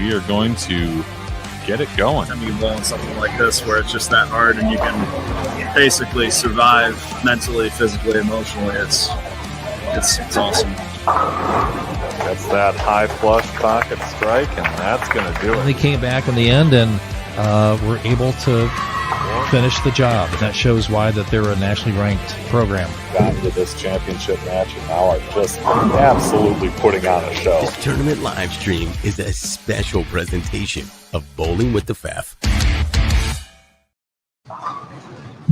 we are going to get it going. Time you bowl in something like this where it's just that hard and you can basically survive mentally, physically, emotionally. It's awesome. That's that high flush pocket strike, and that's going to do it. They came back in the end and were able to finish the job. That shows why that they're a nationally ranked program. Got into this championship match and now are just absolutely putting on a show. This tournament live stream is a special presentation of Bowling with the Pfaff.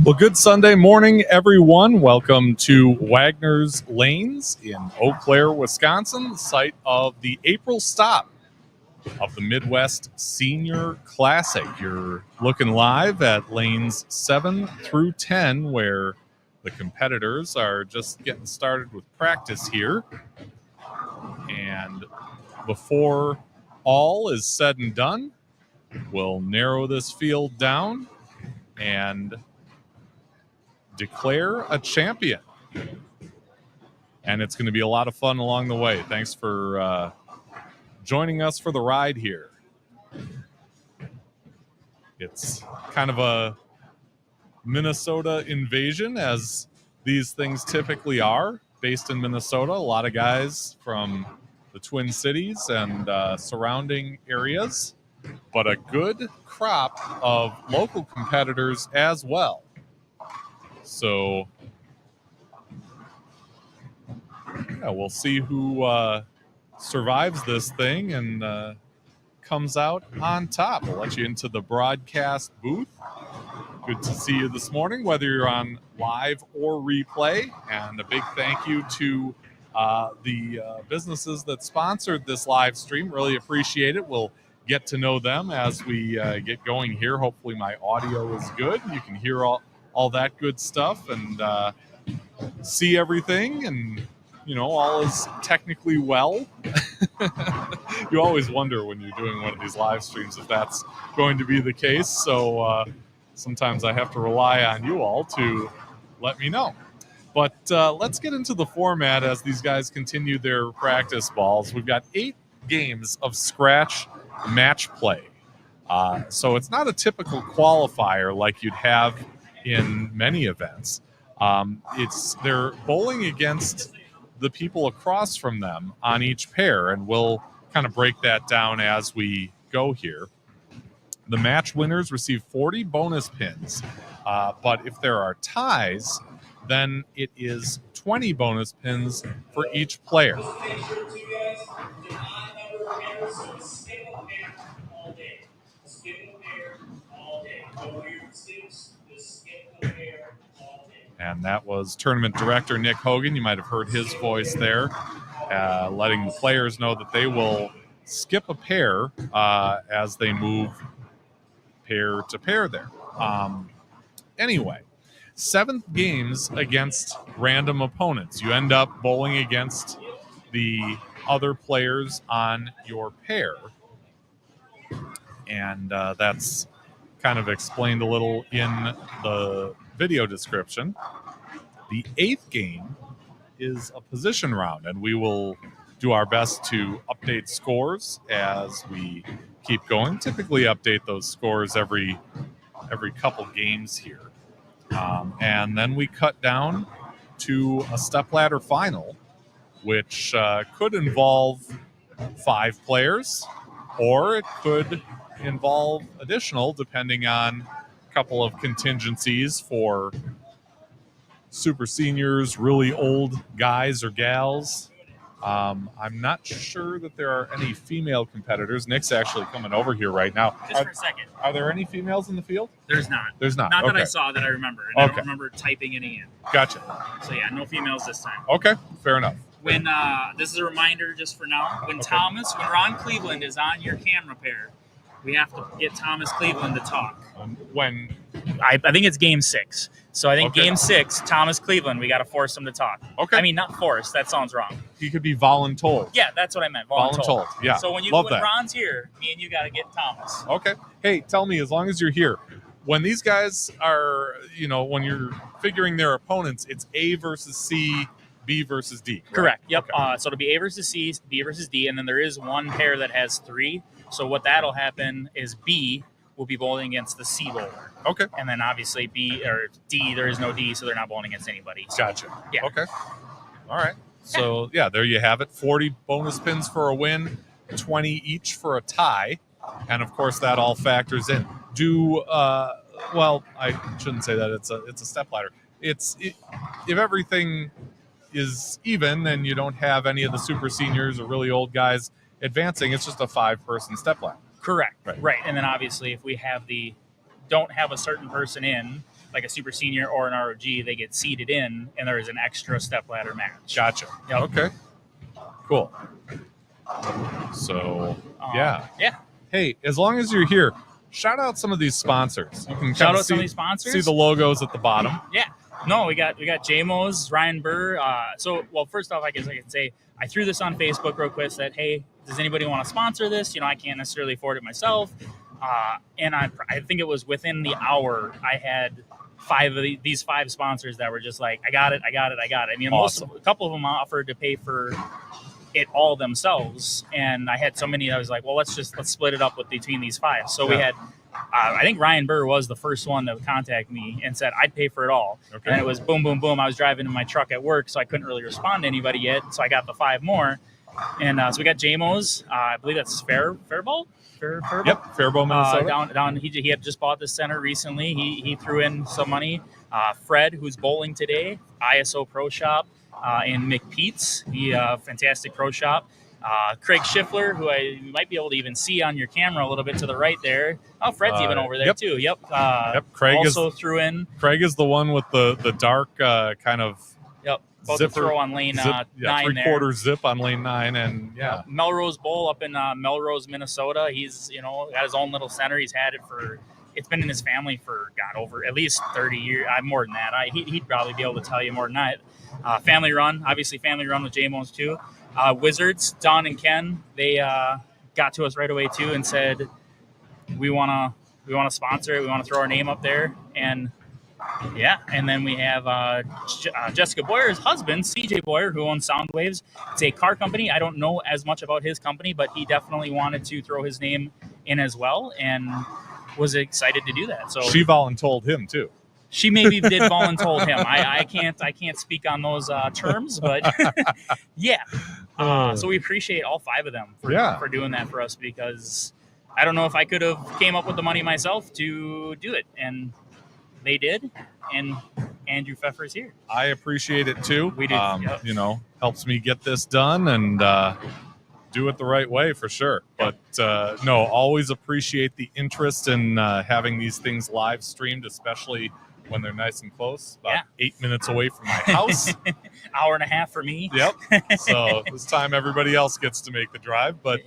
Well, good Sunday morning, everyone. Welcome to Wagner's Lanes in Eau Claire, Wisconsin, the site of the April stop of the Midwest Senior Classic. You're looking live at lanes 7 through 10, where the competitors are just getting started with practice here. And before all is said and done, we'll narrow this field down and declare a champion. And it's going to be a lot of fun along the way. Thanks for joining us for the ride here. It's kind of a Minnesota invasion, as these things typically are, based in Minnesota. A lot of guys from the Twin Cities and surrounding areas, but a good crop of local competitors as well. So yeah, we'll see who survives this thing and comes out on top. We'll let you into the broadcast booth. Good to see you this morning, whether you're on live or replay. And a big thank you to the businesses that sponsored this live stream. Really appreciate it. We'll get to know them as we get going here. Hopefully my audio is good. You can hear all that good stuff and see everything, and all is technically well. You always wonder when you're doing one of these live streams if that's going to be the case. So sometimes I have to rely on you all to let me know. But let's get into the format as these guys continue their practice balls. We've got 8 games of scratch match play. So it's not a typical qualifier like you'd have in many events. They're bowling against the people across from them on each pair, and we'll kind of break that down as we go here. The match winners receive 40 bonus pins, but if there are ties, then it is 20 bonus pins for each player. And that was tournament director Nick Hogan. You might have heard his voice there, letting the players know that they will skip a pair as they move pair to pair there. Anyway, 7th games against random opponents. You end up bowling against the other players on your pair. And that's kind of explained a little in the video description. The 8th game is a position round, and we will do our best to update scores as we keep going. Typically update those scores every couple games here. And then we cut down to a stepladder final, which could involve 5 players, or it could involve additional, depending on a couple of contingencies for super seniors, really old guys or gals. I'm not sure that there are any female competitors. Nick's actually coming over here right now. Just for a second. Are there any females in the field? There's not. There's not. Not okay. that I saw that I remember. And I don't remember typing any in. Gotcha. So yeah, no females this time. Okay, fair enough. When this is a reminder just for now. When Ron Cleveland is on your camera pair, we have to get Thomas Cleveland to talk. When I think it's game 6. So I think game 6, Thomas Cleveland, we got to force him to talk. Okay. I mean, not force. That sounds wrong. He could be voluntold. Yeah, that's what I meant. Voluntold. Yeah. So when Love that. Ron's here, me and you got to get Thomas. Okay. Hey, tell me, as long as you're here, when these guys are, when you're figuring their opponents, it's A versus C B versus D. Correct. Yep. Okay. So it'll be A versus C, B versus D, and then there is one pair that has 3. So what that'll happen is B will be bowling against the C bowler. Okay. And then obviously B or D, there is no D, so they're not bowling against anybody. So, Gotcha. Yeah. Okay. All right. So, yeah, there you have it. 40 bonus pins for a win, 20 each for a tie. And, of course, that all factors in. Well, I shouldn't say that. It's a step ladder. If everything is even and you don't have any of the super seniors or really old guys advancing, it's just a 5-person step ladder. Correct. Right. Right. And then obviously if we don't have a certain person in, like a super senior or an ROG, they get seated in, and there is an extra step ladder match. Gotcha. Yep. Okay. Cool. So, yeah. Yeah. Hey, as long as you're here, shout out some of these sponsors. You can Shout kinda out some of these sponsors. see the logos at the bottom. Yeah. No, we got JMO's, Ryan Burr. First off, I guess I can say I threw this on Facebook real quick. Said, hey, does anybody want to sponsor this? I can't necessarily afford it myself. And I think it was within the hour I had these 5 sponsors that were just like, I got it. I mean, Awesome. a couple of them offered to pay for it all themselves, and I had so many that I was like, well, let's split it up between these 5. So we had. I think Ryan Burr was the first one to contact me and said I'd pay for it all. Okay. And it was boom, boom, boom. I was driving in my truck at work, so I couldn't really respond to anybody yet. So I got the 5 more. And so we got JMO's. I believe that's Faribault. Yep, Faribault, Minnesota. Down. He had just bought this center recently. He threw in some money. Fred, who's bowling today, ISO Pro Shop in McPete's. Fantastic pro shop. Craig Schiffler, who you might be able to even see on your camera a little bit to the right there. Oh, Fred's even over there too. Yep. Craig also threw in. Craig is the one with the dark kind of. Yep. About to throw on lane 9 there. 3/4 zip on lane 9, and yeah. Melrose Bowl up in Melrose, Minnesota. He's got his own little center. He's had it it's been in his family for over at least 30 years. More than that. He'd probably be able to tell you more than that. Family run, obviously family run with JMO's too. Wizards, Don and Ken, they got to us right away too and said, we want to sponsor it. We want to throw our name up there. And yeah, and then we have Jessica Boyer's husband, CJ Boyer, who owns Soundwaves. It's a car company. I don't know as much about his company, but he definitely wanted to throw his name in as well and was excited to do that. So she voluntold him too. She maybe did voluntold him. I can't speak on those terms, but yeah. So we appreciate all 5 of them for doing that for us, because I don't know if I could have came up with the money myself to do it, and they did. And Andrew Pfeffer is here. I appreciate it too. We do. Yep. Helps me get this done and do it the right way for sure. But no, always appreciate the interest in having these things live streamed, especially when they're nice and close, about 8 minutes away from my house. Hour and a half for me. Yep. So this time everybody else gets to make the drive, but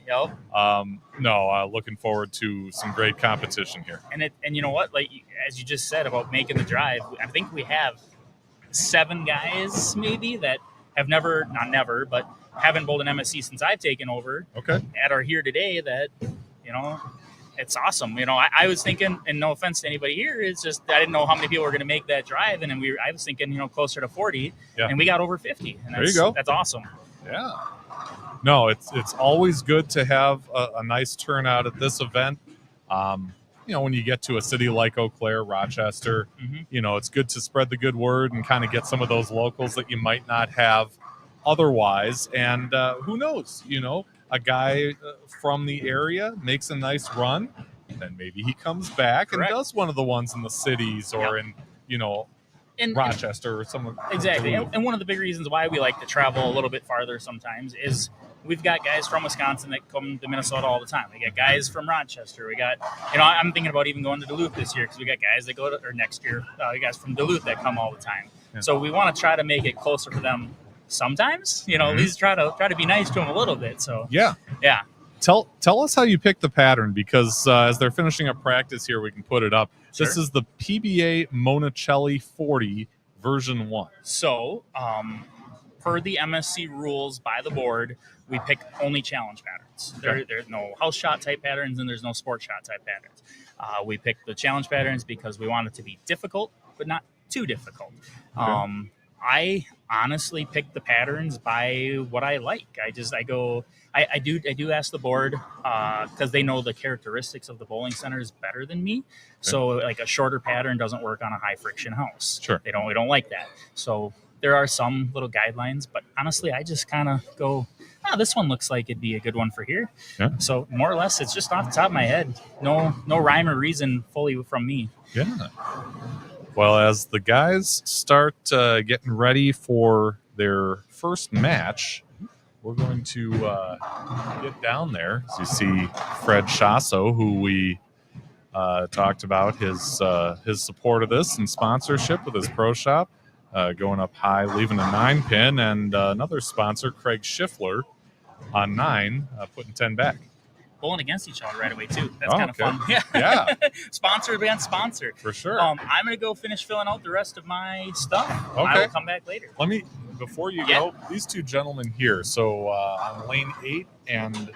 looking forward to some great competition here. And you know what? Like as you just said about making the drive, I think we have 7 guys maybe that have but haven't bowled an MSC since I've taken over. Okay. That are here today that it's awesome. I was thinking, and no offense to anybody here, it's just I didn't know how many people were going to make that drive, and then I was thinking, closer to 40, and we got over 50. And there you go. That's awesome. Yeah. No, it's always good to have a nice turnout at this event. When you get to a city like Eau Claire, Rochester, it's good to spread the good word and kind of get some of those locals that you might not have otherwise. And who knows, a guy from the area makes a nice run, then maybe he comes back and does one of the ones in the cities or in Rochester or somewhere. Exactly. And one of the big reasons why we like to travel a little bit farther sometimes is we've got guys from Wisconsin that come to Minnesota all the time. We got guys from Rochester. We got, I'm thinking about even going to Duluth this year because we got guys that next year, guys from Duluth that come all the time. Yeah. So we want to try to make it closer for them sometimes, at least try to be nice to them a little bit. So yeah. Tell us how you picked the pattern, because as they're finishing up practice here, we can put it up. Sure. This is the PBA Monticelli 40 version 1. So per the MSC rules by the board, we pick only challenge patterns. Okay. There's no house shot type patterns and there's no sport shot type patterns. We pick the challenge patterns because we want it to be difficult, but not too difficult. Okay. I honestly pick the patterns by what I like. I do ask the board because they know the characteristics of the bowling centers better than me. Okay. So like a shorter pattern doesn't work on a high friction house. Sure. We don't like that. So there are some little guidelines, but honestly, I just kind of go, this one looks like it'd be a good one for here. Yeah. So more or less, it's just off the top of my head. No rhyme or reason fully from me. Yeah. Well, as the guys start getting ready for their first match, we're going to get down there. As you see Fred Chasso, who we talked about his support of this and sponsorship with his pro shop, going up high, leaving a 9-pin, and another sponsor, Craig Schiffler, on 9, putting 10 back. Bowling against each other right away too. That's kind of fun. Yeah. Sponsor against sponsor. For sure. I'm gonna go finish filling out the rest of my stuff. Okay. I will come back later. Before you go, these two gentlemen here. So on lane 8 and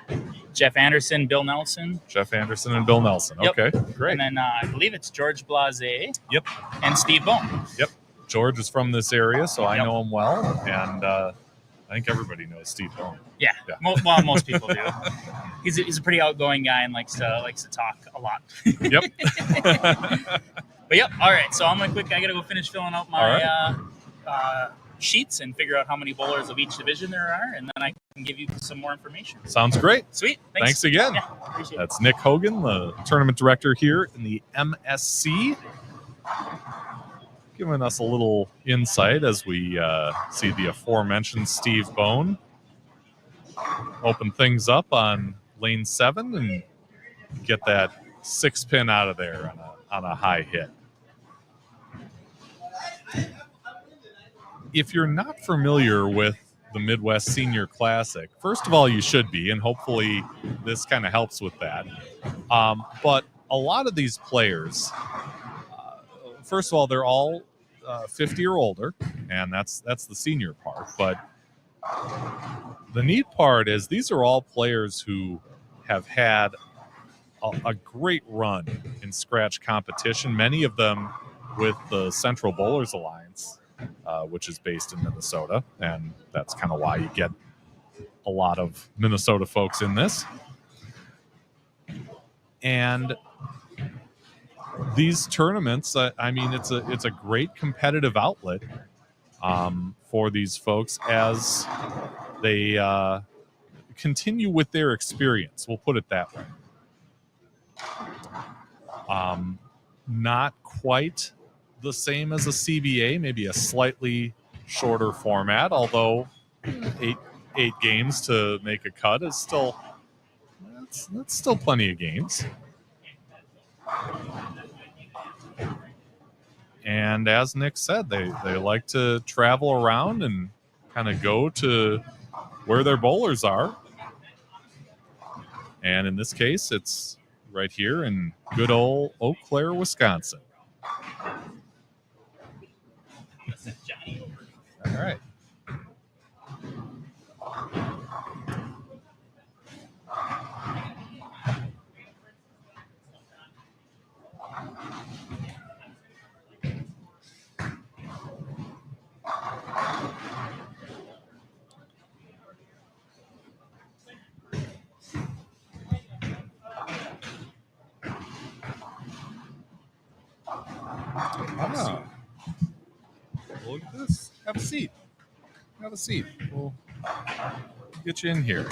Jeff Anderson, Bill Nelson. Jeff Anderson and Bill Nelson. Yep. Okay, great. And then I believe it's George Blase. Yep. And Steve Bone. Yep. George is from this area, so I know him well, and I think everybody knows Steve Bone. Yeah. Most people do. He's a pretty outgoing guy and likes to talk a lot. Yep. But yep. All right. So I gotta go finish filling out my sheets and figure out how many bowlers of each division there are, and then I can give you some more information. Sounds great. Sweet. Thanks again. Yeah, appreciate it. That's Nick Hogan, the tournament director here in the MSC, giving us a little insight as we see the aforementioned Steve Bone open things up on lane 7 and get that 6-pin out of there on a high hit. If you're not familiar with the Midwest Senior Classic, first of all, you should be, and hopefully this kind of helps with that. But a lot of these players, first of all, they're all 50 or older, and that's the senior part. But the neat part is these are all players who have had a great run in scratch competition, many of them with the Central Bowlers Alliance, which is based in Minnesota, and that's kind of why you get a lot of Minnesota folks in this. And these tournaments, I mean, it's a great competitive outlet for these folks as they continue with their experience. We'll put it that way. Not quite the same as a CBA, maybe a slightly shorter format, although eight games to make a cut is still that's still plenty of games. And as Nick said, they like to travel around and kind of go to where their bowlers are. And in this case, it's right here in good old Eau Claire, Wisconsin. All right. Ah. Look at this. Have a seat. Have a seat. We'll get you in here.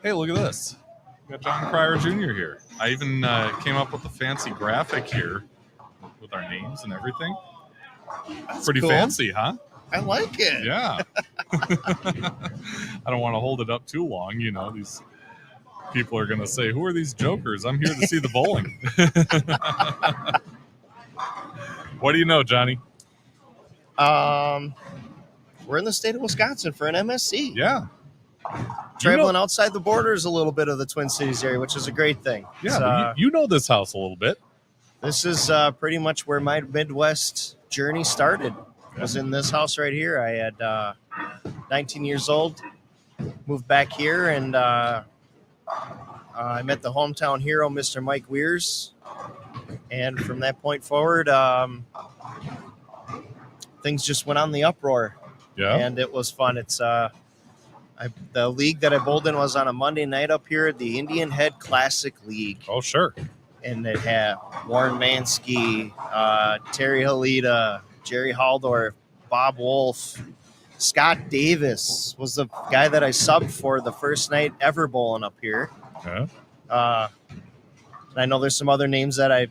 Hey, look at this. We got John Cryer Jr. here. I even came up with a fancy graphic here with our names and everything. That's pretty cool. Fancy, huh? I like it. Yeah. I don't want to hold it up too long. You know, these people are going to say, who are these jokers? I'm here to see the bowling. What do you know, Johnny? We're in the state of Wisconsin for an MSC. Yeah. Traveling outside the borders a little bit of the Twin Cities area, which is a great thing. Yeah, but you know this house a little bit. This is pretty much where my Midwest journey started. I was in this house right here. I had 19 years old, moved back here, and I met the hometown hero, Mr. Mike Weirs, And from that point forward, things just went on the uproar. Yeah. And it was fun. It's the league that I bowled in was on a Monday night up here, the Indian Head Classic League. Oh, sure. And it had Warren Mansky, Terry Halita, Jerry Haldorf, Bob Wolf, Scott Davis was the guy that I subbed for the first night ever bowling up here. Yeah. I know there's some other names that I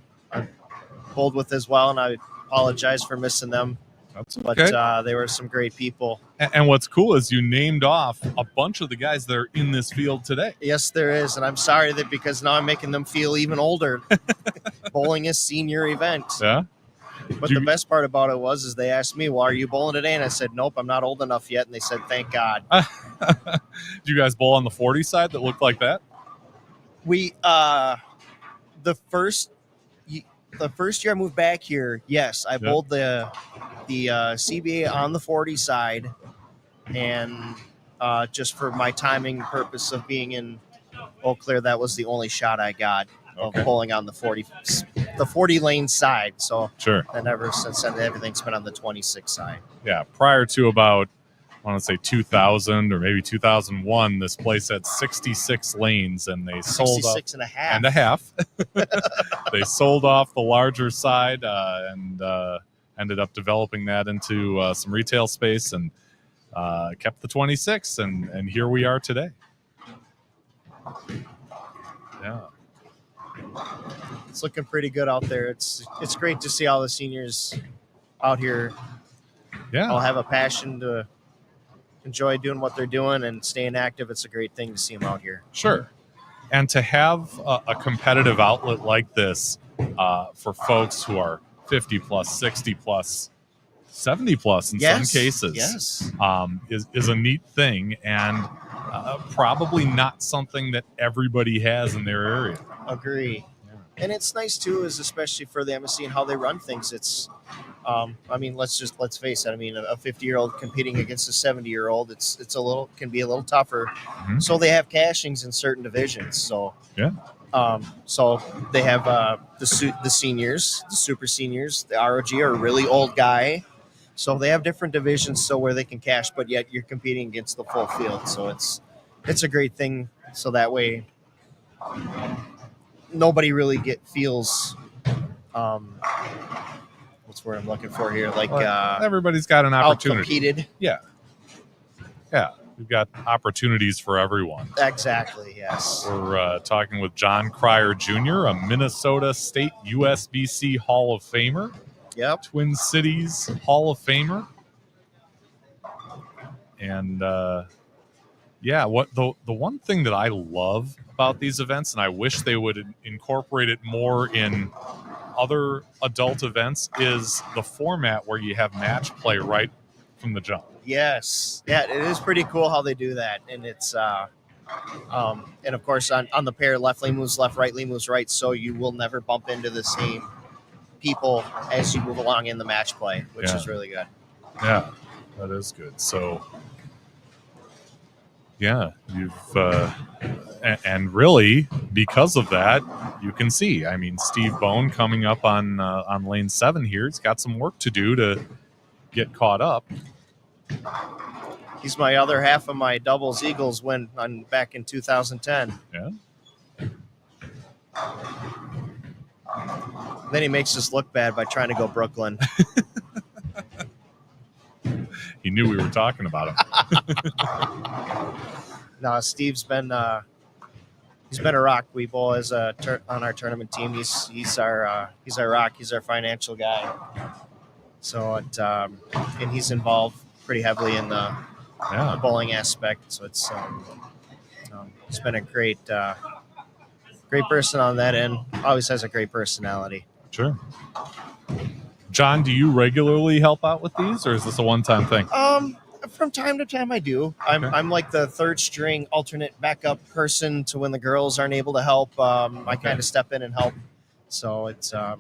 bowled with as well, and I apologize for missing them. That's okay. But they were some great people. And what's cool is you named off a bunch of the guys that are in this field today. Yes, there is. And I'm sorry that because now I'm making them feel even older. Bowling is senior event. Yeah. But the best part about it was they asked me, well, are you bowling today? And I said, nope, I'm not old enough yet. And they said, thank God. Did you guys bowl on the 40 side that looked like that? We, the first year I moved back here, yes, I bowled the CBA on the 40 side, and just for my timing purpose of being in Eau Claire, that was the only shot I got of bowling on the 40 lane side. So sure. And ever since then, everything's been on the 26 side. Yeah, prior to about, I want to say 2000 or maybe 2001, this place had 66 lanes, and they sold 66 off, and a half. They sold off the larger side and ended up developing that into some retail space, and kept the 26, and here we are today. Yeah. It's looking pretty good out there. It's great to see all the seniors out here. Yeah. All have a passion to enjoy doing what they're doing and staying active. It's a great thing to see them out here. Sure. And to have a competitive outlet like this for folks who are 50 plus, 60 plus, 70 plus in some cases is a neat thing, and probably not something that everybody has in their area. Agree. Yeah. And it's nice too, is especially for the MSC and how they run things. It's I mean, let's face it. I mean, a 50-year-old competing against a 70-year-old, can be a little tougher. Mm-hmm. So they have cashings in certain divisions. So yeah. So they have the seniors, the super seniors, the ROG are a really old guy. So they have different divisions so where they can cash, but yet you're competing against the full field. So it's a great thing. So that way nobody really feels what's the word I'm looking for here? Like everybody's got an opportunity. Out-competed. Yeah. Yeah. We've got opportunities for everyone. Exactly, yes. We're talking with John Cryer Jr., a Minnesota State USBC Hall of Famer. Yep. Twin Cities Hall of Famer. And what the one thing that I love about these events, and I wish they would incorporate it more in other adult events, is the format where you have match play right from the jump. Yes. Yeah, it is pretty cool how they do that. And it's and of course on the pair, left lane moves left, right lane moves right, so you will never bump into the same people as you move along in the match play, which is really good. Yeah, that is good. So yeah, you've and really because of that, you can see. I mean, Steve Bone coming up on lane 7 here. He's got some work to do to get caught up. He's my other half of my doubles Eagles win back in 2010. Yeah. Then he makes us look bad by trying to go Brooklyn. He knew we were talking about him. No, Steve's been he's been a rock. We bowl as on our tournament team. He's our rock. He's our financial guy. So and he's involved pretty heavily in the bowling aspect. So it's been a great person on that end. Always has a great personality. Sure. John, do you regularly help out with these, or is this a one-time thing? From time to time, I do. I'm like the third string alternate backup person to when the girls aren't able to help. I kind of step in and help. So it's I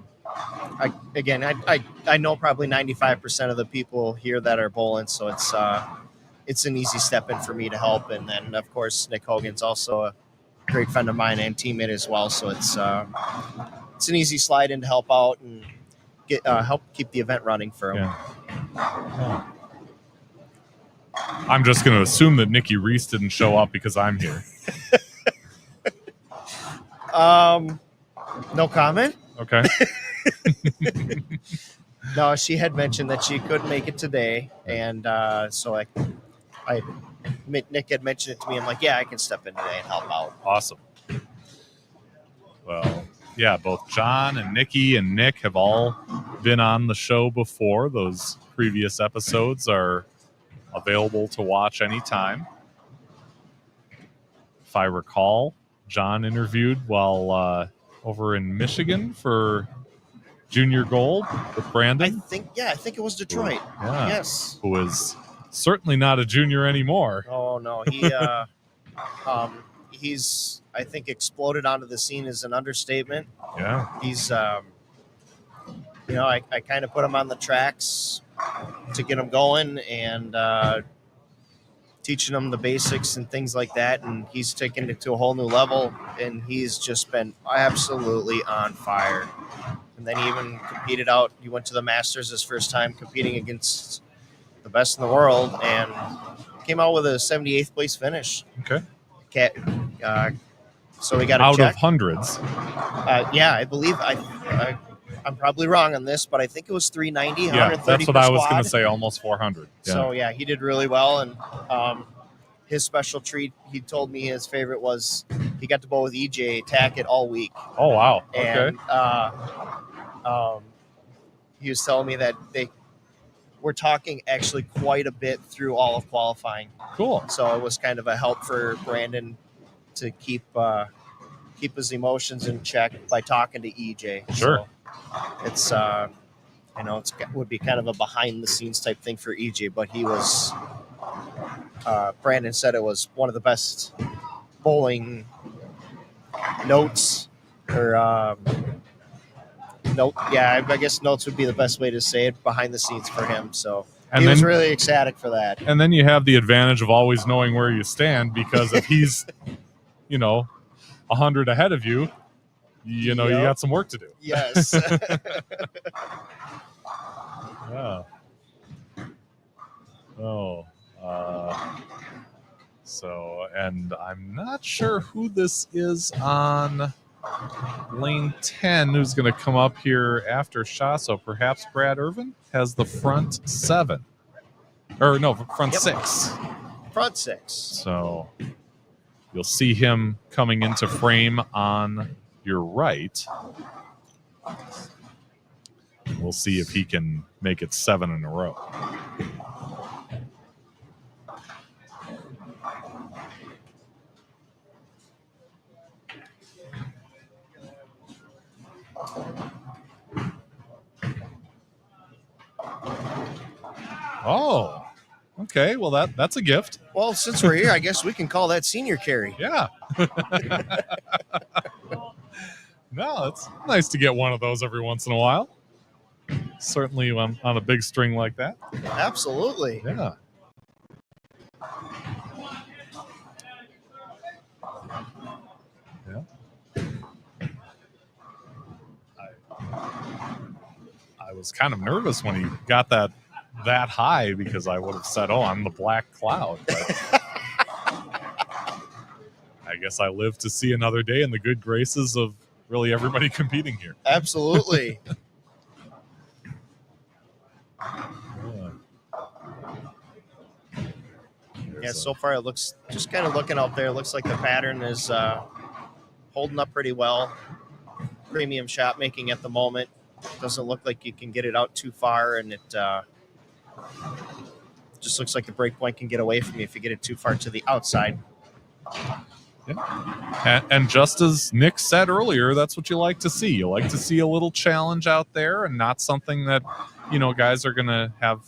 know probably 95% of the people here that are bowling, so it's an easy step in for me to help. And then of course Nick Hogan's also great friend of mine and teammate as well. So it's an easy slide in to help out and get help keep the event running for him. Yeah. I'm just going to assume that Nikki Reese didn't show up because I'm here. No comment. Okay. No, she had mentioned that she couldn't make it today, and so Nick had mentioned it to me. I'm like, yeah, I can step in today and help out. Awesome. Well, yeah, both John and Nikki and Nick have all been on the show before. Those previous episodes are available to watch anytime. If I recall, John interviewed while over in Michigan for Junior Gold with Brandon. I think it was Detroit. Yeah. Yes. Who is certainly not a junior anymore. Oh no, he's I think exploded onto the scene is an understatement. Yeah. He's I kind of put him on the tracks to get him going and teaching him the basics and things like that, and he's taken it to a whole new level, and he's just been absolutely on fire. And then he even competed out. He went to the Masters his first time competing against the best in the world and came out with a 78th place finish. Okay. So we got out of hundreds. Yeah, I believe I'm probably wrong on this, but I think it was 390. Yeah, that's what I was going to say, almost 400. Yeah. So yeah, he did really well, and his special treat, he told me his favorite was he got to bowl with EJ Tackett all week. Oh wow! Okay. And he was telling me that they were talking actually quite a bit through all of qualifying. Cool. So it was kind of a help for Brandon to keep his emotions in check by talking to EJ. Sure. So it's it would be kind of a behind the scenes type thing for EJ, but he was. Brandon said it was one of the best bowling notes or I guess notes would be the best way to say it, behind the scenes for him. So he was really ecstatic for that. And then you have the advantage of always knowing where you stand, because if he's 100 ahead of you, you got some work to do. Yes. Yeah. Oh. And I'm not sure who this is on lane 10 who's going to come up here after Shaw. So perhaps Brad Irvin has the front 7. Or no, front 6. Front 6. So you'll see him coming into frame on your right. We'll see if he can make it 7 in a row. Oh, okay. Well, that's a gift. Well, since we're here, I guess we can call that senior carry. Yeah. No, it's nice to get one of those every once in a while. Certainly on a big string like that. Absolutely. Yeah. I was kind of nervous when he got that high, because I would have said, "Oh, I'm the black cloud." But I guess I live to see another day in the good graces of really everybody competing here. Absolutely. Yeah, so far it looks, just kind of looking out there, looks like the pattern is holding up pretty well. Premium shot making at the moment. Doesn't look like you can get it out too far, and it just looks like the break point can get away from you if you get it too far to the outside. Yeah. And just as Nick said earlier, that's what you like to see. You like to see a little challenge out there, and not something that, guys are going to have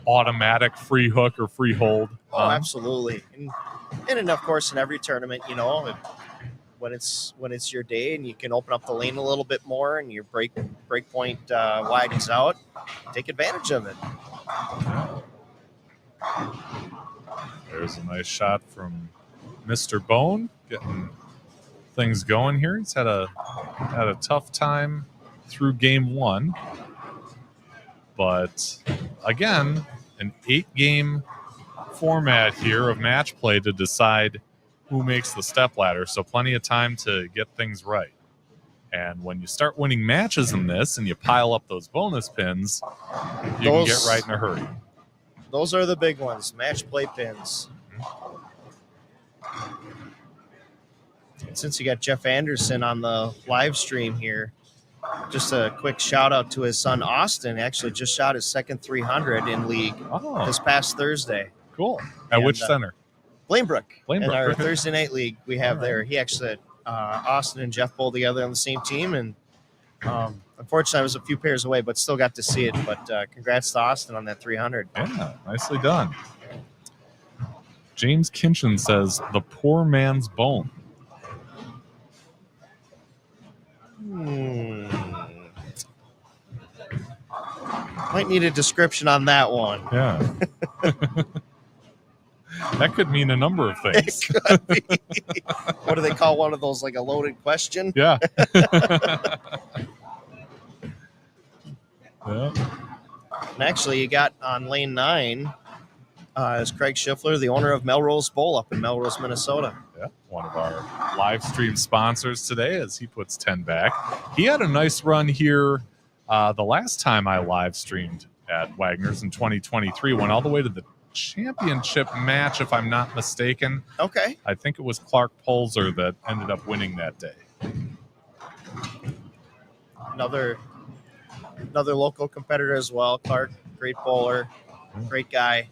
automatic free hook or free hold. Oh, absolutely. And of course, in every tournament, when it's your day and you can open up the lane a little bit more and your break point widens out, take advantage of it. There's a nice shot from Mr. Bone, getting things going here. He's had a tough time through game 1, but again, an 8-game format here of match play to decide who makes the stepladder. So plenty of time to get things right. And when you start winning matches in this and you pile up those bonus pins, you can get right in a hurry. Those are the big ones, match play pins. Since you got Jeff Anderson on the live stream here, just a quick shout out to his son Austin. Actually just shot his second 300 in league this past Thursday. Cool. At which center? Blanebrook. Blanebrook. In our Thursday night league we have there. He actually Austin and Jeff bowl together on the same team, and unfortunately I was a few pairs away, but still got to see it. But congrats to Austin on that 300. Yeah, nicely done. James Kinchin says, the poor man's bone. Might need a description on that one. Yeah. That could mean a number of things. It could be. What do they call one of those, like a loaded question? Yeah. Yeah. And actually, you got on lane 9 is Craig Schiffler, the owner of Melrose Bowl up in Melrose, Minnesota. Yeah, one of our live stream sponsors today as he puts 10 back. He had a nice run here the last time I live streamed at Wagner's in 2023. Went all the way to the championship match, if I'm not mistaken. Okay. I think it was Clark Pulzer that ended up winning that day. Another local competitor as well. Clark, great bowler, great guy.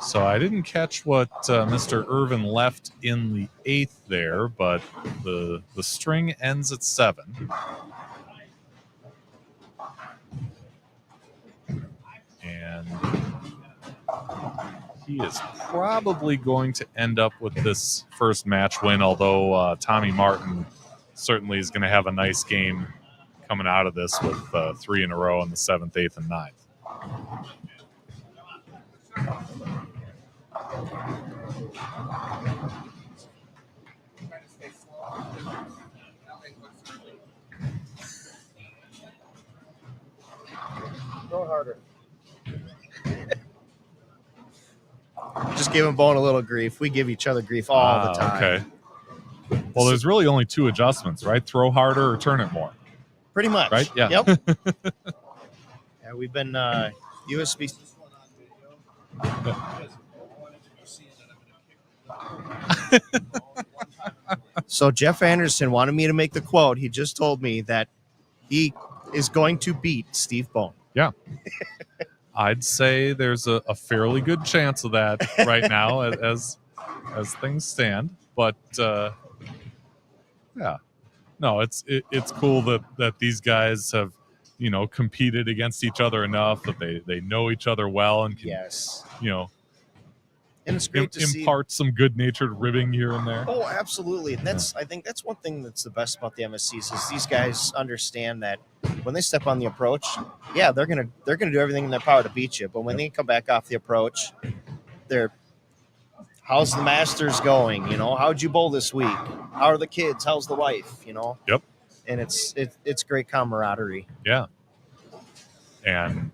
So I didn't catch what Mr. Irvin left in the 8th there, but the string ends at 7. And he is probably going to end up with this first match win, although Tommy Martin certainly is going to have a nice game coming out of this with 3 in a row in the 7th, 8th, and 9th. Go harder. Just giving Bone a little grief. We give each other grief all the time. Okay. Well, there's really only 2 adjustments, right? Throw harder or turn it more. Pretty much. Right? Yeah. Yep. Yeah, we've been USB. So Jeff Anderson wanted me to make the quote. He just told me that he is going to beat Steve Bone. Yeah. I'd say there's a fairly good chance of that right now as things stand. But yeah, no, it's cool that these guys have, competed against each other enough that they know each other well and can, and it's great to impart some good-natured ribbing here and there. Oh, absolutely. And I think that's one thing that's the best about the MSCs is these guys understand that when they step on the approach, yeah, they're gonna do everything in their power to beat you. But when they come back off the approach, how's the Masters going? How'd you bowl this week? How are the kids? How's the wife? Yep. And it's great camaraderie. Yeah. And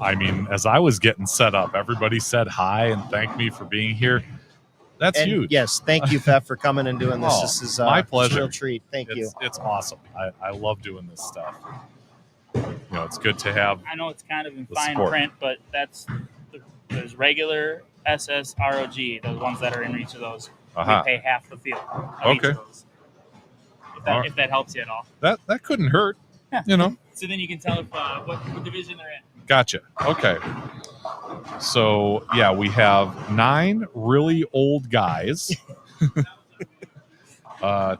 I mean, as I was getting set up, everybody said hi and thanked me for being here. That's huge. Yes, thank you, Fef, for coming and doing this. This is my pleasure. It's a real treat. Thank you. It's awesome. I love doing this stuff. It's good to have. I know it's kind of in fine sport. print, but there's regular SSROG, those ones that are in each of those. Uh-huh. We pay half the field. Okay. Each of those. If that helps you at all. That couldn't hurt. So then you can tell what division they're in. Gotcha. Okay. So, yeah, we have 9 really old guys,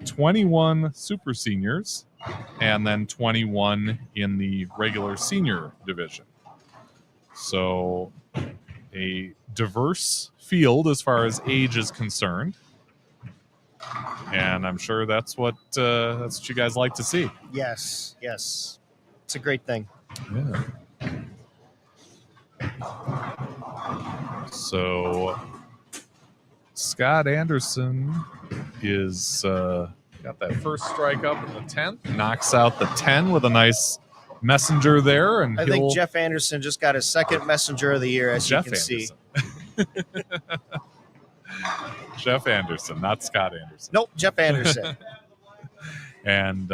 21 super seniors, and then 21 in the regular senior division. So, a diverse field as far as age is concerned. And I'm sure that's what you guys like to see. Yes. It's a great thing. Yeah. So Scott Anderson is got that first strike up in the 10th, knocks out the 10 with a nice messenger there, and I think Jeff Anderson just got his second messenger of the year, as Jeff you can see. Jeff Anderson, not Scott Anderson. Nope, Jeff Anderson. And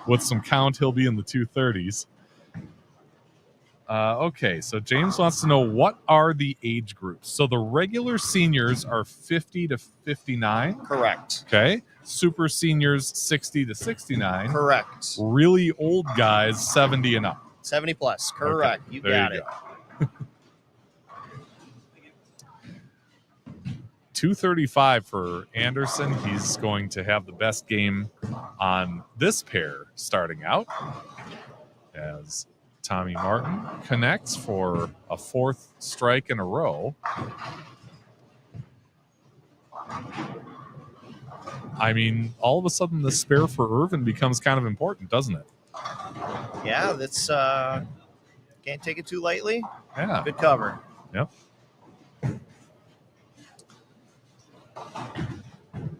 with some count, he'll be in the 230s. Okay, so James wants to know, what are the age groups? So the regular seniors are 50 to 59. Correct. Okay. Super seniors 60 to 69. Correct. Really old guys 70 and up. 70 plus. Correct. Okay, You there got you it. go. 235 for Anderson. He's going to have the best game on this pair starting out, as Tommy Martin connects for a fourth strike in a row. I mean, all of a sudden the spare for Irvin becomes kind of important, doesn't it? Yeah, that's can't take it too lightly. Yeah. Good cover. Yep.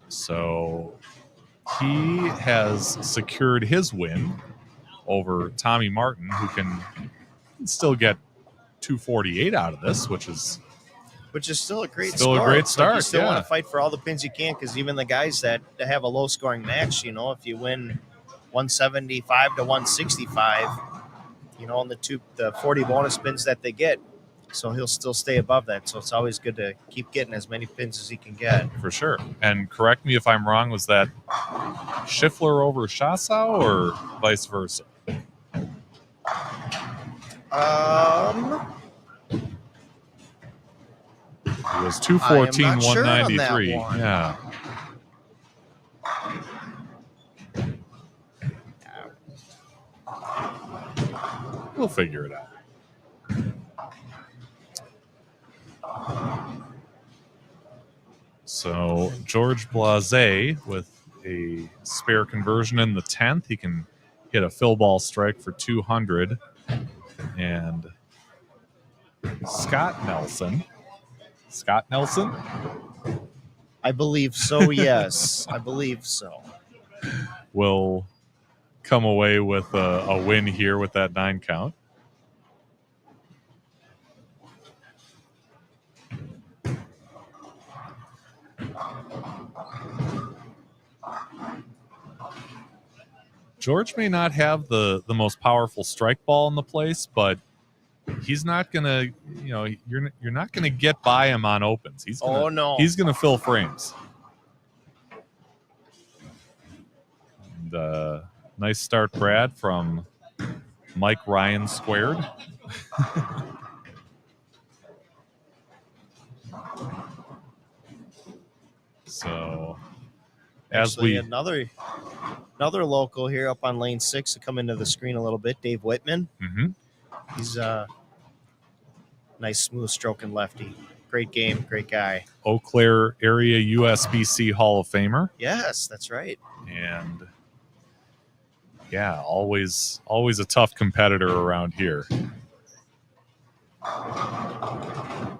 So he has secured his win over Tommy Martin, who can still get 248 out of this, which is still a great still score. a great It's start. Like you still yeah. want to fight for all the pins you can, because even the guys that have a low scoring match, you know, if you win 175 to 165, you know, on the 40 bonus pins that they get, so he'll still stay above that. So it's always good to keep getting as many pins as he can get. For sure. And correct me if I'm wrong, was that Schiffler over Schassau or vice versa? It was 214, I am not sure on that 193. one. Yeah. We'll figure it out. So George Blase with a spare conversion in the 10th. He can hit a fill ball strike for 200. And Scott Nelson. I believe so, yes. I believe so. Will come away with a win here with that 9 count. George may not have the most powerful strike ball in the place, but he's not gonna, you know, you're not gonna get by him on opens. He's gonna, he's gonna fill frames. And, nice start, Brad, from Mike Ryan squared. So as Actually, another local here up on lane 6 to come into the screen a little bit, Dave Whitman. Mm-hmm. He's a nice, smooth stroking lefty. Great game, great guy. Eau Claire area USBC Hall of Famer. Yes, that's right. And yeah, always a tough competitor around here. Of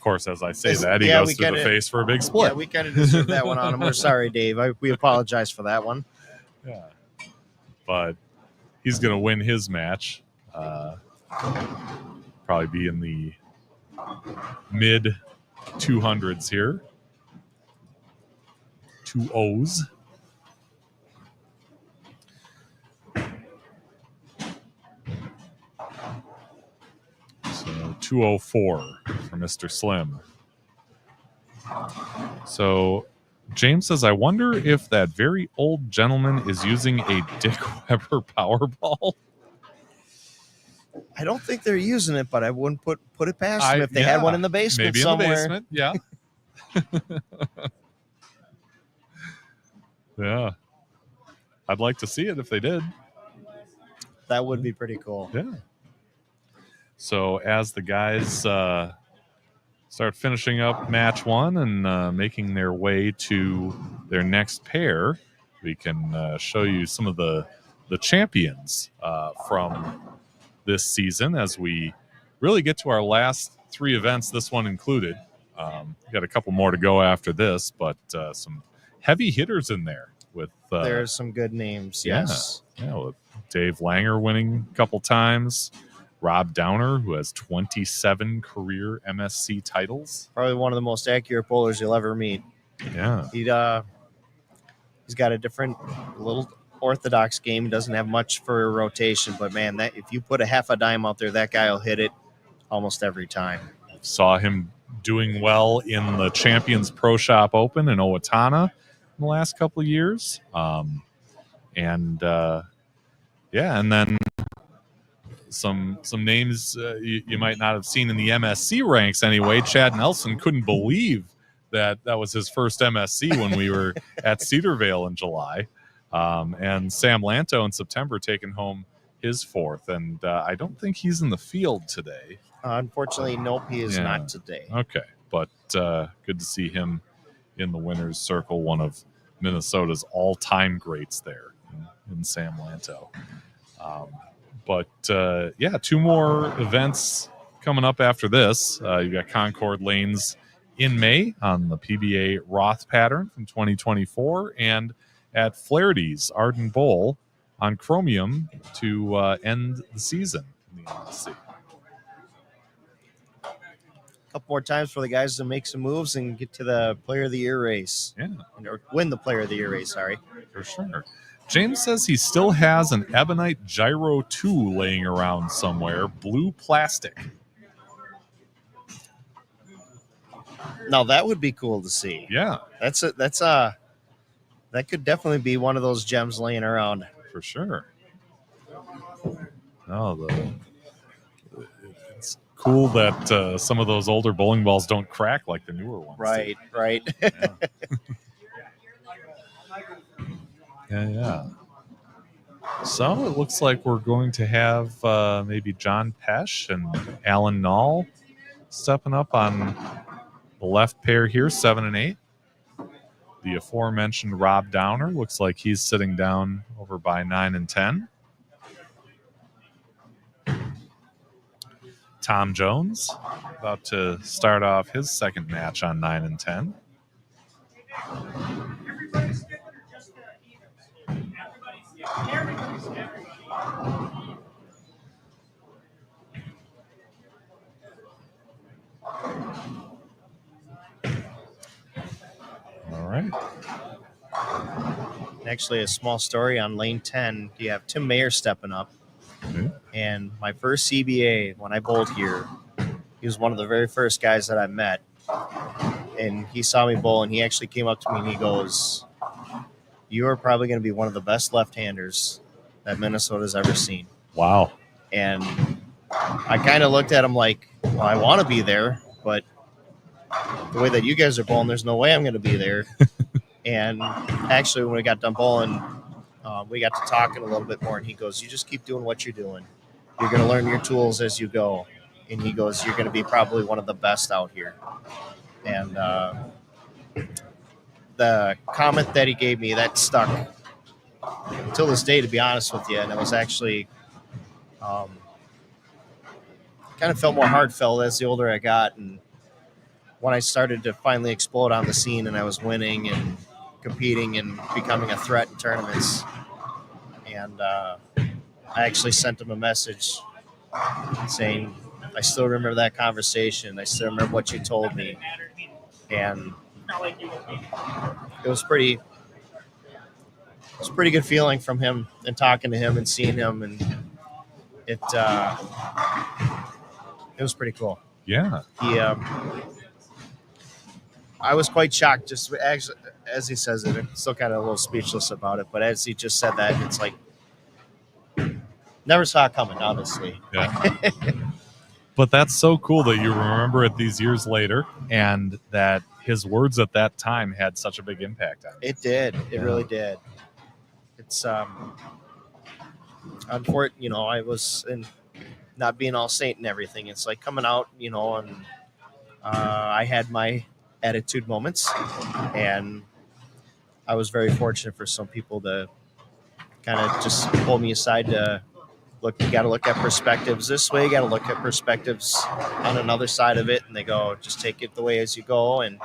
course, as I say that, he goes to the face for a big split. Yeah, we kind of deserve that one on him. We're sorry, Dave. We apologize for that one. Yeah. But he's going to win his match. Probably be in the mid 200s here. 2 O's. So 204 for Mr. Slim. So James says, I wonder if that very old gentleman is using a Dick Weber Powerball. I don't think they're using it, but I wouldn't put it past them if they had one in the basement maybe somewhere. In the basement, yeah. Yeah. I'd like to see it if they did. That would be pretty cool. Yeah. So as the guys start finishing up match 1 and making their way to their next pair, we can show you some of the champions from this season as we really get to our last 3 events, this one included. Got a couple more to go after this, but some heavy hitters in there with There's some good names. yeah. Yes. Yeah, with Dave Langer winning a couple times, Rob Downer, who has 27 career MSC titles. Probably one of the most accurate bowlers you'll ever meet. Yeah. He's got a different little orthodox game. He doesn't have much for rotation, but man, that if you put a half a dime out there, that guy will hit it almost every time. Saw him doing well in the Champions Pro Shop Open in Owatonna in the last couple of years. And then some names you might not have seen in the MSC ranks anyway. Chad Nelson couldn't believe that was his first MSC when we were at Cedarvale in July. And Sam Lanto in September taking home his 4th. And I don't think he's in the field today. Unfortunately, nope, he is not today. Okay, but good to see him in the winner's circle, one of Minnesota's all-time greats there in Sam Lanto. But 2 more events coming up after this. You got Concord Lanes in May on the PBA Roth pattern from 2024, and at Flaherty's Arden Bowl on Chromium to end the season in the MSC. Couple more times for the guys to make some moves and get to the Player of the Year race. Yeah. Or win the Player of the Year race, sorry. For sure. James says he still has an Ebonite Gyro 2 laying around somewhere, blue plastic. Now that would be cool to see. Yeah, That could definitely be one of those gems laying around. for sure. No, it's cool that some of those older bowling balls don't crack like the newer ones. Right. Yeah. Yeah. So it looks like we're going to have maybe John Pesh and Alan Nall stepping up on the left pair here, 7 and 8. The aforementioned Rob Downer looks like he's sitting down over by 9 and 10. Tom Jones about to start off his second match on 9 and 10. All right. Actually, a small story on lane 10. You have Tim Mayer stepping up. Okay. And my first CBA, when I bowled here, he was one of the very first guys that I met. And he saw me bowl, and he actually came up to me and he goes, "You are probably going to be one of the best left-handers that Minnesota's ever seen." Wow. And I kind of looked at him like, well, I want to be there, but the way that you guys are bowling, there's no way I'm going to be there. And actually, when we got done bowling, we got to talking a little bit more, and he goes, "You just keep doing what you're doing. You're going to learn your tools as you go." And he goes, "You're going to be probably one of the best out here." And the comment that he gave me, that stuck till this day, to be honest with you. And it was actually kind of felt more heartfelt as the older I got. And when I started to finally explode on the scene and I was winning and competing and becoming a threat in tournaments. And I actually sent him a message saying, "I still remember that conversation. I still remember what you told me." And it was pretty good feeling from him and talking to him and seeing him, and it was pretty cool. Yeah. I was quite shocked, just actually, as he says it. I'm still kind of a little speechless about it, but as he just said that, it's like never saw it coming, honestly. Yeah. But that's so cool that you remember it these years later, and that his words at that time had such a big impact on you. It did. It really did. It's unfortunate, I was in not being all saint and everything. It's like coming out, and I had my attitude moments, and I was very fortunate for some people to kind of just pull me aside to look, you got to look at perspectives this way. You got to look at perspectives on another side of it. And they go, just take it the way as you go. And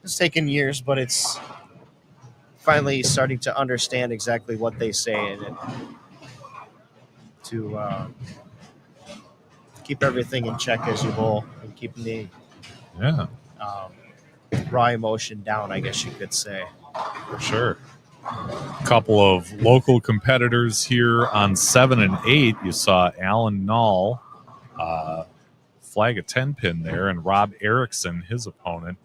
it's taken years, but it's finally starting to understand exactly what they say and to keep everything in check as you bowl and keeping the raw emotion down, I guess you could say. For sure. A couple of local competitors here on 7 and 8. You saw Alan Nall flag a 10-pin there, and Rob Erickson, his opponent,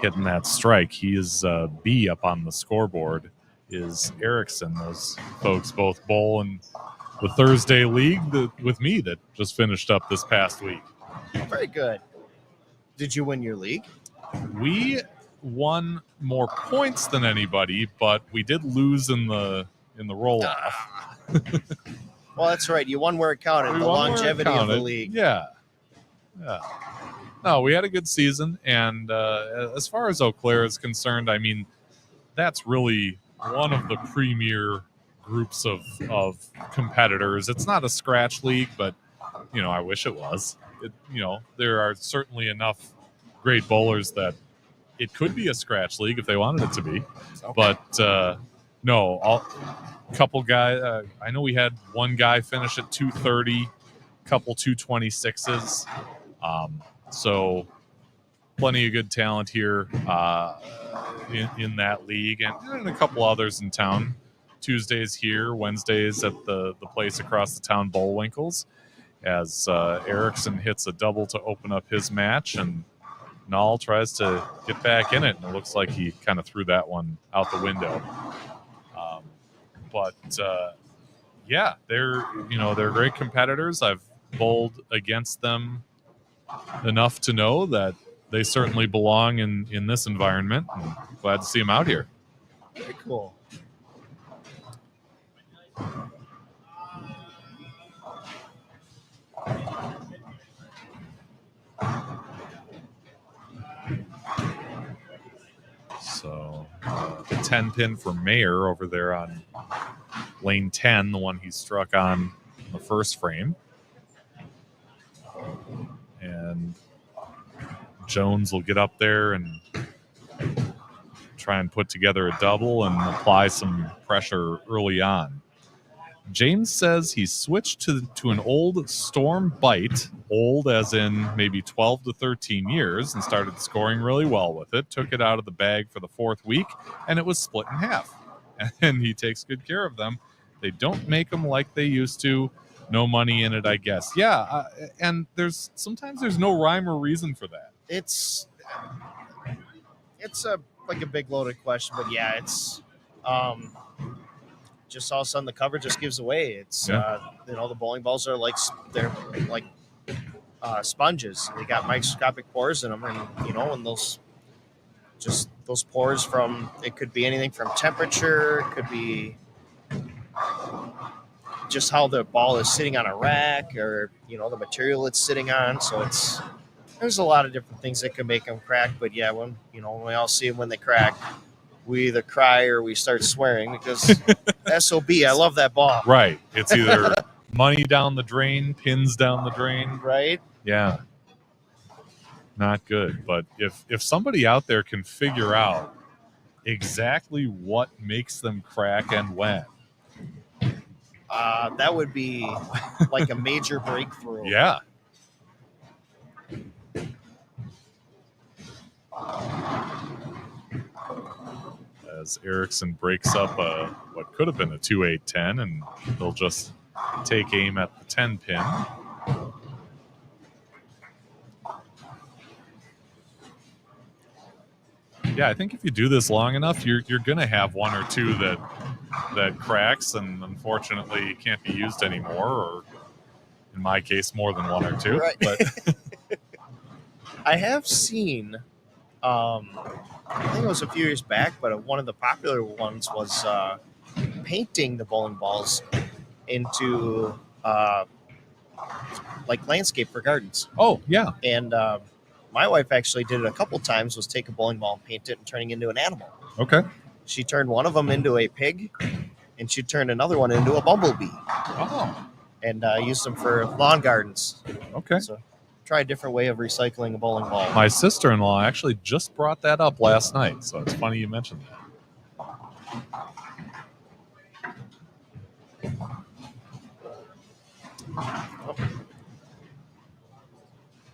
hitting that strike. He is B up on the scoreboard is Erickson. Those folks both bowl in the Thursday League with me that just finished up this past week. Very good. Did you win your league? We won more points than anybody, but we did lose in the roll-off. Well, that's right. You won where it counted. The longevity of the league. Yeah. No, we had a good season, and as far as Eau Claire is concerned, I mean, that's really one of the premier groups of competitors. It's not a scratch league, but I wish it was. There are certainly enough great bowlers that it could be a scratch league if they wanted it to be. Okay. But no, a couple guys. I know we had one guy finish at 230, couple 226s. So plenty of good talent here in that league, and a couple others in town. Tuesdays here, Wednesdays at the place across the town, Bullwinkles, as Erickson hits a double to open up his match, and Nall tries to get back in it, and it looks like he kind of threw that one out the window. But they're great competitors. I've bowled against them enough to know that they certainly belong in this environment. I'm glad to see them out here. Very cool. So, 10-pin for Mayer over there on lane 10, the one he struck on the first frame. And Jones will get up there and try and put together a double and apply some pressure early on. James says he switched to an old Storm Bite, old as in maybe 12 to 13 years, and started scoring really well with it, took it out of the bag for the fourth week, and it was split in half. And he takes good care of them. They don't make them like they used to. No money in it, I guess. Yeah, and sometimes there's no rhyme or reason for that. It's a big loaded question, but yeah, it's just all of a sudden the cover just gives away. It's the bowling balls are like sponges. They got microscopic pores in them, and when those pores from, it could be anything from temperature, it could be just how the ball is sitting on a rack, or the material it's sitting on. So there's a lot of different things that can make them crack. But yeah, when we all see them when they crack, we either cry or we start swearing because SOB, I love that ball. Right. It's either money down the drain, pins down the drain. Right. Yeah. Not good. But if somebody out there can figure out exactly what makes them crack and when, that would be like a major breakthrough. Yeah. As Erickson breaks up what could have been a 2-8-10, and they'll just take aim at the 10-pin. Yeah, I think if you do this long enough, you're going to have one or two that cracks, and unfortunately can't be used anymore, or in my case, more than one or two. Right. But I have seen, I think it was a few years back, but one of the popular ones was painting the bowling balls into like landscape for gardens. Oh, yeah. And my wife actually did it a couple times, was take a bowling ball and paint it and turning it into an animal. Okay. She turned one of them into a pig, and she turned another one into a bumblebee. Oh, And used them for lawn gardens. okay. So try a different way of recycling a bowling ball. My sister-in-law actually just brought that up last night, so it's funny you mentioned that.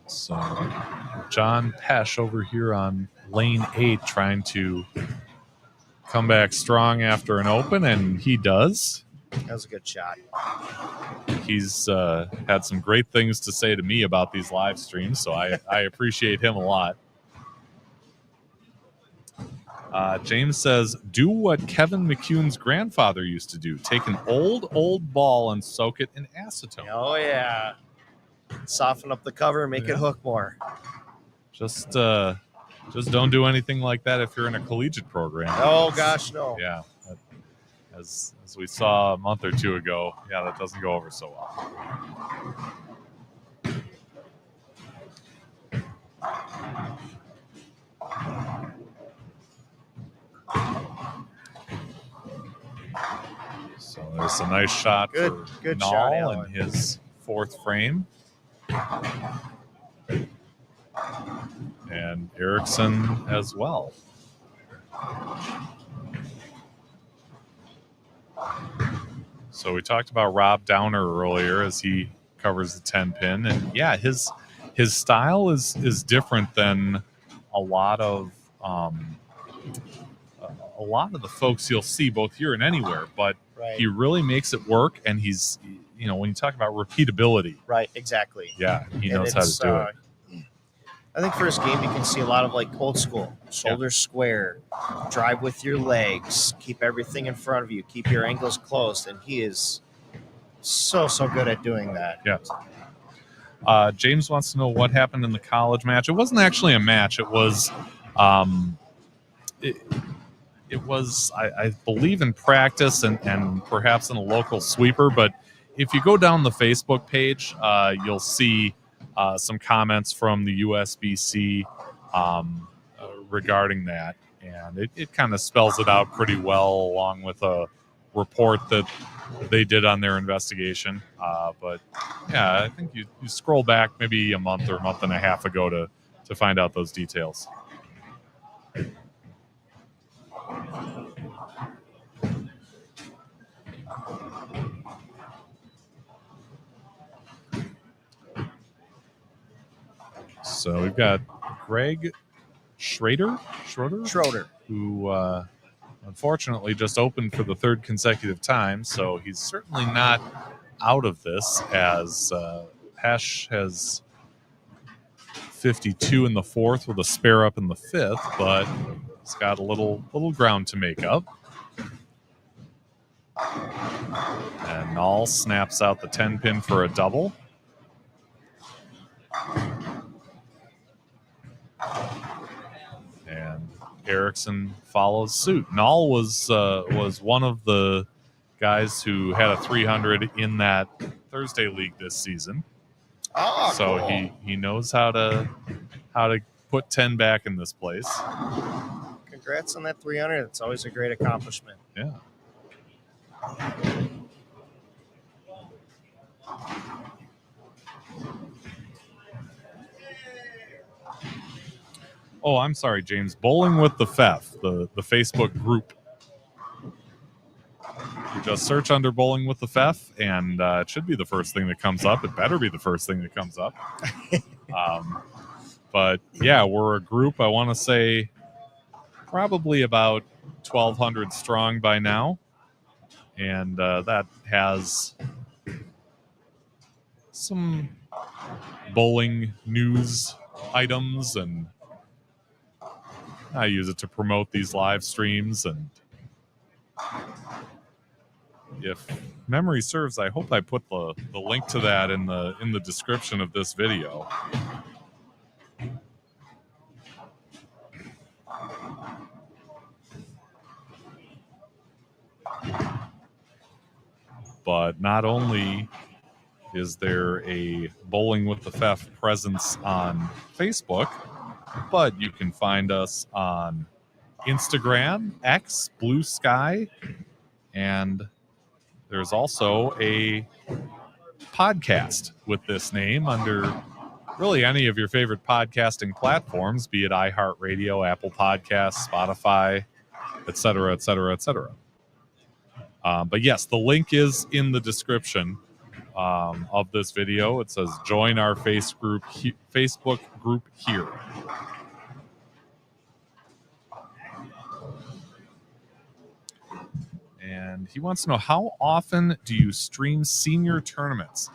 So John Pesh over here on lane 8 trying to come back strong after an open, and he does. That was a good shot. He's had some great things to say to me about these live streams, so I appreciate him a lot. James says, do what Kevin McCune's grandfather used to do. Take an old ball and soak it in acetone. Oh, yeah. Soften up the cover, make it hook more. Just don't do anything like that if you're in a collegiate program. Oh, gosh, no. Yeah. As we saw a month or two ago, yeah, that doesn't go over so well. So there's a nice shot for good shot, Nall Alan. in his fourth frame. And Erickson as well. So we talked about Rob Downer earlier as he covers the 10 pin, and yeah, his style is different than a lot of the folks you'll see both here and anywhere, but Right. he really makes it work, and he's, when you talk about repeatability, Right, exactly. yeah, he And knows how to do it. I think for his game, you can see a lot of like old school, shoulders square, drive with your legs, keep everything in front of you, keep your ankles closed, and he is so good at doing that. Yeah. James wants to know what happened in the college match. It wasn't actually a match. It was, it was, I believe, in practice and perhaps in a local sweeper. But if you go down the Facebook page, you'll see some comments from the USBC regarding that. And it kind of spells it out pretty well, along with a report that they did on their investigation. But yeah, I think you scroll back maybe a month or month and a half ago to find out those details. So we've got Greg Schroeder, who unfortunately just opened for the third consecutive time. So he's certainly not out of this, as Pesh has 52 in the fourth with a spare up in the fifth, but he's got a little ground to make up. And Nall snaps out the 10 pin for a double. And Erickson follows suit. Nall was one of the guys who had a 300 in that Thursday league this season. Oh, So cool. he knows how to put 10 back in this place. Congrats on that 300. It's always a great accomplishment. Yeah. Oh, I'm sorry, James. Bowling with the FEF, the Facebook group. You just search under Bowling with the FEF, and it should be the first thing that comes up. It better be the first thing that comes up. But yeah, we're a group, I want to say, probably about 1,200 strong by now. And that has some bowling news items, and I use it to promote these live streams. And if memory serves, I hope I put the link to that in the description of this video. But not only is there a Bowling with the FEF presence on Facebook, but you can find us on Instagram, X, Blue Sky, and there's also a podcast with this name under really any of your favorite podcasting platforms, be it iHeartRadio, Apple Podcasts, Spotify, etc., etc., etc. But yes, the link is in the description of this video. It says join our Facebook group here. And he wants to know, how often do you stream senior tournaments?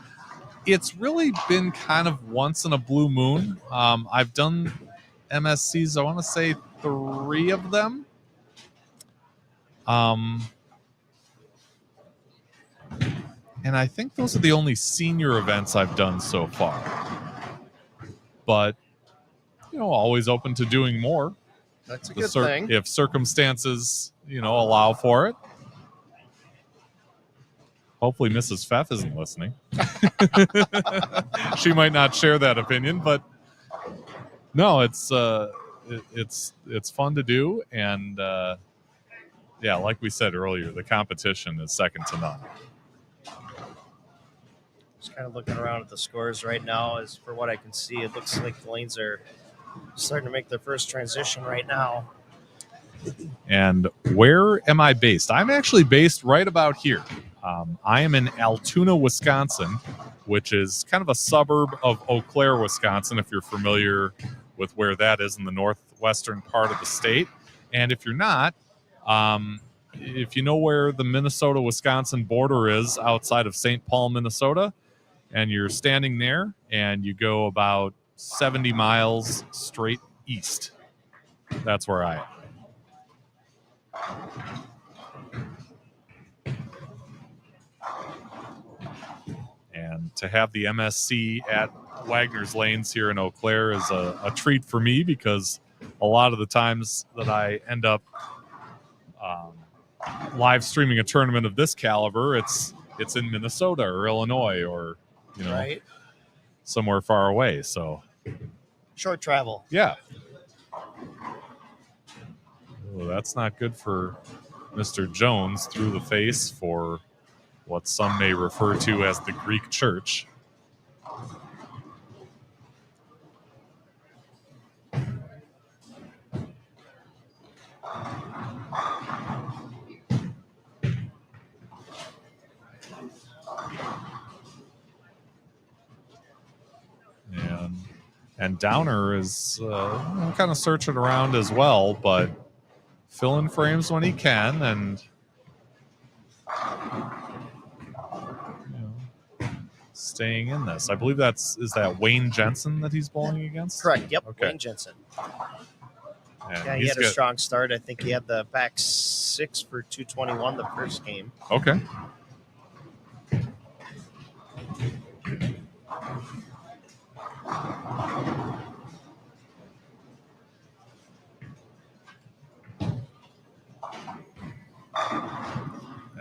It's really been kind of once in a blue moon. I've done MSCs, I want to say 3 of them. And I think those are the only senior events I've done so far. But, always open to doing more. That's a good thing. If circumstances, allow for it. Hopefully Mrs. Pfeff isn't listening. She might not share that opinion, but no, it's fun to do. And, yeah, like we said earlier, the competition is second to none. Just kind of looking around at the scores right now. As for what I can see, it looks like the lanes are starting to make their first transition right now. And where am I based? I'm actually based right about here. I am in Altoona, Wisconsin, which is kind of a suburb of Eau Claire, Wisconsin, if you're familiar with where that is in the northwestern part of the state. And if you're not, if you know where the Minnesota-Wisconsin border is outside of St. Paul, Minnesota, and you're standing there and you go about 70 miles straight east, that's where I am. And to have the MSC at Wagner's Lanes here in Eau Claire is a treat for me, because a lot of the times that I end up live streaming a tournament of this caliber, it's in Minnesota or Illinois or Right. somewhere far away. So Short travel. yeah. Well, that's not good for Mr. Jones through the face for what some may refer to as the Greek church. And Downer is kind of searching around as well, but filling frames when he can, and staying in this. I believe is that Wayne Jensen that he's bowling against? Correct. Yep. Okay. Wayne Jensen. And Yeah, he had a strong start. I think he had the back 6 for 221 the first game. Okay.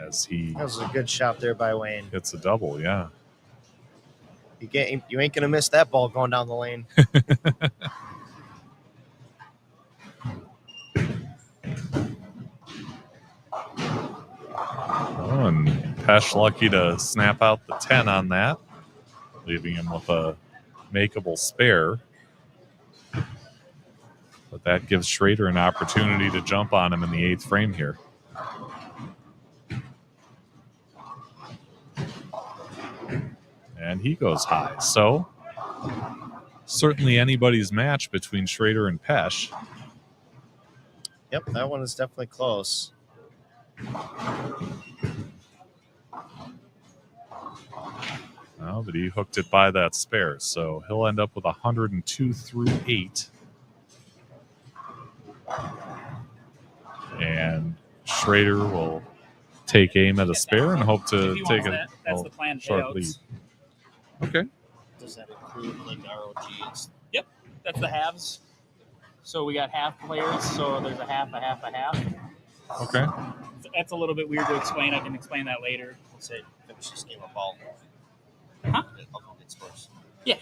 As he That was a good shot there by Wayne. hits a double, yeah. You ain't gonna miss that ball going down the lane. Oh, and Pesh lucky to snap out the 10 on that, leaving him with a makeable spare. But that gives Schrader an opportunity to jump on him in the 8th frame here. And he goes high. So certainly anybody's match between Schrader and Pesh. Yep, that one is definitely close. No, but he hooked it by that spare. So he'll end up with 102 through 8. And Schrader will take aim at a spare and hope to take a that's the planned short lead. payouts. Okay. Does that include like ROGs? Yep, that's the halves. So we got half players, so there's a half, a half, a half. Okay. That's a little bit weird to explain. I can explain that later. Let's say finish this game of ball. Huh? I'll go get scores. Yeah,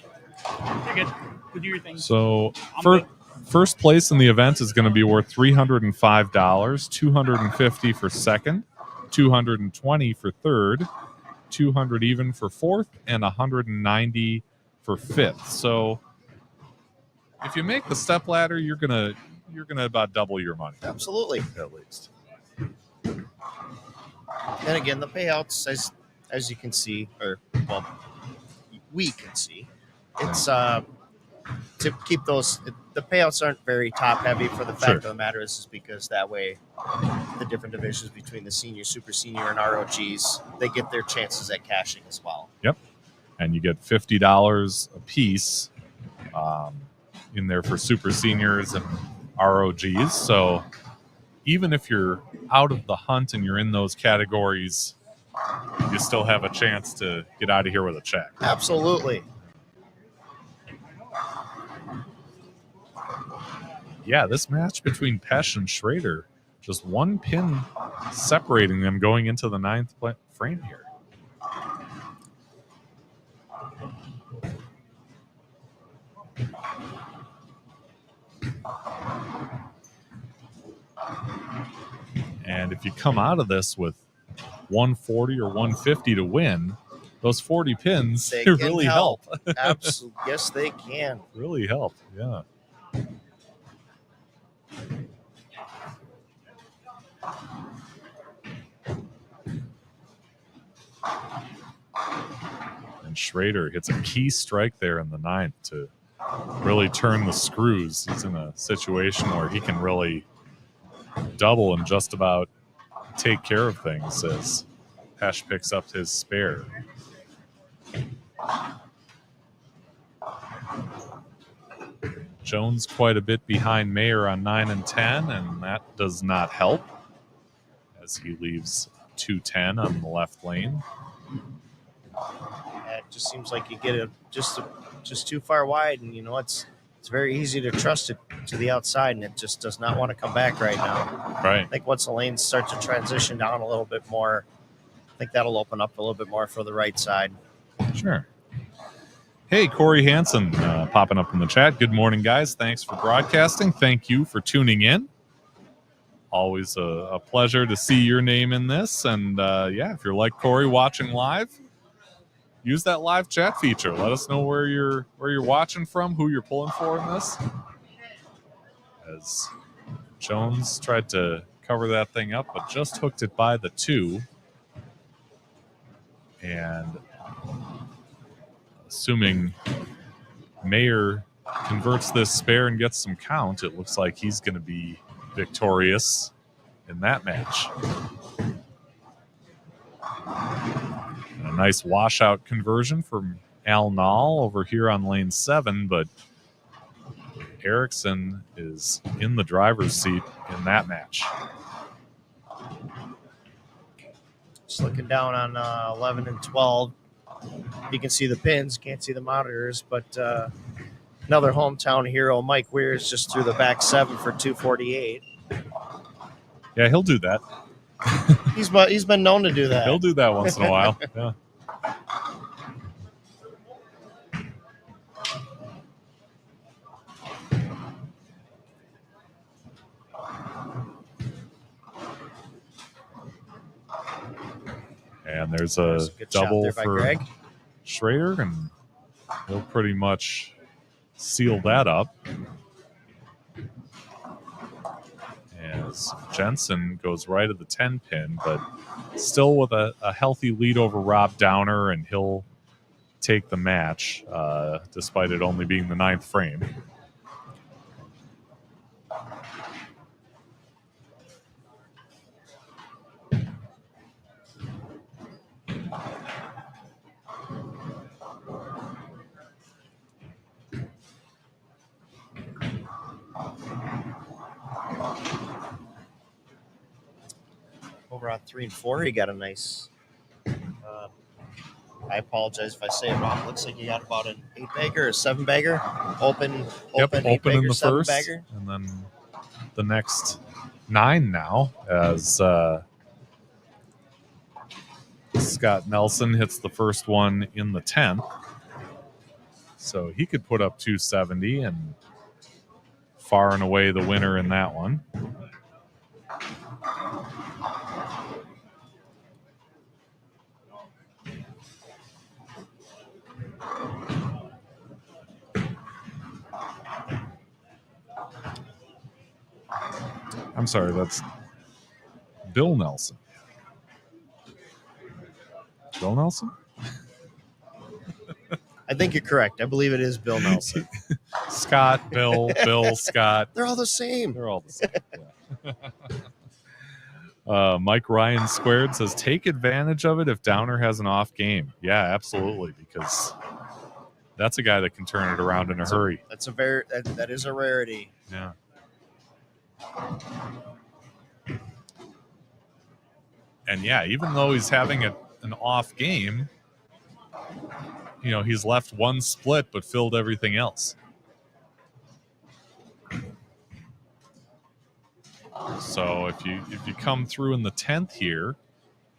you're good. Go do your thing. So I'm good. first place in the event is going to be worth $305, $250 for second, 220 for third, 200 even for fourth, and 190 for fifth. So if you make the step ladder, you're gonna about double your money Absolutely. at least. And again, the payouts, as you can see, or well, we can see, it's to keep those. The payouts aren't very top heavy. For the fact of the matter is because that way, the different divisions between the senior, super senior, and ROGs, they get their chances at cashing as well. Yep, and you get $50 a piece in there for super seniors and ROGs. So even if you're out of the hunt and you're in those categories, you still have a chance to get out of here with a check. Absolutely. Yeah, this match between Pesh and Schrader, just one pin separating them going into the ninth frame here. And if you come out of this with 140 or 150 to win, those 40 pins They really can help. Absolutely. Yes, they can. Really help, yeah. And Schrader hits a key strike there in the ninth to really turn the screws. He's in a situation where he can really double and just about take care of things as Pesh picks up his spare. Jones quite a bit behind Mayer on 9 and 10, and that does not help as he leaves 210 on the left lane. It just seems like you get it just too far wide, and it's very easy to trust it to the outside, and it just does not want to come back right now. Right. I think once the lanes start to transition down a little bit more, I think that'll open up a little bit more for the right side. Sure. Hey, Corey Hansen popping up in the chat. Good morning, guys. Thanks for broadcasting. Thank you for tuning in. Always a pleasure to see your name in this. And yeah, if you're like Corey watching live, use that live chat feature. Let us know where you're watching from, who you're pulling for in this. As Jones tried to cover that thing up, but just hooked it by the 2. And assuming Mayer converts this spare and gets some count, it looks like he's going to be victorious in that match. And a nice washout conversion from Al Nall over here on lane 7, but Erickson is in the driver's seat in that match. Just looking down on 11 and 12. You can see the pins, can't see the monitors, but another hometown hero, Mike Weirs, just threw the back 7 for 248. Yeah, he'll do that. He's been known to do that. He'll do that once in a while. Yeah. And there's a double for Greg Schrader, and he'll pretty much seal that up. As Jensen goes right at the 10 pin, but still with a healthy lead over Rob Downer, and he'll take the match despite it only being the 9th frame. over on 3 and 4, he got a nice. I apologize if I say it wrong. Looks like he got about an 8-bagger or 7-bagger. Open Open in the first, 7-bagger. and then the next 9 now as Scott Nelson hits the first one in the 10th. So he could put up 270 and far and away the winner in that one. I'm sorry, that's Bill Nelson. Bill Nelson? I think you're correct. I believe it is Bill Nelson. Scott, Bill, Scott. They're all the same. They're all the same. Yeah. Mike Ryan squared says, take advantage of it if Downer has an off game. Yeah, absolutely, because that's a guy that can turn it around in a hurry. That is a rarity. Yeah. And yeah, even though he's having an off game, you know, he's left one split but filled everything else. So if you come through in the 10th here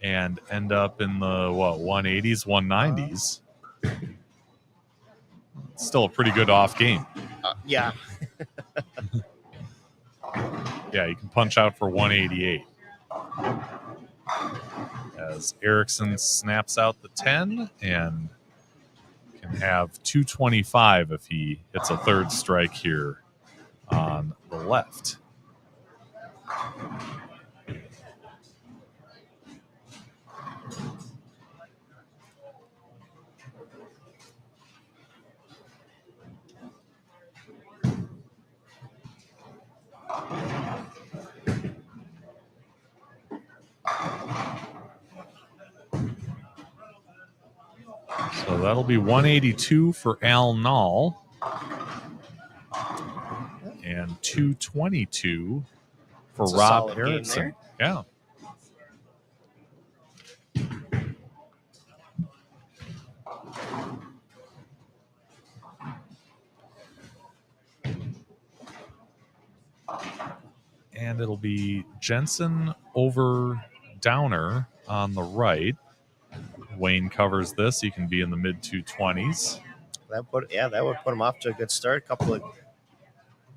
and end up in the 180s, 190s, it's still a pretty good off game. Yeah. Yeah, you can punch out for 188. As Erickson snaps out the 10 and can have 225 if he hits a third strike here on the left. So that'll be 182 for Al Nall and 222 for That's a Rob solid game Erickson. there. Yeah. And it'll be Jensen over Downer on the right. Wayne covers this. He can be in the mid 220s. That would put him off to a good start. A couple of,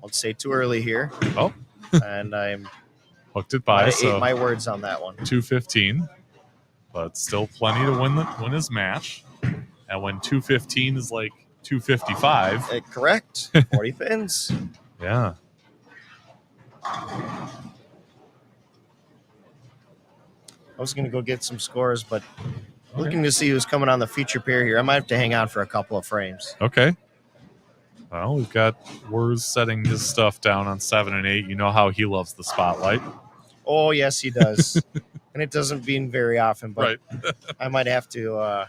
I'll say, too early here. Oh, and I'm hooked it by. I So ate my words on that one. 215, but still plenty to win his match. And when 215 is like 255, correct. 40 pins. Yeah. I was going to go get some scores, but looking to see who's coming on the feature pair here. I might have to hang on for a couple of frames. Okay. Well, we've got Wurs setting his stuff down on 7 and 8. You know how he loves the spotlight. Oh, yes, he does. And it doesn't mean very often, but Right. I might have to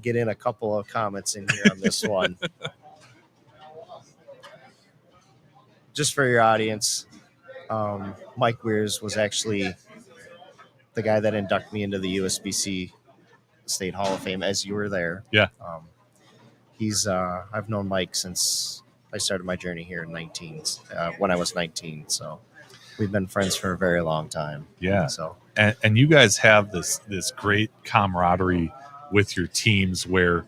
get in a couple of comments in here on this one. Just for your audience, Mike Weirs was actually the guy that inducted me into the USBC State Hall of Fame as you were there. Yeah. I've known Mike since I started my journey here in when I was 19. So we've been friends for a very long time. Yeah. So and you guys have this great camaraderie with your teams where,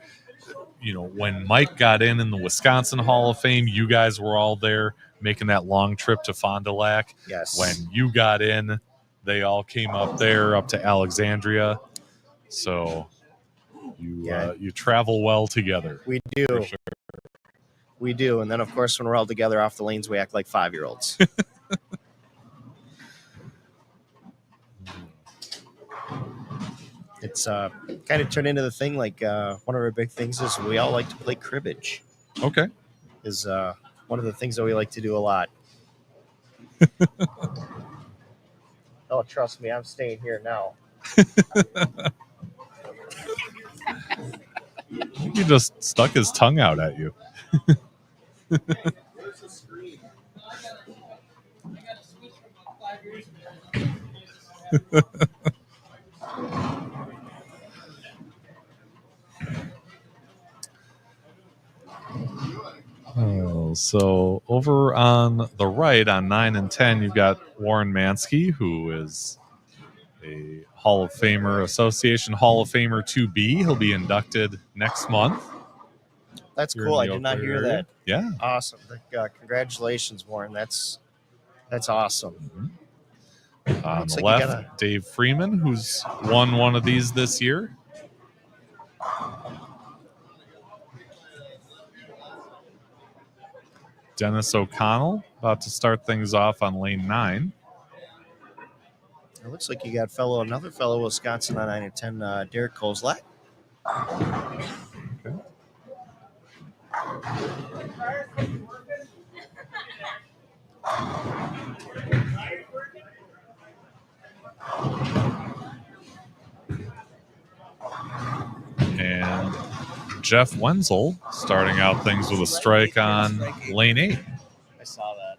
you know, when Mike got in the Wisconsin Hall of Fame, you guys were all there making that long trip to Fond du Lac. Yes. When you got in, they all came up to Alexandria. So you travel well together. we do. For sure. We do. And then, of course, when we're all together off the lanes, we act like 5-year-olds. It's kind of turned into the thing. Like one of our big things is we all like to play cribbage. Okay. Is one of the things that we like to do a lot. Oh, trust me, I'm staying here now. He just stuck his tongue out at you. Oh, so over on the right on 9 and 10, you've got Warren Mansky, who is a Hall of Famer, Association Hall of Famer 2B. He'll be inducted next month. That's Here cool. I in the did not Oakland hear area. that. Yeah. Awesome. Congratulations, Warren. That's awesome. On Looks the like you left, Dave Freeman, who's won one of these this year. Dennis O'Connell, about to start things off on lane 9. It looks like you got another fellow Wisconsin on 9 and 10, Derek Kozlak. Okay. And Jeff Wenzel starting out things with a strike on lane 8. I saw that.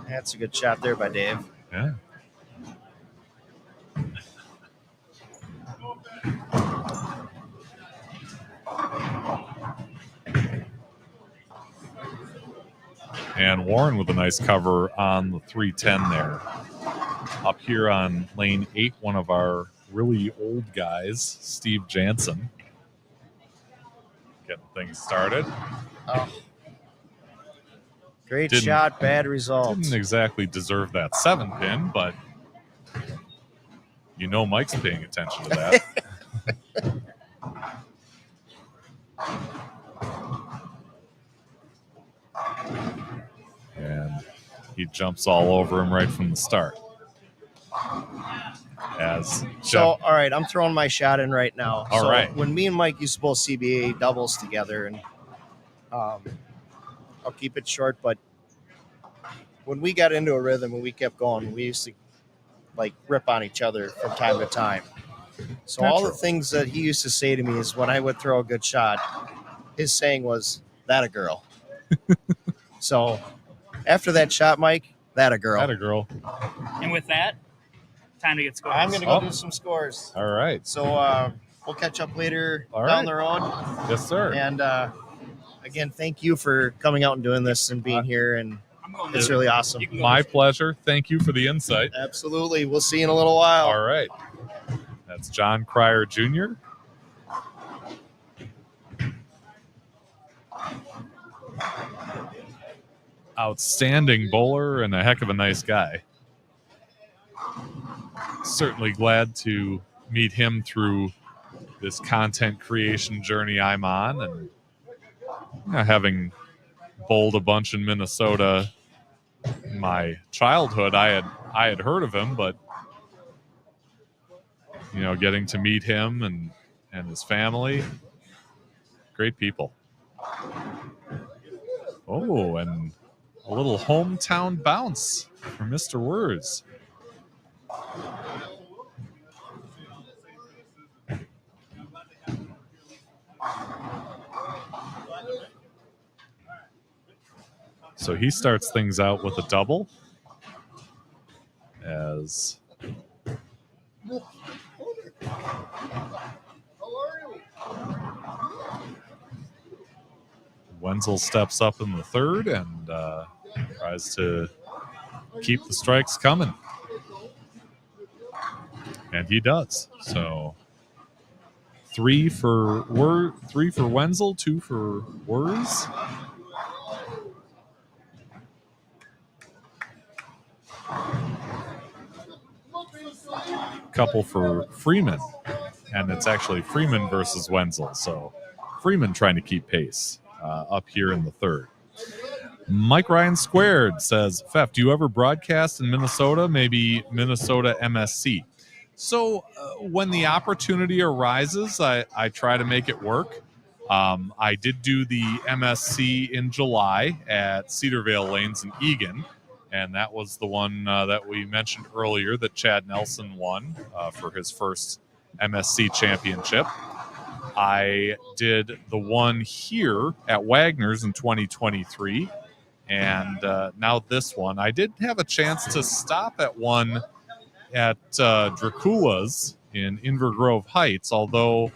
That's a good shot there by Dave. Yeah. And Warren with a nice cover on the 310 there. Up here on lane 8, one of our really old guys, Steve Jansen. Getting things started. Oh. Great shot, bad result. Didn't exactly deserve that 7-pin, but you know Mike's paying attention to that. And he jumps all over him right from the start. All right, I'm throwing my shot in right now. All right. When me and Mike used to both CBA doubles together, and I'll keep it short, but when we got into a rhythm and we kept going, we used to like rip on each other from time to time. So all the things that he used to say to me is when I would throw a good shot, his saying was, "That a girl." So after that shot, Mike, that a girl. That a girl. And with that, time to get scores. I'm going to go do some scores. All right. So we'll catch up later down the road. Yes, sir. And again, thank you for coming out and doing this and being here. And it's really awesome. My pleasure. Thank you for the insight. Absolutely. We'll see you in a little while. All right. That's John Cryer Jr. Outstanding bowler and a heck of a nice guy. Certainly glad to meet him through this content creation journey I'm on, and having bowled a bunch in Minnesota in my childhood, I had heard of him, but getting to meet him and his family, great people. Oh, and a little hometown bounce for Mr. Words. So he starts things out with a double as Wenzel steps up in the third and tries to keep the strikes coming. And he does. So 3 for Wenzel, 2 for Words. Couple for Freeman, and it's actually Freeman versus Wenzel. So Freeman trying to keep pace up here in the third. Mike Ryan Squared says, Pfeff, do you ever broadcast in Minnesota? Maybe Minnesota MSC. So when the opportunity arises, I try to make it work. I did do the MSC in July at Cedarvale Lanes in Eagan, and that was the one that we mentioned earlier that Chad Nelson won for his first MSC championship. I did the one here at Wagner's in 2023, and now this one. I did have a chance to stop at one at Dracula's in Inver Grove Heights, although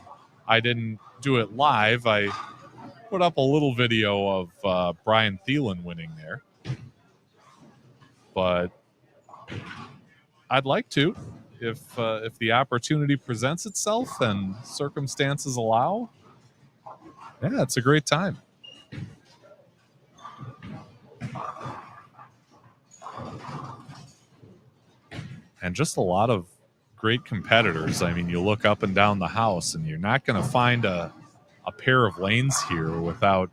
I didn't do it live. I put up a little video of Brian Thielen winning there. But I'd like to, if the opportunity presents itself and circumstances allow. Yeah, it's a great time. and just a lot of great competitors. I mean, you look up and down the house, and you're not going to find a pair of lanes here without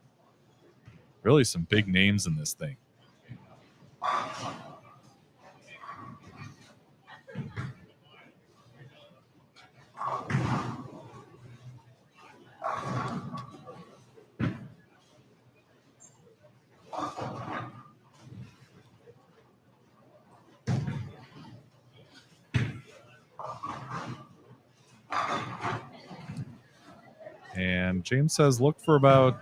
really some big names in this thing. And James says, look for about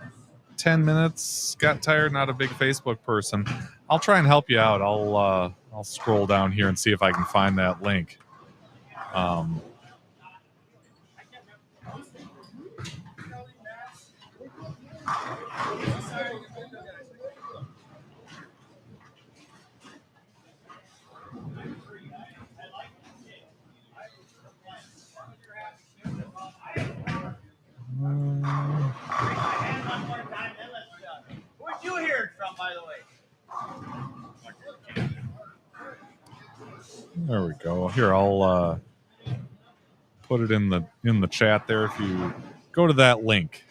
10 minutes. Got tired, not a big Facebook person. I'll try and help you out. I'll scroll down here and see if I can find that link. Where'd you hear it from, by the way? There we go. Here, I'll put it in the chat there. If you go to that link,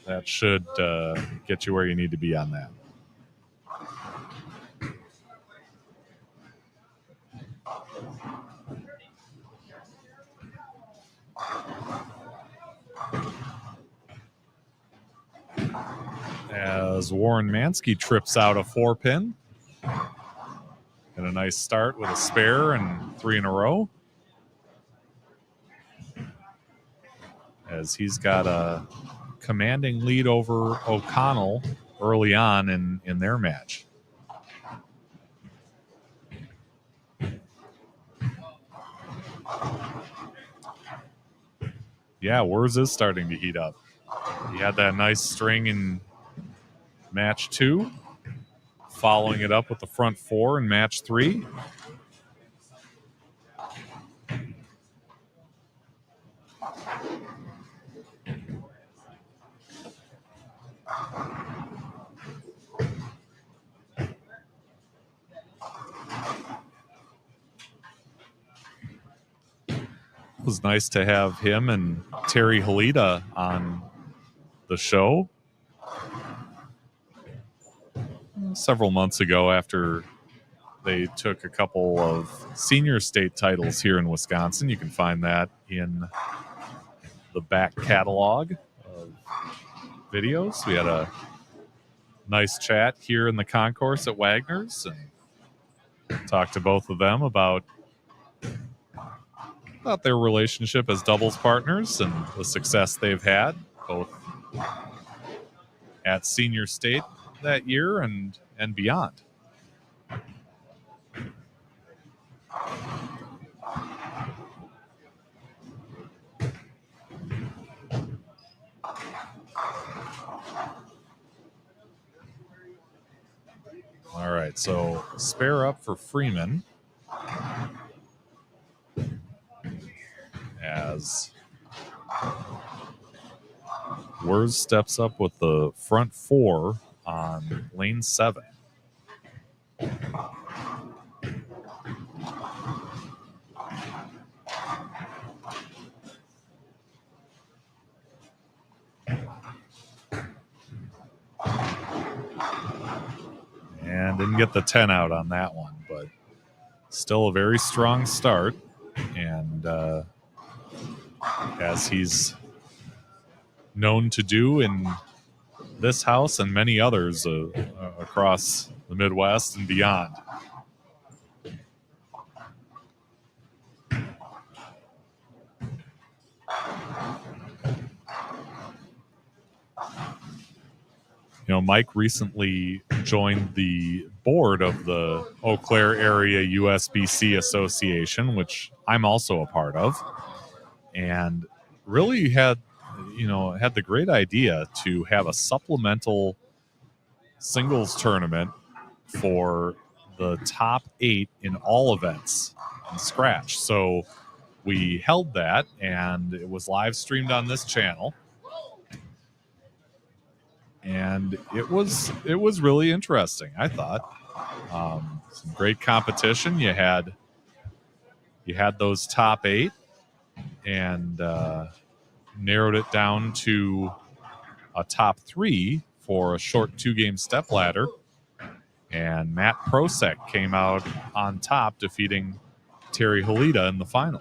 that should get you where you need to be on that. As Warren Mansky trips out a 4-pin. And a nice start with a spare and 3 in a row. As he's got a commanding lead over O'Connell early on in their match. Yeah, Wurz is starting to heat up. He had that nice string in match 2, following it up with the front 4 in match 3. It was nice to have him and Terry Halita on the show several months ago after they took a couple of senior state titles here in Wisconsin. You can find that in the back catalog of videos. We had a nice chat here in the concourse at Wagner's and talked to both of them about their relationship as doubles partners and the success they've had both at senior state that year and beyond. All right, so spare up for Freeman as Wurz steps up with the front 4 on lane 7. And didn't get the 10 out on that one, but still a very strong start. And as he's known to do in this house and many others across the Midwest and beyond. You know, Mike recently joined the board of the Eau Claire Area USBC Association, which I'm also a part of, and really had the great idea to have a supplemental singles tournament for the top 8 in all events in Scratch. So we held that, and it was live streamed on this channel. And it was really interesting, I thought. Some great competition. You had those top 8 and narrowed it down to a top 3 for a short 2-game stepladder. And Matt Prosek came out on top, defeating Terry Halita in the final.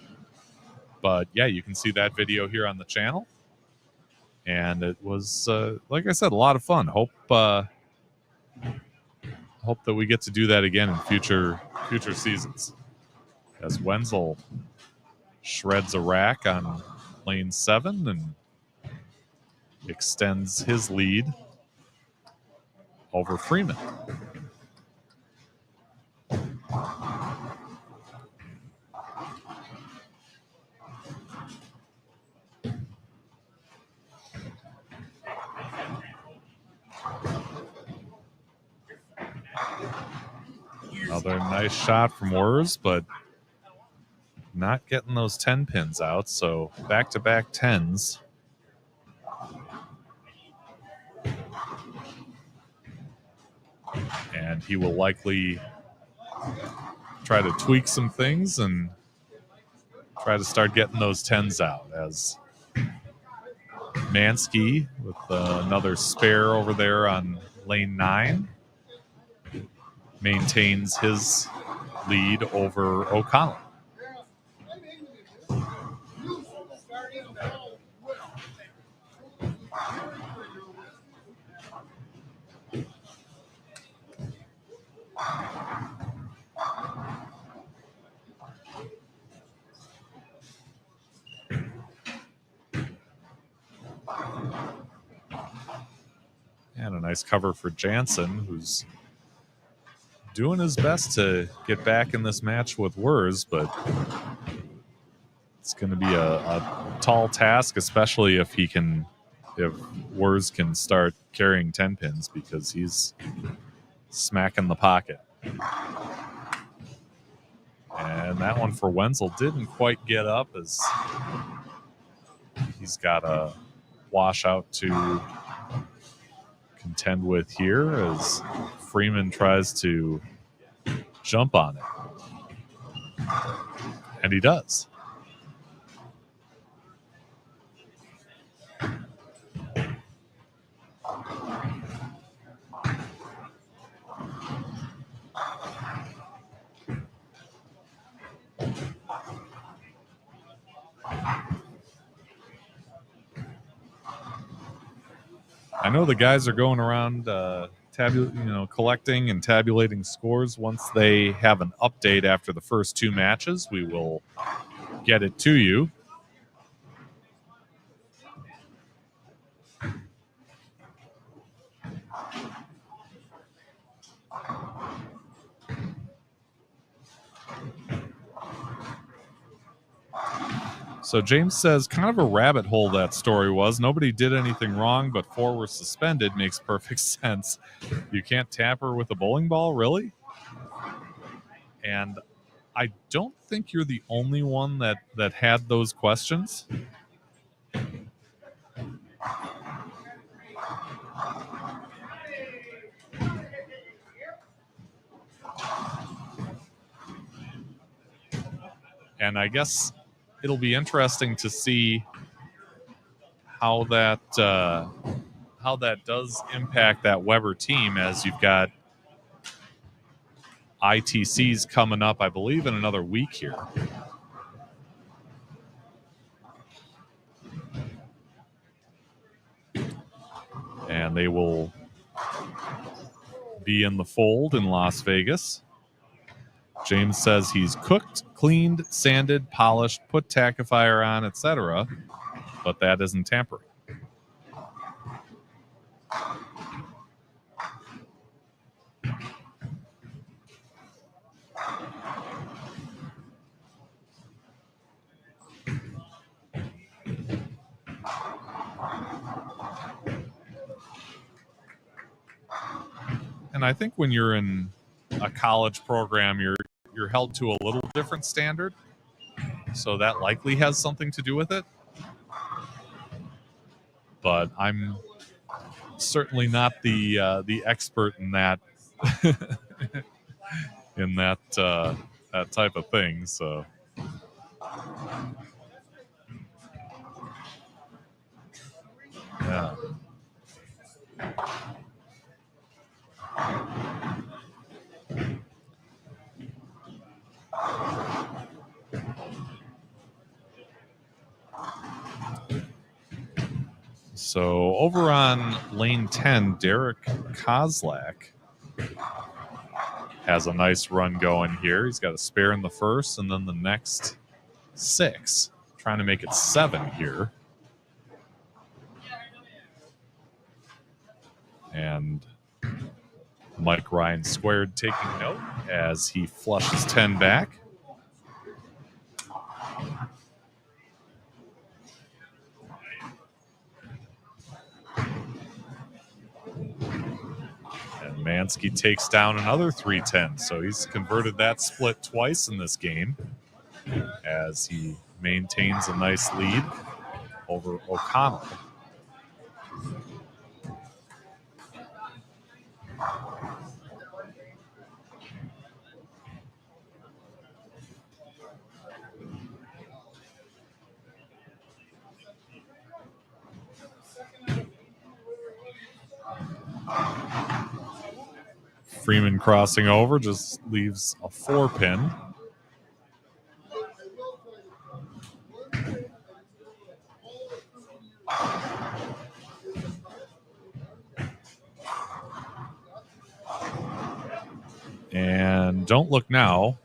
But yeah, you can see that video here on the channel. And it was, like I said, a lot of fun. Hope that we get to do that again in future seasons. As Wenzel shreds a rack on lane 7 and extends his lead over Freeman. Another nice shot from Wurz, but not getting those 10 pins out, so back-to-back 10s. And he will likely try to tweak some things and try to start getting those 10s out, as Mansky with another spare over there on lane 9 maintains his lead over O'Connell. And a nice cover for Jansen, who's doing his best to get back in this match with Wurz, but it's going to be a tall task, especially if Wurz can start carrying 10 pins, because he's smacking the pocket. And that one for Wenzel didn't quite get up, as he's got a washout to contend with here, as Freeman tries to jump on it. And he does. I know the guys are going around collecting and tabulating scores. Once they have an update after the first 2 matches, we will get it to you. So James says, kind of a rabbit hole that story was. Nobody did anything wrong, but 4 were suspended. Makes perfect sense. You can't tamper with a bowling ball, really? And I don't think you're the only one that had those questions. And I guess it'll be interesting to see how that does impact that Weber team, as you've got ITCs coming up, I believe, in another week here. And they will be in the fold in Las Vegas. James says he's cooked, cleaned, sanded, polished, put tackifier on, etc., but that isn't tampering. And I think when you're in a college program, you're held to a little different standard, so that likely has something to do with it. But I'm certainly not the expert in that in that that type of thing. So yeah. So over on lane 10, Derek Kozlak has a nice run going here. He's got a spare in the first and then the next 6. Trying to make it 7 here. And Mike Ryan squared taking note as he flushes 10 back. Mansky takes down another 310, so he's converted that split twice in this game as he maintains a nice lead over O'Connell. Freeman crossing over just leaves a 4-pin. And don't look now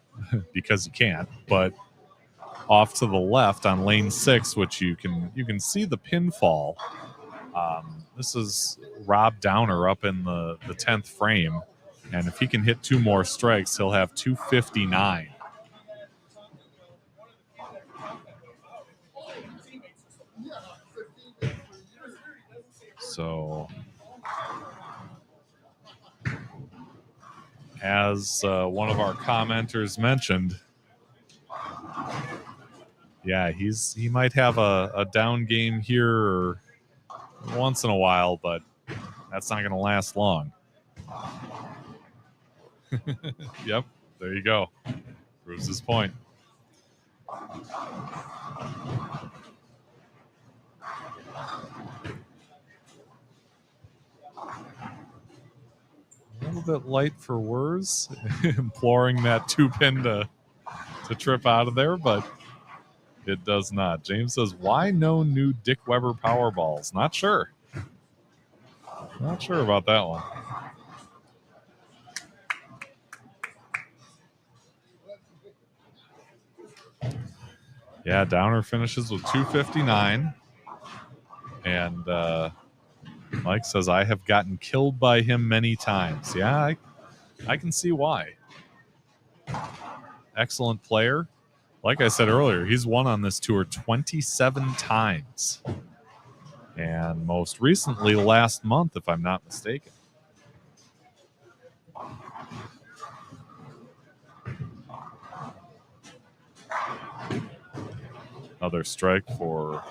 because you can't, but off to the left on lane 6, which you can see the pinfall. This is Rob Downer up in the 10th frame. And if he can hit 2 more strikes, he'll have 259. So, as one of our commenters mentioned, yeah, he might have a down game here once in a while, but that's not going to last long. Yep, there you go. Proves his point. A little bit light for Wurs, imploring that 2-pin to trip out of there, but it does not. James says, why no new Dick Weber Powerballs? Not sure. Not sure about that one. Yeah, Downer finishes with 259. And Mike says, I have gotten killed by him many times. Yeah, I can see why. Excellent player. Like I said earlier, he's won on this tour 27 times. And most recently last month, if I'm not mistaken. Another strike for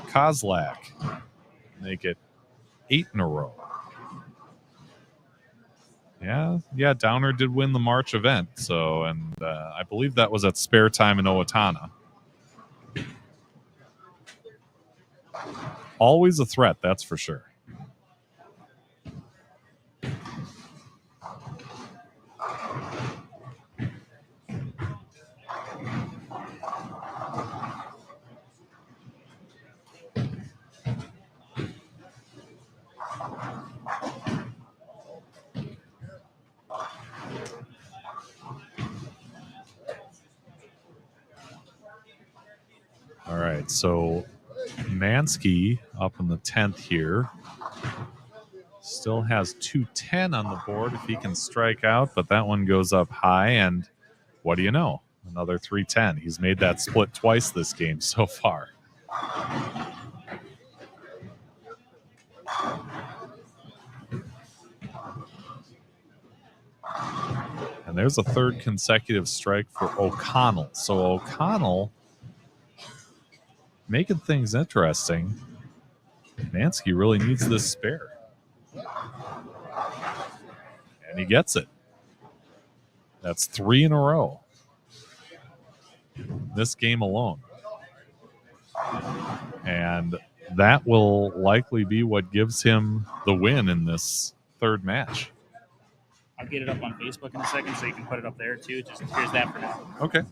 Kozlak. Make it 8 in a row. Yeah, Downer did win the March event. So, and I believe that was at spare time in Owatonna. Always a threat, that's for sure. All right, so Mansky up in the 10th here. Still has 210 on the board if he can strike out, but that one goes up high, and what do you know? Another 310. He's made that split twice this game so far. And there's a third consecutive strike for O'Connell. So O'Connell making things interesting. Mansky really needs this spare. and he gets it. That's 3 in a row. This game alone. And that will likely be what gives him the win in this third match. I'll get it up on Facebook in a second so you can put it up there too. Just here's that for now. Okay.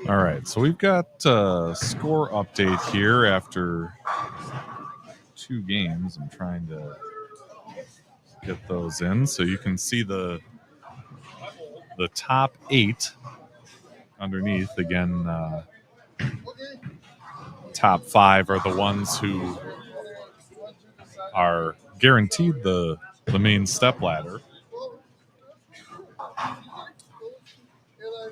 All right, so we've got a score update here after 2 games. I'm trying to get those in so you can see the top 8 underneath. Again, top 5 are the ones who are guaranteed the main stepladder.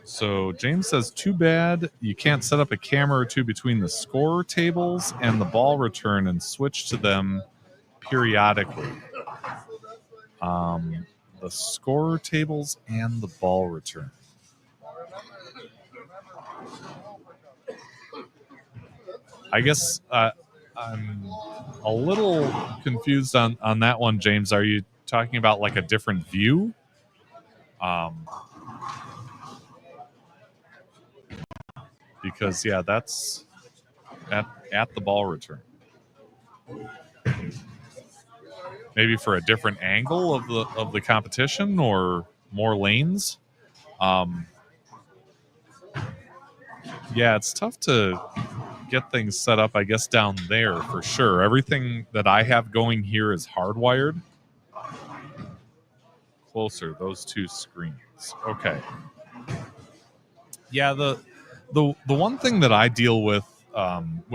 So James says, too bad you can't set up a camera or two between the score tables and the ball return and switch to them periodically. The score tables and the ball return. I guess I'm a little confused on that one, James. Are you talking about like a different view? Because yeah, that's at the ball return. Maybe for a different angle of the competition or more lanes. Yeah, it's tough to get things set up, I guess, down there for sure. Everything that I have going here is hardwired. Closer, those 2 screens. Okay. Yeah, the one thing that I deal with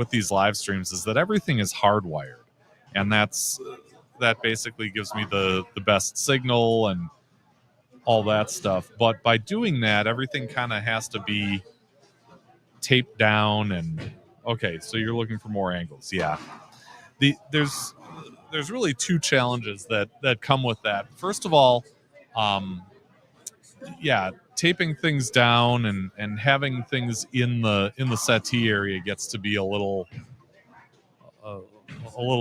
these live streams is that everything is hardwired, and that basically gives me the best signal and all that stuff. But by doing that, everything kind of has to be taped down. And okay, so you're looking for more angles. Yeah, there's really 2 challenges that come with that. First of all, yeah, taping things down and having things in the settee area gets to be a little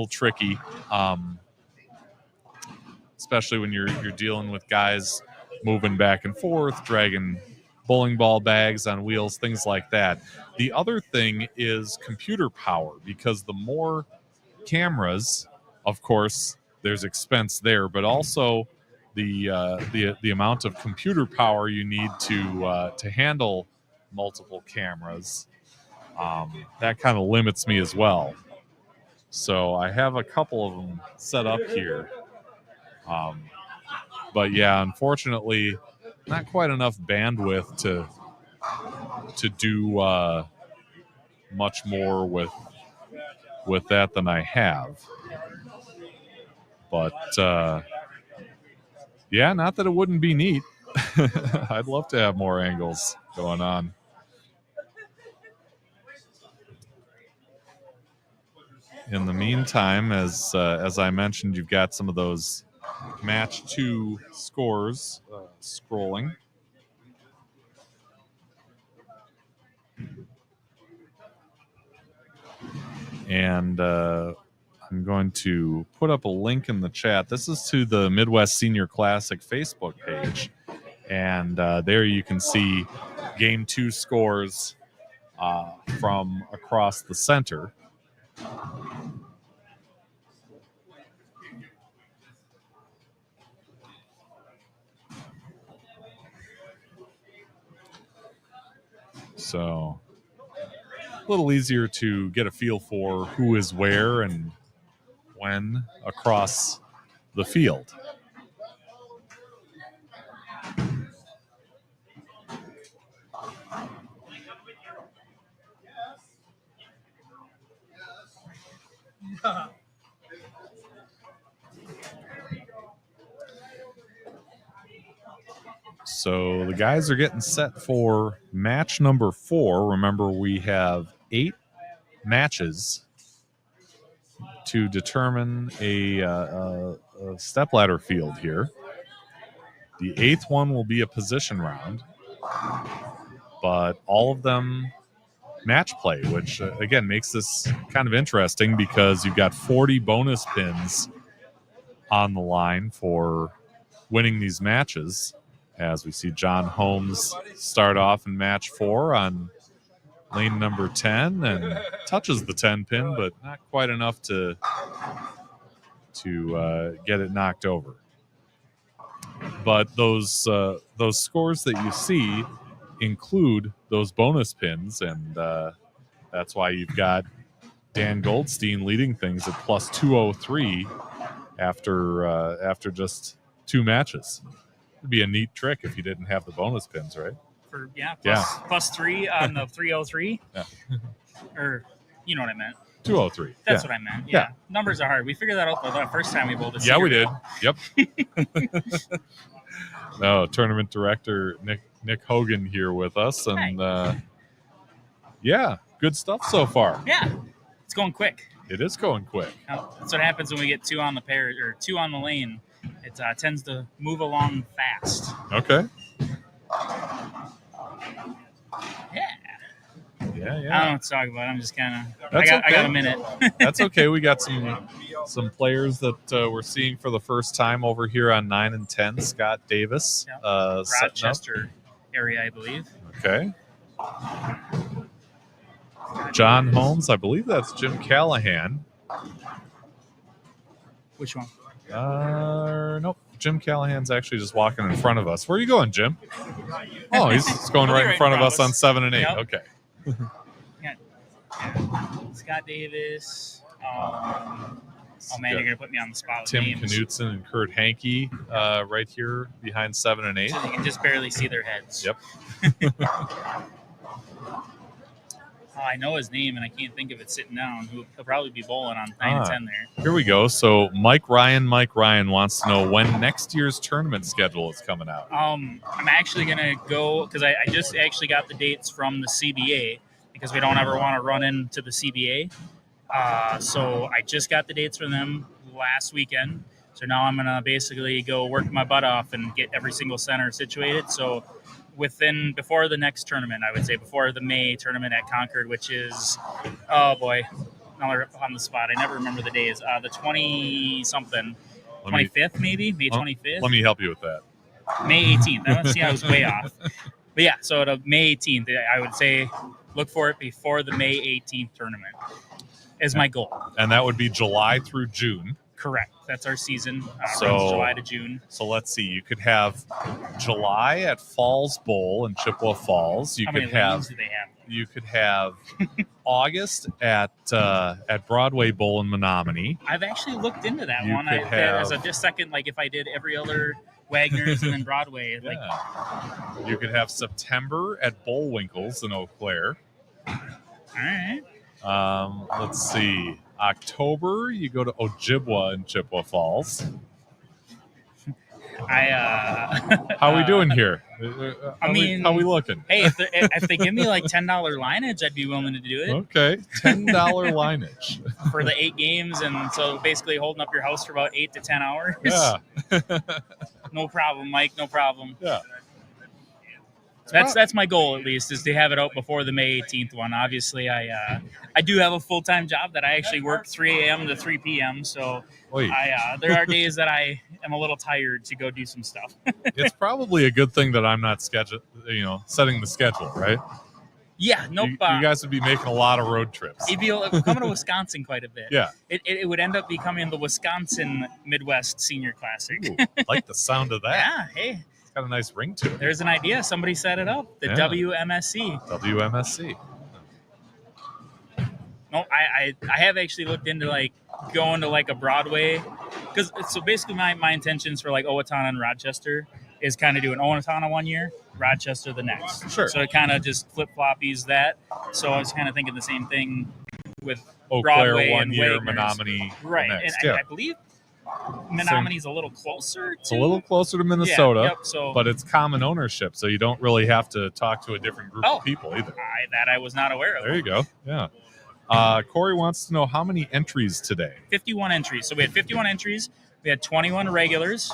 tricky, especially when you're dealing with guys moving back and forth, dragging bowling ball bags on wheels, things like that. The other thing is computer power, because the more cameras, of course, there's expense there, but also the amount of computer power you need to handle multiple cameras, that kind of limits me as well. So I have a couple of them set up here, but yeah, unfortunately, not quite enough bandwidth to do much more with that than I have. But yeah, not that it wouldn't be neat. I'd love to have more angles going on. In the meantime, as I mentioned, you've got some of those match 2 scores scrolling. And I'm going to put up a link in the chat. This is to the Midwest Senior Classic Facebook page. And there you can see Game 2 scores from across the center. So a little easier to get a feel for who is where and when across the field. So the guys are getting set for match number 4. Remember, we have 8 matches to determine a stepladder field here. The 8th one will be a position round, but all of them match play, which again makes this kind of interesting because you've got 40 bonus pins on the line for winning these matches. As we see John Holmes start off in match 4 on lane number 10 and touches the 10 pin, but not quite enough to get it knocked over. But those scores that you see include those bonus pins, and that's why you've got Dan Goldstein leading things at plus 203 after just 2 matches. It'd be a neat trick if you didn't have the bonus pins, right? Plus 3 on the 303. Yeah. Or you know what I meant. 203. That's what I meant. Yeah. Numbers are hard. We figured that out the first time we bowled this. Yeah, we did. Yep. No, tournament director Nick Hogan here with us, and good stuff so far. Yeah, it's going quick. It is going quick. That's what happens when we get 2 on the pair or 2 on the lane. It tends to move along fast. Okay. Yeah. Yeah. I don't know what to talk about. I'm just kind of. Okay. I got a minute. That's okay. We got some players that we're seeing for the first time over here on 9 and 10. Scott Davis, Rochester area, I believe. Okay. John Holmes, I believe that's Jim Callahan. Which one? Nope. Jim Callahan's actually just walking in front of us. Where are you going, Jim? Oh, he's going right in front of us on 7 and 8. Yep. Okay. Scott Davis. Oh man, you're gonna put me on the spot with Tim names. Knutson and Kurt Hankey right here behind 7 and 8. So you can just barely see their heads. Yep. I know his name, and I can't think of it sitting down. He'll probably be bowling on 9 and 10 there. Here we go. So Mike Ryan wants to know when next year's tournament schedule is coming out. I'm actually going to go, because I just actually got the dates from the CBA, because we don't ever want to run into the CBA. So I just got the dates from them last weekend. So now I'm going to basically go work my butt off and get every single center situated. So before the next tournament, I would say before the May tournament at Concord, which is, oh boy, now we're on the spot. I never remember the days. The 20-something, 25th maybe, May 25th. Let me help you with that. May 18th. I don't see I was way off. But yeah, so the May 18th, I would say look for it before the May 18th tournament is my goal. And that would be July through June. Correct. That's our season, So July to June. So let's see. You could have July at Falls Bowl in Chippewa Falls. How many lanes do they have? You could have August at Broadway Bowl in Menominee. I've actually looked into that You one. could As a have- just second, like if I did every other Wagner's and then Broadway, like You could have September at Bullwinkles in Eau Claire. all right. Let's see. October, you go to Ojibwa in Chippewa Falls. How we doing here? I mean, how we looking? Hey, if they give me like $10 lineage, I'd be willing to do it. Okay, $10 lineage for the 8 games, and so basically holding up your house for about 8 to 10 hours. Yeah. No problem, Mike. No problem. Yeah. That's my goal, at least, is to have it out before the May 18th one. Obviously, I do have a full-time job that I actually work 3 a.m. to 3 p.m. So there are days that I am a little tired to go do some stuff. It's probably a good thing that I'm not setting the schedule, right? Yeah, nope. You guys would be making a lot of road trips. You'd be coming to Wisconsin quite a bit. Yeah. It would end up becoming the Wisconsin Midwest Senior Classic. Ooh, like the sound of that. Yeah, hey. Got a nice ring to it. There's an idea. Somebody set it up. The WMSC. WMSC. No, I have actually looked into like going to like a Broadway, because so basically my intentions for like Owatonna and Rochester is kind of doing Owatonna one year, Rochester the next. Sure. So it kind of just flip floppies that. So I was kind of thinking the same thing with Eau Broadway Claire one and year, Wagner's. Menominee Right, next. and I believe Menominee's a little closer. It's a little closer to Minnesota, Yeah, yep, but it's common ownership, so you don't really have to talk to a different group of people either. I was not aware of. There you go. Yeah. Corey wants to know how many entries today. 51 entries. So we had 51 entries. We had 21 regulars,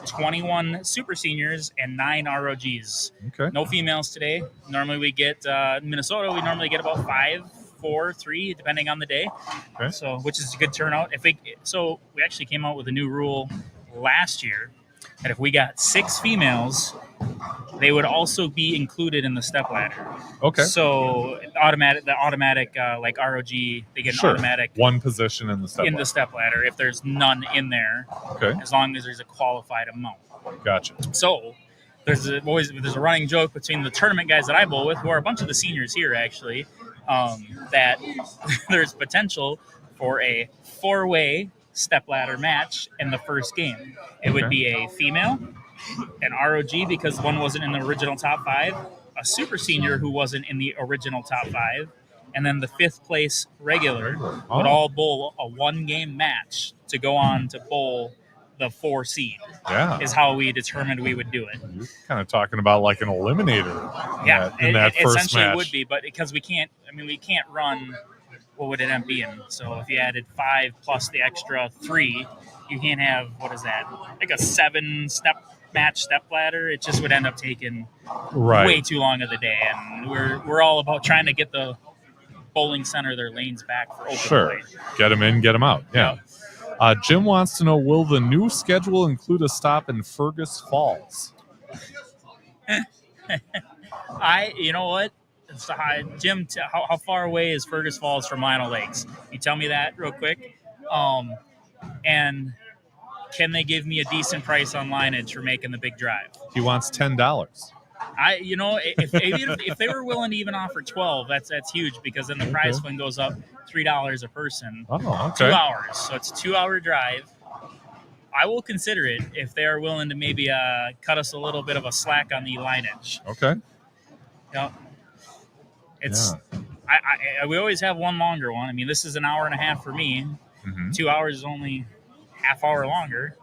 21 super seniors, and 9 ROGs. Okay. No females today. Normally we get in Minnesota. We normally get about 5, 4, 3, depending on the day. Okay. So, which is a good turnout. We actually came out with a new rule last year that if we got 6 females, they would also be included in the stepladder. Okay. So the automatic like ROG, they get an automatic one position in the stepladder. in the stepladder if there's none in there. Okay. As long as there's a qualified amount. Gotcha. So there's a running joke between the tournament guys that I bowl with, who are a bunch of the seniors here actually, that there's potential for a 4-way stepladder match in the first game. It would be a female, an ROG because one wasn't in the original top 5, a super senior who wasn't in the original top 5, and then the 5th place regular would all bowl a 1-game match to go on to bowl the 4 seed. Yeah. Is how we determined we would do it. You're kind of talking about like an eliminator. Yeah, in that it first essentially match. would be, but because we can't run, what would it end up being? So if you added 5 plus the extra 3, you can't have, what is that, like a 7-step match step ladder. It just would end up taking way too long of the day, and we're all about trying to get the bowling center their lanes back for open play. Get them in, get them out. Yeah. Jim wants to know, will the new schedule include a stop in Fergus Falls? You know what? Jim, how far away is Fergus Falls from Lionel Lakes? You tell me that real quick. And can they give me a decent price on lineage for making the big drive? He wants $10. If they were willing to even offer 12, that's huge, because then the prize fund goes up $3 a person. Oh, okay. 2 hours, so it's a 2-hour drive. I will consider it if they are willing to maybe cut us a little bit of a slack on the lineage. Okay. Yeah. We always have one longer one. I mean, this is an hour and a half for me. Mm-hmm. 2 hours is only half hour longer.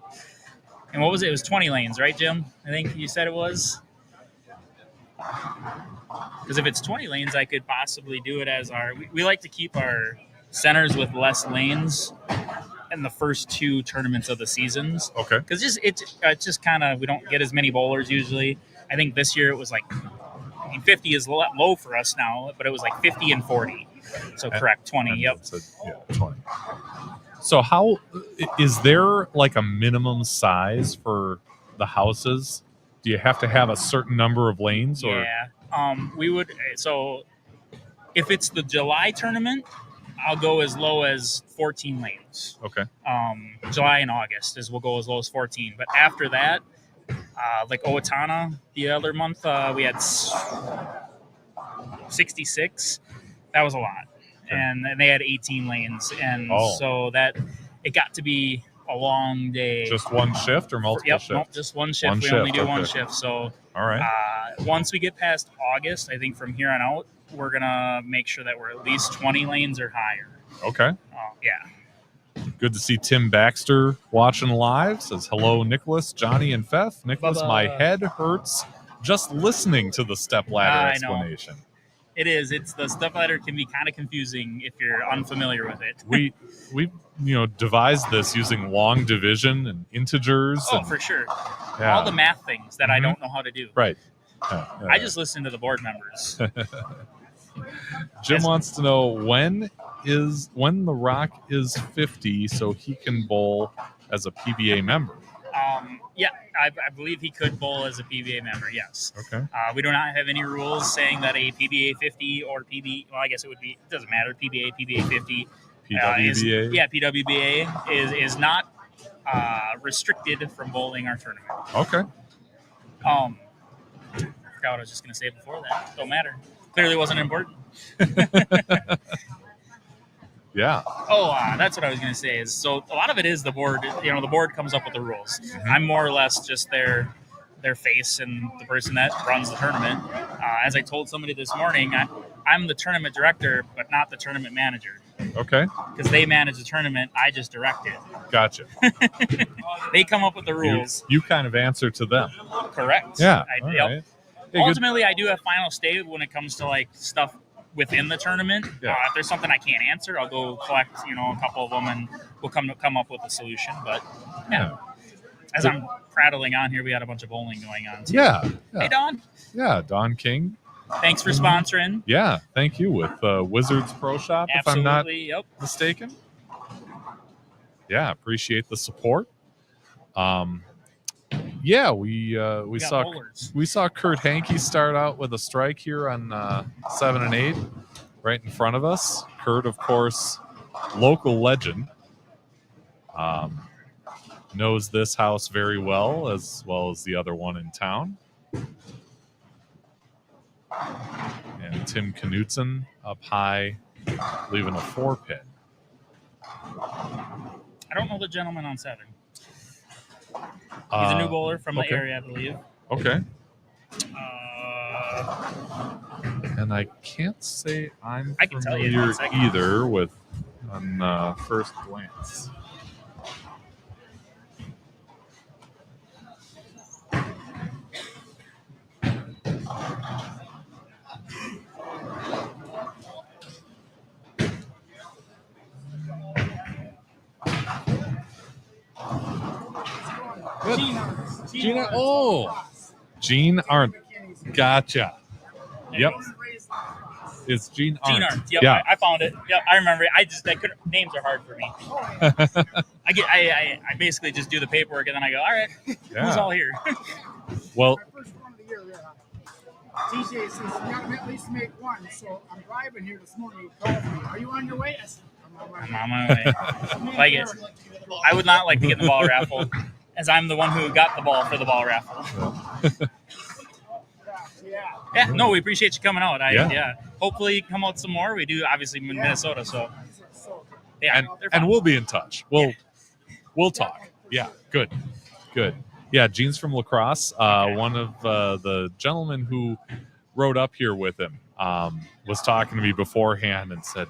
And what was it? It was 20 lanes, right, Jim? I think you said it was. Because if it's 20 lanes, I could possibly do it as we like to keep our centers with less lanes in the first 2 tournaments of the seasons. Okay. Because it's just kind of, we don't get as many bowlers usually. I think this year it was like, 50 is low for us now, but it was like 50 and 40. So correct, 20. Yep. 20. So how is there like a minimum size for the houses? Do you have to have a certain number of lanes? Or? Yeah. We would. So if it's the July tournament, I'll go as low as 14 lanes. Okay. July and August we'll go as low as 14. But after that, like Owatonna, the other month, we had 66. That was a lot. Okay. And they had 18 lanes. And so that it got to be a long day. Just one shift or multiple shifts? Nope, just one shift. We only do one shift. So all right. Once we get past August, I think from here on out, we're going to make sure that we're at least 20 lanes or higher. Okay. Yeah. Good to see Tim Baxter watching live. Says hello, Nicholas, Johnny, and Feth. Nicholas, Bubba. my head hurts just listening to the stepladder I know. explanation. It is. It's the stepladder can be kind of confusing if you're unfamiliar with it. We devised this using long division and integers. Oh, and, for sure. yeah. All the math things that I don't know how to do. Right. I just listen to the board members. Jim wants to know when the Rock is 50 so he can bowl as a PBA member. Yeah, I believe he could bowl as a PBA member, yes. Okay. We do not have any rules saying that a PBA 50 or well, I guess it doesn't matter, PBA 50. PWBA? PWBA is not restricted from bowling our tournament. Okay. I forgot what I was just going to say before that. Don't matter. Clearly wasn't important. Yeah. That's what I was going to say. Is so a lot of it is the board. The board comes up with the rules. Mm-hmm. I'm more or less just their face and the person that runs the tournament. As I told somebody this morning, I'm the tournament director, but not the tournament manager. Okay. Because they manage the tournament, I just direct it. Gotcha. They come up with the rules. You kind of answer to them. Correct. Yeah. All All right. Hey, Ultimately, I do have final say when it comes to like stuff within the tournament. Yeah. If there's something I can't answer, I'll go collect, a couple of them, and we'll come up with a solution. But yeah, as I'm prattling on here, we got a bunch of bowling going on too. Yeah. Hey, Don. Yeah, Don King. Thanks for sponsoring. Yeah, thank you with Wizards Pro Shop. Absolutely. If I'm not Yep. mistaken. Yeah, appreciate the support. Yeah, we saw bowlers. we saw Kurt Hankey start out with a strike here on 7 and 8, right in front of us. Kurt, of course, local legend, knows this house very well as the other one in town. And Tim Knutson up high, leaving a 4-pin. I don't know the gentleman on 7. He's a new bowler from the area, I believe. Okay. And I can't say I can tell you in familiar one second. either with on first glance. Gina. Oh, Gene Arndt. Gotcha. Yep. It's Gene Arndt. Gene Arndt. Yep, Yeah. I found it. Yep, I remember it. I couldn't. Names are hard for me. I basically just do the paperwork and then I go, all right, who's all here? Well, First one of the year, TJ says you got to at least make one. So I'm driving here this morning. He called me. Are you on your way? I said, I'm on my way. I'm on my way. Like it. I would not like to get in the ball raffle, as I'm the one who got the ball for the ball raffle. Yeah, no, we appreciate you coming out. Hopefully come out some more. We do, obviously, in Minnesota, so yeah. and we'll be in touch. We'll talk. Yeah, good. Yeah, Gene's from La Crosse. One of the gentlemen who rode up here with him was talking to me beforehand and said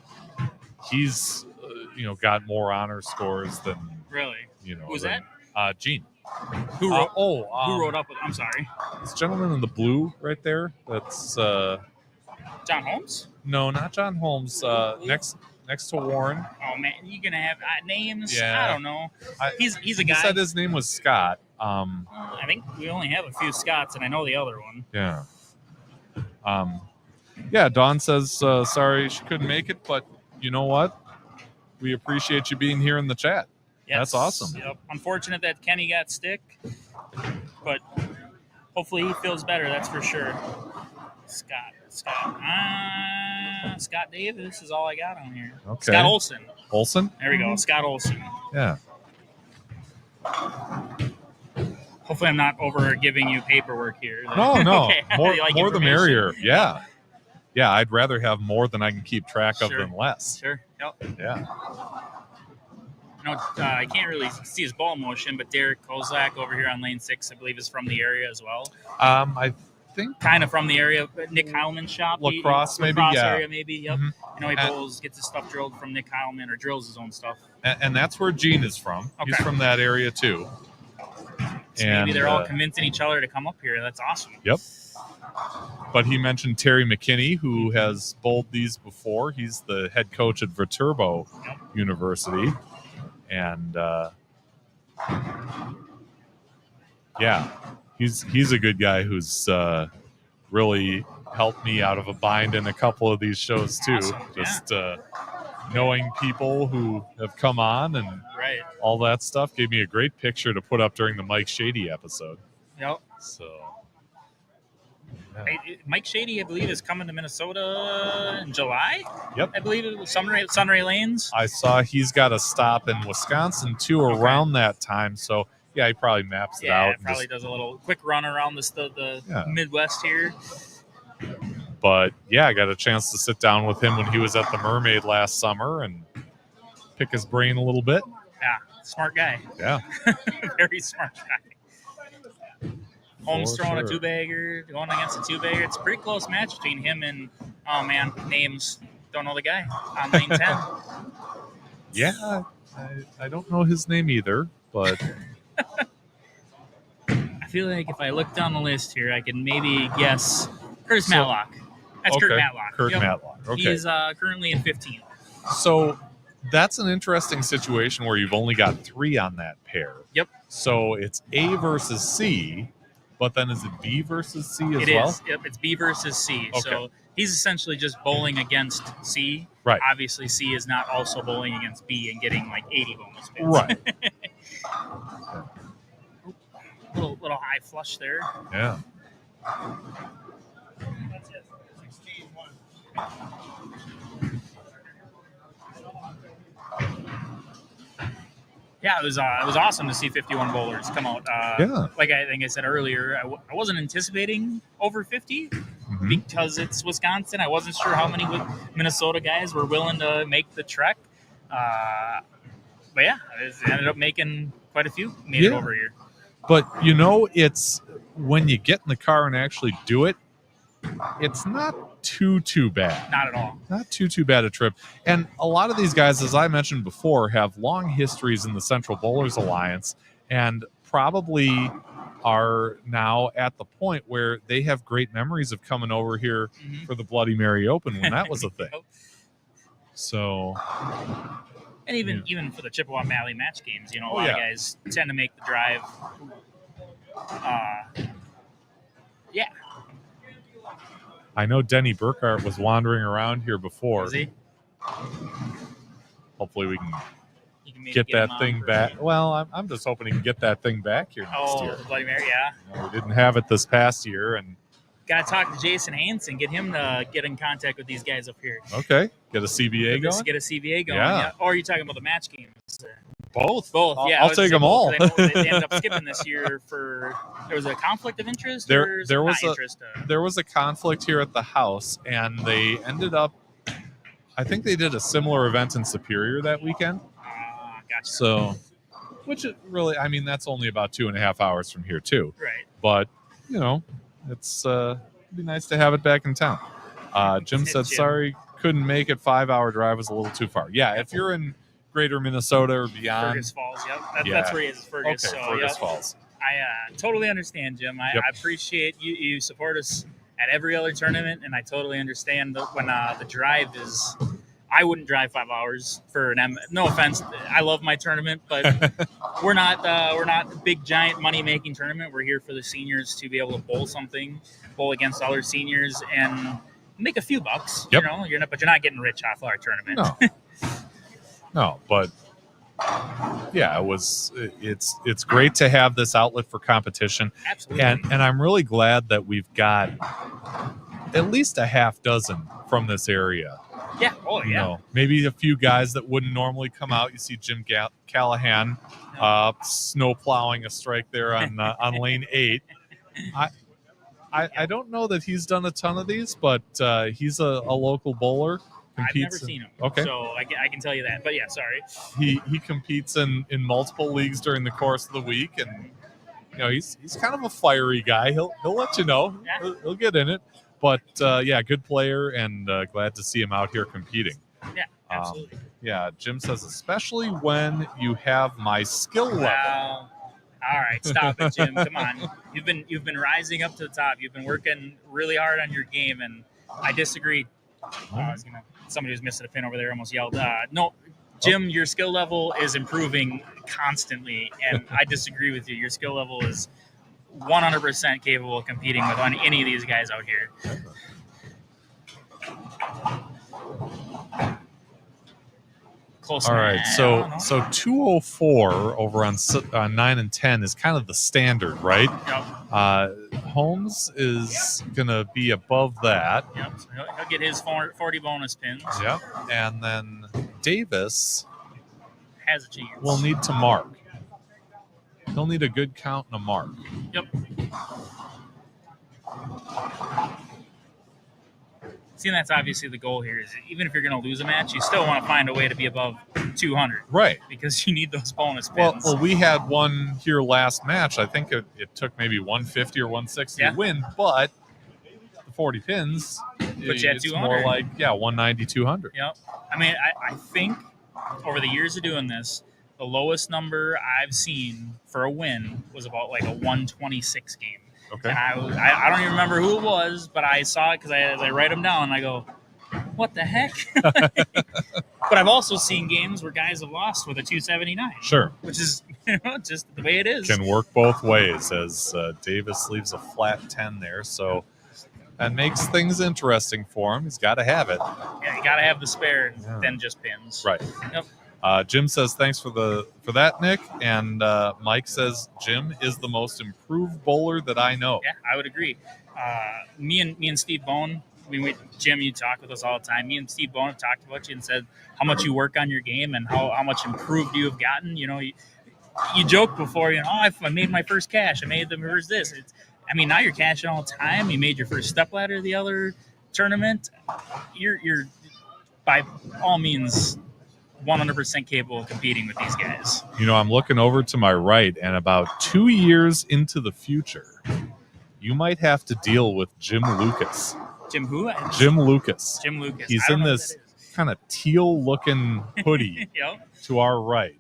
he's got more honor scores than really. Who's than, that? Gene. Who wrote up with? I'm sorry. This gentleman in the blue right there. That's John Holmes. No, not John Holmes. Next to Warren. Oh man, you gonna have names? Yeah. I don't know. He's a guy. He said his name was Scott. I think we only have a few Scots, and I know the other one. Yeah. Yeah. Dawn says sorry she couldn't make it, but you know what? We appreciate you being here in the chat. Yes. That's awesome. Yep. Unfortunate that Kenny got sick, but hopefully he feels better. That's for sure. Scott Davis is all I got on here. Okay. Scott Olson. Olson? There we go. Scott Olson. Yeah. Hopefully I'm not over giving you paperwork here. No. Okay. More, like more the information? merrier. Yeah. Yeah, I'd rather have more than I can keep track of than less. Sure. Yep. Yeah. I can't really see his ball motion, but Derek Kozak over here on lane 6, I believe, is from the area as well. I think kind of from the area. Nick Heilman's shop. Lacrosse, maybe, Lacrosse yeah. area, maybe. Yep. Mhm. You know, he bowls, gets his stuff drilled from Nick Heilman, or drills his own stuff. and that's where Gene is from. He's Okay. from that area too. So maybe they're all convincing each other to come up here. That's awesome. Yep. But he mentioned Terry McKinney, who has bowled these before. He's the head coach at Viterbo University. And yeah, he's a good guy who's really helped me out of a bind in a couple of these shows too. Awesome. Just knowing people who have come on and Right. all that stuff gave me a great picture to put up during the Mike Shady episode. Yep. So Mike Shady, I believe, is coming to Minnesota in July. Yep. I believe it was Sunray Lanes. I saw he's got a stop in Wisconsin too around that time. So yeah, he probably maps it out. Yeah, probably does a little quick run around the Yeah. Midwest here. But yeah, I got a chance to sit down with him when he was at the Mermaid last summer and pick his brain a little bit. Yeah, smart guy. Yeah. Very smart guy. Holmes For throwing sure. a two-bagger, going against a two-bagger. It's a pretty close match between him and, oh man, names. Don't know the guy on lane 10. Yeah, I don't know his name either, but I feel like if I look down the list here, I can maybe guess Curtis Matlock. That's Kurt okay. Matlock. Kurt Yep. Matlock. Okay. He is currently in 15th. So that's an interesting situation where you've only got 3 on that pair. Yep. So it's A versus C, but then is it B versus C as It well? is. Yep, it's B versus C. Okay. So he's essentially just bowling against C. Right. Obviously, C is not also bowling against B and getting like 80 bonus bits. Right. little high flush there. Yeah. Yeah, it was awesome to see 51 bowlers come out. Yeah. Like I think I said earlier, I wasn't anticipating over 50 Mhm. because it's Wisconsin. I wasn't sure how many Minnesota guys were willing to make the trek. But yeah, it ended up making quite a few. Made it Yeah. over here. But you know, it's when you get in the car and actually do it, it's not too bad. Not at all. Not too bad a trip. And a lot of these guys, as I mentioned before, have long histories in the Central Bowlers Alliance and probably are now at the point where they have great memories of coming over here Mhm. for the Bloody Mary Open when that was a thing. So And even for the Chippewa Valley match games, you know, a Oh, lot of yeah. guys tend to make the drive. Yeah. I know Denny Burkhart was wandering around here before. Was he? Hopefully we can You can maybe get him that on thing for- back. Well, I'm just hoping he can get that thing back here next Oh, year. the Bloody Mary, yeah. You know, we didn't have it this past year, and Got to talk to Jason Hansen, get him to get in contact with these guys up here. okay, get a CBA Just going. get a CBA going. Yeah. Yeah. Or are you talking about the match games? Both. Both, yeah. I'll take them all. I know they ended up skipping this year for there was a conflict of interest. There was not a- interest. There was a conflict here at the house, and they ended up. I think they did a similar event in Superior that weekend. Gotcha. So, which it really, I mean, that's only about 2.5 hours from here too. Right. But you know, it's it'd be nice to have it back in town. Jim said, Jim. "Sorry, couldn't make it. 5-hour drive was a little too far." Yeah, if you're in Greater Minnesota or beyond, Fergus Falls. Yep. Yeah. That's where he is. Fergus. okay, So, Fergus yep. Falls. I totally understand, Jim. I Yep. appreciate you support us at every other tournament, and I totally understand that when the drive is. I wouldn't drive 5 hours for an M. No offense, I love my tournament, but we're not a big giant money making tournament. We're here for the seniors to be able to bowl against other seniors, and make a few bucks. Yep. You know, but you're not getting rich off our tournament. No, no, but yeah, it's great to have this outlet for competition, Absolutely. and I'm really glad that we've got at least a half dozen from this area. Yeah. Oh, yeah. You know, maybe a few guys that wouldn't normally come out. You see Jim Callahan snow plowing a strike there on lane 8. I don't know that he's done a ton of these, but he's a local bowler. I've never seen him. Okay. So I can tell you that. But yeah, sorry. He competes in multiple leagues during the course of the week, and he's kind of a fiery guy. He'll let you know. Yeah. He'll get in it. But yeah, good player, and glad to see him out here competing. Yeah, absolutely. Yeah, Jim says, especially when you have my skill level. Well, all right, stop it, Jim. Come on. You've been rising up to the top. You've been working really hard on your game, and I disagree. Somebody was missing a pin over there almost yelled. No, Jim, your skill level is improving constantly, and I disagree with you. Your skill level is 100% capable of competing with any of these guys out here. Close. All right, so 204 over on 9 and 10 is kind of the standard, right? Yep. Holmes is going to be above that. Yep. So he'll get his 40 bonus pins. Yep. And then Davis Has a chance. will need to mark. He'll need a good count and a mark. Yep. See, that's obviously the goal here. Is even if you're going to lose a match, you still want to find a way to be above 200, Right. because you need those bonus pins. Well, we had one here last match. I think it took maybe 150 or 160 to win, but the 40 pins, Put you at it's 200. more like 190, 200. Yep. I mean, I think over the years of doing this, the lowest number I've seen for a win was about like a 126 game. Okay. And I don't even remember who it was, but I saw it because I write them down and I go, what the heck? But I've also seen games where guys have lost with a 279. Sure. Which is just the way it is. Can work both ways, as Davis leaves a flat 10 there. So that makes things interesting for him. He's got to have it. Yeah, you got to have the spare than just pins. Right. Yep. Jim says thanks for that, Nick. And Mike says Jim is the most improved bowler that I know. Yeah, I would agree. Me and Steve Bone, Jim, you talk with us all the time. Me and Steve Bone have talked about you and said how much you work on your game and how much improved you have gotten. You know, you joked before, I made my first cash. I made the first this. Now you're cashing all the time. You made your first stepladder the other tournament. You're by all means 100% capable of competing with these guys. I'm looking over to my right, and about 2 years into the future, you might have to deal with Jim Lucas. Jim who? Jim Lucas. Jim Lucas. He's in this kind of teal-looking hoodie Yep. to our right.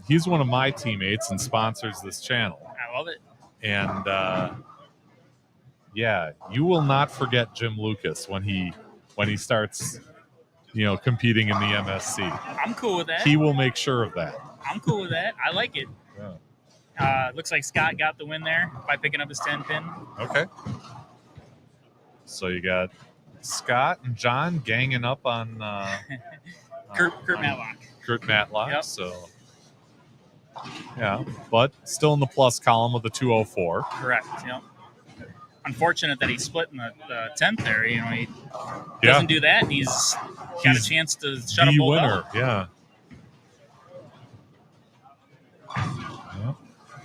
He's one of my teammates and sponsors this channel. I love it. And you will not forget Jim Lucas when he starts, competing in the MSC. I'm cool with that. He will make sure of that. I'm cool with that. I like it. Yeah. Looks like Scott got the win there by picking up his 10 pin. Okay. So you got Scott and John ganging up on Kurt Matlock. Kurt Matlock. Yep. So but still in the plus column with the 204. Correct. Yep. Unfortunate that he split in the 10th there. He doesn't do that, and he's got a chance to shut them both winner. out. Yeah.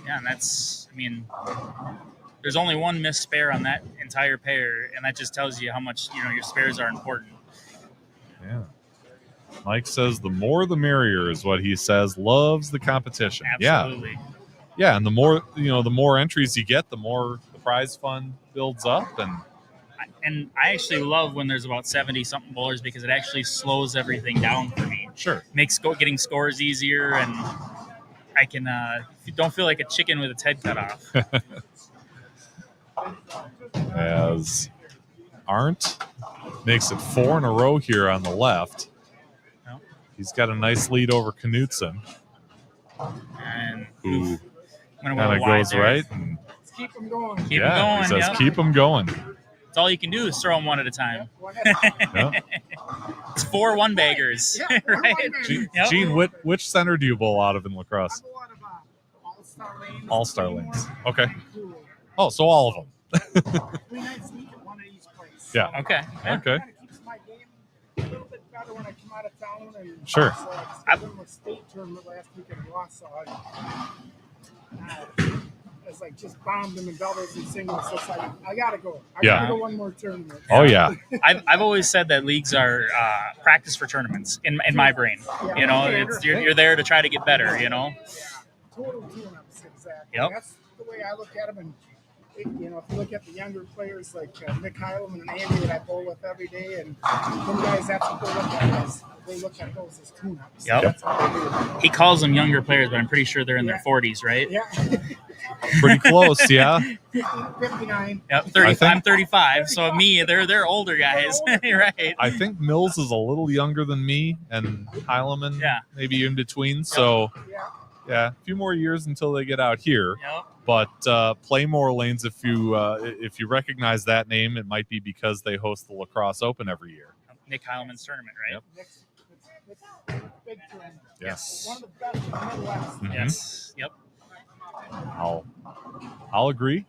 Yeah, and that's, there's only one missed spare on that entire pair, and that just tells you how much, your spares are important. Yeah. Mike says the more the merrier is what he says. Loves the competition. Absolutely. Yeah, and the more entries you get, the more the prize fund builds up. And I actually love when there's about 70-something bowlers because it actually slows everything down for me. Sure. Makes getting scores easier, and I can don't feel like a chicken with its head cut off. As Arndt makes it 4 in a row here on the left. Well, he's got a nice lead over Knutson, and who kind of goes right. And, Let's keep them going. Keep them going. He says yep. keep them going. That's all you can do is throw them one at a time. Yep. It's 4 one-baggers, Yeah, right? one-baggers. Gene, which center do you bowl out of in lacrosse? I go out of All-Star Lanes. All-Star Lanes. Okay. Cool. Oh, so all of them. 3 nights a week at one of each place. Yeah. Okay. Yeah. Okay. Kind of keeps my game a little bit better when I come out of town. And Sure. So I was in a state tournament last week in Wausau. It's like just bombed them in doubles and singles. So it's like, I got to go. I got to go one more tournament. Oh, yeah. I've always said that leagues are practice for tournaments in my brain. Yeah. You're there to try to get better, Total 2 and 6. Exactly. Yep. That's the way I look at them. And if you look at the younger players like Nick Hylam and Andy that I bowl with every day, and some guys, that's what they look at as. They look at those as tune-ups. Yep. That's what they do. He calls them younger players, but I'm pretty sure they're in their 40s, right? Yeah. Pretty close, yeah. 59. Yep. 30, think- I'm 35, so me, they're older guys, right? I think Mills is a little younger than me, and Heileman maybe in between. So, Yeah. a few more years until they get out here. Yep. But Playmore Lanes, if you recognize that name, it might be because they host the Lacrosse Open every year. Nick Heilman's tournament, right? Yep. It's big tournament. Yes. One of the best in the Midwest. Mhm. Yes. Yep. I'll agree.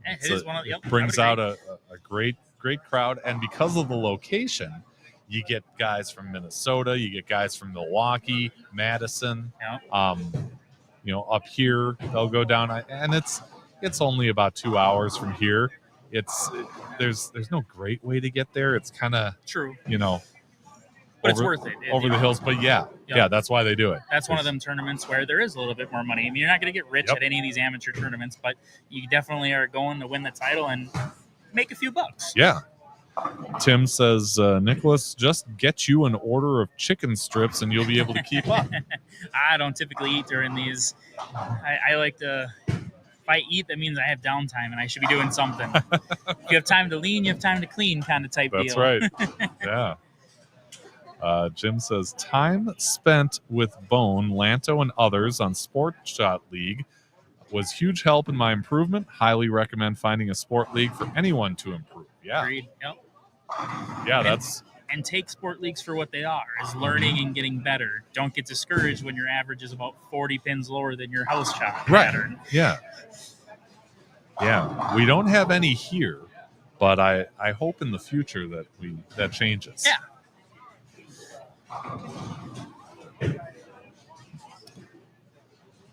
Yeah, it So is one of. Yep. it brings I would out a great crowd, and because of the location, you get guys from Minnesota, you get guys from Milwaukee, Madison. Yeah. Up here they'll go down, and it's only about 2 hours from here. There's no great way to get there. It's kind of True. over, But it's worth it. over the hills. But yeah, that's why they do it. That's one of them tournaments where there is a little bit more money. I mean, you're not going to get rich at any of these amateur tournaments, but you definitely are going to win the title and make a few bucks. Yeah. Tim says, Nicholas, just get you an order of chicken strips and you'll be able to keep up. I don't typically eat during these. I like to. If I eat, that means I have downtime and I should be doing something. If you have time to lean, you have time to clean, kind of type That's deal. right. Yeah. Jim says, time spent with Bone, Lanto, and others on Sport Shot League was huge help in my improvement. Highly recommend finding a sport league for anyone to improve. Yeah. Agreed. Yep. Yeah, and take sport leagues for what they are, is learning and getting better. Don't get discouraged when your average is about 40 pins lower than your house shot pattern. Yeah. Yeah. We don't have any here, but I hope in the future that changes. Yeah.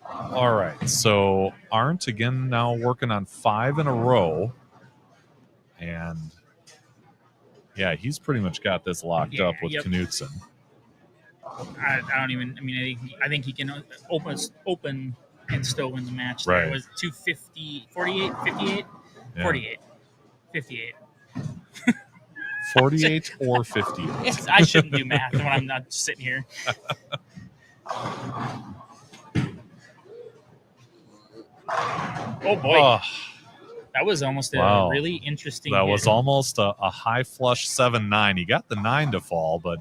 All right. So Arndt again now working on 5 in a row. And yeah, he's pretty much got this locked up with Knutson. I don't even. I mean, I think he can open and still win the match. Right. It was 250, 48, 58, Yeah. 48, 58. 48 or 58. I shouldn't do math when I'm not sitting here. Oh boy. Oh, That was almost a Wow. really interesting that hit. was almost a high flush 7-9. He got the 9 to fall, but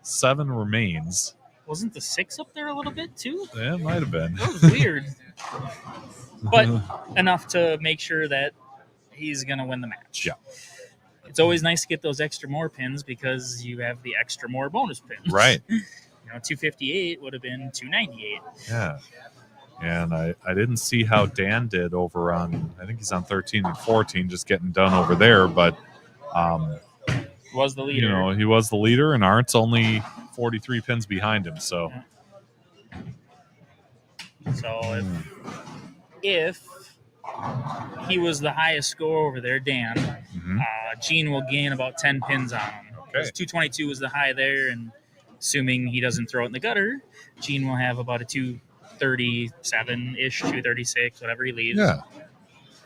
7 remains. Wasn't the 6 up there a little bit too? Yeah, it might have been. That was weird. But enough to make sure that he's going to win the match. Yeah. It's always nice to get those extra more pins because you have the extra more bonus pins. Right. 258 would have been 298. Yeah. And I didn't see how Dan did over on, I think he's on 13 and 14, just getting done over there. But, Was the leader. he was the leader, and Arndt's only 43 pins behind him. So, So if he was the highest score over there, Dan, Gene will gain about 10 pins on him. Okay. 222 was the high there, and assuming he doesn't throw it in the gutter, Gene will have about a 237-ish, 236, whatever he leaves. yeah.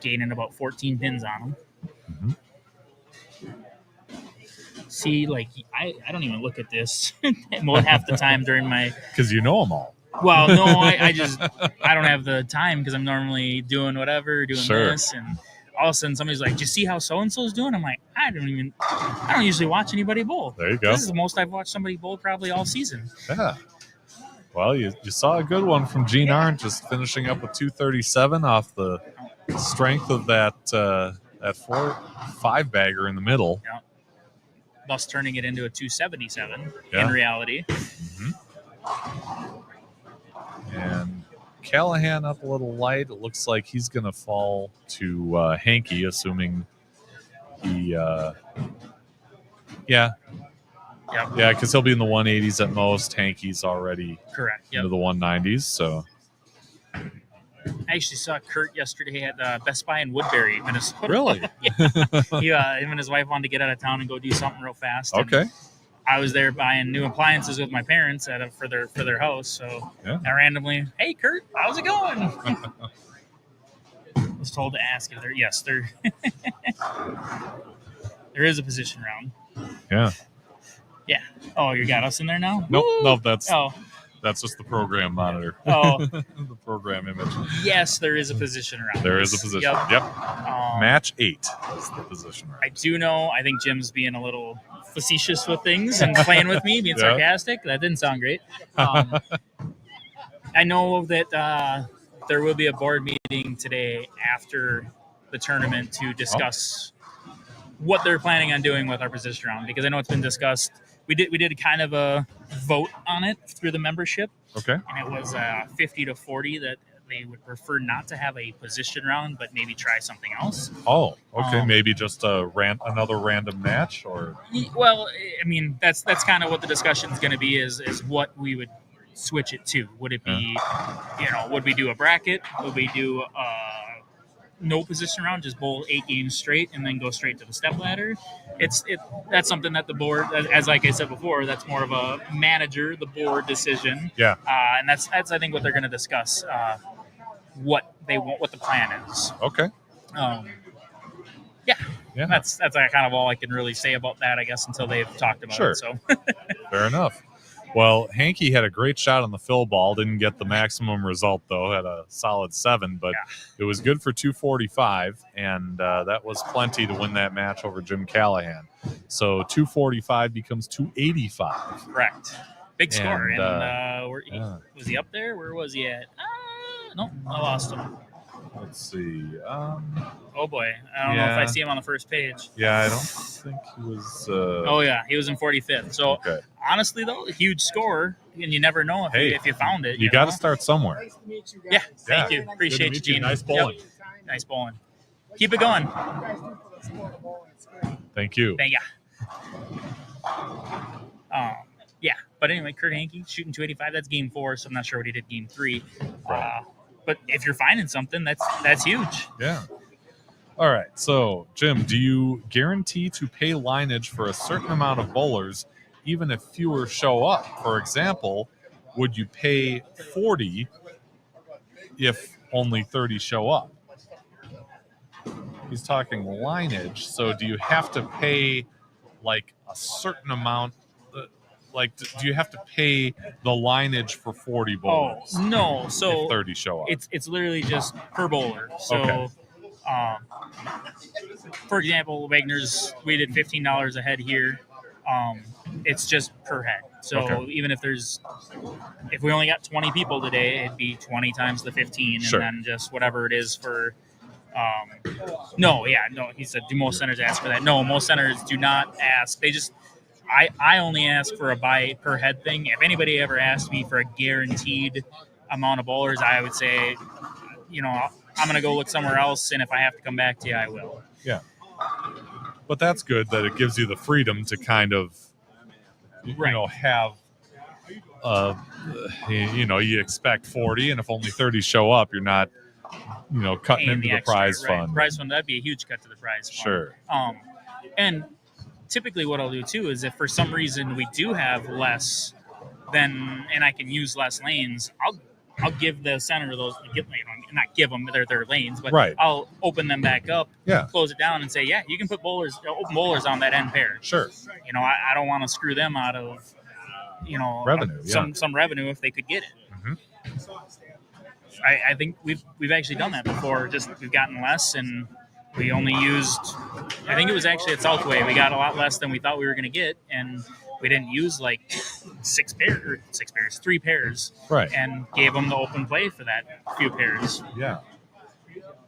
Gaining about 14 pins on him. Mhm. See, I don't even look at this more half the time during my. Because you know them all. Well, no, I don't have the time because I'm normally doing whatever, doing Sure. this, and all of a sudden somebody's like, "Do you see how so and so's doing?" I'm like, I don't usually watch anybody bowl. There you go. This is the most I've watched somebody bowl probably all season. Yeah. Well, you saw a good one from Gene Arndt, just finishing up with 237 off the strength of that 4-5 bagger in the middle. Thus turning it into a 277 Yeah. in reality. And Callahan up a little light. It looks like he's going to fall to Hankey, assuming he, yeah, because he'll be in the 180s at most. Hankey's already Correct. into Yep. the 190s. So, I actually saw Kurt yesterday at Best Buy in Woodbury, Minnesota. really? Him and his wife wanted to get out of town and go do something real fast. And Okay. I was there buying new appliances with my parents for their house. So I randomly, hey Kurt, how's it going? Was told to ask if there there is a position round. Yeah. Yeah. Oh, you got us in there now? Nope. That's just the program monitor. Oh. The program image. Yes, there is a position round. There is a position. Yep. Match 8 is the position round. I do know. I think Jim's being a little facetious with things and playing with me, being sarcastic. That didn't sound great. I know that there will be a board meeting today after the tournament to discuss what they're planning on doing with our position round, because I know it's been discussed. We did kind of a vote on it through the membership. Okay. And it was 50 to 40 that they would prefer not to have a position round, but maybe try something else. Oh, okay. Maybe just another random match, or. Well, I mean, that's kind of what the discussion is going to be. Is what we would switch it to. Would it be, would we do a bracket? Would we do no position round, just bowl 8 games straight and then go straight to the stepladder? That's something that the board, as like I said before, that's more of a the board decision. Yeah. And that's I think what they're going to discuss. What they want, what the plan is. Okay. Yeah. That's kind of all I can really say about that, I guess, until they've talked about it. So. Fair enough. Well, Hanky had a great shot on the fill ball. Didn't get the maximum result, though. Had a solid 7, but it was good for 245, and that was plenty to win that match over Jim Callahan. So 245 becomes 285. Correct. Big score. And was he up there? Where was he at? No, I lost him. Let's see. Oh, boy. I don't know if I see him on the first page. Yeah, I don't think he was... he was in 45th. So, honestly, though, a huge score, and you never know if you found it. You got to start somewhere. Nice to meet you guys. Yeah, thank you. Appreciate you, Gene. Nice bowling. Yep. Nice bowling. Keep it going. Thank you. Thank you. But anyway, Kurt Hankey shooting 285. That's game 4, so I'm not sure what he did game 3. Right. But if you're finding something, that's huge. Yeah. All right. So, Jim, do you guarantee to pay lineage for a certain amount of bowlers, even if fewer show up? For example, would you pay 40 if only 30 show up? He's talking lineage. So, do you have to pay like a certain amount? Do you have to pay the lineage for 40 bowlers? Oh, no. So if 30 show up. It's literally just per bowler. So, for example, Wagner's, we did $15 a head here. It's just per head. So even if we only got 20 people today, it'd be 20 times the 15, and then just whatever it is for. He said, do most centers ask for that? No, most centers do not ask. They just. I only ask for a buy per head thing. If anybody ever asked me for a guaranteed amount of bowlers, I would say, I'm going to go look somewhere else, and if I have to come back to you, I will. Yeah. But that's good that it gives you the freedom to kind of, have, you expect 40, and if only 30 show up, you're not, cutting into the prize fund. Prize fund, that'd be a huge cut to the prize fund. Sure. And typically what I'll do too is if for some reason we do have less and I can use less lanes, I'll give the center those, not give them their lanes, but I'll open them back up, close it down and say, you can put open bowlers on that end pair. Sure. I don't want to screw them out of, revenue, some revenue if they could get it. Mm-hmm. I think we've actually done that before. Just we've gotten less and we only used, I think it was actually at Southway. We got a lot less than we thought we were going to get, and we didn't use like 3 pairs. Right. And gave them the open play for that few pairs. Yeah.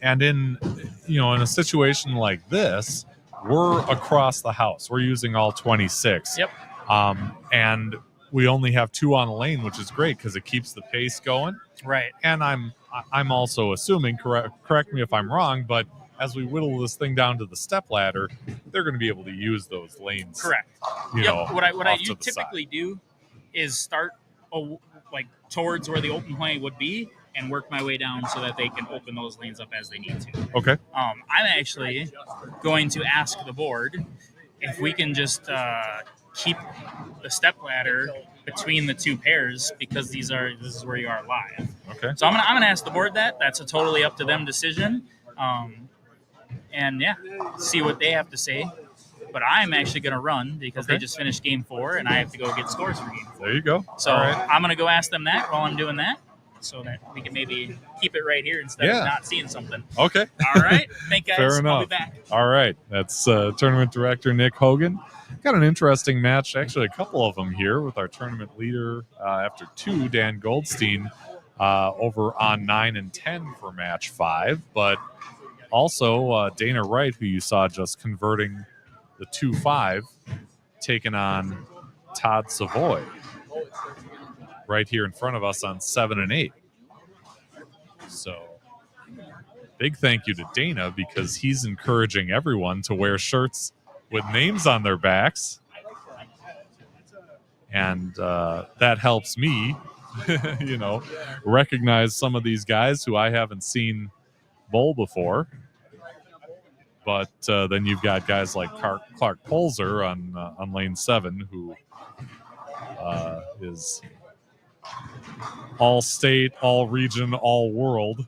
And in a situation like this, we're across the house. We're using all 26. Yep. And we only have 2 on a lane, which is great because it keeps the pace going. Right. And I'm also assuming, correct me if I'm wrong, but as we whittle this thing down to the stepladder, they're going to be able to use those lanes. Correct. What I typically do is start towards where the open play would be and work my way down so that they can open those lanes up as they need to. Okay. I'm actually going to ask the board if we can just keep the step ladder between the two pairs because this is where you are live. Okay. So I'm gonna ask the board that. That's a totally up to them decision. And yeah, see what they have to say. But I'm actually going to run because they just finished game 4 and I have to go get scores for game 4. There you go. So all right. I'm going to go ask them that while I'm doing that so that we can maybe keep it right here instead of not seeing something. Okay. All right. Thank you guys. Fair enough. I'll be back. All right. That's tournament director Nick Hogan. Got an interesting match, actually a couple of them here with our tournament leader after 2, Dan Goldstein, over on 9 and 10 for match 5. But also Dana Wright, who you saw just converting the 2-5, taking on Todd Savoy right here in front of us on 7 and 8. So big thank you to Dana because he's encouraging everyone to wear shirts with names on their backs. And that helps me, recognize some of these guys who I haven't seen bowl before. But then you've got guys like Clark Polzer on lane 7, who is all state, all region, all world,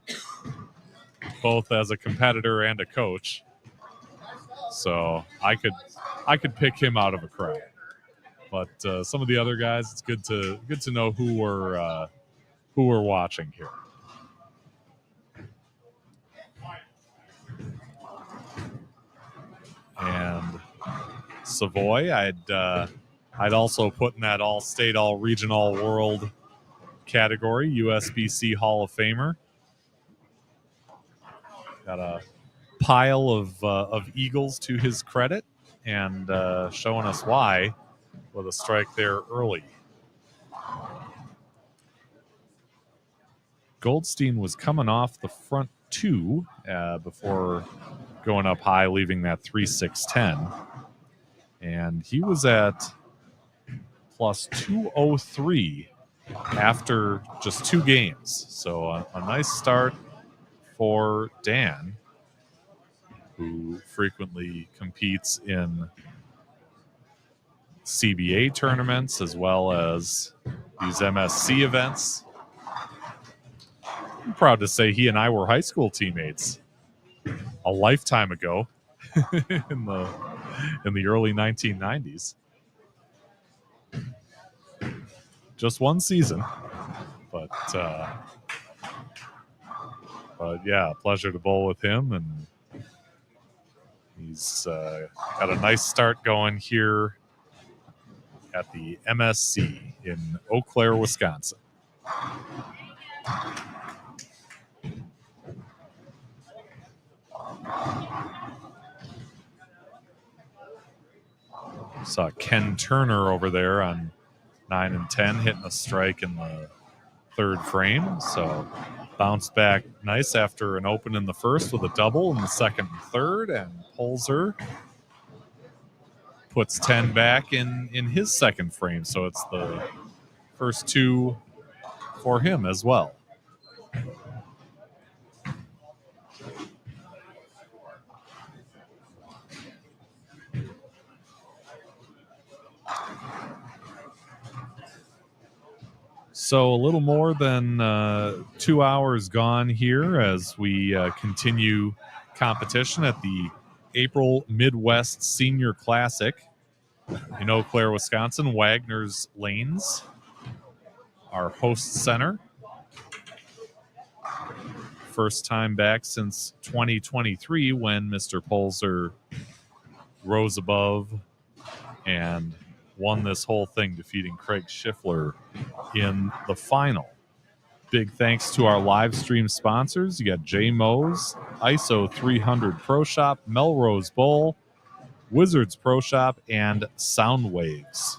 both as a competitor and a coach. So I could pick him out of a crowd. But some of the other guys, it's good to know who we're watching here. And Savoy, I'd also put in that all state, all region, all world category. USBC Hall of Famer. Got a pile of Eagles to his credit, and showing us why with a strike there early. Goldstein was coming off the front 2 before going up high, leaving that 3-6-10. And he was at plus 203 after just 2 games. So a nice start for Dan, who frequently competes in CBA tournaments as well as these MSC events. I'm proud to say he and I were high school teammates a lifetime ago in the early 1990s. Just one season, but yeah, pleasure to bowl with him, and he's got a nice start going here at the MSC in Eau Claire, Wisconsin. Saw Ken Turner over there on 9 and 10 hitting a strike in the 3rd frame. So bounced back nice after an open in the 1st with a double in the 2nd and 3rd. And Polzer puts 10 back in his 2nd frame. So it's the first 2 for him as well. So a little more than 2 hours gone here as we continue competition at the April Midwest Senior Classic in Eau Claire, Wisconsin. Wagner's Lanes, our host center. First time back since 2023 when Mr. Polzer rose above and won this whole thing, defeating Craig Schiffler in the final. Big thanks to our live stream sponsors. You got J. Mo's, ISO 300 Pro Shop, Melrose Bowl, Wizards Pro Shop, and Soundwaves.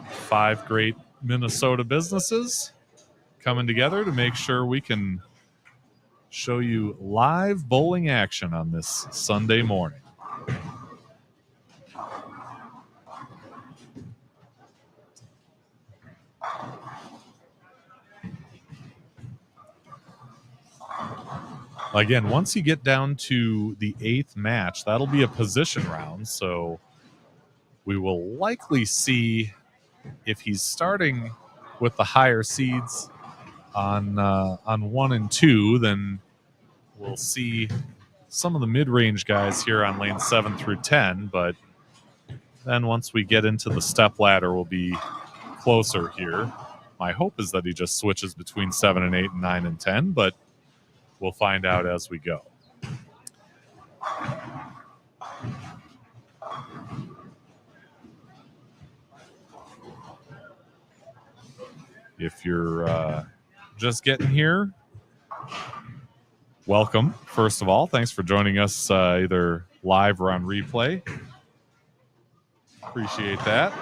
Five great Minnesota businesses coming together to make sure we can show you live bowling action on this Sunday morning. Again, once you get down to the 8th match, that'll be a position round. So we will likely see if he's starting with the higher seeds on 1 and 2, then we'll see some of the mid-range guys here on lane 7 through 10. But then once we get into the step ladder, we'll be closer here. My hope is that he just switches between 7 and 8 and 9 and 10, but we'll find out as we go. If you're just getting here, welcome. First of all, thanks for joining us either live or on replay. Appreciate that.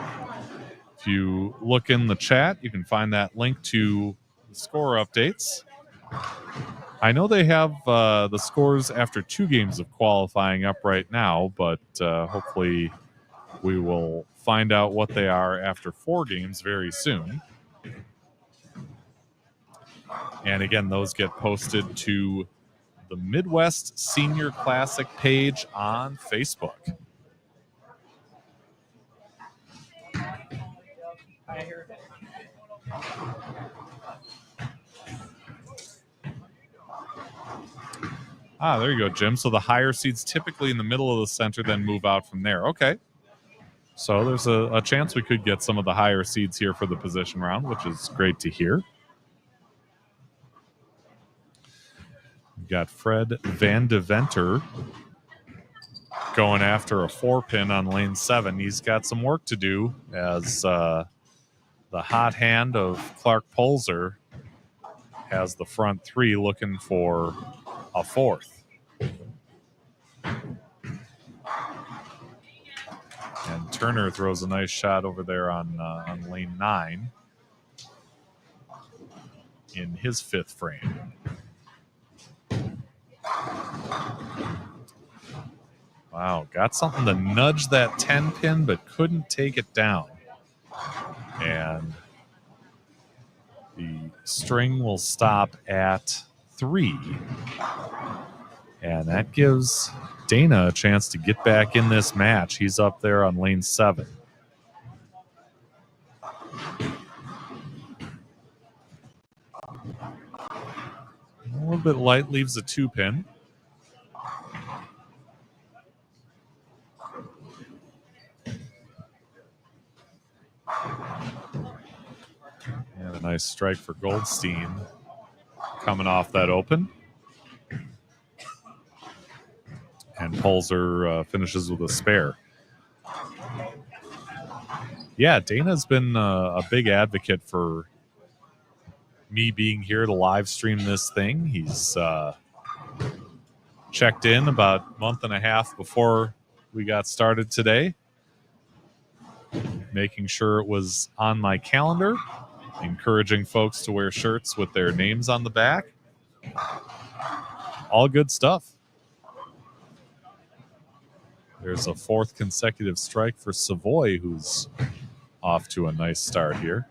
If you look in the chat, you can find that link to the score updates. I know they have the scores after 2 games of qualifying up right now, but hopefully we will find out what they are after 4 games very soon. And again, those get posted to the Midwest Senior Classic page on Facebook. There you go, Jim. So the higher seeds typically in the middle of the center, then move out from there. Okay. So there's a chance we could get some of the higher seeds here for the position round, which is great to hear. We've got Fred Van de Venter going after a 4-pin on lane 7. He's got some work to do as the hot hand of Clark Polzer has the front 3 looking for a 4th. And Turner throws a nice shot over there on lane 9 in his 5th frame. Wow, got something to nudge that 10 pin, but couldn't take it down. And the string will stop at 3. And that gives Dana a chance to get back in this match. He's up there on lane 7. A little bit light, leaves a 2-pin. And a nice strike for Goldstein coming off that open. And Polzer finishes with a spare. Yeah, Dana's been a big advocate for me being here to live stream this thing. He's checked in about a month and a half before we got started today, making sure it was on my calendar, encouraging folks to wear shirts with their names on the back. All good stuff. There's a 4th consecutive strike for Savoy, who's off to a nice start here.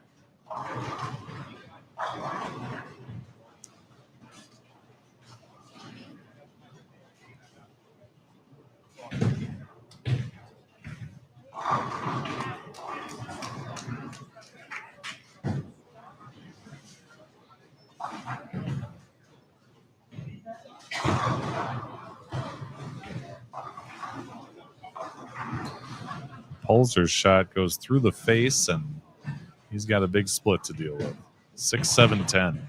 Polzer's shot goes through the face, and he's got a big split to deal with. 6-7-10.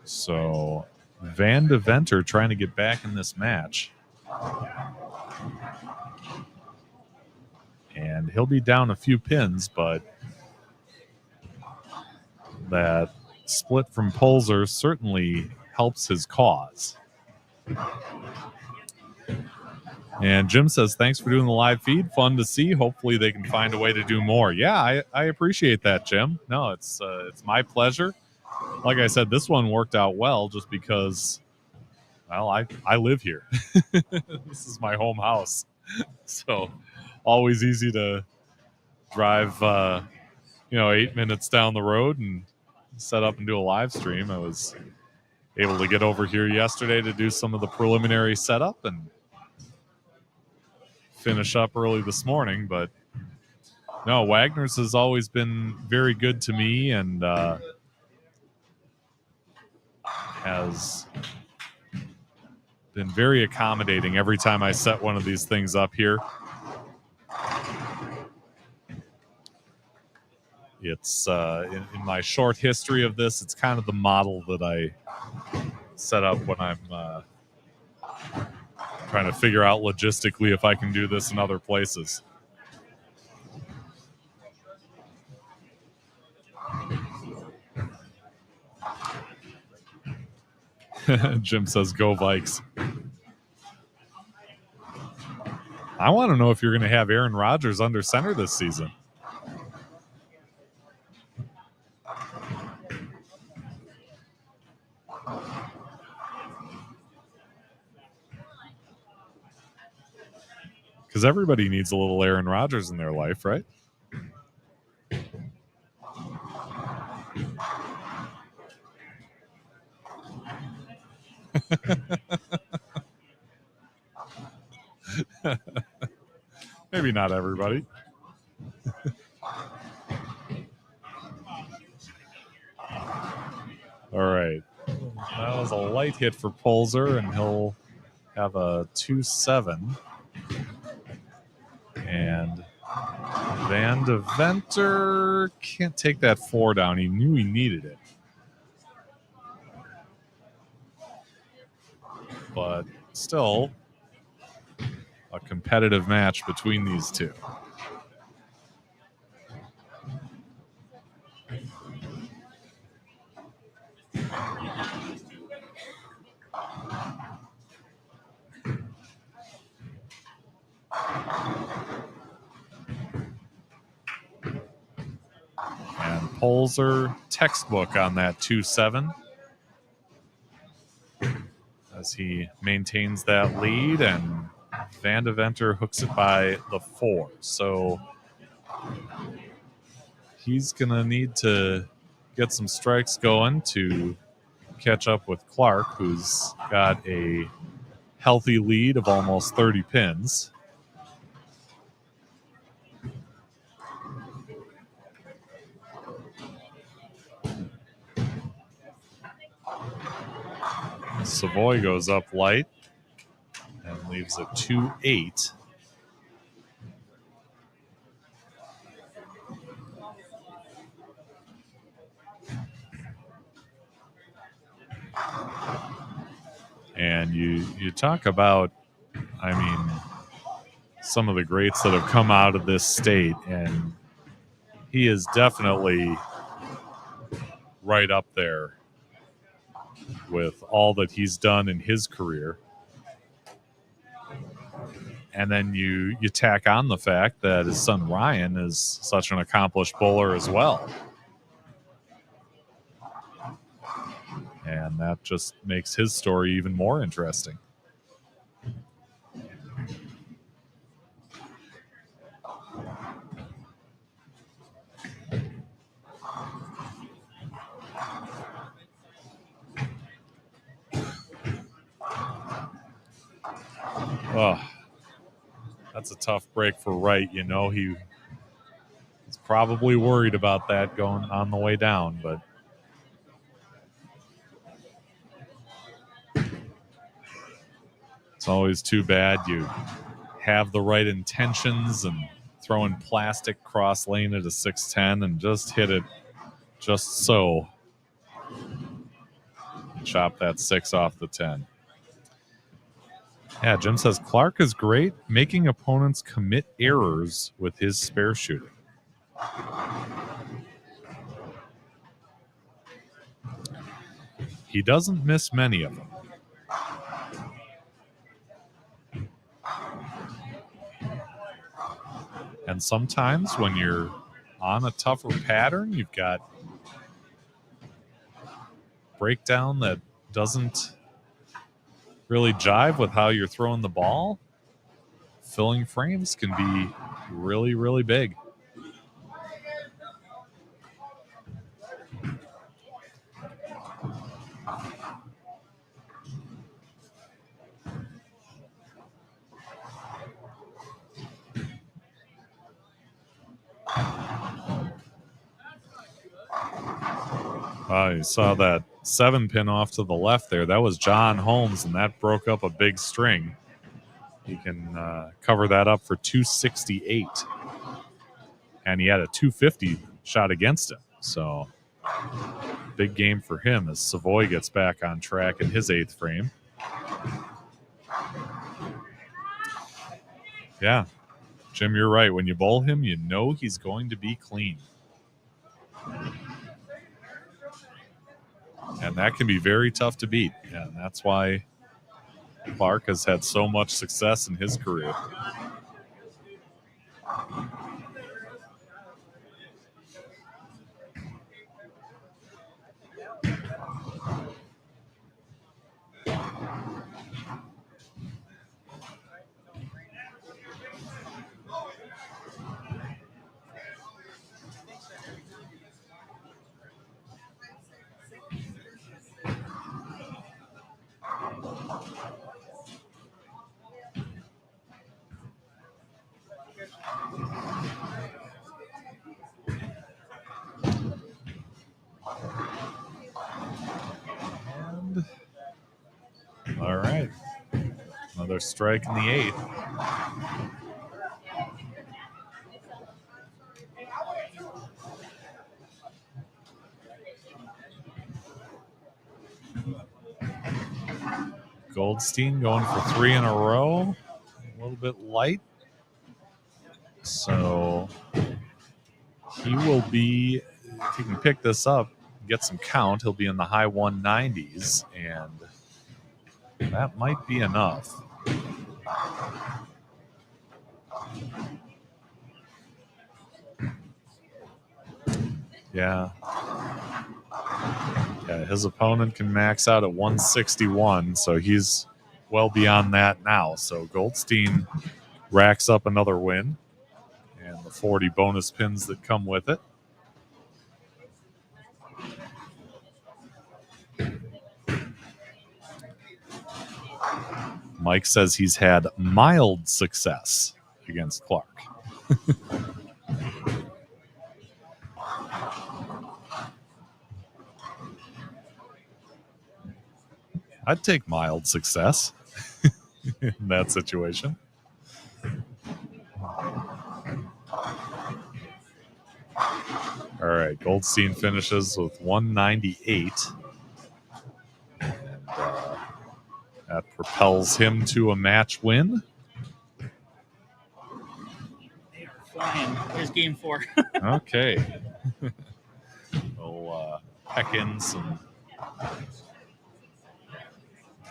So Van de Venter trying to get back in this match. And he'll be down a few pins, but that split from Polzer certainly helps his cause. And Jim says, thanks for doing the live feed. Fun to see. Hopefully they can find a way to do more. Yeah, I appreciate that, Jim. No, it's my pleasure. Like I said, this one worked out well just because Well, I live here. This is my home house. So always easy to drive, 8 minutes down the road and set up and do a live stream. I was able to get over here yesterday to do some of the preliminary setup and finish up early this morning. But no, Wagner's has always been very good to me and has been very accommodating every time I set one of these things up here. It's in my short history of this, it's kind of the model that I set up when I'm trying to figure out logistically if I can do this in other places. Jim says, go Vikes. I want to know if you're going to have Aaron Rodgers under center this season. Because everybody needs a little Aaron Rodgers in their life, right? Maybe not everybody. All right. That was a light hit for Pulser, and he'll have a 2-7. And Van de Venter can't take that 4 down. He knew he needed it. But still, a competitive match between these two. And Pulser textbook on that 2-7 as he maintains that lead, and Van de Venter hooks it by the 4. So he's going to need to get some strikes going to catch up with Clark, who's got a healthy lead of almost 30 pins. Savoy goes up light and leaves a 2-8. And you talk about, some of the greats that have come out of this state, and he is definitely right up there with all that he's done in his career. And then you tack on the fact that his son Ryan is such an accomplished bowler as well. And that just makes his story even more interesting. Oh, that's a tough break for Wright. He's probably worried about that going on the way down, but it's always too bad you have the right intentions and throwing plastic cross lane at a 610 and just hit it just so. Chop that 6 off the 10. Yeah, Jim says Clark is great, making opponents commit errors with his spare shooting. He doesn't miss many of them. And sometimes when you're on a tougher pattern, you've got breakdown that doesn't really jive with how you're throwing the ball, filling frames can be really, really big. You saw that 7-pin off to the left there. That was John Holmes, and that broke up a big string. He can cover that up for 268. And he had a 250 shot against him. So big game for him as Savoy gets back on track in his 8th frame. Yeah, Jim, you're right. When you bowl him, you know he's going to be clean. And that can be very tough to beat. And that's why Clark has had so much success in his career. All right. Another strike in the 8th. Goldstein going for 3 in a row. A little bit light. So he will be, if he can pick this up, get some count, he'll be in the high 190s, and that might be enough. Yeah. Yeah, his opponent can max out at 161, so he's well beyond that now. So Goldstein racks up another win and the 40 bonus pins that come with it. Mike says he's had mild success against Clark. I'd take mild success in that situation. All right, Goldstein finishes with 198. And that propels him to a match win. They are flying. There's game 4. Okay. We'll peck in some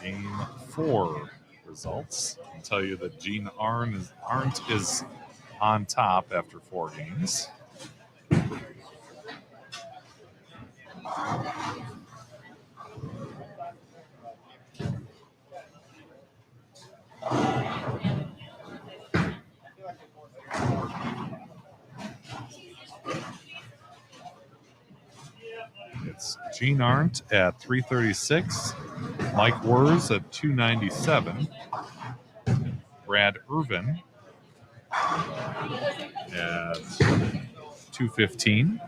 game 4 results. I can tell you that Gene Arndt is on top after 4 games. It's Gene Arndt at 336, Mike Wurz at 297, Brad Irvin at 215,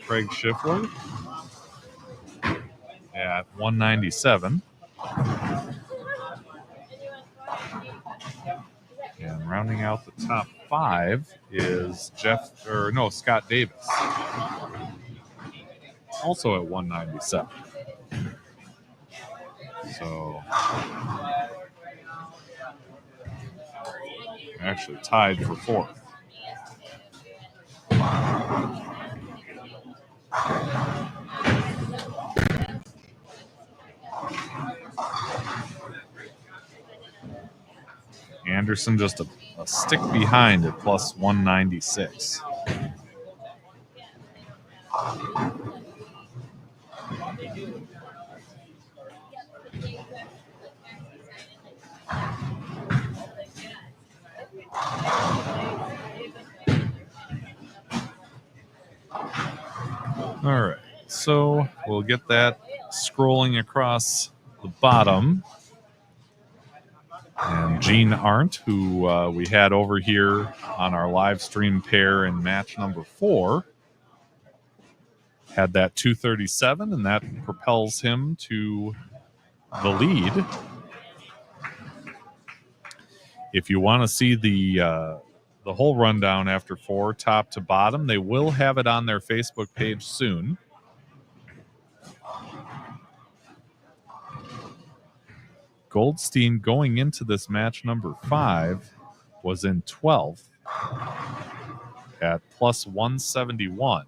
Craig Schiffler at 197. And rounding out the top 5 is Scott Davis, also at 197. So actually tied for 4th. Anderson just a stick behind at plus 196. All right, so we'll get that scrolling across the bottom. And Gene Arndt, who we had over here on our live stream pair in match number 4, had that 237, and that propels him to the lead. If you want to see the whole rundown after 4, top to bottom, they will have it on their Facebook page soon. Goldstein going into this match number 5 was in 12th at plus 171.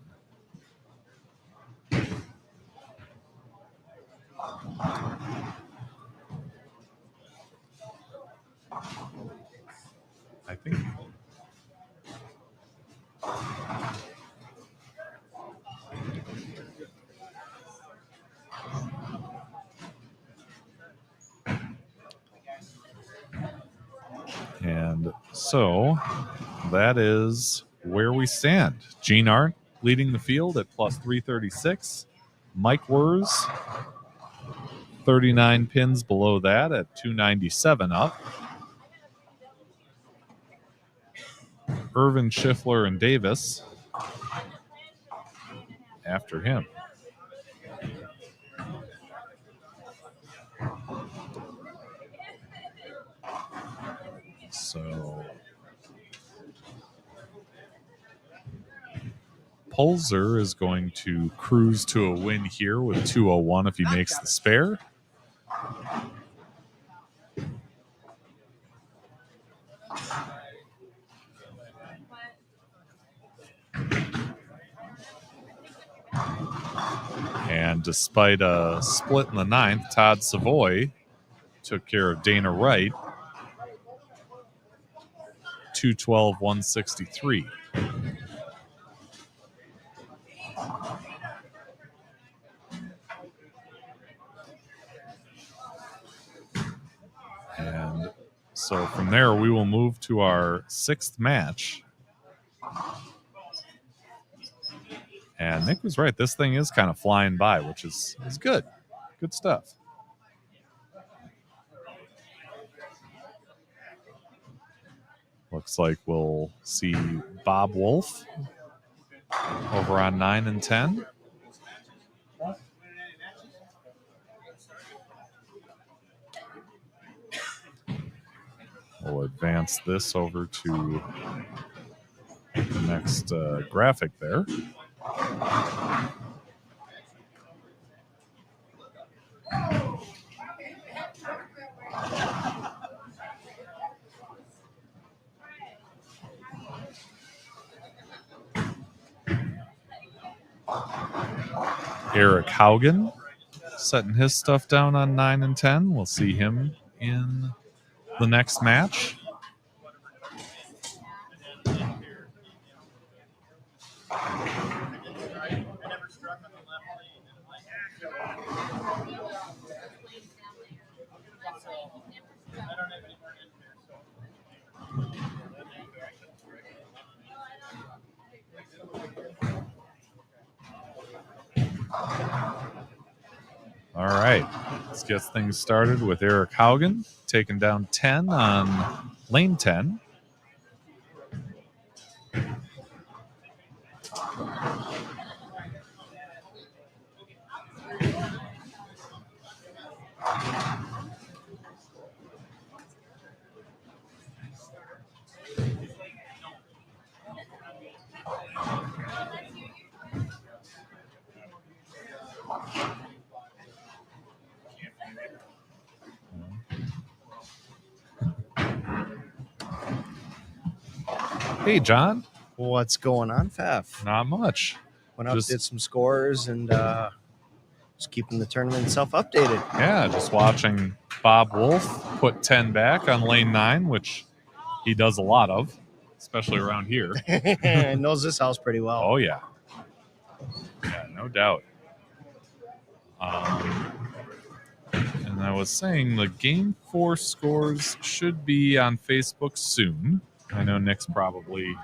I think. And so that is where we stand. Gene Arndt leading the field at plus 336. Mike Wurz, 39 pins below that at 297 up. Irvin, Schiffler, and Davis after him. So Pulser is going to cruise to a win here with 201 if he makes the spare. And despite a split in the 9th, Todd Savoy took care of Dana Wright. 212-163. And so from there, we will move to our 6th match. And Nick was right. This thing is kind of flying by, which is good. Good stuff. Looks like we'll see Bob Wolf over on 9 and 10. We'll advance this over to the next graphic there. Eric Haugen setting his stuff down on 9 and 10. We'll see him in the next match. All right, let's get things started with Eric Haugen taking down 10 on lane 10. Hey, John. What's going on, Faf? Not much. Went out, did some scores, and just keeping the tournament itself updated. Yeah, just watching Bob Wolf put 10 back on lane 9, which he does a lot of, especially around here. Knows this house pretty well. Oh, yeah. Yeah, no doubt. And I was saying the Game 4 scores should be on Facebook soon. I know Nick's probably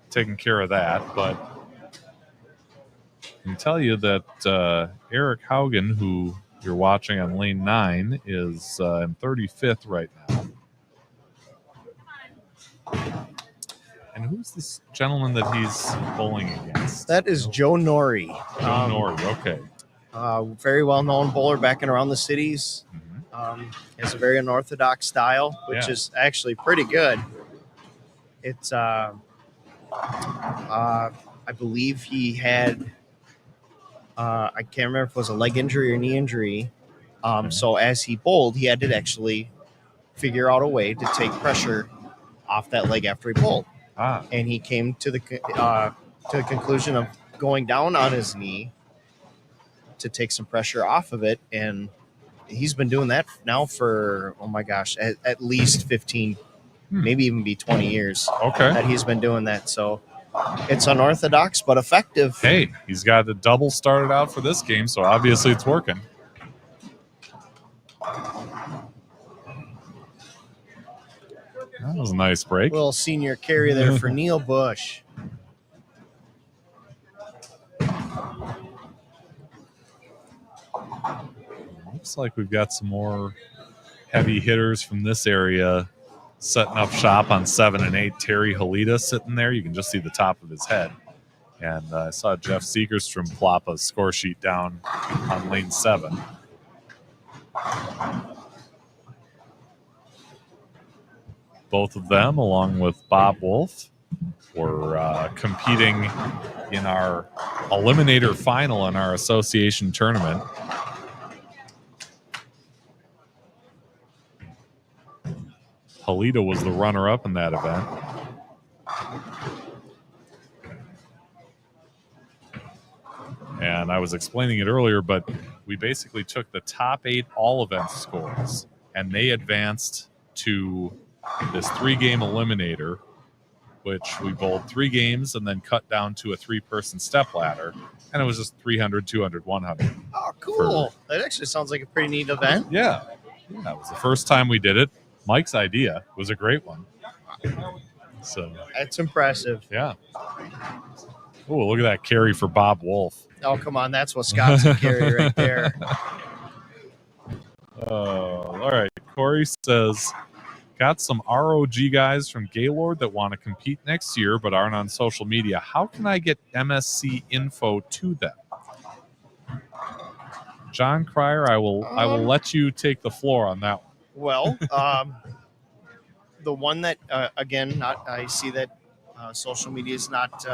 taking care of that, but I can tell you that Eric Haugen, who you're watching on lane 9, is in 35th right now. And who's this gentleman that he's bowling against? That is Joe Norrie. Joe Norrie, okay. Very well-known bowler back and around the cities. Has a very unorthodox style, which is actually pretty good. It's, I believe he had, I can't remember if it was a leg injury or knee injury. So as he bowled, he had to actually figure out a way to take pressure off that leg after he bowled. And he came to the conclusion of going down on his knee to take some pressure off of it, and he's been doing that now for at least 15, maybe even be 20 years. That he's been doing that. So it's unorthodox but effective. Hey, he's got a double started out for this game, so obviously it's working. That was a nice break. Little senior carry there for Neil Bush. Looks like we've got some more heavy hitters from this area setting up shop on 7 and 8. Terry Halita sitting there. You can just see the top of his head. And I saw Jeff Seegerstrom plop a score sheet down on lane 7. Both of them, along with Bob Wolf, were competing in our eliminator final in our association tournament. Halita was the runner-up in that event. And I was explaining it earlier, but we basically took the top 8 all-event scores, and they advanced to this 3-game eliminator, which we bowled 3 games and then cut down to a 3-person stepladder, and it was just 300, 200, 100. Oh, cool. That actually sounds like a pretty neat event. Yeah. That was the first time we did it. Mike's idea. It was a great one. So that's impressive. Yeah. Oh, look at that carry for Bob Wolf. Oh, come on. That's what Scott's a carry right there. All right. Corey says, got some ROG guys from Gaylord that want to compete next year but aren't on social media. How can I get MSC info to them? John Cryer, I will let you take the floor on that one. Well, the one that, again, I see that social media is not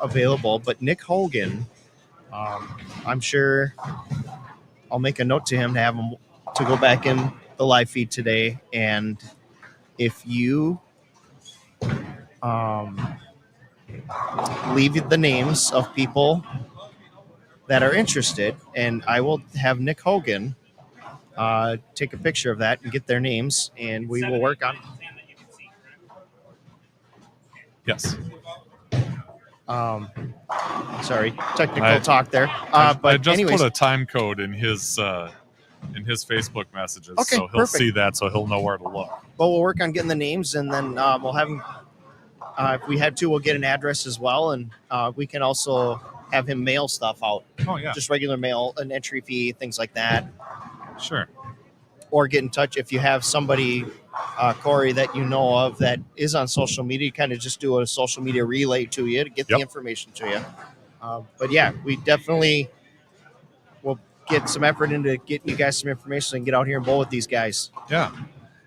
available, but Nick Hogan, I'm sure I'll make a note to him to have him to go back in the live feed today. And if you leave the names of people that are interested, and I will have Nick Hogan take a picture of that and get their names, and we will work on. Yes. Sorry, technical talk there. But I just anyways, put a time code in his Facebook messages, Okay, so he'll perfect. see that, so he'll know where to look. But we'll work on getting the names, and then we'll have him. If we had to, we'll get an address as well, and we can also have him mail stuff out. Oh, yeah. Just regular mail, an entry fee, things like that. Sure. Or get in touch if you have somebody, Corey, that you know of that is on social media. Kind of just do a social media relay to you to get the information to you. But yeah, we definitely will get some effort into getting you guys some information and get out here and bowl with these guys. Yeah.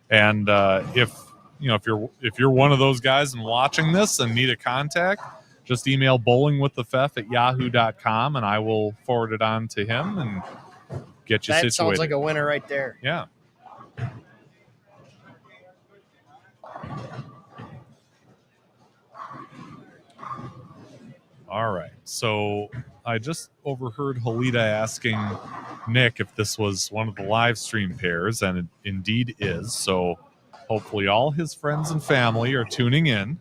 And if you're one of those guys and watching this and need a contact, just email bowlingwiththefef@yahoo.com, and I will forward it on to him and get you situated. That sounds like a winner right there. Yeah. All right. So I just overheard Halita asking Nick if this was one of the live stream pairs, and it indeed is. So hopefully all his friends and family are tuning in.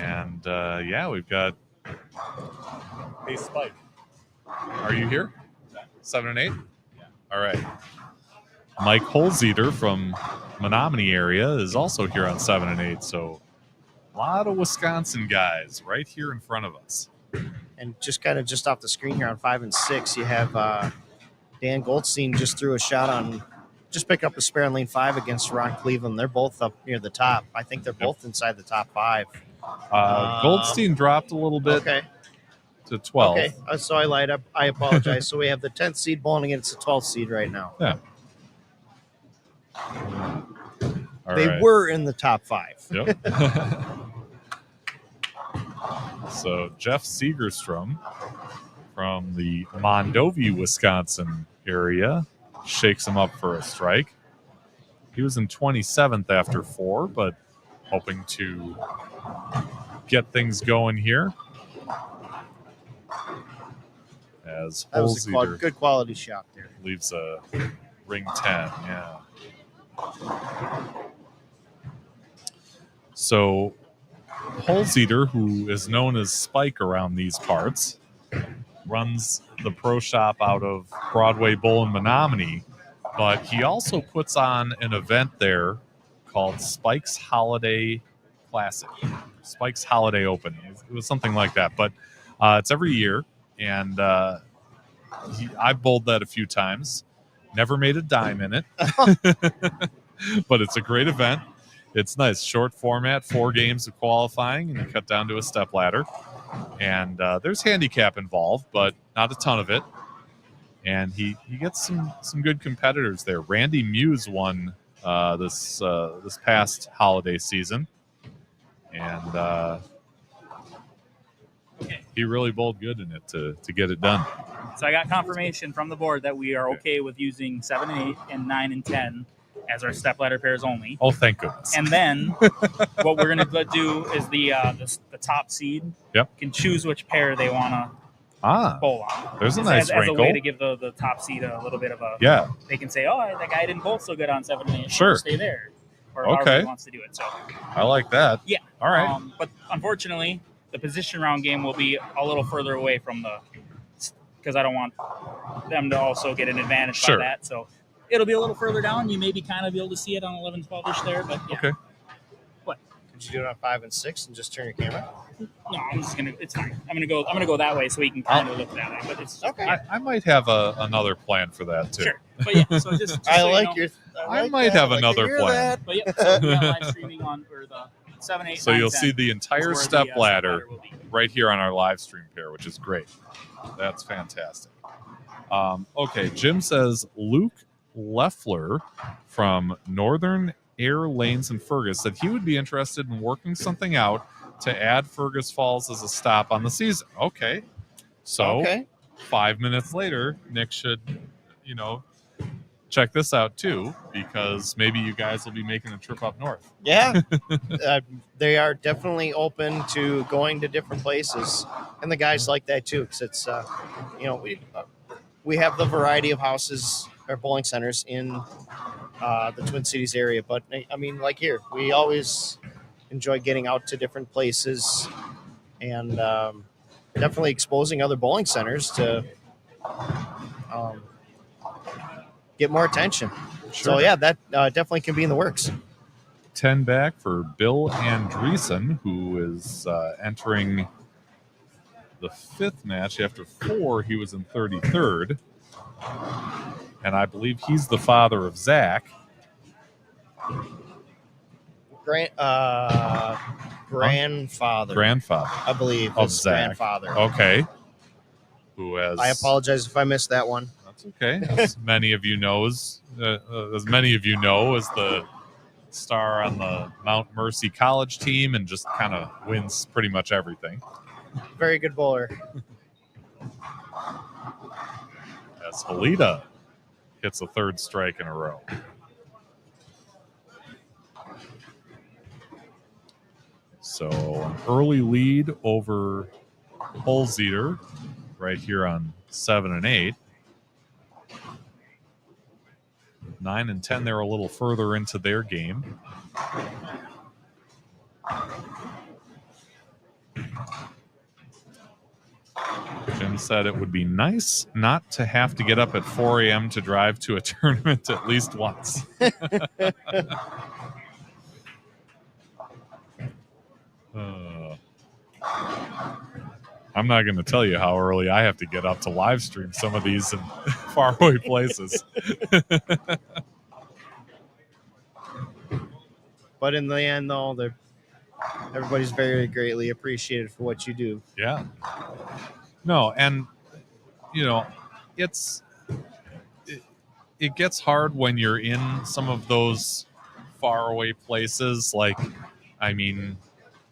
And yeah, we've got. Hey, Spike. Are you here? 7 and 8? All right. Mike Holzeter from Menominee area is also here on 7 and 8. So a lot of Wisconsin guys right here in front of us. And just off the screen here on 5 and 6, you have Dan Goldstein just threw a shot on, just picked up a spare on lane 5 against Ron Cleveland. They're both up near the top. I think they're both inside the top 5. Goldstein dropped a little bit to 12. Okay, so I lied up. I apologize. So we have the 10th seed bowling against the 12th seed right now. Yeah. They were in the top 5. Yep. So Jeff Segerstrom from the Mondovi, Wisconsin area shakes him up for a strike. He was in 27th after 4, but hoping to get things going here. As That was a good quality shot there. Leaves a ring 10, yeah. So Holzeter, who is known as Spike around these parts, runs the pro shop out of Broadway Bowl in Menominee, but he also puts on an event there called Spike's Holiday Classic, Spike's Holiday Open. It was something like that, but it's every year, and I've bowled that a few times. Never made a dime in it, but it's a great event. It's nice, short format, 4 games of qualifying, and you cut down to a step ladder. And there's handicap involved, but not a ton of it. And he gets some good competitors there. Randy Muse won this past holiday season, and he really bowled good in it to get it done. So I got confirmation from the board that we are okay with using 7 and 8 and 9 and 10 as our stepladder pairs only. Oh, thank goodness. And then what we're going to do is the top seed can choose which pair they want to bowl on. There's a nice as a wrinkle. way to give the top seed a little bit of a... Yeah. They can say, oh, that guy didn't bowl so good on 7 and 8. Sure. Stay there. Or however he wants to do it. So I like that. Yeah. All right. But unfortunately, the position round game will be a little further away from the... Because I don't want them to also get an advantage by that. So it'll be a little further down. You maybe kind of be able to see it on 11, 12-ish there. But yeah. Okay. What? Could you do it on 5 and 6 and just turn your camera? No, I'm just gonna. It's fine. I'm gonna go that way so we can kind of look that way. But it's okay. I might have another plan for that too. Sure. But yeah. So just I so like you know, your. I might have another plan. But yeah. So we got live streaming on for the 7, 8. So 9, you'll 10 see the entire is where step the, ladder will be. right here on our live stream pair, which is great. That's fantastic. Okay, Jim says Luke Leffler from Northern Air Lanes in Fergus said he would be interested in working something out to add Fergus Falls as a stop on the season. Okay. So 5 minutes later, Nick should, check this out too, because maybe you guys will be making a trip up north. Yeah. They are definitely open to going to different places. And the guys like that too, because it's, we have the variety of houses or bowling centers in the Twin Cities area. But I mean, like here, we always enjoy getting out to different places and definitely exposing other bowling centers to get more attention. Sure. So yeah, that definitely can be in the works. 10 back for Bill Andreessen, who is entering the 5th match. After 4, he was in 33rd. And I believe he's the father of Zach. Grandfather, I believe, of is Zach. grandfather. Okay. Who has? I apologize if I missed that one. That's okay. As many of you know, is the star on the Mount Mercy College team and just kind of wins pretty much everything. Very good bowler. As Halita hits a 3rd strike in a row. So an early lead over Holzeter right here on 7 and 8. 9 and 10, they're a little further into their game. Jim said it would be nice not to have to get up at 4 a.m. to drive to a tournament at least once. I'm not going to tell you how early I have to get up to live stream some of these in faraway places. But in the end, though, everybody's very greatly appreciated for what you do. Yeah. No, and it gets hard when you're in some of those faraway places. Like, I mean,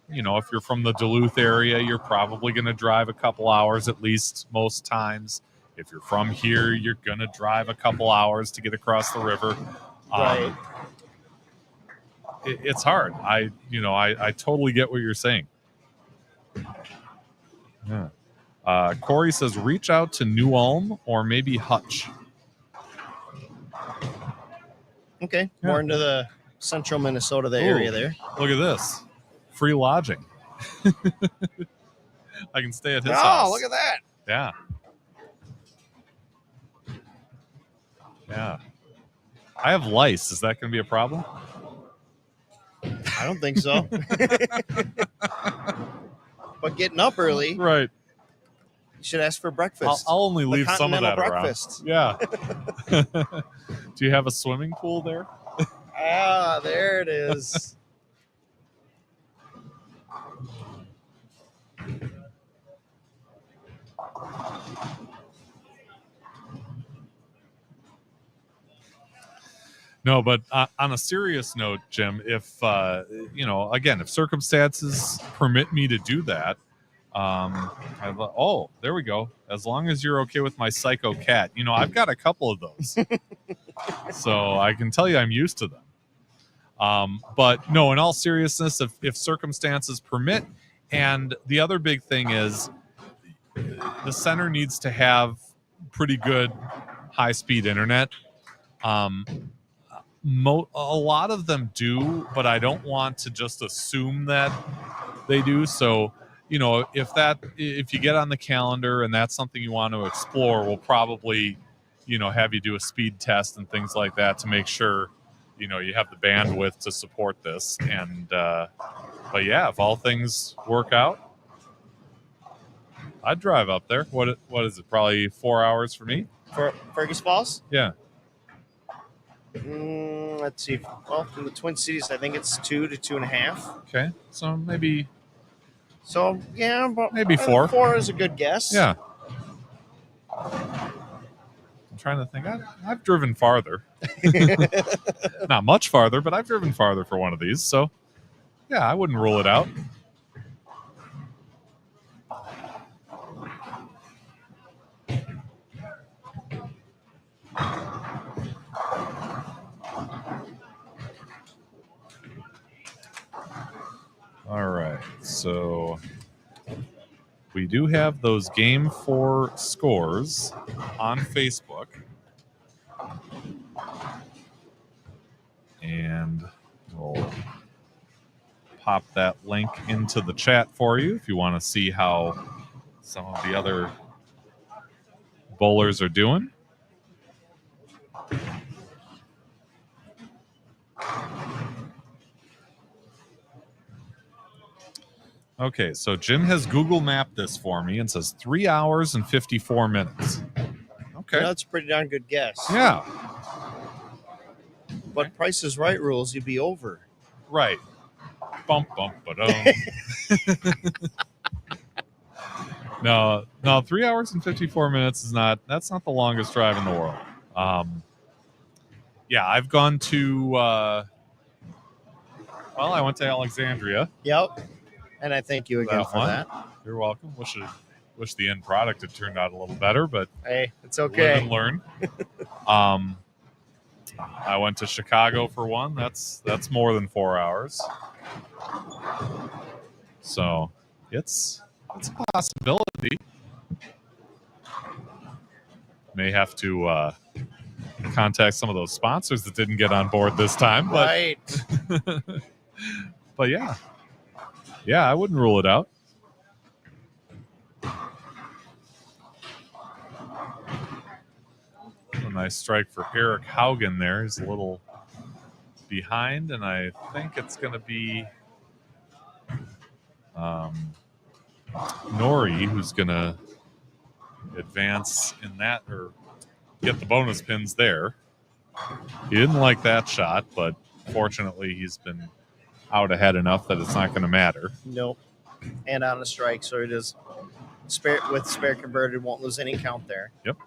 if you're from the Duluth area, you're probably going to drive a couple hours at least most times. If you're from here, you're going to drive a couple hours to get across the river. Right. It's hard. I totally get what you're saying. Yeah. Corey says, reach out to New Ulm or maybe Hutch. Okay. Yeah. More into the central Minnesota area there. Look at this. Free lodging. I can stay at his house. Oh, look at that. Yeah. Yeah. I have lice. Is that going to be a problem? I don't think so. But getting up early, Right. you should ask for breakfast. I'll only leave some of that breakfast. around. Yeah. Do you have a swimming pool there? Ah, there it is. No, but on a serious note, Jim, if again, if circumstances permit me to do that, there we go. As long as you're okay with my psycho cat, I've got a couple of those, so I can tell you I'm used to them. But no, in all seriousness, if circumstances permit, and the other big thing is the center needs to have pretty good high-speed internet. A lot of them do, but I don't want to just assume that they do. So, if you get on the calendar and that's something you want to explore, we'll probably, have you do a speed test and things like that to make sure, you have the bandwidth to support this. And, but yeah, if all things work out, I'd drive up there. What is it? Probably 4 hours for me. For Fergus Falls? Yeah. Let's see. Well, from the Twin Cities, I think it's 2 to 2.5. Okay. So maybe. So yeah, but maybe 4. 4 is a good guess. Yeah. I'm trying to think. I've driven farther. Not much farther, but I've driven farther for one of these. So yeah, I wouldn't rule it out. All right, so we do have those Game 4 scores on Facebook. And we'll pop that link into the chat for you if you want to see how some of the other bowlers are doing. Okay, so Jim has Google mapped this for me and says 3 hours and 54 minutes. Okay. That's a pretty darn good guess. Yeah. But Price is Right rules, you'd be over. Right. Bump, bump, ba-dum. No, 3 hours and 54 minutes that's not the longest drive in the world. Yeah, I've gone to, I went to Alexandria. Yep. And I thank you again for that. You're welcome. Wish the end product had turned out a little better, but hey, it's okay. Live and learn. I went to Chicago for one. That's more than 4 hours. So it's a possibility. May have to contact some of those sponsors that didn't get on board this time. But, right. But yeah. Yeah, I wouldn't rule it out. nice strike for Eric Haugen there. He's a little behind, and I think it's going to be Nori who's going to advance in that or get the bonus pins there. He didn't like that shot, but fortunately he's been out ahead enough that it's not going to matter. Nope. And on a strike, so it is spare converted, won't lose any count there. Yep.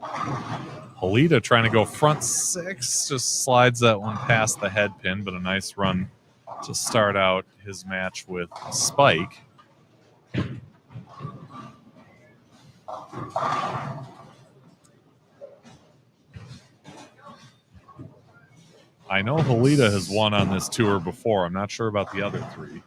Halita trying to go front six, just slides that one past the head pin, but a nice run to start out his match with Spike. I know Halita has won on this tour before. I'm not sure about the other three.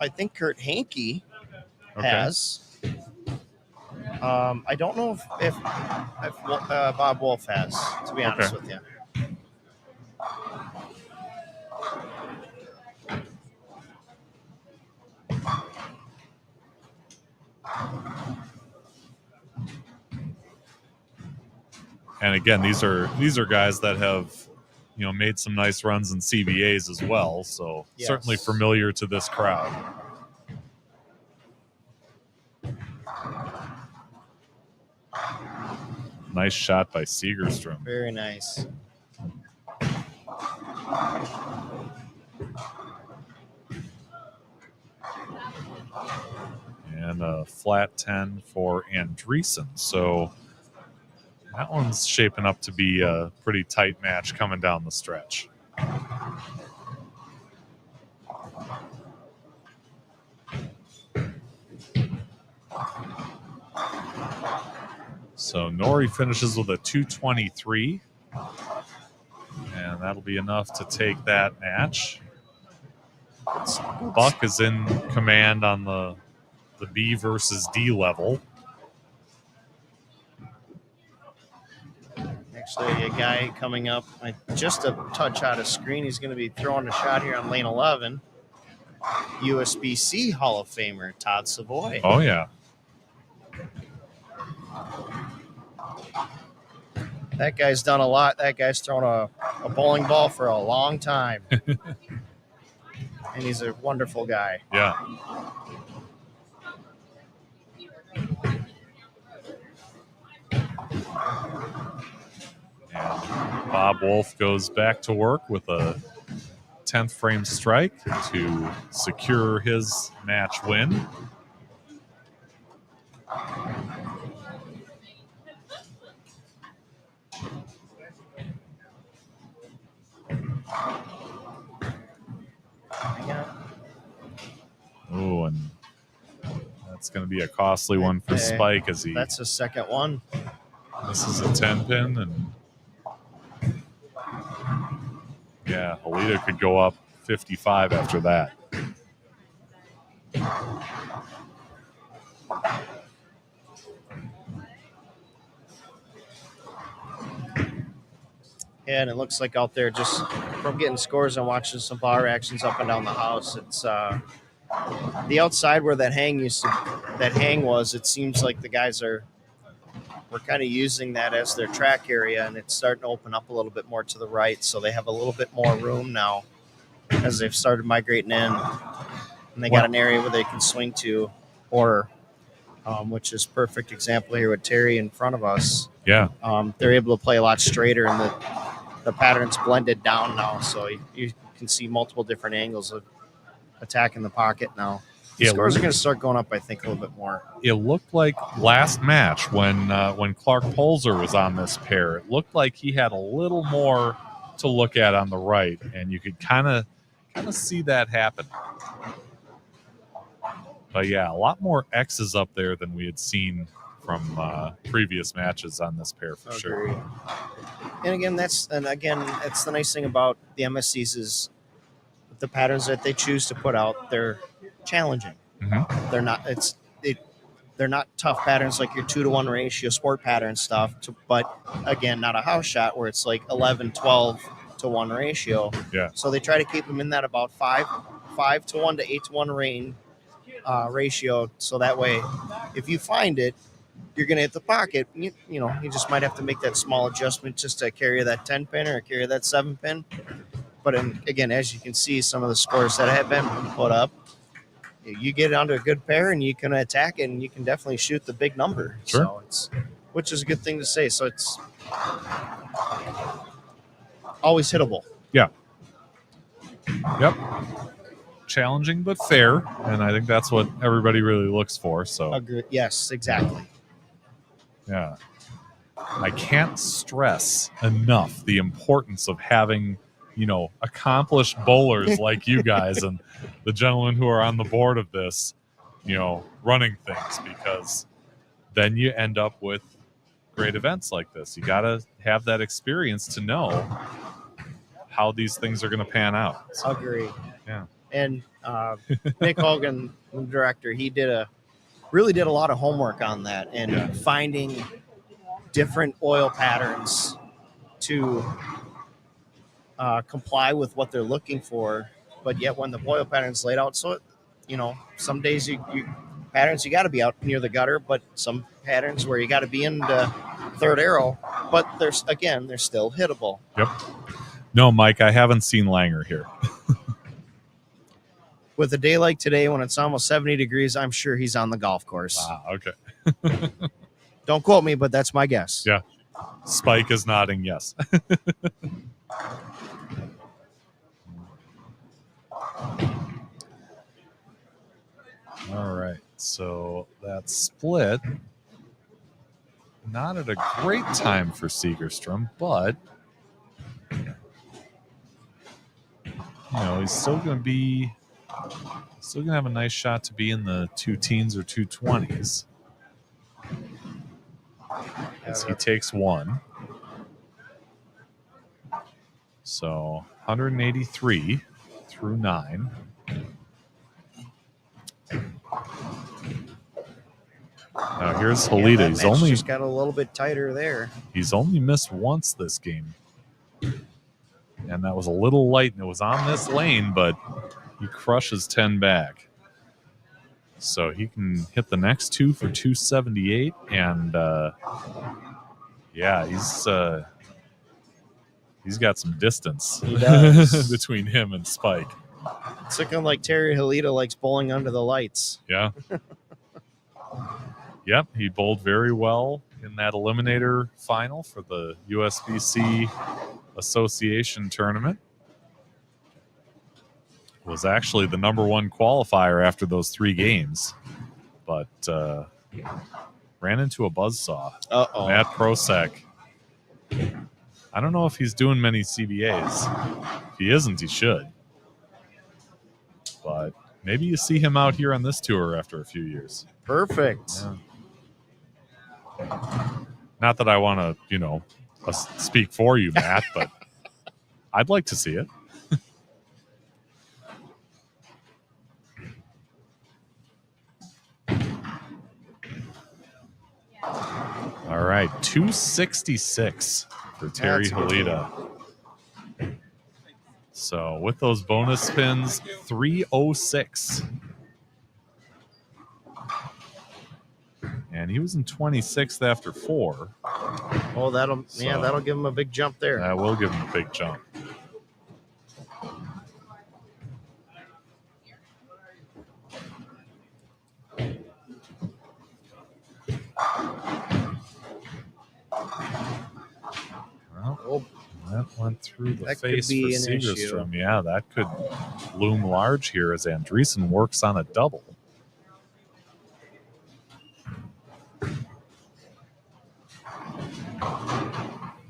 I think Kurt Hankey has. I don't know if Bob Wolf has, to be honest with you. And again, these are guys that have, made some nice runs in CBAs as well. So certainly familiar to this crowd. Nice shot by Segerstrom. Very nice. And a flat 10 for Andreessen. So that one's shaping up to be a pretty tight match coming down the stretch. So Nori finishes with a 223. And that'll be enough to take that match. Buck is in command on the B versus D level. Actually, a guy coming up just a touch out of screen. He's going to be throwing a shot here on lane 11. USBC Hall of Famer Todd Savoy. Oh, yeah. That guy's done a lot. That guy's thrown a bowling ball for a long time. And he's a wonderful guy. Yeah. And Bob Wolf goes back to work with a 10th frame strike to secure his match win. Oh, and that's going to be a costly one for Spike as he. That's the second one. This is a 10 pin, and yeah, Halita could go up 55 after that. Yeah, and it looks like out there, just from getting scores and watching some bar actions up and down the house, it's the outside where that hang was. It seems like the guys we're kind of using that as their track area, and it's starting to open up a little bit more to the right, so they have a little bit more room now as they've started migrating in, and they got an area where they can swing to, or which is perfect example here with Terry in front of us. Yeah, they're able to play a lot straighter, and the pattern's blended down now, so you can see multiple different angles of attacking the pocket now. The scores are going to start going up, I think, a little bit more. It looked like last match when Clark Polzer was on this pair, it looked like he had a little more to look at on the right, and you could kind of see that happen. But yeah, a lot more X's up there than we had seen from previous matches on this pair for sure. And again, it's the nice thing about the MSCs is the patterns that they choose to put out. They're challenging. Mm-hmm. They're not tough patterns like your 2-to-1 ratio sport pattern stuff. But again, not a house shot where it's like 11, 12 to 1 ratio. Yeah. So they try to keep them in that about 5 5-to-1 to 8-to-1 ratio. So that way, if you find it, you're going to hit the pocket. You just might have to make that small adjustment just to carry that 10 pin or carry that 7 pin. But again, as you can see, some of the scores that have been put up, you get onto a good pair and you can attack it and you can definitely shoot the big number. Sure. So which is a good thing to say. So it's always hittable. Yeah. Yep. Challenging but fair, and I think that's what everybody really looks for. So Agree. Yes, exactly. yeah, I can't stress enough the importance of having, accomplished bowlers like you guys and the gentlemen who are on the board of this, running things, because then you end up with great events like this. You got to have that experience to know how these things are going to pan out. So, Agree. yeah. And Nick Hogan, the director, he really did a lot of homework on that and finding different oil patterns to comply with what they're looking for. But yet when the oil pattern's laid out, so, some days you patterns, you got to be out near the gutter, but some patterns where you got to be in the third arrow, but they're still hittable. Yep. No, Mike, I haven't seen Langer here. With a day like today, when it's almost 70 degrees, I'm sure he's on the golf course. Ah, okay. Don't quote me, but that's my guess. Yeah. Spike is nodding yes. All right. So that split, not at a great time for Segerstrom, but he's still going to have a nice shot to be in the 2 teens or 220s. As he takes 1. So 183 through 9. Now here's Halida. He's just got a little bit tighter there. He's only missed once this game. And that was a little light, and it was on this lane, but he crushes 10 back. So he can hit the next 2 for 278, and he's got some distance He does. between him and Spike. It's looking like Terry Halida likes bowling under the lights. Yeah. Yep, he bowled very well in that eliminator final for the USBC Association tournament. Was actually the number 1 qualifier after those 3 games, but ran into a buzzsaw. Uh-oh. Matt Prosek. I don't know if he's doing many CBAs. If he isn't, he should. But maybe you see him out here on this tour after a few years. Perfect. Yeah. Not that I want to, speak for you, Matt, but I'd like to see it. All right, 266 for Terry Halida. So with those bonus spins, 306. And he was in 26th after 4. Oh, that'll give him a big jump there. That will give him a big jump. Well, that went through the face for Segerstrom. Yeah, that could loom large here as Andreessen works on a double.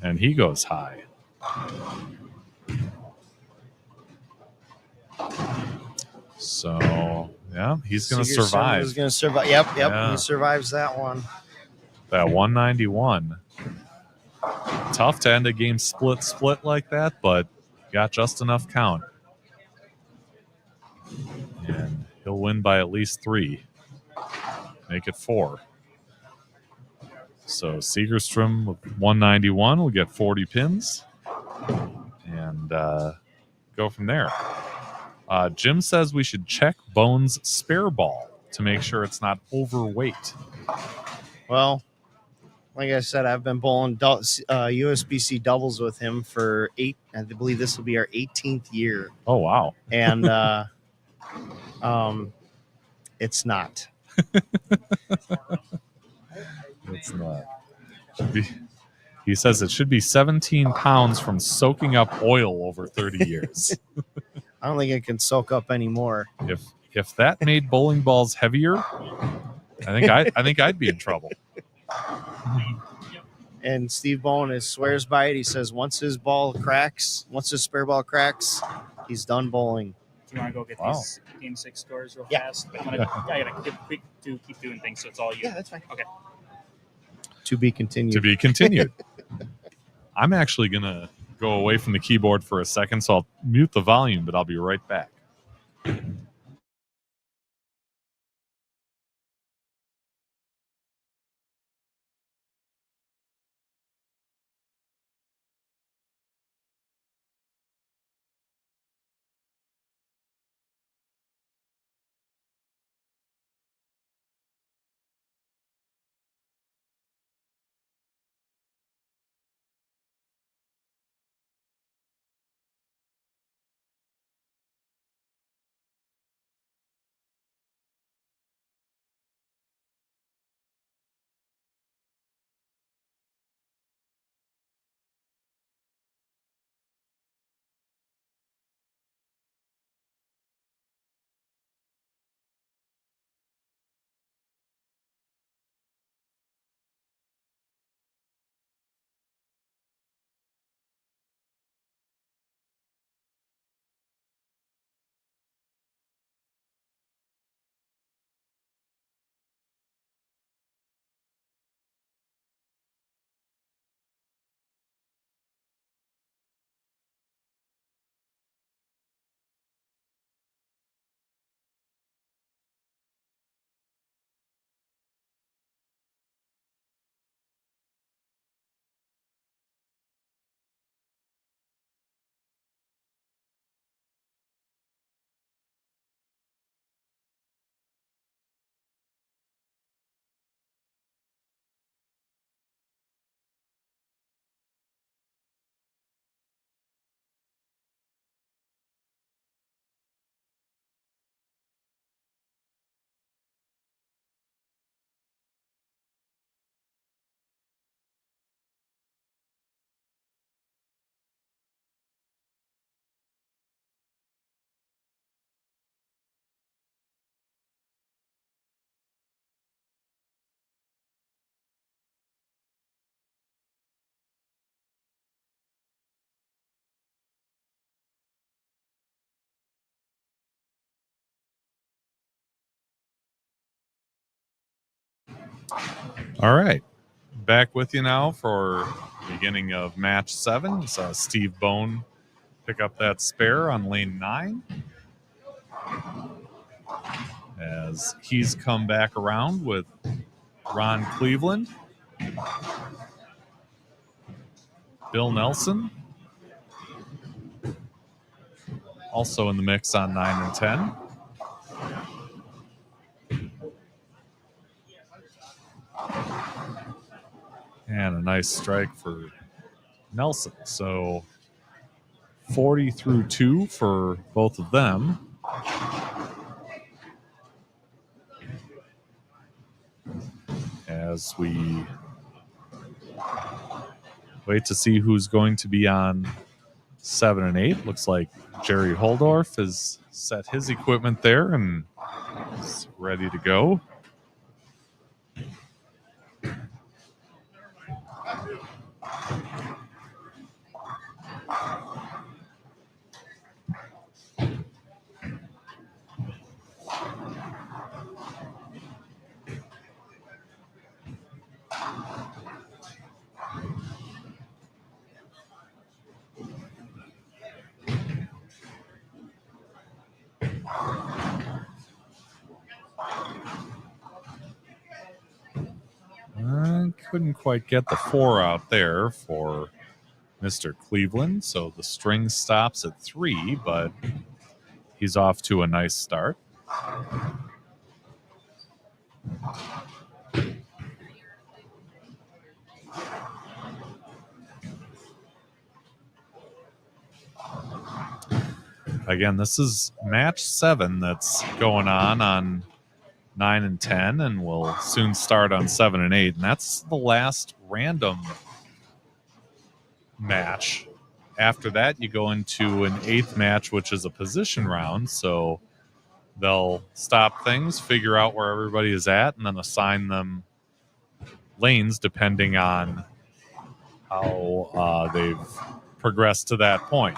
And he goes high. So, yeah, he's going to survive. He's going to survive. Yep. Yeah. He survives that one. That 191. Tough to end a game split like that, but got just enough count. And he'll win by at least 3. Make it 4. So Segerstrom with 191 will get 40 pins and go from there. Jim says we should check Bones' spare ball to make sure it's not overweight. Well, like I said, I've been bowling USBC doubles with him for I believe this will be our 18th year. Oh, wow. And it's not. It's not. He says it should be 17 pounds from soaking up oil over 30 years. I don't think it can soak up anymore. If that made bowling balls heavier, I think I'd be in trouble. And Steve Bowen swears by it. He says once his spare ball cracks, he's done bowling. Do you want to go get these Game 6 scores real fast? I gotta keep doing things, so it's all you. Yeah, that's fine. Okay. To be continued. To be continued. I'm actually going to go away from the keyboard for a second, so I'll mute the volume, but I'll be right back. All right. Back with you now for the beginning of match 7. So Steve Bone pick up that spare on lane 9. As he's come back around with Ron Cleveland, Bill Nelson, also in the mix on 9 and 10. And a nice strike for Nelson. So 40 through 2 for both of them. As we wait to see who's going to be on 7 and 8. Looks like Jerry Holdorf has set his equipment there and is ready to go. I couldn't quite get the 4 out there for Mr. Cleveland, so the string stops at 3, but he's off to a nice start. Again, this is match 7 that's going on 9 and 10, and will soon start on 7 and 8. And that's the last random match. After that, you go into an 8th match, which is a position round. So they'll stop things, figure out where everybody is at, and then assign them lanes depending on how they've progressed to that point.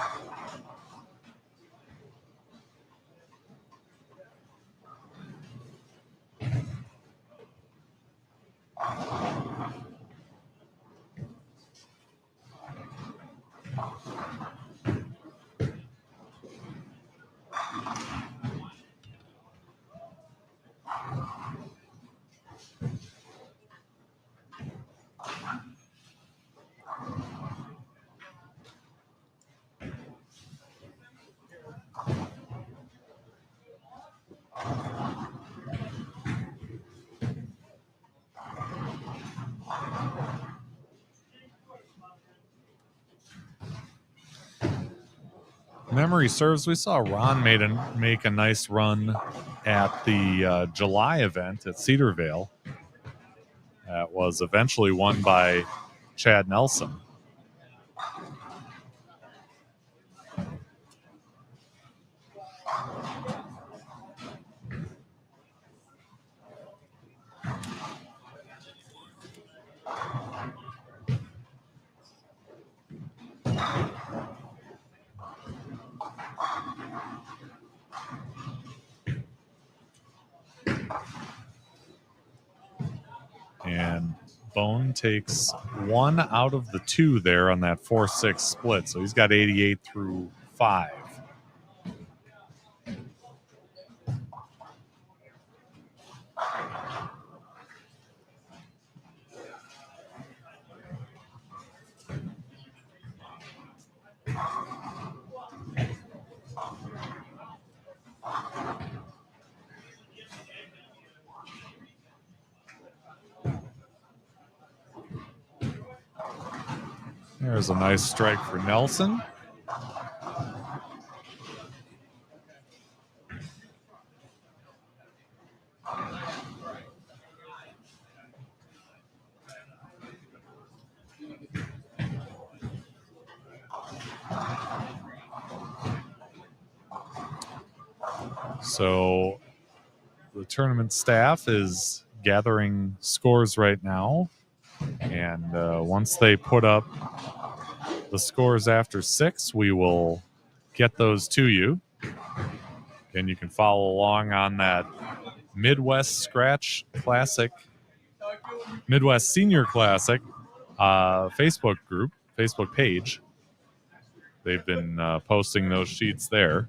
Memory serves, we saw Ron make a nice run at the July event at Cedarvale. That was eventually won by Chad Nelson. And Bone takes 1 out of the 2 there on that 4-6 split. So he's got 88 through 5. There's a nice strike for Nelson. So the tournament staff is gathering scores right now. And once they put up the scores after 6, we will get those to you. And you can follow along on that Midwest Scratch Classic, Midwest Senior Classic Facebook group, Facebook page. They've been posting those sheets there.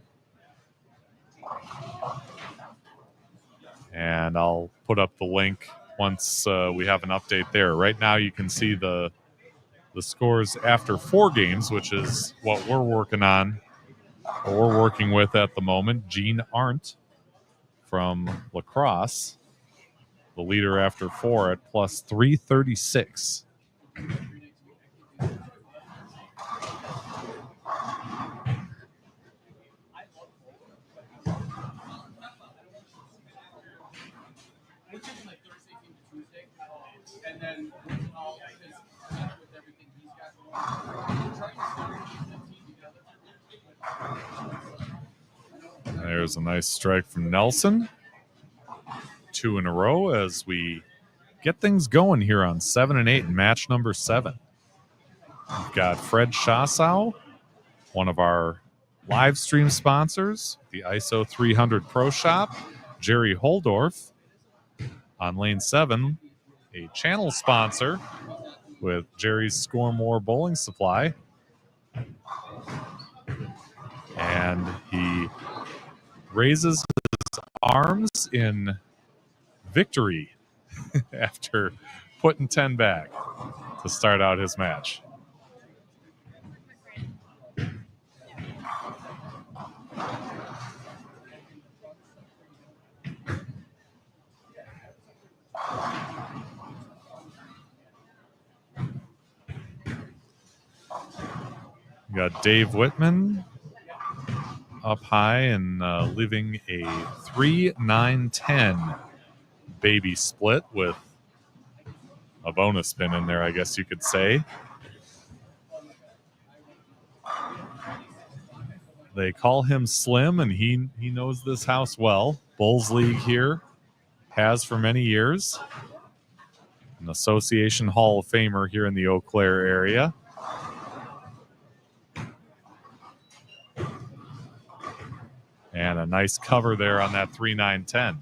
And I'll put up the link once we have an update there. Right now you can see the scores after 4 games, which is what we're working on, or we're working with at the moment. Gene Arndt from Lacrosse, the leader after 4 at plus 336. There's a nice strike from Nelson. 2 in a row as we get things going here on 7 and 8 in match number 7. We've got Fred Schassow, one of our live stream sponsors, the ISO 300 Pro Shop. Jerry Holdorf on lane 7, a channel sponsor with Jerry's Score More Bowling Supply. And he raises his arms in victory after putting 10 back to start out his match. We got Dave Whitman up high and living a 3-9-10 baby split with a bonus spin in there, I guess you could say. They call him Slim, and he knows this house well. Bulls League here, has for many years. An Association Hall of Famer here in the Eau Claire area. And a nice cover there on that 3-9-10.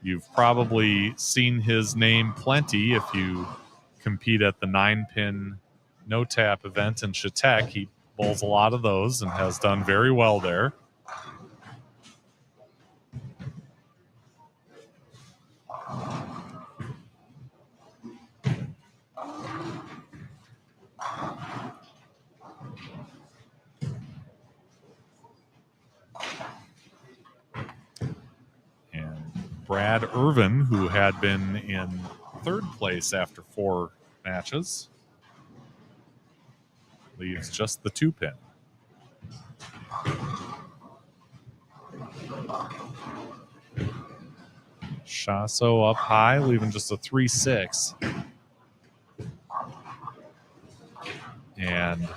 You've probably seen his name plenty if you compete at the 9-pin no-tap event in Chautauqua. He bowls a lot of those and has done very well there. Brad Irvin, who had been in third place after 4 matches, leaves just the 2-pin. Shasso up high, leaving just a 3-6. And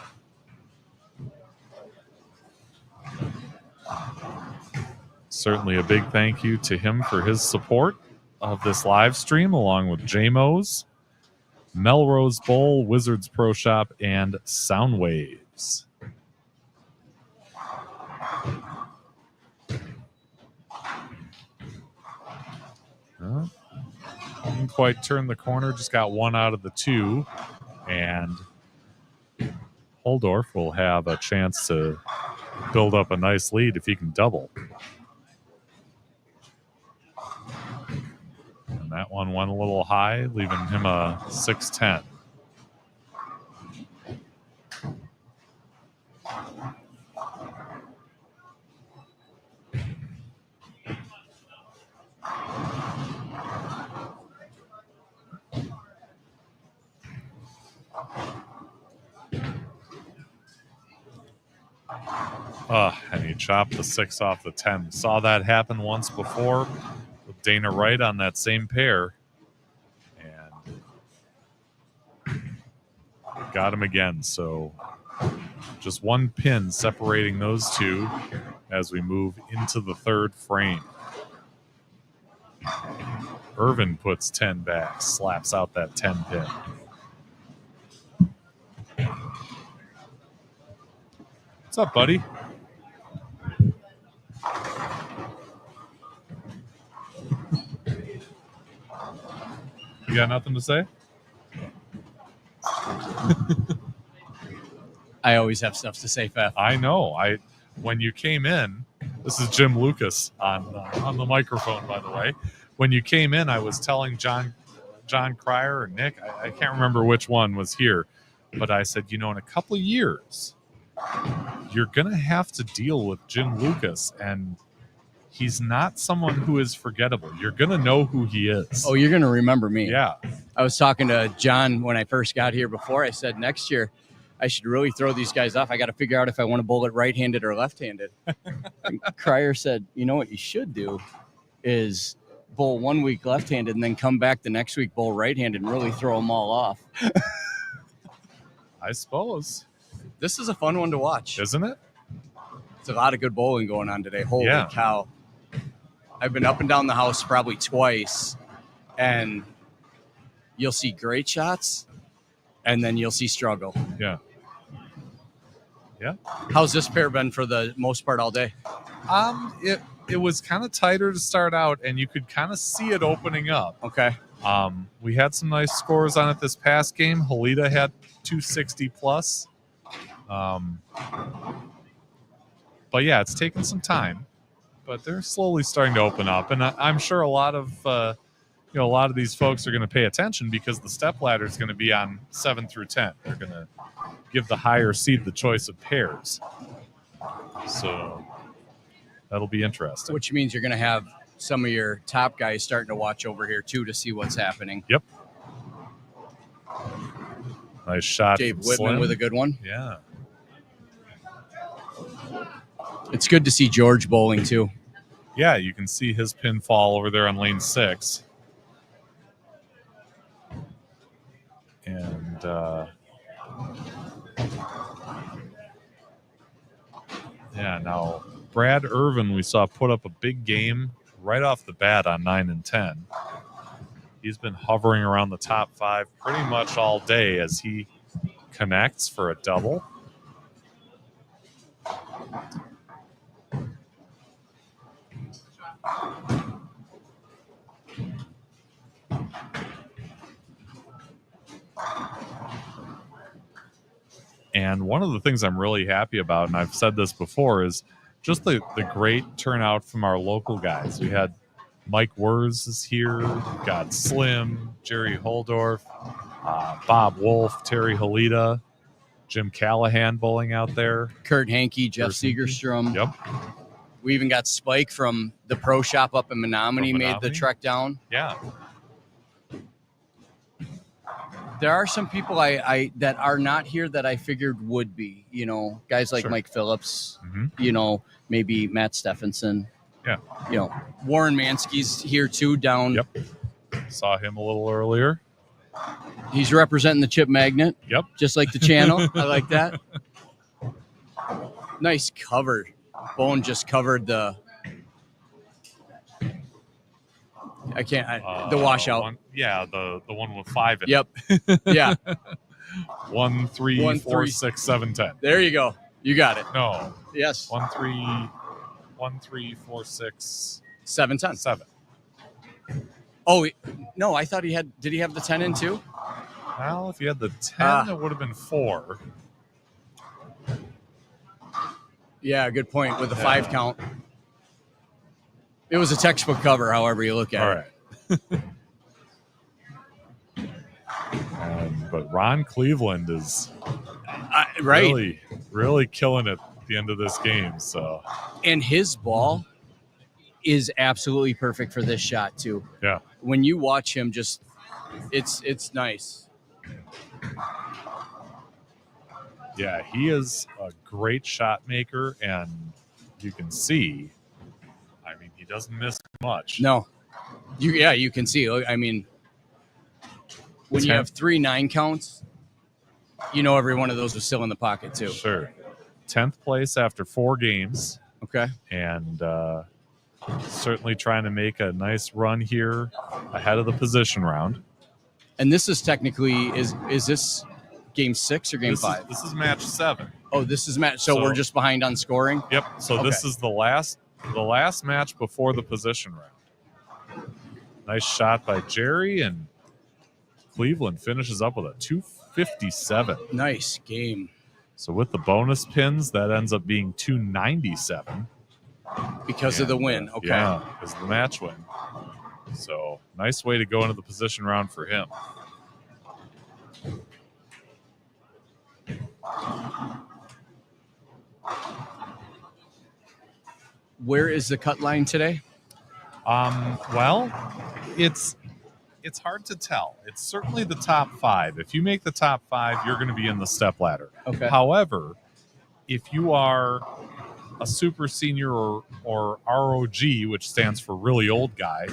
certainly a big thank you to him for his support of this live stream, along with JMO's, Melrose Bowl, Wizards Pro Shop, and Soundwaves. Didn't quite turn the corner, just got 1 out of the 2, and Holdorf will have a chance to build up a nice lead if he can double. And that one went a little high, leaving him a 6-10. And he chopped the 6 off the 10. Saw that happen once before with Dana Wright on that same pair. And got him again. So just 1 pin separating those two as we move into the 3rd frame. Irvin puts 10 back, slaps out that 10 pin. What's up, buddy? You got nothing to say? I always have stuff to say, Fef. I know. When you came in, this is Jim Lucas on the microphone, by the way. When you came in, I was telling John Cryer or Nick, I can't remember which one was here, but I said, in a couple of years, you're going to have to deal with Jim Lucas, and he's not someone who is forgettable. You're going to know who he is. Oh, you're going to remember me. Yeah. I was talking to John when I first got here before. I said, next year, I should really throw these guys off. I got to figure out if I want to bowl it right-handed or left-handed. And Cryer said, what you should do is bowl 1 week left-handed and then come back the next week, bowl right-handed, and really throw them all off. I suppose. This is a fun one to watch. Isn't it? It's a lot of good bowling going on today. Holy cow. I've been up and down the house probably twice, and you'll see great shots, and then you'll see struggle. Yeah. Yeah. How's this pair been for the most part all day? It was kind of tighter to start out, and you could kind of see it opening up. Okay. We had some nice scores on it this past game. Halita had 260 plus. But yeah, it's taken some time, but they're slowly starting to open up, and I'm sure a lot of these folks are going to pay attention because the stepladder is going to be on 7 through 10. They're going to give the higher seed the choice of pairs, so that'll be interesting. Which means you're going to have some of your top guys starting to watch over here too to see what's happening. Yep. Nice shot. Dave from Whitman Slim. with a good one. Yeah. It's good to see George bowling too. Yeah, you can see his pinfall over there on lane 6. And yeah, now Brad Irvin we saw put up a big game right off the bat on 9 and 10. He's been hovering around the top 5 pretty much all day as he connects for a double. And one of the things I'm really happy about, and I've said this before, is just the great turnout from our local guys. We had Mike Wurz is here, we've got Slim, Jerry Holdorf, Bob Wolf, Terry Halita, Jim Callahan bowling out there. Kurt Hankey, Jeff Kurt Hankey. Segerstrom. Yep. We even got Spike from the pro shop up in Menominee, From made the Menominee? trek down. Yeah. There are some people I that are not here that I figured would be, you know, guys like Sure. Mike Phillips, Mhm. you know, maybe Matt Stephenson. Yeah. You know, Warren Mansky's here too down. Yep. Saw him a little earlier. He's representing the chip magnet. Yep. Just like the channel. I like that. Nice cover. Bone just covered the the washout. The one with 5 in Yep. Yeah. it. 1, 3, 1, 4, 3. 6, 7, 10. There you go. You got it. No. Yes. 1, 3, 4, 6, 7, 10. 7. Oh no, I thought did he have the 10 in too? Well, if you had the 10, it would have been 4. Yeah, good point with the 5 count. It was a textbook cover, however you look at All it. right. But Ron Cleveland is Right. really, really killing it at the end of this game. So And his ball is absolutely perfect for this shot too. yeah, When you watch him, just it's nice. yeah, he is a great shot maker, and you can see. I mean, he doesn't miss much. No, you can see. I mean, when you have 3 9 counts, you know every one of those was still in the pocket too. Sure. 10th place after 4 games, Okay. and certainly trying to make a nice run here ahead of the position round. And this is technically is this game 6 or game 5? This is match 7. Oh, this is match. So we're just behind on scoring. Yep. So this is the last match before the position round. Nice shot by Jerry, and Cleveland finishes up with a 257. Nice game. So with the bonus pins, that ends up being 297 Because of the win. Okay. Yeah, because of the match win. So nice way to go into the position round for him. Where is the cut line today? Well, it's hard to tell. It's certainly the top 5. If you make the top 5, you're going to be in the step ladder. Okay. However, if you are a super senior or ROG, which stands for really old guy,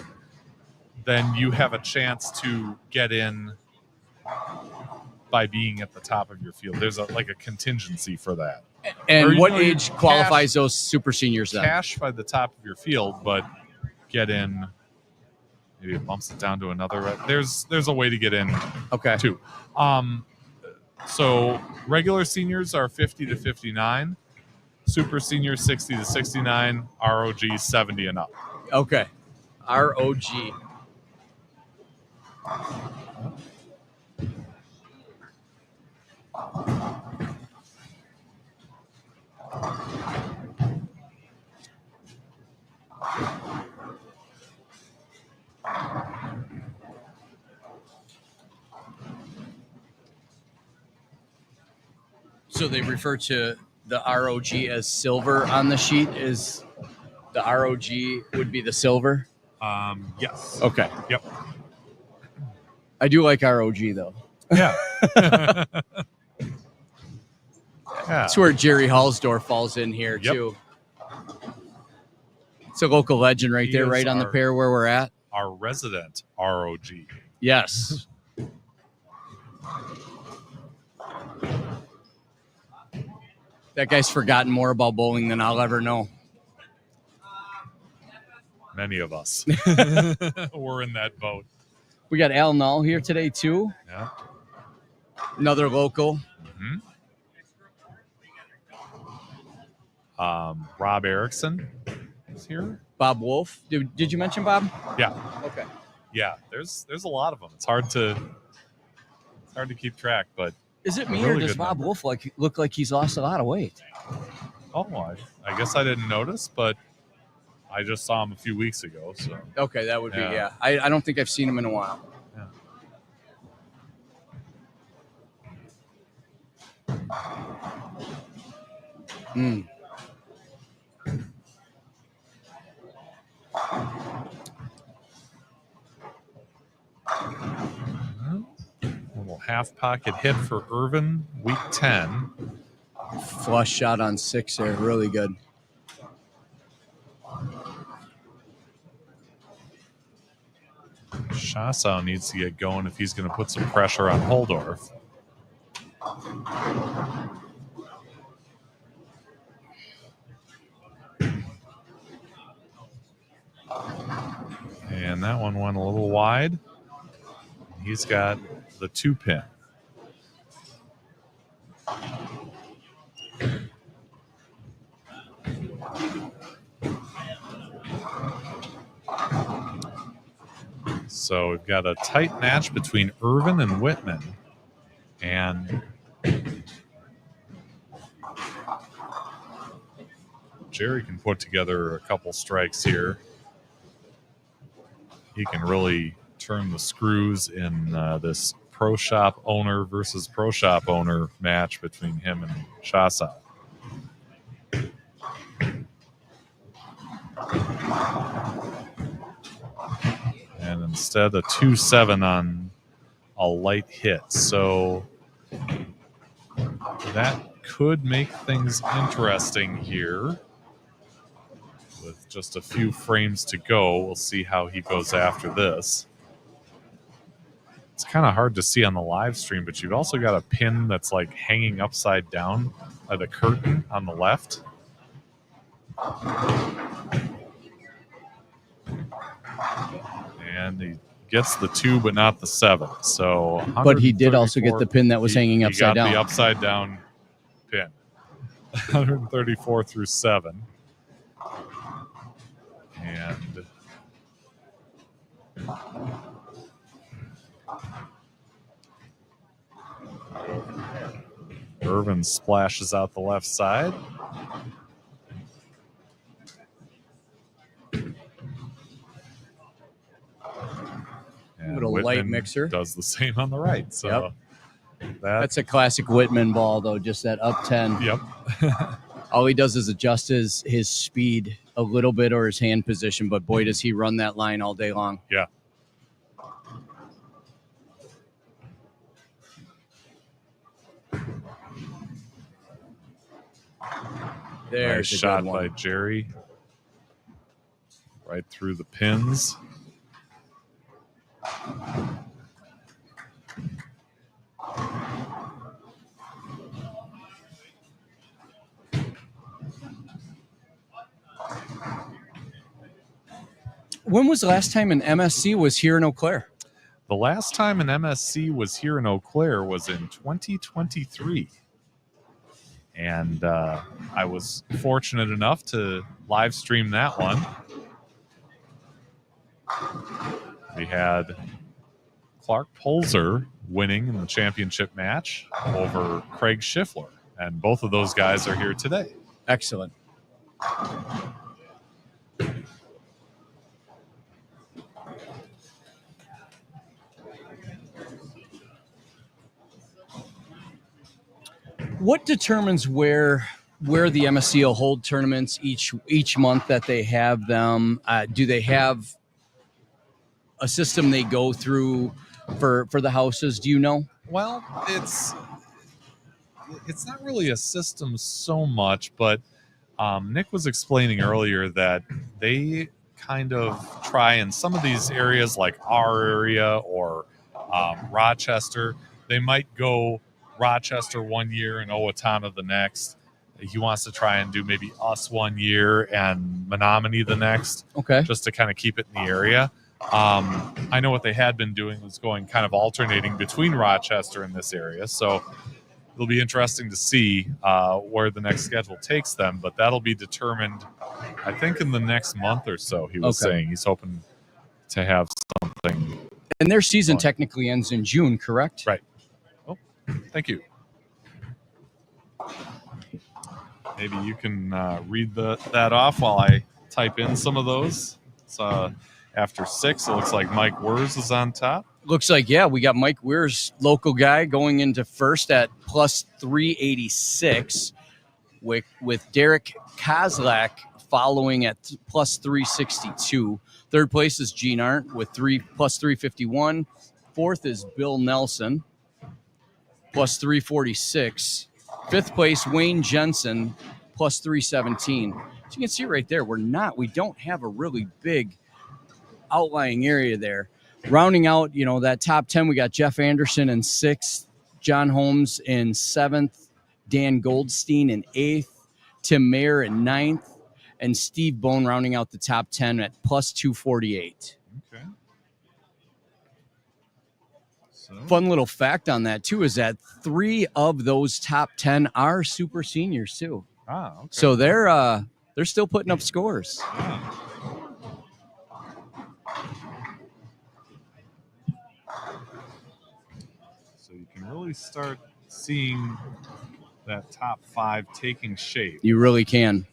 then you have a chance to get in by being at the top of your field. There's a contingency for that. And Or, what you age qualifies those super seniors then? Cash by the top of your field, but get in. Maybe it bumps it down to another. There's a way to get in. Okay. Too. So regular seniors are 50 to 59, super seniors 60 to 69, ROG 70 and up. Okay. ROG. So they refer to the ROG as silver on the sheet. Is the ROG would be the silver? Yes. Okay. Yep. I do like ROG though. Yeah. Yeah. That's where Jerry Hallsdorf falls in here, Yep. too. It's a local legend right He there, is right on the our- pair where we're at. Our resident ROG. Yes. That guy's forgotten more about bowling than I'll ever know. Many of us. We're in that boat. We got Al Null here today, too. Yeah. Another local. Rob Erickson is here. Bob Wolf. Did you mention Bob? Yeah. Okay. Yeah. There's a lot of them. It's hard to keep track, but Is it me Really or does good Bob number. Wolf look like he's lost a lot of weight? I guess I didn't notice, but I just saw him a few weeks ago. So Okay, that would be, Yeah. yeah. I don't think I've seen him in a while. Mm. a little half pocket hit for Irvin, week 10. Flush shot on 6 there. Really good. Shasow needs to get going if he's going to put some pressure on Holdorf. And that one went a little wide. He's got the 2-pin. So we've got a tight match between Irvin and Whitman. And Jerry can put together a couple strikes here. He can really turn the screws in this pro shop owner versus pro shop owner match between him and Shasow. And instead a 2-7 on a light hit. So that could make things interesting here. With just a few frames to go, we'll see how he goes after this. It's kind of hard to see on the live stream, but you've also got a pin that's like hanging upside down by the curtain on the left. And he gets the 2, but not the 7. So, But he did also get the pin that was hanging upside He got down. the upside down pin. 134 through 7. And Irvin splashes out the left side. And Little light Whitman mixer. does the same on the right. So That's a classic Whitman ball, though, just that up 10. Yep. All he does is adjust his speed a little bit or his hand position, but boy, does he run that line all day long. Yeah. There's Nice a shot good by one. Jerry. Right through the pins. When was the last time an MSC was here in Eau Claire? The last time an MSC was here in Eau Claire was in 2023. And I was fortunate enough to live stream that one. We had Clark Polzer winning in the championship match over Craig Schiffler. And both of those guys are here today. Excellent. What determines where the MSC will hold tournaments each month that they have them? Do they have a system they go through for the houses? Do you know? Well, it's not really a system so much, but Nick was explaining earlier that they kind of try in some of these areas, like our area or Rochester. They might go Rochester one year and Owatonna the next. He wants to try and do maybe us one year and Menominee the next. Okay. Just to kind of keep it in the area. I know what they had been doing was going kind of alternating between Rochester and this area. So it'll be interesting to see where the next schedule takes them, but that'll be determined, I think, in the next month or so. He was saying he's hoping to have something. And their season technically ends in June, correct? Right. Oh, thank you. Maybe you can read that off while I type in some of those. So after 6, it looks like Mike Wers is on top. Looks like, yeah, we got Mike Weir's local guy going into first at plus 386 with Derek Kozlak following at plus 362. Third place is Gene Arndt with plus 351. Fourth is Bill Nelson, plus 346. Fifth place, Wayne Jensen, plus 317. So you can see right there, we don't have a really big outlying area there. Rounding out, that top 10, we got Jeff Anderson in 6th, John Holmes in 7th, Dan Goldstein in 8th, Tim Mayer in 9th, and Steve Bone rounding out the top 10 at plus 248. Okay. So. Fun little fact on that, too, is that 3 of those top 10 are super seniors, too. Ah, okay. So they're still putting up scores. Yeah. So you can really start seeing that top 5 taking shape. You really can.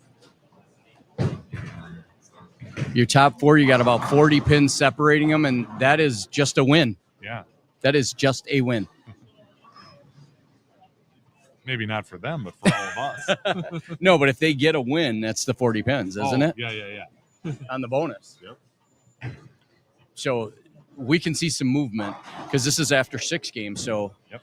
Your top 4, you got about 40 pins separating them, and that is just a win. Yeah. That is just a win. Maybe not for them, but for all of us. No, but if they get a win, that's the 40 pins, isn't it? Yeah. On the bonus. Yep. So we can see some movement because this is after 6 games. So. Yep.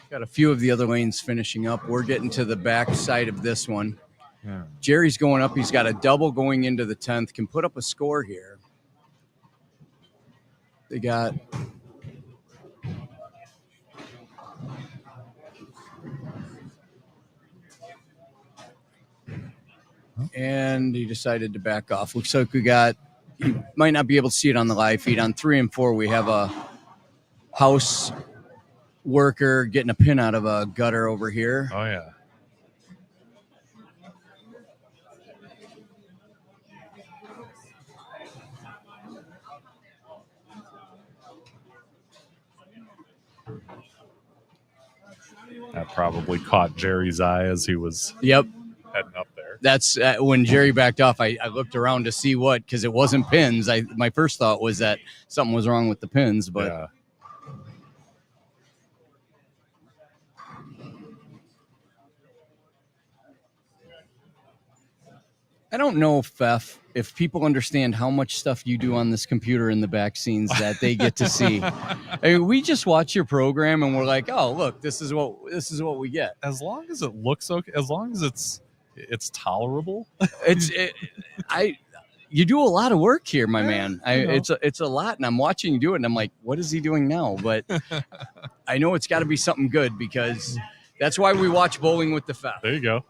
Got a few of the other lanes finishing up. We're getting to the back side of this one. Yeah. Jerry's going up. He's got a double going into the 10th. Can put up a score here. They got... And he decided to back off. Looks like you might not be able to see it on the live feed. On 3 and 4, we have a house worker getting a pin out of a gutter over here. Oh, yeah. That probably caught Jerry's eye as he was heading up there. That's when Jerry backed off. I looked around to see what, because it wasn't pins. My first thought was that something was wrong with the pins, but yeah. I don't know, if people understand how much stuff you do on this computer in the back scenes that they get to see. I mean, we just watch your program and we're like, oh, look, this is what we get. As long as it looks okay, as long as it's tolerable. You do a lot of work here, my man. It's a lot, and I'm watching you do it, and I'm like, what is he doing now? But I know it's got to be something good because that's why we watch Bowling with the Fef. There you go.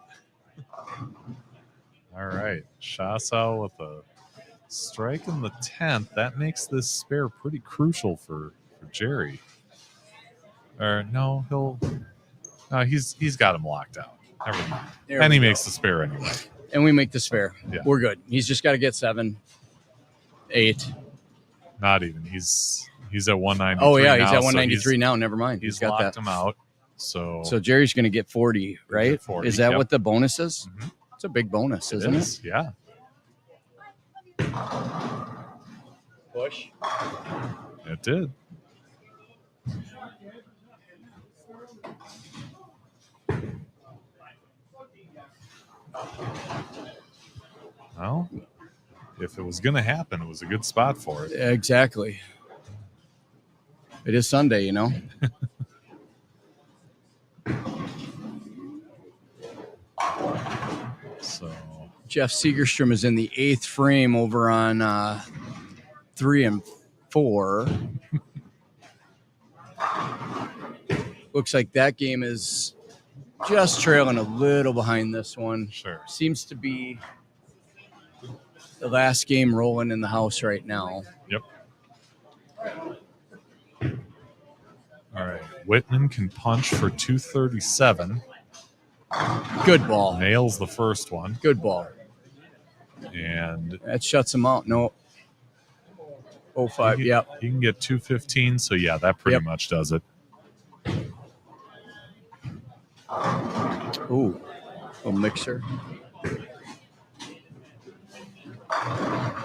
All right, Shasau with a strike in the 10th. That makes this spare pretty crucial for Jerry. Or no, he's got him locked out. Never mind. And he makes the spare anyway. And we make the spare. Yeah. We're good. He's just got to get 7, 8. Not even. He's at 193. Oh yeah, he's now, at 193 now. Never mind. He's got locked that. him out. So Jerry's going to get 40, right? 40, is that yep. what the bonus is? Mm-hmm. It's a big bonus, isn't it? Yeah. push. It did. Well, if it was going to happen, it was a good spot for it. Exactly. It is Sunday, you know. So Jeff Segerstrom is in the 8th frame over on 3 and 4. Looks like that game is just trailing a little behind this one. Sure. Seems to be the last game rolling in the house right now. Yep. All right. Whitman can punch for 237. Good ball. Nails the first one. Good ball. And that shuts him out. No. 05, yep. You can get 215, so yeah, that pretty much does it. Ooh, a mixer.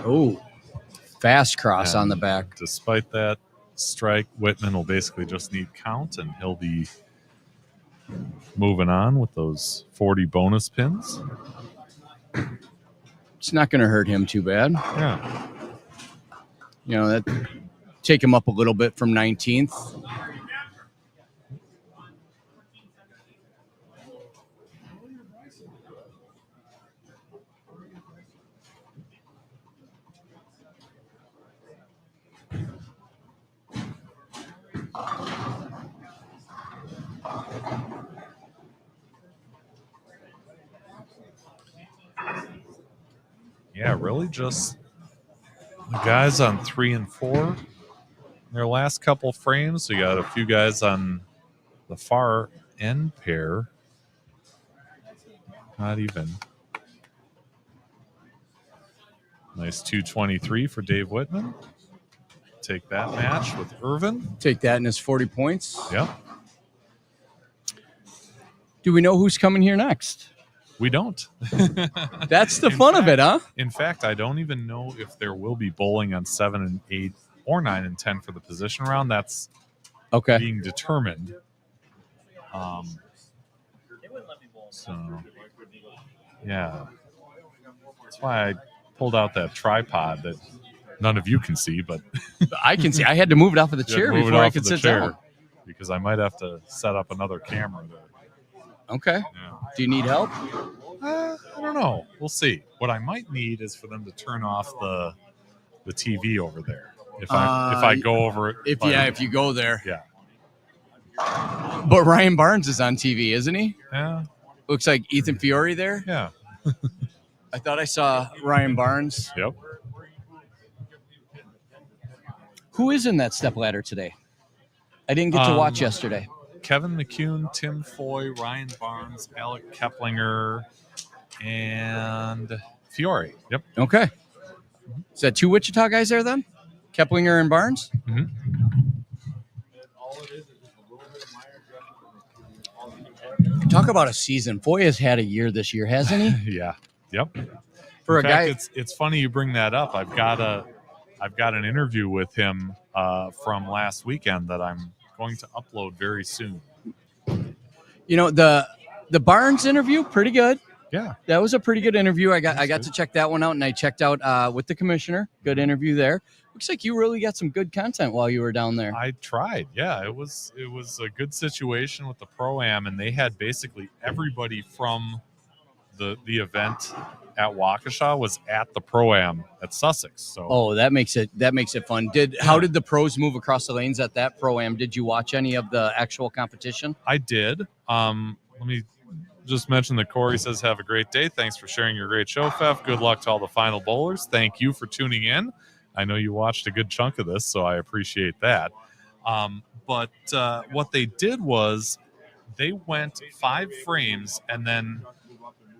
Ooh, fast cross And on the back. Despite that strike, Whitman will basically just need count, and he'll be moving on with those 40 bonus pins. It's not going to hurt him too bad. Yeah. You know, that take him up a little bit from 19th. Yeah, really just the guys on 3 and 4. Their last couple frames, we got a few guys on the far end pair. Not even. Nice 223 for Dave Whitman. Take that match with Irvin. Take that in his 40 points. Yep. Do we know who's coming here next? We don't. That's the fun of it, huh? In fact, I don't even know if there will be bowling on 7 and 8 or 9 and 10 for the position round. That's okay. Being determined. So, yeah. That's why I pulled out that tripod that none of you can see, but I can see. I had to move it off of the chair before I could sit down. Because I might have to set up another camera there. Okay. Yeah. Do you need help? I don't know. We'll see. What I might need is for them to turn off the TV over there. If I go over it. If you go there. Yeah. But Ryan Barnes is on TV, isn't he? Yeah. Looks like Ethan Fiore there. Yeah. I thought I saw Ryan Barnes. Yep. Who is in that stepladder today? I didn't get to watch yesterday. Kevin McCune, Tim Foy, Ryan Barnes, Alec Keplinger, and Fiore. Yep. Okay. Is that 2 Wichita guys there then? Keplinger and Barnes? Mm-hmm. Talk about a season. Foy has had a year this year, hasn't he? Yeah. Yep. For In a fact, guy, it's funny you bring that up. I've got an interview with him from last weekend that I'm going to upload very soon. You know, the Barnes interview, pretty good. Yeah. That was a pretty good interview. I got to check that one out, and I checked out with the commissioner. Good interview there. Looks like you really got some good content while you were down there. I tried. Yeah, it was a good situation with the Pro-Am, and they had basically everybody from the event at Waukesha was at the Pro-Am at Sussex. So that makes it fun. How did the pros move across the lanes at that Pro-Am? Did you watch any of the actual competition? I did. Let me just mention that Corey says, have a great day. Thanks for sharing your great show, Pfeff. Good luck to all the final bowlers. Thank you for tuning in. I know you watched a good chunk of this, so I appreciate that. But what they did was they went 5 frames and then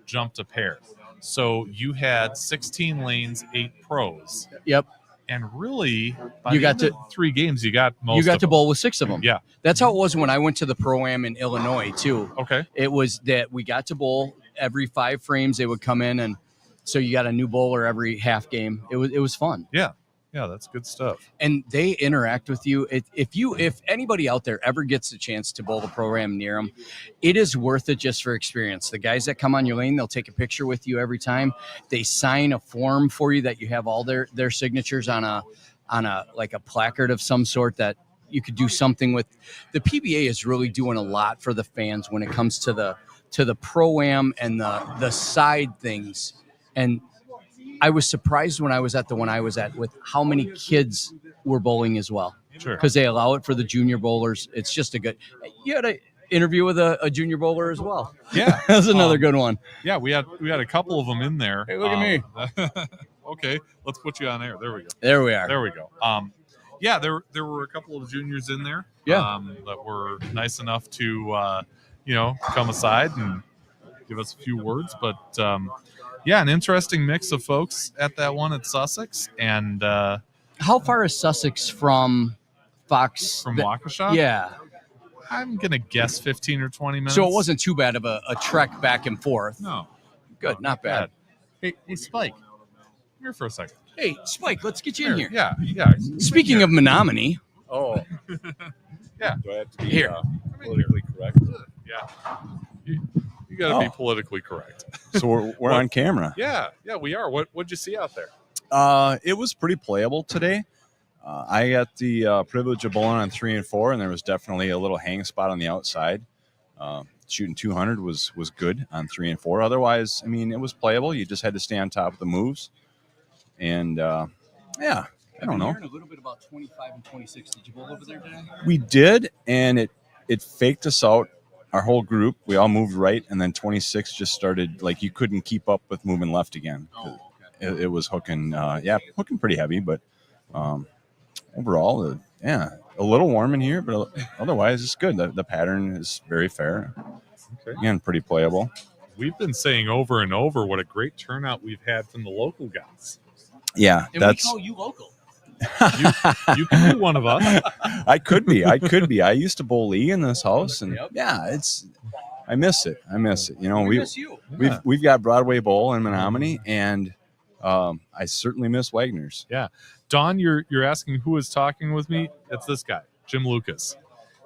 jumped a pair. So you had 16 lanes, 8 pros. Yep. And really, by you the got end of 3 games, you got most. You got of to them. bowl with 6 of them. Yeah. That's how it was when I went to the Pro-Am in Illinois too. Okay. It was that we got to bowl every 5 frames. They would come in, and so you got a new bowler every half game. It was fun. Yeah. Yeah, that's good stuff. And they interact with you. If anybody out there ever gets a chance to bowl the program near them, it is worth it just for experience. The guys that come on your lane, they'll take a picture with you every time. They sign a form for you that you have all their signatures on a like a placard of some sort that you could do something with. The PBA is really doing a lot for the fans when it comes to the pro-am and the side things. And I was surprised when I was at the one I was at with how many kids were bowling as well. Sure. Because they allow it for the junior bowlers. It's just a good. You had an interview with a junior bowler as well. Yeah, That's another good one. Yeah, we had a couple of them in there. Hey, look at me. Okay, let's put you on air. There we go. There we are. There we go. Yeah, there were a couple of juniors in there. Yeah. That were nice enough to come aside and give us a few words. But yeah, an interesting mix of folks at that one at Sussex. And how far is Sussex from Fox? From Waukesha? Yeah. I'm gonna guess 15 or 20 minutes. So it wasn't too bad of a trek back and forth. No. Good, not bad. Hey, Spike, come here for a second. Hey, Spike, let's get you in here. Yeah. Speaking of Menominee. Oh. Yeah. Do I have to be Here. politically correct? Yeah. You got to be politically correct. So we're on camera. Yeah, we are. What'd you see out there? It was pretty playable today. I got the privilege of bowling on 3 and 4, and there was definitely a little hang spot on the outside. Shooting 200 was good on 3 and 4. Otherwise, I mean, it was playable. You just had to stay on top of the moves. And yeah, I don't know. A little bit about 25 and 26. Did you bowl over there today? We did, and it faked us out. Our whole group, we all moved right, and then 26 just started, like, you couldn't keep up with moving left again. Oh, okay. It was hooking, hooking pretty heavy, but overall, a little warm in here, but otherwise it's good. The pattern is very fair. Okay. Again, pretty playable. We've been saying over and over what a great turnout we've had from the local guys. Yeah, And that's. we call you local. You can be one of us. I could be. I used to bowl league in this house, and Yep. yeah, I miss it. You know, We miss you. we've got Broadway Bowl in Menominee, and I certainly miss Wagner's. Yeah. Don, you're asking who is talking with me? It's this guy, Jim Lucas.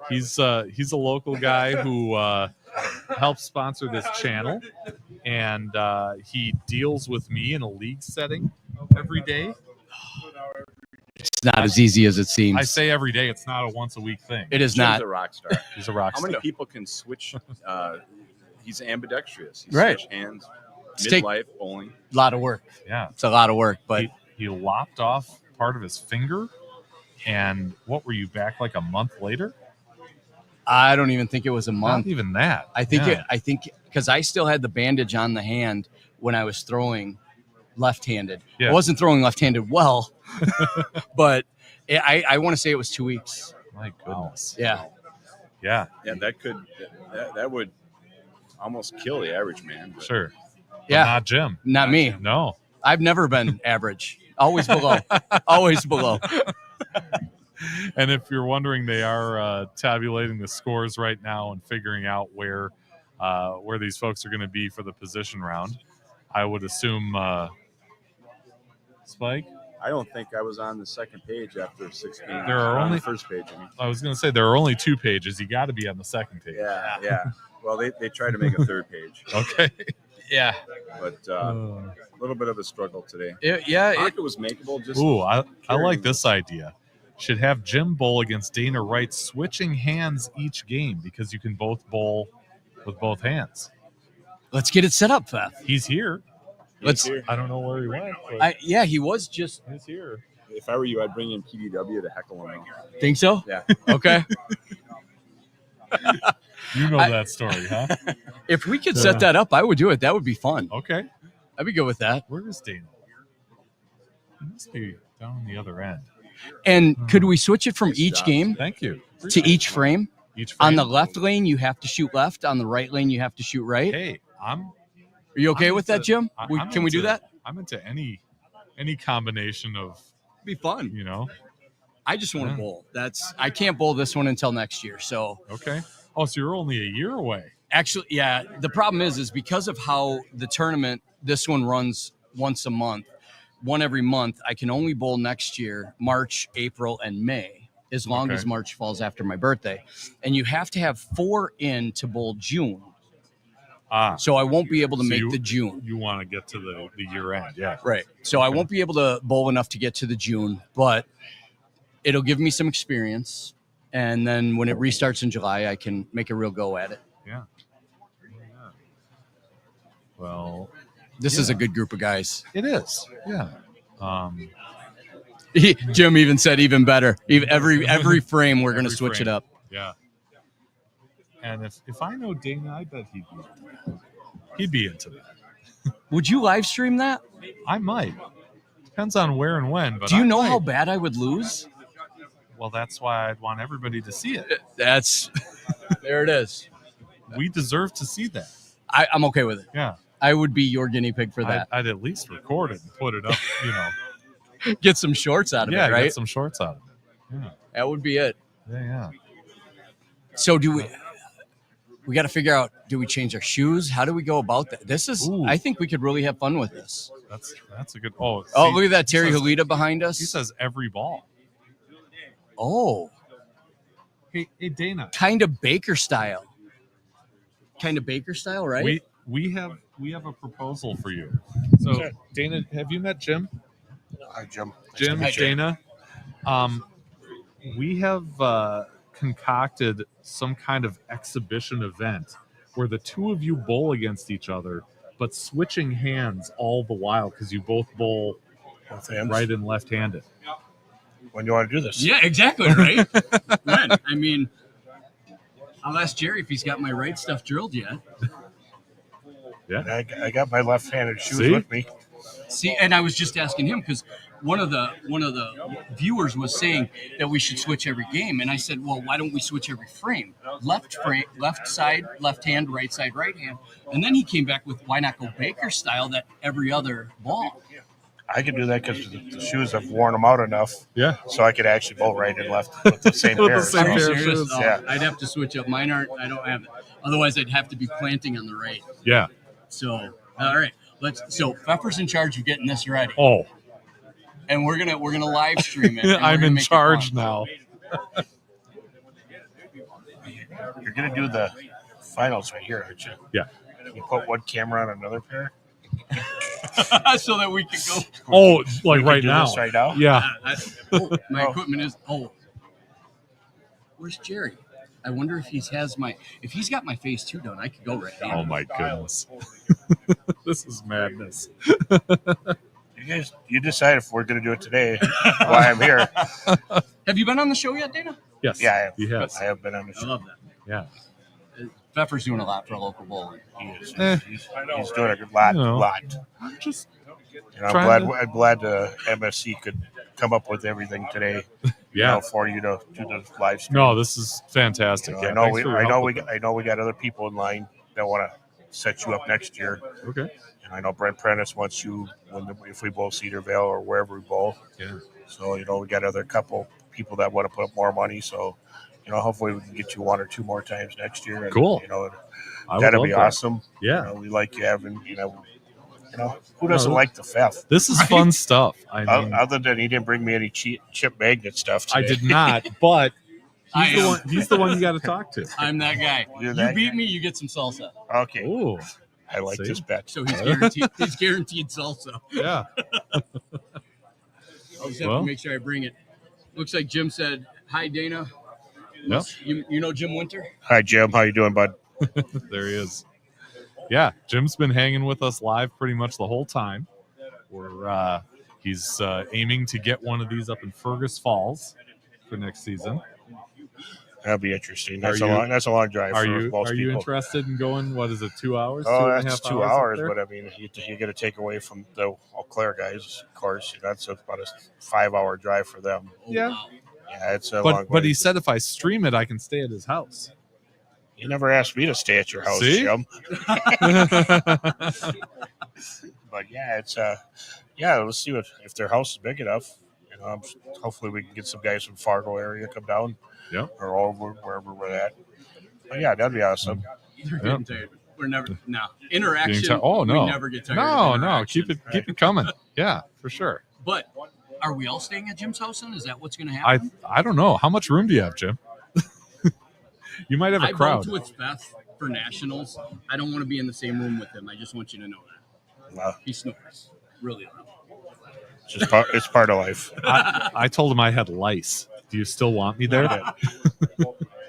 He's a local guy who helps sponsor this channel, and he deals with me in a league setting every day. It's not as easy as it seems. I say every day. It's not a once a week thing. It is Jim's not. a rock star. He's a rock How star. many people can switch? He's ambidextrous. He Right. switch hands, Take- midlife bowling. A lot of work. Yeah. It's a lot of work, but He lopped off part of his finger, and what were you back like a month later? I don't even think it was a month. Not even that. I think Yeah. I think because I still had the bandage on the hand when I was throwing left-handed. Yeah. I wasn't throwing left-handed well, but I want to say it was 2 weeks. My goodness. Yeah. Yeah. Yeah, that would almost kill the average man. But Sure. But Yeah. not Jim. Not me. No. I've never been average. Always below. Always below. And if you're wondering, they are tabulating the scores right now and figuring out where these folks are going to be for the position round. I would assume Spike. I don't think I was on the second page after 16. There are on only- the first page. I mean. I was going to say there are only 2 pages. You got to be on the second page. Yeah. Well, they tried to make a third page, Okay. Yeah. but a little bit of a struggle today. It It was makeable. Just Ooh, I carrying- like this idea. Should have Jim bowl against Dana Wright, switching hands each game because you can both bowl with both hands. let's get it set up, Fef. He's here. Let's. I don't know where he went, but He was just. he's here. If I were you, I'd bring in PDW to heckle him. Think so? Yeah. Okay. You know that story, huh? If we could set that up, I would do it. That would be fun. Okay. I'd be good with that. Where is Dana? He must be down on the other end. And could we switch it from each job. game Thank you. to each frame? Each On frame. the left lane, you have to shoot left. On the right lane, you have to shoot right. Hey, Are you okay I'm with that, into- Jim? I'm Can we do into- that? I'm into any combination of, It'd be fun. you know. I just want to Yeah. bowl. I can't bowl this one until next year. So Okay. Oh, so you're only a year away. actually, yeah. The problem is because of how the tournament, this one runs once a month. one every month. I can only bowl next year, March, April, and May, as long as March falls after my birthday. And you have to have 4 in to bowl June. So I won't be able to make the June. You want to get to the year end, yeah. Right. So I won't be able to bowl enough to get to the June, but it'll give me some experience. And then when it restarts in July, I can make a real go at it. Yeah. Well, this is a good group of guys. It is. Yeah. Jim even said even better. Every frame, we're going to switch it up. Yeah. And if I know Dana, I bet he'd be into that. Would you live stream that? I might. Depends on where and when. But do you know how bad I would lose? Well, that's why I'd want everybody to see it. There it is. We deserve to see that. I'm okay with it. Yeah. I would be your guinea pig for that. I'd at least record it and put it up, Get some shorts out of it, right? Yeah, get some shorts out of it. Yeah. That would be it. Yeah. So we got to figure out, do we change our shoes? How do we go about that? I think we could really have fun with this. That's a good. Look at that Terry Halita behind us. He says every ball. Oh. Hey, Dana. Kind of Baker style. Right? We have a proposal for you. So, Dana, have you met Jim? Hi, Jim. Jim, Dana. We have concocted some kind of exhibition event where the two of you bowl against each other, but switching hands all the while because you both bowl right and left-handed. When do you want to do this? Yeah, exactly, right? When? I mean, I'll ask Jerry if he's got my right stuff drilled yet. Yeah, I got my left-handed shoes with me. See, and I was just asking him because one of the viewers was saying that we should switch every game, and I said, well, why don't we switch every frame? Left side, left hand, right side, right hand, and then he came back with why not go Baker style, that every other ball. I could do that because the shoes have worn them out enough. Yeah. So I could actually bowl right and left with the same pair. Pair of shoes. Yeah. I'd have to switch up. Mine aren't. I don't have it. Otherwise, I'd have to be planting on the right. Yeah. So all right. So Pfeffer's in charge of getting this ready. Oh. And we're gonna live stream it. I'm in charge now. You're gonna do the finals right here, aren't you? Yeah. Can you put one camera on another pair? So that we can go. Oh, like right now. This right now? Yeah. My equipment is. Where's Jerry? I wonder if he's got my face too done. I could go right now. Oh my goodness. This is madness. You decide if we're going to do it today. Why I'm here. Have you been on the show yet, Dana? Yes. Yeah, he has. I have been on the show. I love that. Yeah. Pfeffer's doing a lot for a local bowling. He is. He's doing a good lot. Just I'm glad MSC could come up with everything today. Yeah. For you to do the live stream. No, this is fantastic. I know we got other people in line that want to set you up next year. Okay. And I know Brent Prentice wants you if we bowl Cedar Vale or wherever we bowl. Yeah. So we got other couple people that want to put up more money. So hopefully we can get you one or two more times next year. And, cool. That'd be awesome. Yeah. We like you having who doesn't like the Pfeff? This is fun stuff. I mean, other than he didn't bring me any chip magnet stuff today. I did not, but he's the one you got to talk to. I'm that guy. You beat me, you get some salsa. Okay. Ooh. I like this bet. So he's guaranteed. He's guaranteed salsa. Yeah. I'll just have to make sure I bring it. Looks like Jim said hi, Dana. Yep. You know Jim Winter? Hi, Jim. How you doing, bud? There he is. Yeah, Jim's been hanging with us live pretty much the whole time. He's aiming to get one of these up in Fergus Falls for next season. That'll be interesting. That's a long drive. Are for most you people. interested in going? What is it? 2 hours? Oh, 2.5 that's 2 hours. up there? But I mean, you got to take away from the Eau Claire guys. Of course, that's about a 5-hour drive for them. Yeah. Yeah, it's a long. But he said if I stream it, I can stay at his house. You never asked me to stay at your house, See? Jim. But yeah, it's let's see if their house is big enough. Hopefully we can get some guys from Fargo area come down. Yeah. Or over wherever we're at. But yeah, that'd be awesome. They're getting tired. We're never interaction. Oh no, we never get tired. No, keep it coming. Yeah, for sure. But are we all staying at Jim's house? Then is that what's going to happen? I don't know. How much room do you have, Jim? You might have a crowd. I bumped with Beth for nationals. I don't want to be in the same room with him. I just want you to know that. Wow. He snores really loud. It's part of life. I told him I had lice. Do you still want me there?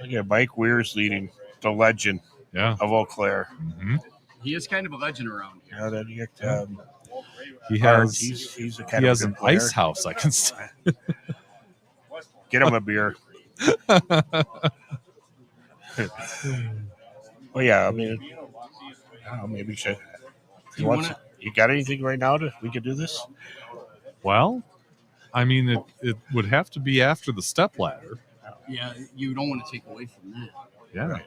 Yeah, Mike Weir's leading the legend of Eau Claire. Mm-hmm. He is kind of a legend around here. Yeah, then you get, he has he's a he has an ice house. I can say. Get him a beer. Well, yeah, I mean, maybe we should. You got anything right now we could do this? Well, I mean, it would have to be after the stepladder. Yeah, you don't want to take away from that. Yeah. Right.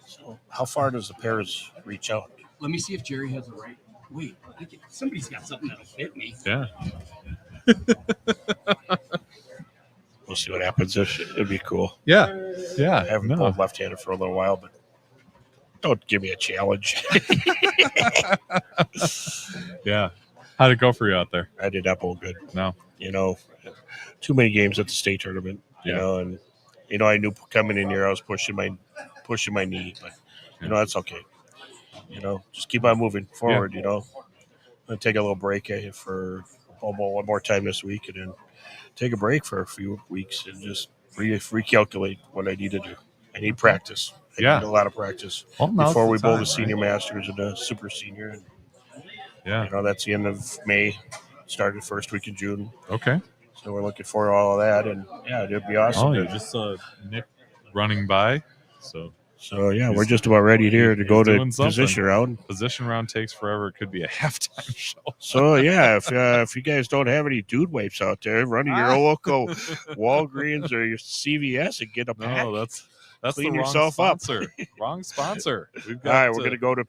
So, how far does the pairs reach out? Let me see if Jerry has a right. Wait, somebody's got something that'll fit me. Yeah. We'll see what happens. It'd be cool. Yeah. I haven't pulled left-handed for a little while, but don't give me a challenge. Yeah. How'd it go for you out there? I did not pull good. No. Too many games at the state tournament, and I knew coming in here I was pushing my knee, but that's okay. Just keep on moving forward. I'm gonna take a little break for one more time this week, and then take a break for a few weeks and just recalculate what I need to do. I need practice. I need a lot of practice before we bowl the senior masters and the super senior. And, that's the end of May. Started first week in June. Okay. So we're looking for all of that, and it'd be awesome. Oh, yeah, just saw Nick running by. So we're just about ready here to go to position round. Position round takes forever. It could be a halftime show. So if you guys don't have any dude wipes out there, run to your local Walgreens or your CVS and get a pack. No, that's clean the wrong yourself sponsor. up. Wrong sponsor. All right, we're gonna go to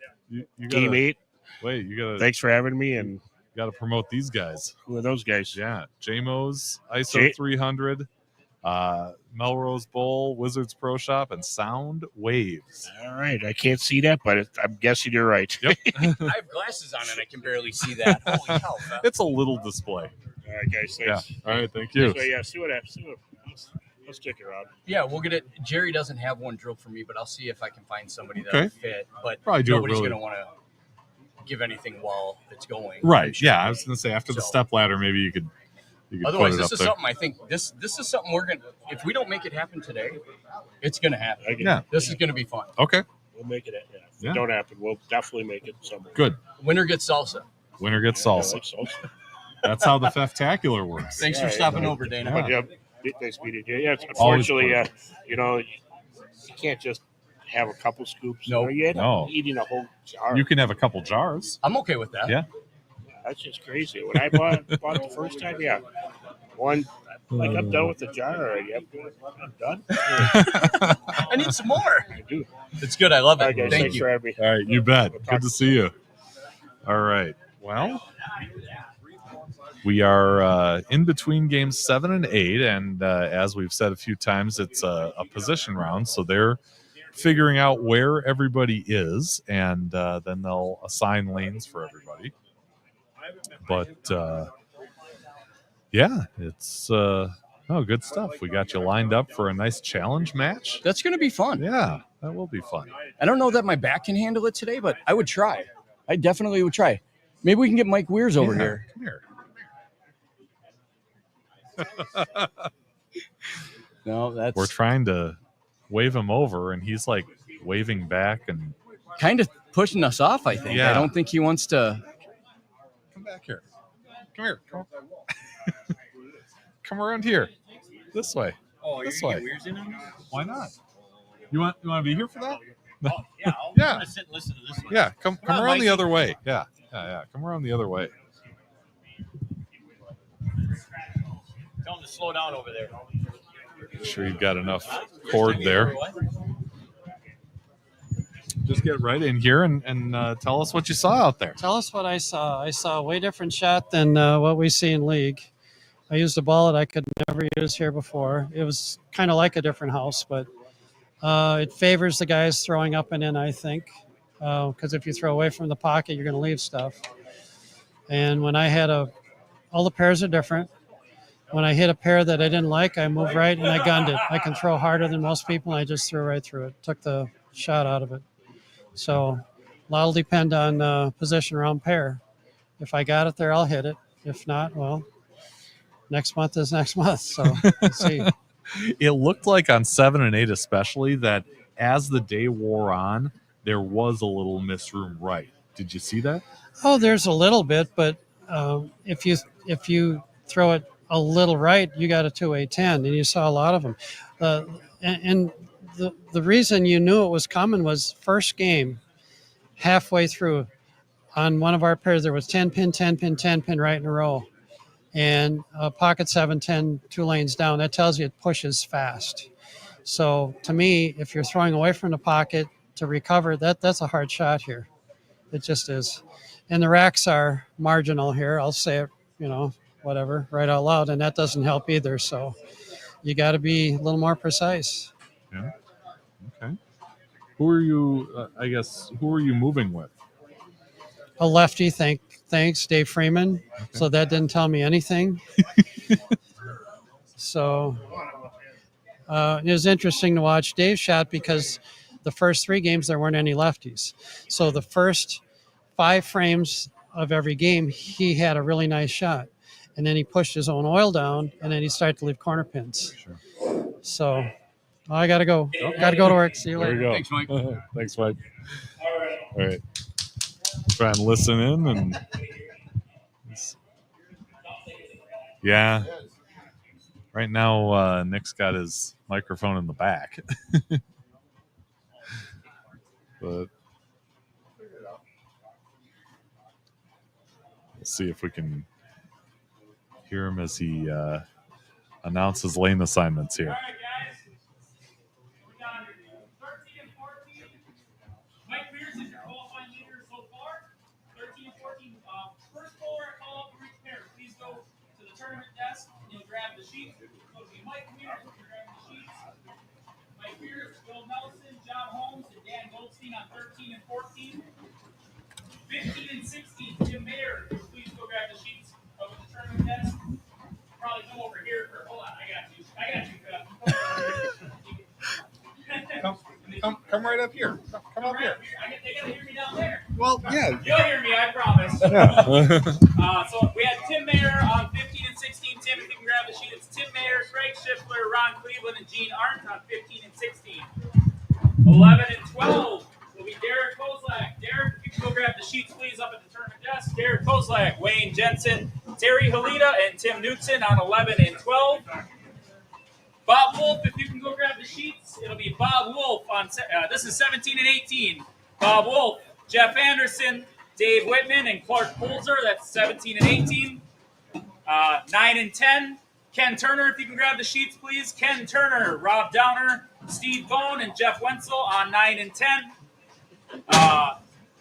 Game 8. Wait, you gotta. Thanks for having me, and you gotta promote these guys. Who are those guys? Yeah, JMO's ISO 300. Melrose Bowl, Wizards Pro Shop, and Soundwaves. All right, I can't see that, but I'm guessing you're right. Yep. I have glasses on and I can barely see that. Holy cow! It's a little display. All right, guys. Thanks. Yeah. All right, thank you. So see what happens. Let's stick around. Yeah, we'll get it. Jerry doesn't have one drilled for me, but I'll see if I can find somebody that'll fit. But probably nobody's going to want to give anything while it's going. Right. Yeah, I was going to say after the step ladder, maybe you could. Otherwise, this is something I think this is something we're gonna. If we don't make it happen today, it's gonna happen. Yeah, this is gonna be fun. Okay, we'll make it. If it don't happen, we'll definitely make it somewhere. Good. Winner gets salsa. Winner gets salsa. Like salsa. That's how the Feftacular works. Thanks for stopping over, Dana. Nice meeting you. Yeah, unfortunately, you can't just have a couple scoops. No, you end up eating a whole jar. You can have a couple jars. I'm okay with that. Yeah. That's just crazy. When I bought it the first time, one, I'm done with the jar already. I'm done. I need some more. I do. It's good. I love it. All right, guys, Thank you. for having me. All right, you bet. Good to see you. All right. Well, we are in between games 7 and 8, and as we've said a few times, it's a position round, so they're figuring out where everybody is, and then they'll assign lanes for everybody. But it's good stuff. We got you lined up for a nice challenge match. That's going to be fun. Yeah, that will be fun. I don't know that my back can handle it today, but I would try. I definitely would try. Maybe we can get Mike Weirs over here. Come here. No, that's. We're trying to wave him over, and he's like waving back and kind of pushing us off. I think. Yeah. I don't think he wants to. Come back here. Come here. Come around here. This way. Oh, this you're way. Weirs in on? Why not? You want to be here for that? Oh, yeah. I'm gonna sit and listen to this one. Yeah. Come on, around the Mikey. other way. Yeah. Come around the other way. Tell him to slow down over there. Make sure you've got enough cord there. Just get right in here and tell us what you saw out there. Tell us what I saw. I saw a way different shot than what we see in league. I used a ball that I could never use here before. It was kind of like a different house, but It favors the guys throwing up and in, I think, because if you throw away from the pocket, you're going to leave stuff. And when I had all the pairs are different. When I hit a pair that I didn't like, I moved right and I gunned it. I can throw harder than most people, and I just threw right through it. Took the shot out of it. So a lot will depend on position around pair. If I got it there, I'll hit it. If not, well, next month is next month. So let's see. It looked like on 7 and 8 especially that as the day wore on, there was a little misroom right. Did you see that? Oh, there's a little bit, but if you throw it a little right, you got a 2-8-10, and you saw a lot of them. And the reason you knew it was coming was first game, halfway through, on one of our pairs, there was 10 pin, 10 pin, 10 pin right in a row. And pocket 7, 10, 2 lanes down. That tells you it pushes fast. So to me, if you're throwing away from the pocket to recover, that's a hard shot here. It just is. And the racks are marginal here. I'll say it, whatever, right out loud. And that doesn't help either. So you got to be a little more precise. Yeah. Okay. Who are you, who are you moving with? A lefty, thanks, Dave Freeman. Okay. So that didn't tell me anything. So it was interesting to watch Dave's shot because the first 3 games there weren't any lefties. So the first 5 frames of every game, he had a really nice shot. And then he pushed his own oil down, and then he started to leave corner pins. Sure. So I got to go. Got to go to work. See you later. There you go. Thanks, Mike. Thanks, Mike. All right. Try and listen in and yeah. Right now, Nick's got his microphone in the back. But we'll see if we can hear him as he announces lane assignments here. On 13 and 14, 15 and 16, Tim Mayer, please go grab the sheets over the tournament desk. Probably come over here for, hold on, I got you. Come right up here. Come up here. They gotta hear me down there. Well, yeah. You'll hear me, I promise. Yeah. So we had Tim Mayer on 15 and 16. Tim, if you can grab the sheet, it's Tim Mayer, Craig Schiffler, Ron Cleveland, and Gene Arndt on 15 and 16. 11 and 12 will be Derek Kozlak. Derek, if you can go grab the sheets, please, up at the tournament desk. Derek Kozlak, Wayne Jensen, Terry Halita, and Tim Knutson on 11 and 12. Bob Wolf, if you can go grab the sheets, it'll be Bob Wolf on. This is 17 and 18. Bob Wolf, Jeff Anderson, Dave Whitman, and Clark Pulzer. That's 17 and 18. 9 and 10. Ken Turner, if you can grab the sheets, please. Ken Turner, Rob Downer, Steve Bone, and Jeff Wenzel on 9 and 10.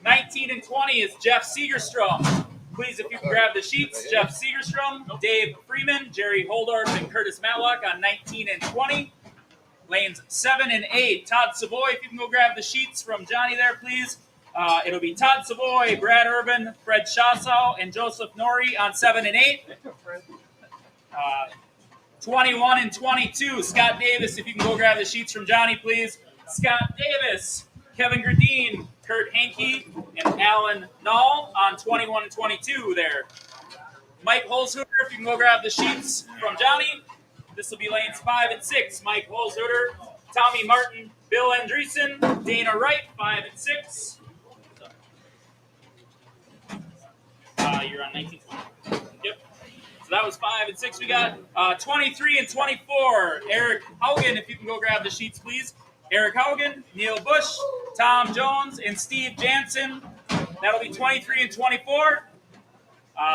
19 and 20 is Jeff Segerstrom. Please, if you can grab the sheets, Jeff Segerstrom, Dave Freeman, Jerry Holdorf, and Curtis Matlock on 19 and 20. Lanes 7 and 8, Todd Savoy, if you can go grab the sheets from Johnny there, please. It'll be Todd Savoy, Brad Urban, Fred Shasau, and Joseph Norrie on 7 and 8. 21 and 22, Scott Davis, if you can go grab the sheets from Johnny, please. Scott Davis, Kevin Gradine, Kurt Hankey, and Alan Nall on 21 and 22 there. Mike Holzhooter, if you can go grab the sheets from Johnny. This will be lanes 5 and 6. Mike Holzhooter, Tommy Martin, Bill Andreessen, Dana Wright, 5 and 6. You're on 19. Yep. So that was 5 and 6. We got 23 and 24. Eric Haugen, if you can go grab the sheets, please. Eric Haugen, Neil Bush, Tom Jones, and Steve Jansen. That'll be 23 and 24.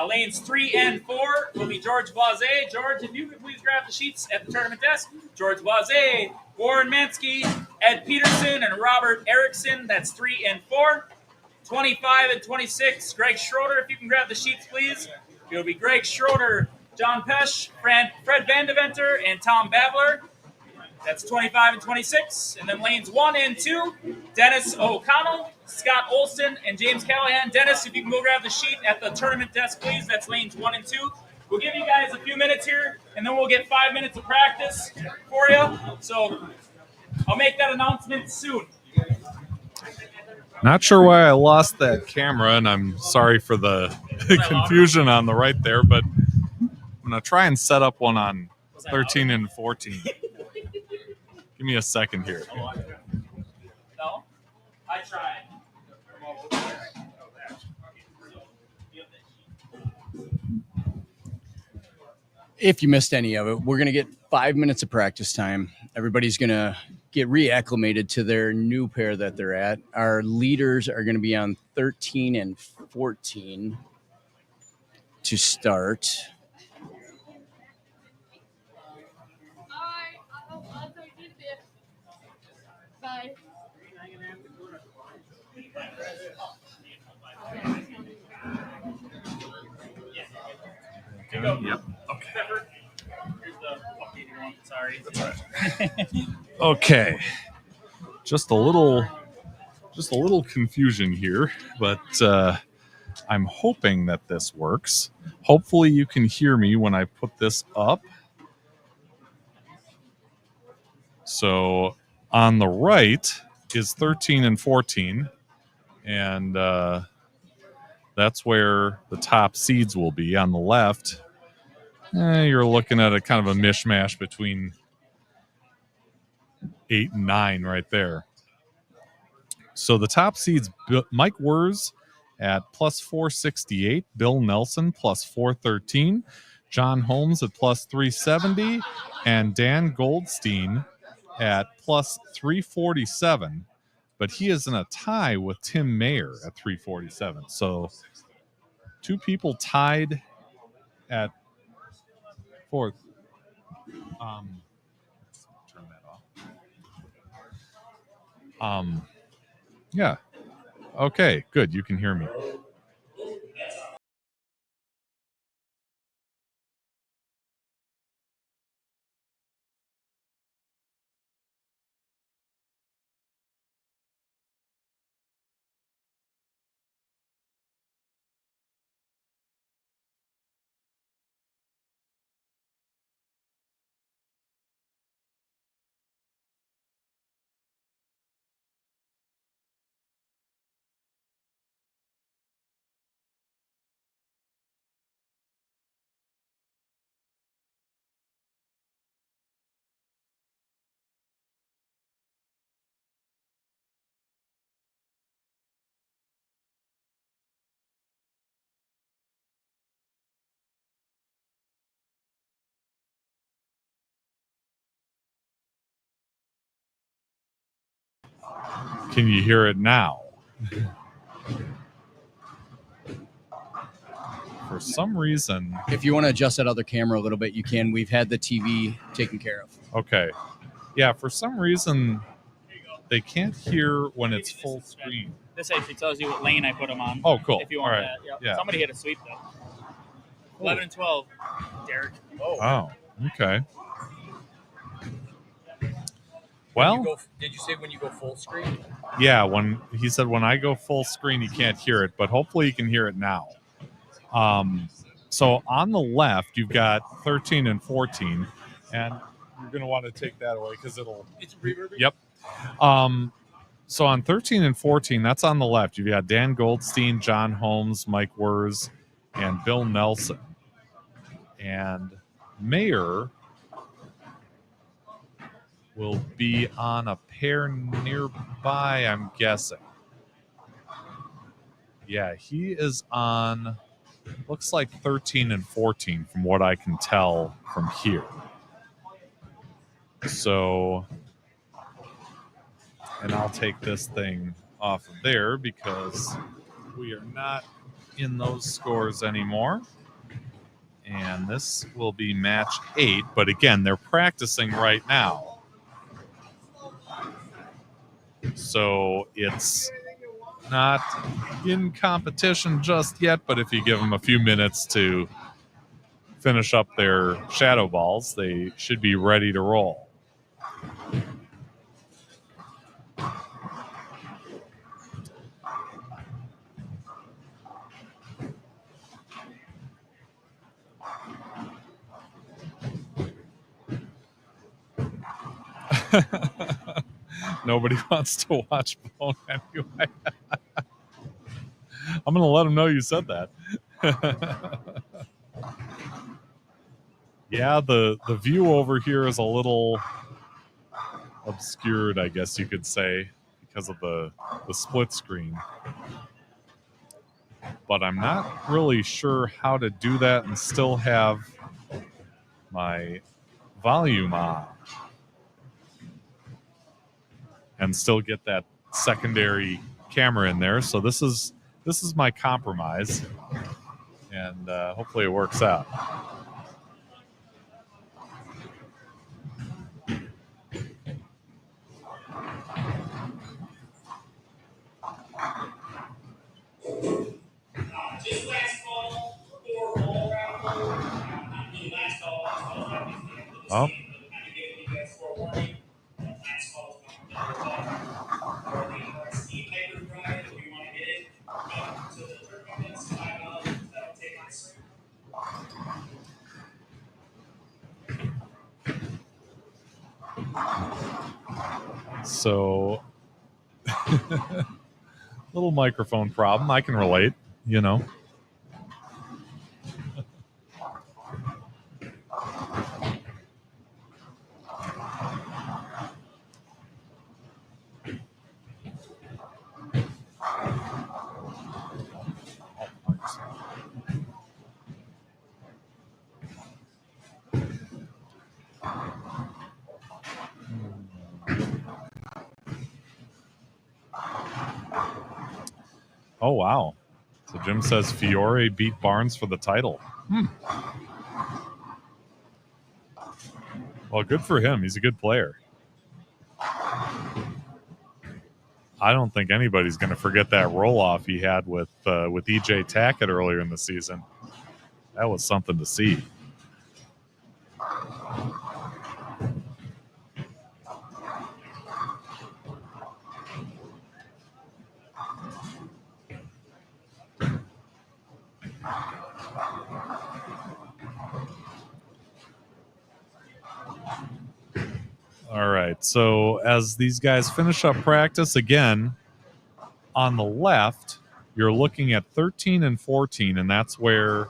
Lanes 3 and 4 will be George Blase. George, if you could please grab the sheets at the tournament desk. George Blase, Warren Mansky, Ed Peterson, and Robert Erickson. That's 3 and 4. 25 and 26, Greg Schroeder, if you can grab the sheets, please. It'll be Greg Schroeder, John Pesch, Fred Vandeventer, and Tom Babler. That's 25 and 26. And then lanes 1 and 2, Dennis O'Connell, Scott Olson, and James Callahan. Dennis, if you can go grab the sheet at the tournament desk, please. That's lanes 1 and 2. We'll give you guys a few minutes here, and then we'll get 5 minutes of practice for you. So I'll make that announcement soon. Not sure why I lost that camera, and I'm sorry for the confusion on the right there, but I'm going to try and set up one on 13 and 14. Give me a second here. No? I tried. If you missed any of it, we're going to get 5 minutes of practice time. Everybody's going to get reacclimated to their new pair that they're at. Our leaders are going to be on 13 and 14 to start. Bye. Yep. Okay. Here's the updated one. Sorry. That's all right. Okay. Just a little confusion here, but I'm hoping that this works. Hopefully you can hear me when I put this up. So on the right is 13 and 14, and that's where the top seeds will be. On the left, you're looking at a kind of a mishmash between 8 and 9 right there. So the top seeds, Mike Wurz at plus 468, Bill Nelson plus 413, John Holmes at plus 370, and Dan Goldstein at plus 347. But he is in a tie with Tim Mayer at 347. So two people tied at fourth. Turn that off. Yeah. Okay, good. You can hear me. Can you hear it now? For some reason... If you want to adjust that other camera a little bit, you can. We've had the TV taken care of. Okay. Yeah, for some reason, they can't hear when it's full screen. This actually tells you what lane I put them on. Oh, cool. If you want All right. that. Yep. Yeah. Somebody hit a sweep, though. 11 and 12. Derek. Oh, okay. Well, Did you say when you go full screen? yeah, when he said when I go full screen, you can't hear it, but hopefully you can hear it now. So on the left, you've got 13 and 14, and you're going to want to take that away because it'll... It's reverbing? Yep. So on 13 and 14, that's on the left. You've got Dan Goldstein, John Holmes, Mike Wurz, and Bill Nelson. And Mayer will be on a pair nearby, I'm guessing. Yeah, he is on, looks like 13 and 14 from what I can tell from here. So, and I'll take this thing off of there because we are not in those scores anymore. And this will be match 8, but again, they're practicing right now. So it's not in competition just yet, but if you give them a few minutes to finish up their shadow balls, they should be ready to roll. Nobody wants to watch Bone anyway. I'm going to let them know you said that. Yeah, the view over here is a little obscured, I guess you could say, because of the split screen. But I'm not really sure how to do that and still have my volume on and still get that secondary camera in there. So this is my compromise, and hopefully it works out. Oh. So, little microphone problem. I can relate, you know. Oh, wow. So Jim says Fiore beat Barnes for the title. Well, good for him. He's a good player. I don't think anybody's going to forget that roll-off he had with E.J. Tackett earlier in the season. That was something to see. All right, so as these guys finish up practice, again, on the left, you're looking at 13 and 14, and that's where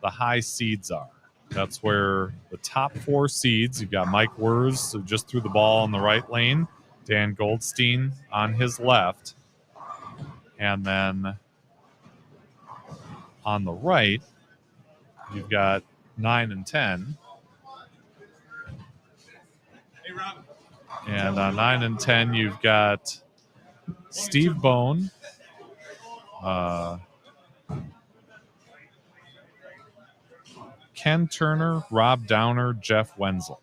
the high seeds are. That's where the top 4 seeds, you've got Mike Wurz, who just threw the ball in the right lane, Dan Goldstein on his left, and then on the right, you've got 9 and 10. And on 9 and 10, you've got Steve Bone, Ken Turner, Rob Downer, Jeff Wenzel.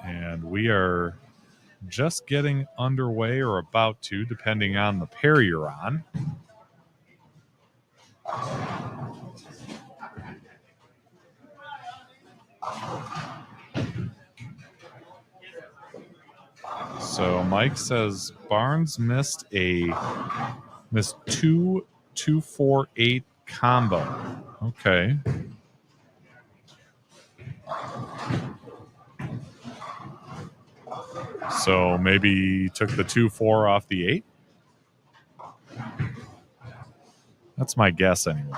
And we are just getting underway or about to, depending on the pair you're on. So Mike says Barnes missed 2-4-8 combo. Okay. So maybe he took the 2-4 off the 8? That's my guess anyway.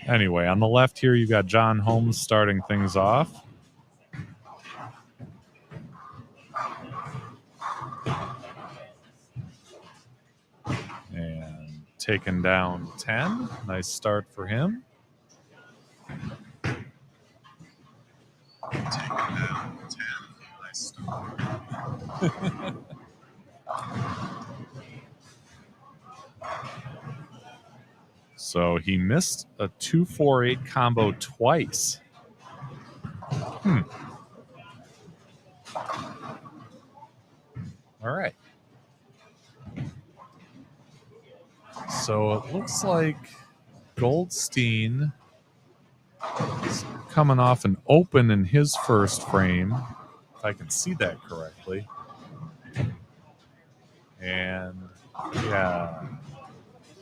Anyway, on the left here, you got John Holmes starting things off. And taking down 10. Nice start for him. Taking down 10. Nice start. So he missed a 2-4-8 combo twice. All right. So it looks like Goldstein is coming off an open in his first frame, if I can see that correctly. And yeah,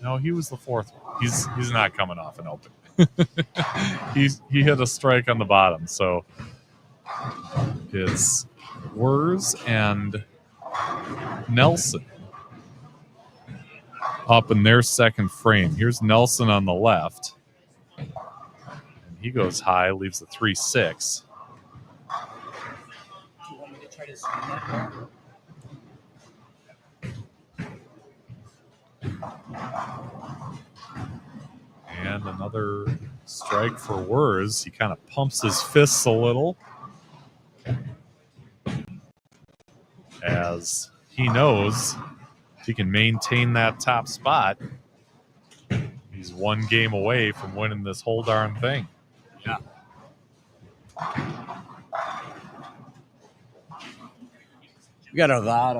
no, he was the fourth one. He's not coming off an open. He hit a strike on the bottom, so it's Wers and Nelson up in their second frame. Here's Nelson on the left. And he goes high, leaves a 3-6. Do you want me to try to zoom that? And another strike for Wers. He kind of pumps his fists a little as he knows if he can maintain that top spot, he's one game away from winning this whole darn thing. Yeah. We got a lot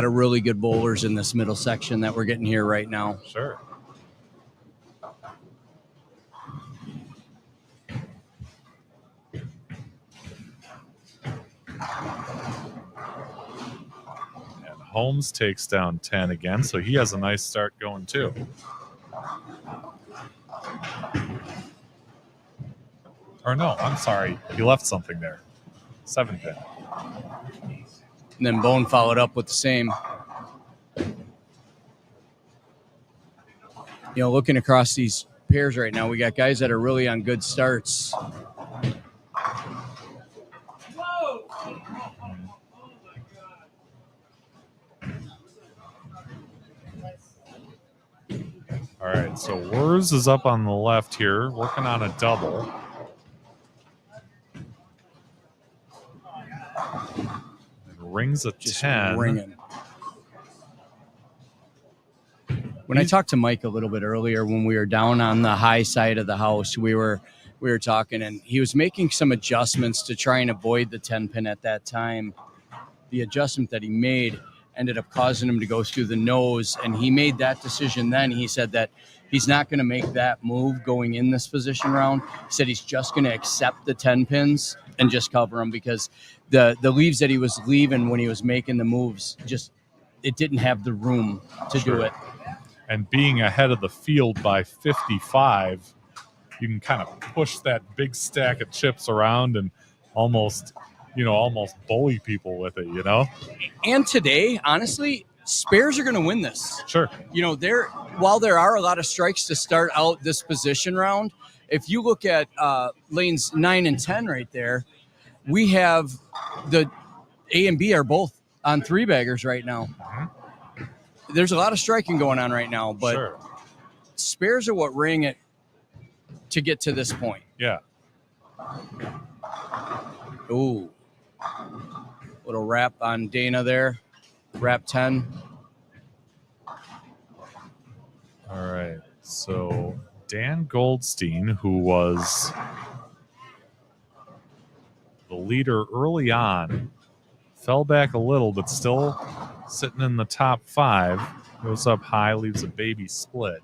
of really good bowlers in this middle section that we're getting here right now. Sure. Holmes takes down 10 again, so he has a nice start going too. Or no, I'm sorry. He left something there. 7 pin. And then Bone followed up with the same. You know, looking across these pairs right now, we got guys that are really on good starts. All right, so Wers is up on the left here, working on a double. And rings a Just 10. ringing. When I talked to Mike a little bit earlier, when we were down on the high side of the house, we were talking, and he was making some adjustments to try and avoid the 10 pin at that time. The adjustment that he made ended up causing him to go through the nose, and he made that decision then. He said that he's not going to make that move going in this position round. He said he's just going to accept the 10 pins and just cover them, because the leaves that he was leaving when he was making the moves, just it didn't have the room to do it. And being ahead of the field by 55, you can kind of push that big stack of chips around and almost bully people with it, you know? And today, honestly, spares are going to win this. Sure. You know, while there are a lot of strikes to start out this position round, if you look at lanes 9 and 10 right there, we have the A and B are both on 3-baggers right now. Mm-hmm. There's a lot of striking going on right now, but sure. Spares are what ring it to get to this point. Yeah. Ooh. Little wrap on Dana there. Wrap 10. All right. So Dan Goldstein, who was the leader early on, fell back a little, but still sitting in the top 5. Goes up high, leaves a baby split.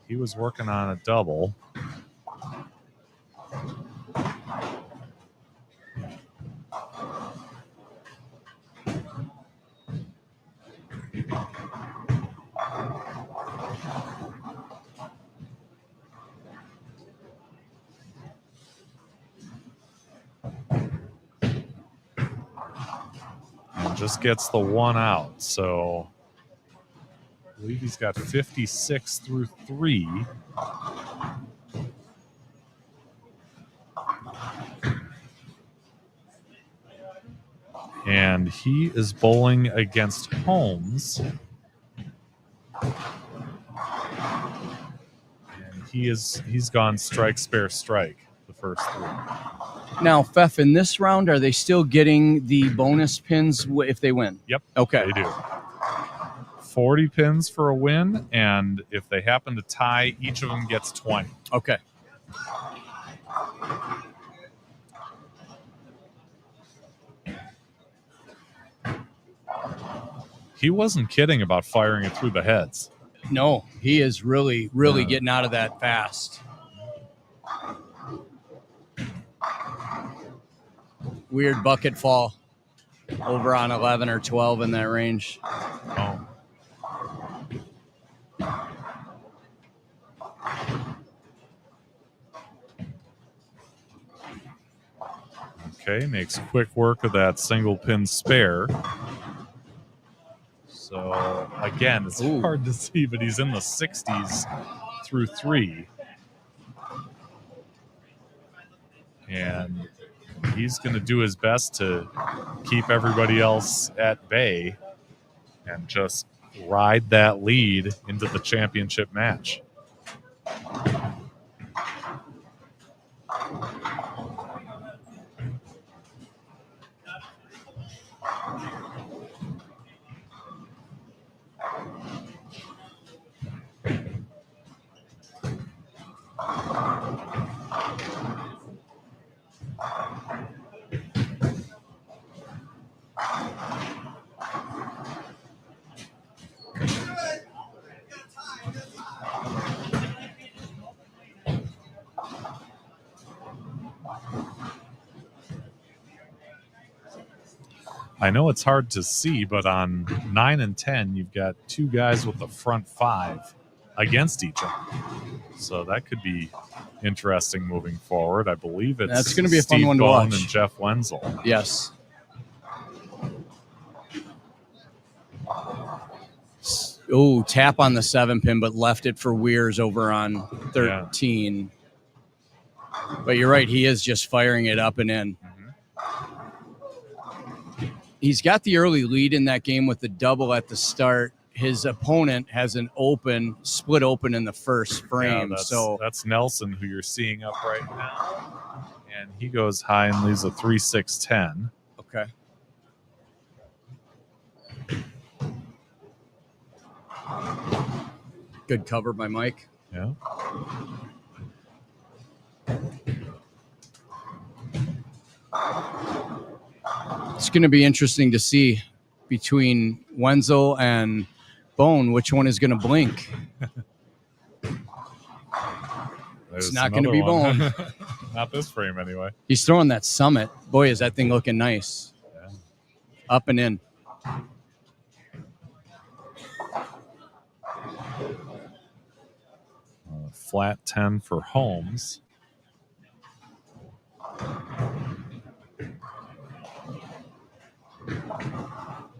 He was working on a double. And just gets the 1 out. So I believe he's got 56 through 3. And he is bowling against Holmes. And he's gone strike, spare, strike the first 3. Now, Pfeff, in this round, are they still getting the bonus pins if they win? Yep. Okay. They do. 40 pins for a win, and if they happen to tie, each of them gets 20. Okay. He wasn't kidding about firing it through the heads. No, he is really getting out of that fast. Weird bucket fall over on 11 or 12 in that range. Oh. Okay, makes quick work of that single pin spare. So again, it's hard to see, but he's in the 60s through 3. And he's going to do his best to keep everybody else at bay and just ride that lead into the championship match. I know it's hard to see, but on 9 and 10, you've got 2 guys with the front 5 against each other. So that could be interesting moving forward. I believe it's That's going to be a Steve fun one to Bone watch. and Jeff Wenzel. Yes. Oh, tap on the 7-pin, but left it for Weirs over on 13. Yeah. But you're right. He is just firing it up and in. He's got the early lead in that game with the double at the start. His opponent has an split open in the first frame. Yeah, that's Nelson, who you're seeing up right now. And he goes high and leaves a 3-6-10. Okay. Good cover by Mike. Yeah. It's going to be interesting to see between Wenzel and Bone which one is going to blink. It's not going to be Bone. Not this frame, anyway. He's throwing that summit. Boy, is that thing looking nice. Yeah. Up and in. Flat 10 for Holmes.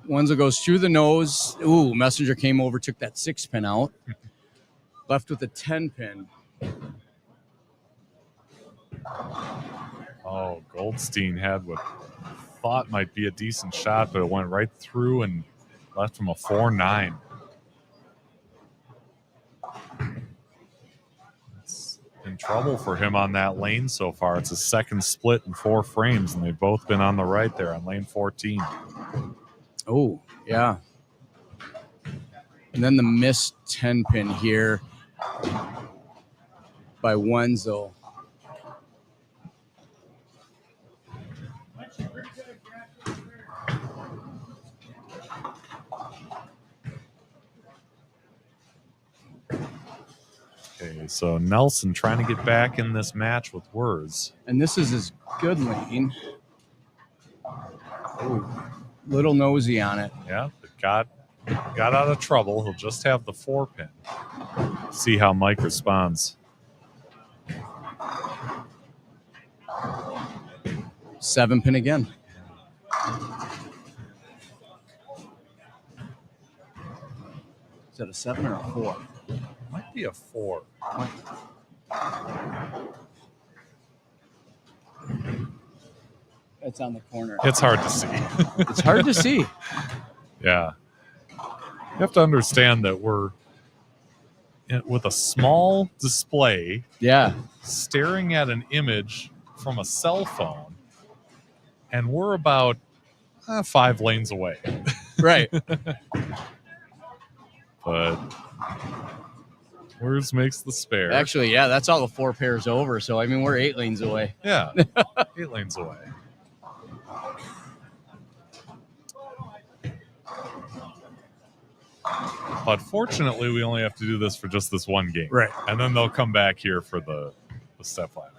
Wenzel goes through the nose. Ooh, Messenger came over, took that 6-pin out. Left with a 10-pin. Oh, Goldstein had what thought might be a decent shot, but it went right through and left him a 4-9. It's in trouble for him on that lane so far. It's a second split in 4 frames, and they've both been on the right there on lane 14. Oh, yeah. And then the missed 10-pin here by Wenzel. Okay, so Nelson trying to get back in this match with Words. And this is his good lane. Ooh, little nosy on it. Yeah, but got out of trouble. He'll just have the 4-pin. See how Mike responds. 7-pin again. Is that a 7 or a 4? Might be a 4. That's on the corner. It's hard to see. It's hard to see. Yeah. You have to understand that we're with a small display. Yeah. Staring at an image from a cell phone, and we're about 5 lanes away. Right. But Words makes the spare. Actually, yeah, that's all the 4 pairs over. So, I mean, we're 8 lanes away. Yeah, 8 lanes away. But fortunately, we only have to do this for just this one game. Right. And then they'll come back here for the step ladder.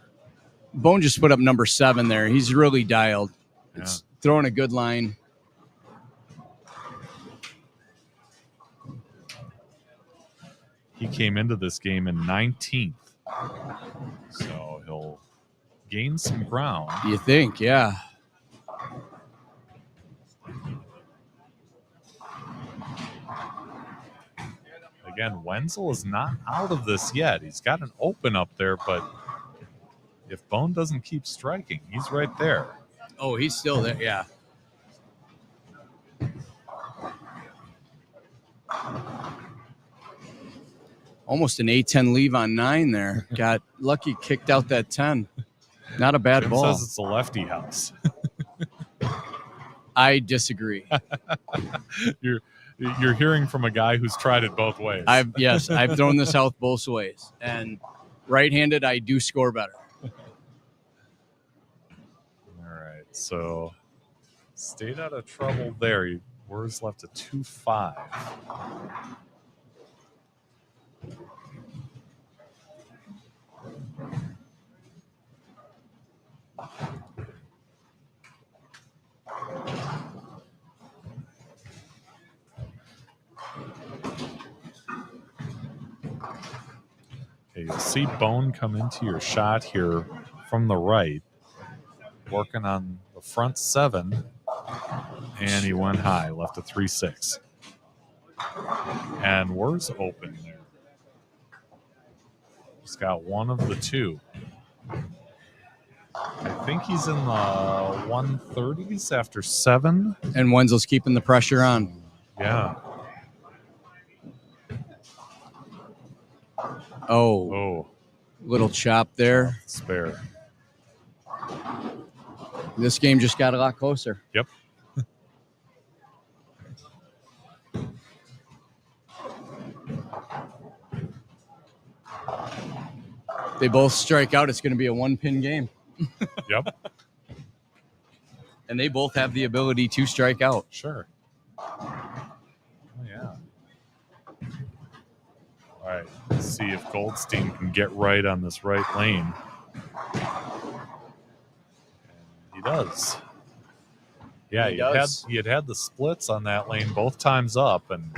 Bone just put up number 7 there. He's really dialed. It's throwing a good line. He came into this game in 19th. So he'll gain some ground. You think, yeah. Again, Wenzel is not out of this yet. He's got an open up there, but if Bone doesn't keep striking, he's right there. Oh, he's still there, yeah. Almost an A10 leave on 9 there. Got lucky, kicked out that 10. Not a bad Jim ball. says it's a lefty house. I disagree. You're hearing from a guy who's tried it both ways. I've thrown this out both ways. And right-handed, I do score better. All right, so stayed out of trouble there. Wurs left a 2-5. Okay, you'll see Bone come into your shot here from the right, working on the front 7, and he went high, left a 3-6. And Wurs open there. He's got one of the 2. I think he's in the 130s after 7. And Wenzel's keeping the pressure on. Yeah. Oh. Little chop there. Spare. This game just got a lot closer. Yep. They both strike out. It's going to be a 1-pin game. Yep. And they both have the ability to strike out. Sure. Oh, yeah. All right. Let's see if Goldstein can get right on this right lane. And he does. Yeah, he had the splits on that lane both times up and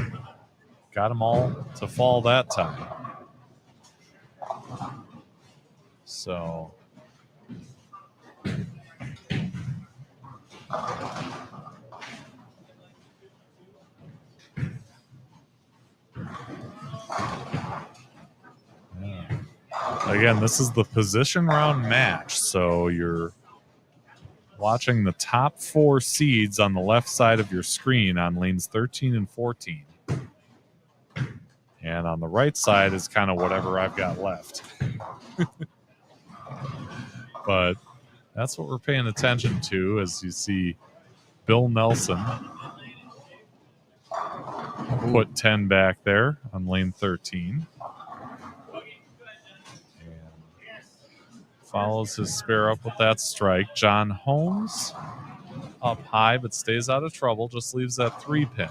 got them all to fall that time. So again, this is the position round match. So you're watching the top 4 seeds on the left side of your screen on lanes 13 and 14. And on the right side is kind of whatever I've got left. But that's what we're paying attention to as you see Bill Nelson put 10 back there on lane 13. Follows his spare up with that strike. John Holmes up high but stays out of trouble. Just leaves that 3-pin.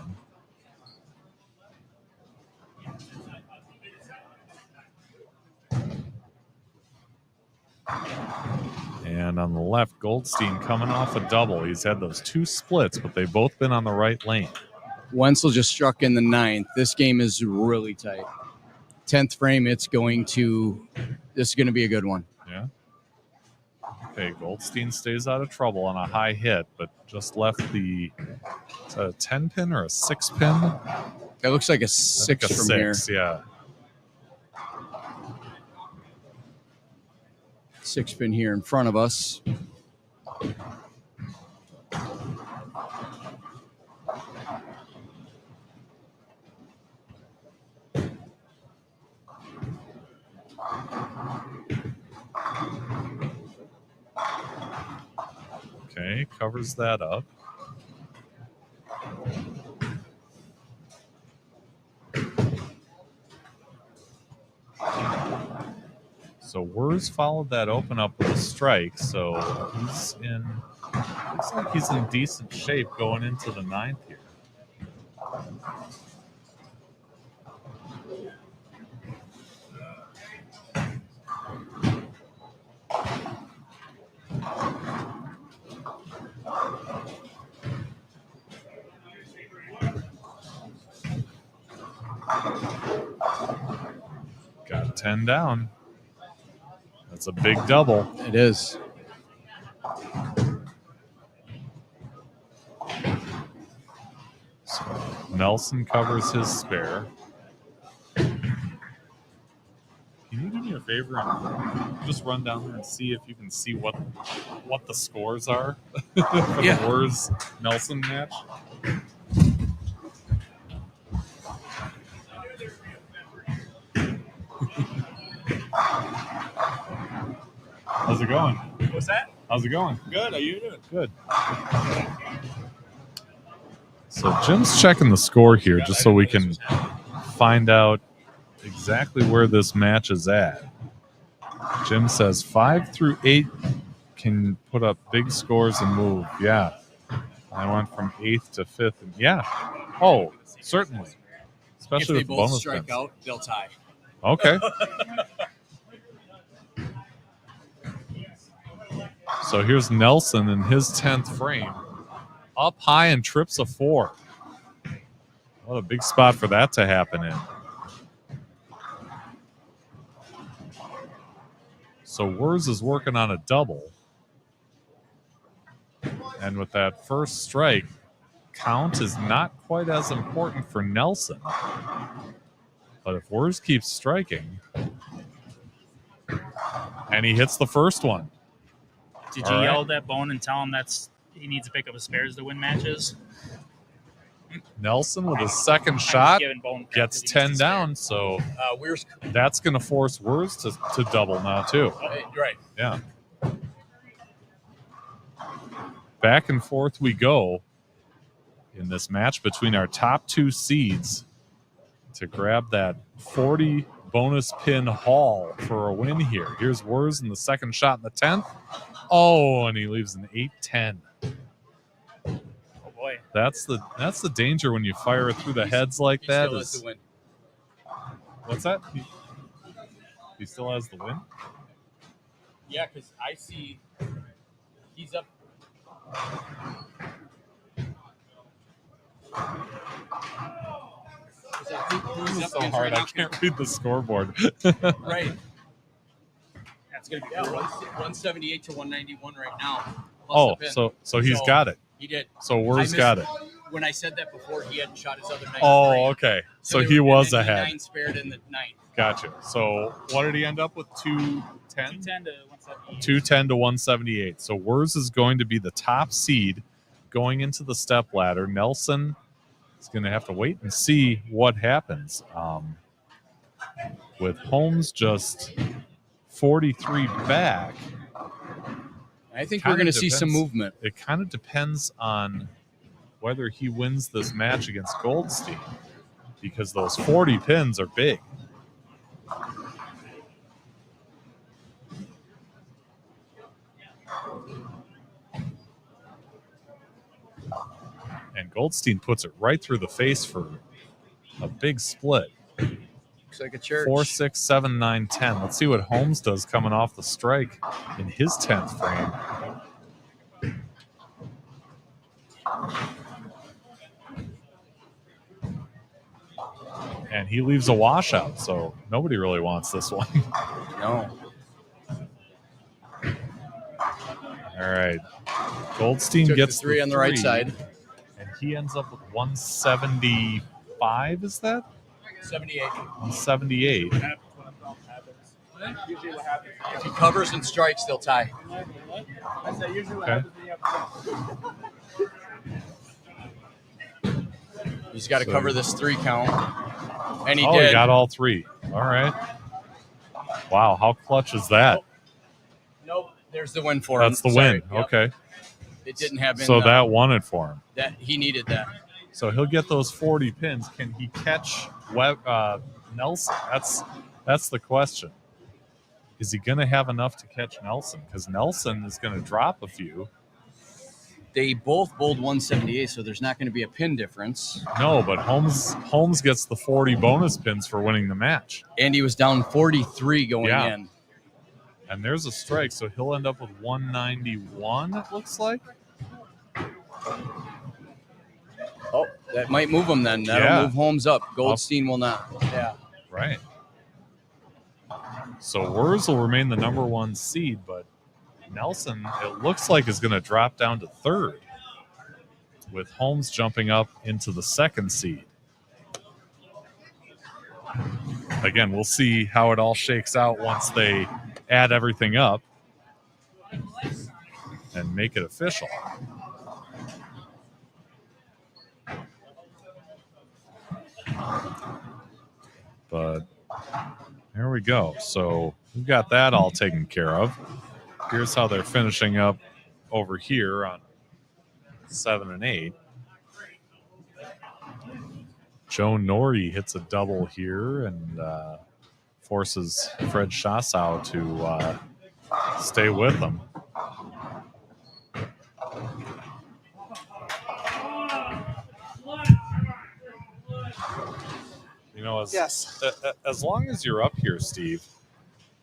And on the left, Goldstein coming off a double. He's had those 2 splits, but they've both been on the right lane. Wenzel just struck in the 9th. This game is really tight. 10th frame, this is going to be a good one. Yeah. Okay, Goldstein stays out of trouble on a high hit, but just left the is that a 10-pin or a 6-pin? That looks like a 6 from here. Yeah. 6-pin here in front of us. Okay, covers that up. So Wurs followed that open up with a strike, so looks like he's in decent shape going into the 9th here. 10 down. That's a big double. It is. So Nelson covers his spare. Can you do me a favor and just run down there and see if you can see what the scores are for the Wurs Nelson match? How's it going? What's that? How's it going? Good. How you doing? Good. So Jim's checking the score here just so we can find out exactly where this match is at. Jim says 5 through 8 can put up big scores and move. Yeah. I went from 8th to 5th. And yeah. Oh, certainly. Especially If they with both bonus strike points. out, they'll tie. Okay. So here's Nelson in his 10th frame. Up high and trips a 4. What a big spot for that to happen in. So Wurs is working on a double. And with that first strike, count is not quite as important for Nelson. But if Wurs keeps striking, and he hits the first one. Did you yell at Bone and tell him he needs to pick up his spares to win matches? Nelson with his second shot gets 10 down, so that's going to force Wurs to double now too. Right. Yeah. Back and forth we go in this match between our top 2 seeds to grab that 40 bonus pin haul for a win here. Here's Wurs in the second shot in the 10th. Oh, and he leaves an 8-10. Boy. That's the danger when you fire it through the heads like that. Still has the win. What's that? He still has the win? Yeah, because I see he's up. This is so hard. I can't read the scoreboard. Right. That's going to be 178 to 191 right now. Oh, so he's got it. He did. So Wurs got it. When I said that before, he hadn't shot his other 9. Oh, okay. So he was ahead. 9 spared in the 9th. Gotcha. So what did he end up with? 210? 210 to 178. 210 to 178. So Wurs is going to be the top seed going into the step ladder. Nelson is going to have to wait and see what happens. With Holmes just 43 back. I think we're going to see some movement. It kind of depends on whether he wins this match against Goldstein, because those 40 pins are big. And Goldstein puts it right through the face for a big split. Looks like a church. 4, 6, 7, 9, 10. Let's see what Holmes does coming off the strike in his 10th frame. And he leaves a washout, so nobody really wants this one. No. All right. Goldstein Took gets the 3 on the right 3, side. And he ends up with 175, is that? 78. 178. Usually what happens. If he covers and strikes, they'll tie. I say usually what Okay. happens when you have He's got to cover this 3 count. And he He did. got all 3. All right. Wow, how clutch is that? Nope. There's the win for him. That's the Sorry. win. Yep. Okay. It didn't have So that won it for him. that he needed that. So he'll get those 40 pins. Can he catch Nelson? That's the question. Is he going to have enough to catch Nelson? Because Nelson is going to drop a few. They both bowled 178, so there's not going to be a pin difference. No, but Holmes gets the 40 bonus pins for winning the match. And he was down 43 going in. And there's a strike, so he'll end up with 191, it looks like. Oh, that might move him then. That'll move Holmes up. Goldstein will not. Yeah. Right. So Wurz will remain the number 1 seed, but Nelson, it looks like, is going to drop down to 3rd, with Holmes jumping up into the 2nd seed. Again, we'll see how it all shakes out once they add everything up and make it official. But there we go. So we've got that all taken care of. Here's how they're finishing up over here on 7 and 8. Joe Norrie hits a double here and forces Fred Schassau to stay with him. You know, as long as you're up here, Steve,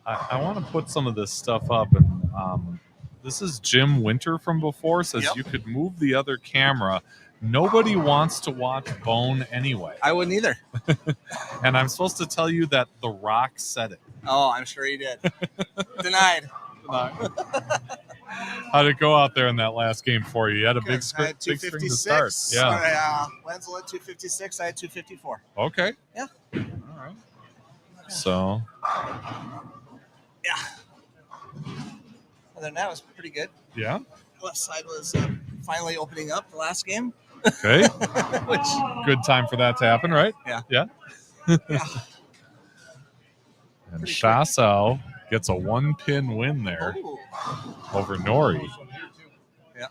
I want to put some of this stuff up. And this is Jim Winter from before, says you could move the other camera. Nobody wants to watch Bone anyway. I wouldn't either. And I'm supposed to tell you that The Rock said it. Oh, I'm sure he did. Denied. How'd it go out there in that last game for you? You had a big string to start. Yeah. Wenzel at 256. I had 254. Okay. Yeah. All right. So. Yeah. Other than that, it was pretty good. Yeah. Left side was finally opening up the last game. Okay. Which good time for that to happen, right? Yeah. Yeah. Yeah. And Schassau gets a 1-pin win there over Norrie. Yeah.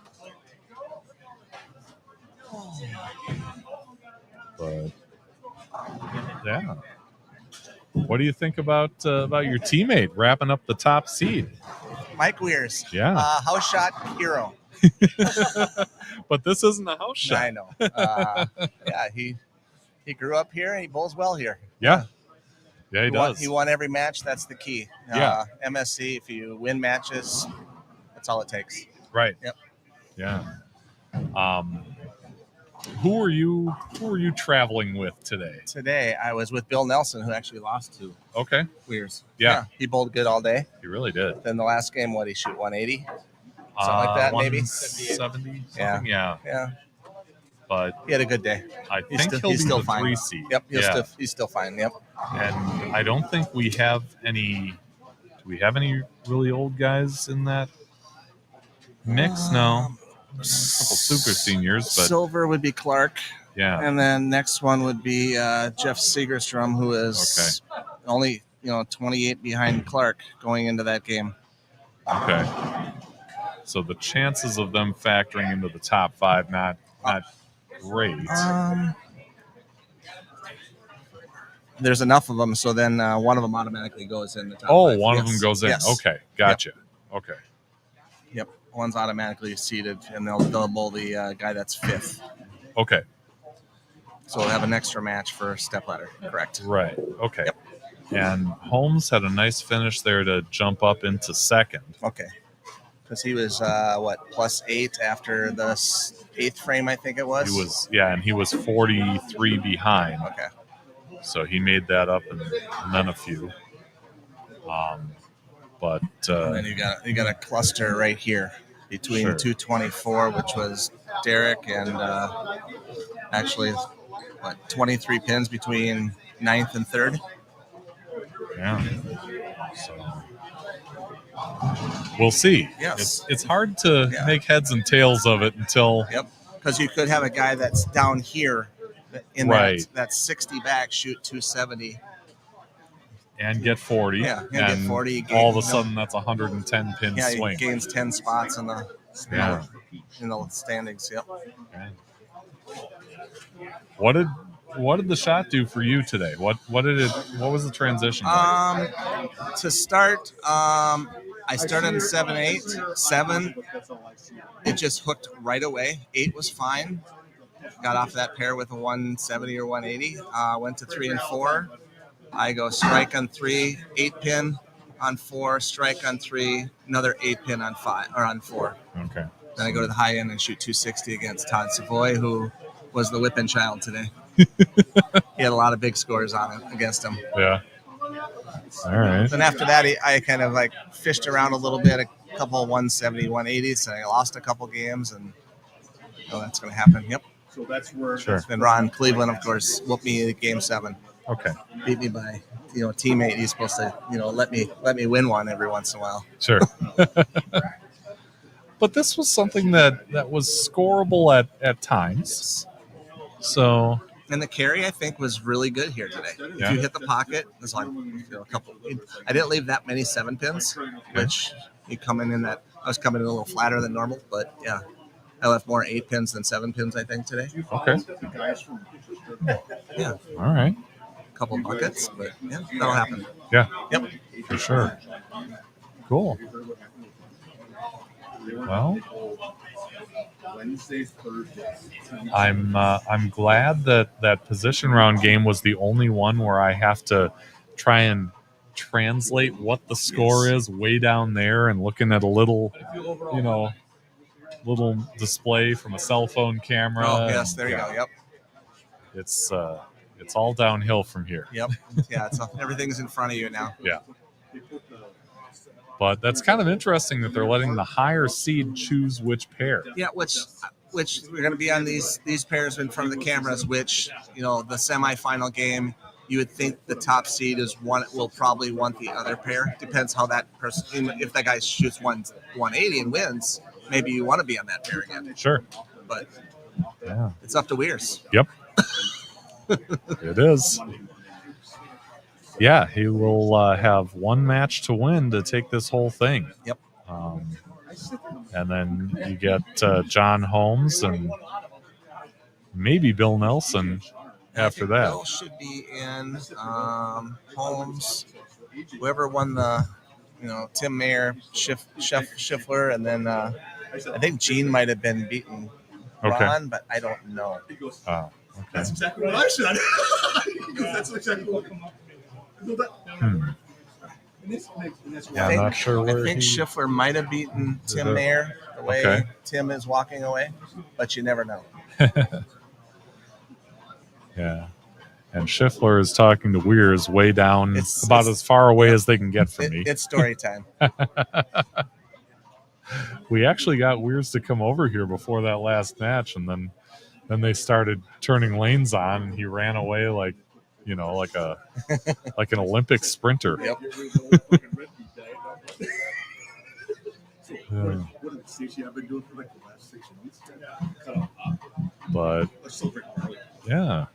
But yeah. What do you think about your teammate wrapping up the top seed? Mike Weirs. Yeah. House shot hero. But this isn't a house shot. I know. Yeah, he grew up here and he bowls well here. Yeah. Yeah, he does. He won every match. That's the key. Yeah. MSC, if you win matches, that's all it takes. Right. Yep. Yeah. Who are you traveling with today? Today, I was with Bill Nelson, who actually lost to Weirs. Yeah. He bowled good all day. He really did. Then the last game, what did he shoot? 180? Something like that, maybe? 70? Yeah. Yeah. But he had a good day. I think he's still the fine. 3 seed. Yep. He's still fine. Yep. And I don't think we have any. Do we have any really old guys in that mix? No. A couple super seniors, but Silver would be Clark. Yeah. And then next one would be Jeff Segerstrom, who is only 28 behind Clark going into that game. Okay. So the chances of them factoring into the top 5 not great. There's enough of them, so then one of them automatically goes in the top 5. One of them goes in. Yes. Okay, gotcha. Yep. Okay. Yep, one's automatically seated, and they'll bowl the guy that's 5th. Okay. So we'll have an extra match for stepladder. Correct. Right. Okay. Yep. And Holmes had a nice finish there to jump up into 2nd. Okay. Because he was +8 after the 8th frame, I think it was. He was, and he was 43 behind. Okay. So he made that up and then a few. But and then you got a cluster right here between Sure. 224, which was Derek, and actually 23 pins between 9th and 3rd. Yeah. So we'll see. Yes. It's hard to make heads and tails of it until. Yep. Because you could have a guy that's down here in that 60 back, shoot 270. And get 40. Yeah, and get 40. All of a sudden, that's a 110 pin swing. He gains 10 spots in the standings. Yep. Okay. What did the shot do for you today? What was the transition like? To start, I started in 7-8. 7, it just hooked right away. 8 was fine. Got off that pair with a 170 or 180. Went to 3 and 4. I go strike on 3, 8 pin on 4, strike on 3, another 8 pin on 5 or on 4. Okay. Then I go to the high end and shoot 260 against Todd Savoy, who was the whipping child today. He had a lot of big scores on him against him. Yeah. All right. Then after that, I kind of like fished around a little bit, a couple of 170, 180s, and I lost a couple games, and that's going to happen. Yep. So that's where. Sure. Then Ron Cleveland, of course, whooped me in Game 7. Okay. Beat me by a teammate. He's supposed to let me win one every once in a while. Sure. But this was something that was scoreable at times. So. And the carry, I think, was really good here today. Yeah. If you hit the pocket, there's like a couple. I didn't leave that many 7 pins, which you come in that. I was coming in a little flatter than normal, but yeah, I left more 8 pins than 7 pins, I think, today. Okay. Yeah. All right. A couple of buckets, but yeah, that'll happen. Yeah. Yep. For sure. Cool. Well, I'm glad that position round game was the only one where I have to try and translate what the score is way down there and looking at a little, little display from a cell phone camera. Oh yes, there you go. Yep. It's all downhill from here. Yep. Yeah. Everything's in front of you now. Yeah. But that's kind of interesting that they're letting the higher seed choose which pair. Yeah, which we're going to be on these pairs in front of the cameras. Which the semifinal game, you would think the top seed will probably want the other pair. Depends how that person. If that guy shoots 180 and wins, maybe you want to be on that pair again. Sure. But yeah, it's up to Weirs. Yep. It is. Yeah, he will have one match to win to take this whole thing. Yep. And then you get John Holmes and maybe Bill Nelson after that. Bill should be in. Holmes, whoever won the, Tim Mayer, Schiffler, and then I think Gene might have been beaten. Okay. Ron, but I don't know. Oh, okay. That's exactly what I said. That's exactly what come up. Yeah, I'm not sure where I think Schiffler might have beaten Tim Mayer the way Tim is walking away, but you never know. Yeah. And Schiffler is talking to Weirs way down, about as far away as they can get from me. It's story time. We actually got Weirs to come over here before that last match, and then they started turning lanes on, and he ran away like an Olympic sprinter. Yep. But yeah.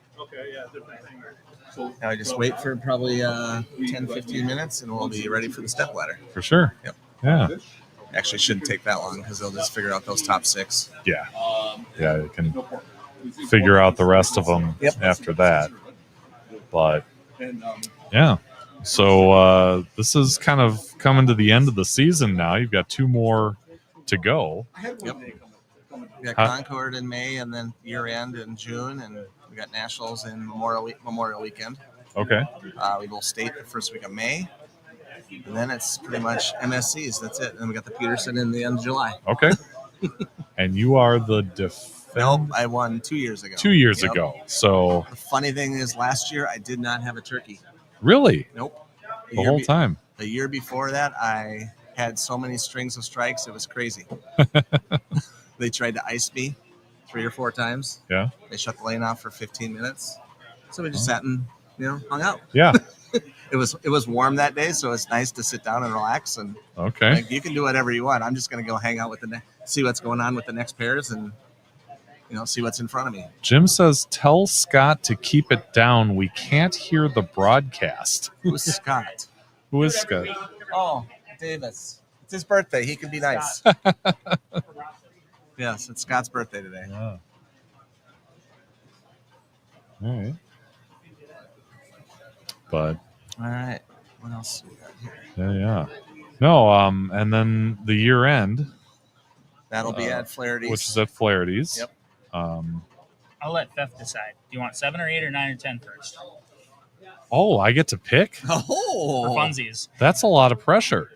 Now I just wait for probably 10, 15 minutes, and we'll be ready for the step ladder. For sure. Yep. Yeah. Actually, shouldn't take that long because they'll just figure out those top 6. Yeah. Yeah, you can figure out the rest of them after that. But yeah. So this is kind of coming to the end of the season now. You've got 2 more to go. Yep. We got Concord in May, and then year end in June, and we got Nationals in Memorial Weekend. Okay. We will state the first week of May, and then it's pretty much MSCs. That's it. And then we got the Peterson in the end of July. Okay. And you are the Nope, I won 2 years ago. 2 years ago. So the funny thing is, last year I did not have a turkey. Really? Nope. The whole time. The year before that, I had so many strings of strikes, it was crazy. They tried to ice me 3 or 4 times. Yeah. They shut the lane off for 15 minutes. So we just sat and, hung out. Yeah. It was warm that day, so it's nice to sit down and relax. And you can do whatever you want. I'm just going to go hang out with see what's going on with the next pairs and, see what's in front of me. Jim says, tell Scott to keep it down. We can't hear the broadcast. Who's Scott? Who is Scott? Oh, Davis. It's his birthday. He can be nice. Yes, it's Scott's birthday today. Yeah. All right. But. All right. What else do we got here? Yeah. No, and then the year end. That'll be at Flaherty's. Which is at Flaherty's. Yep. I'll let Fef decide. Do you want 7 or 8 or 9 or 10 first? Oh, I get to pick? Oh. For funsies. That's a lot of pressure.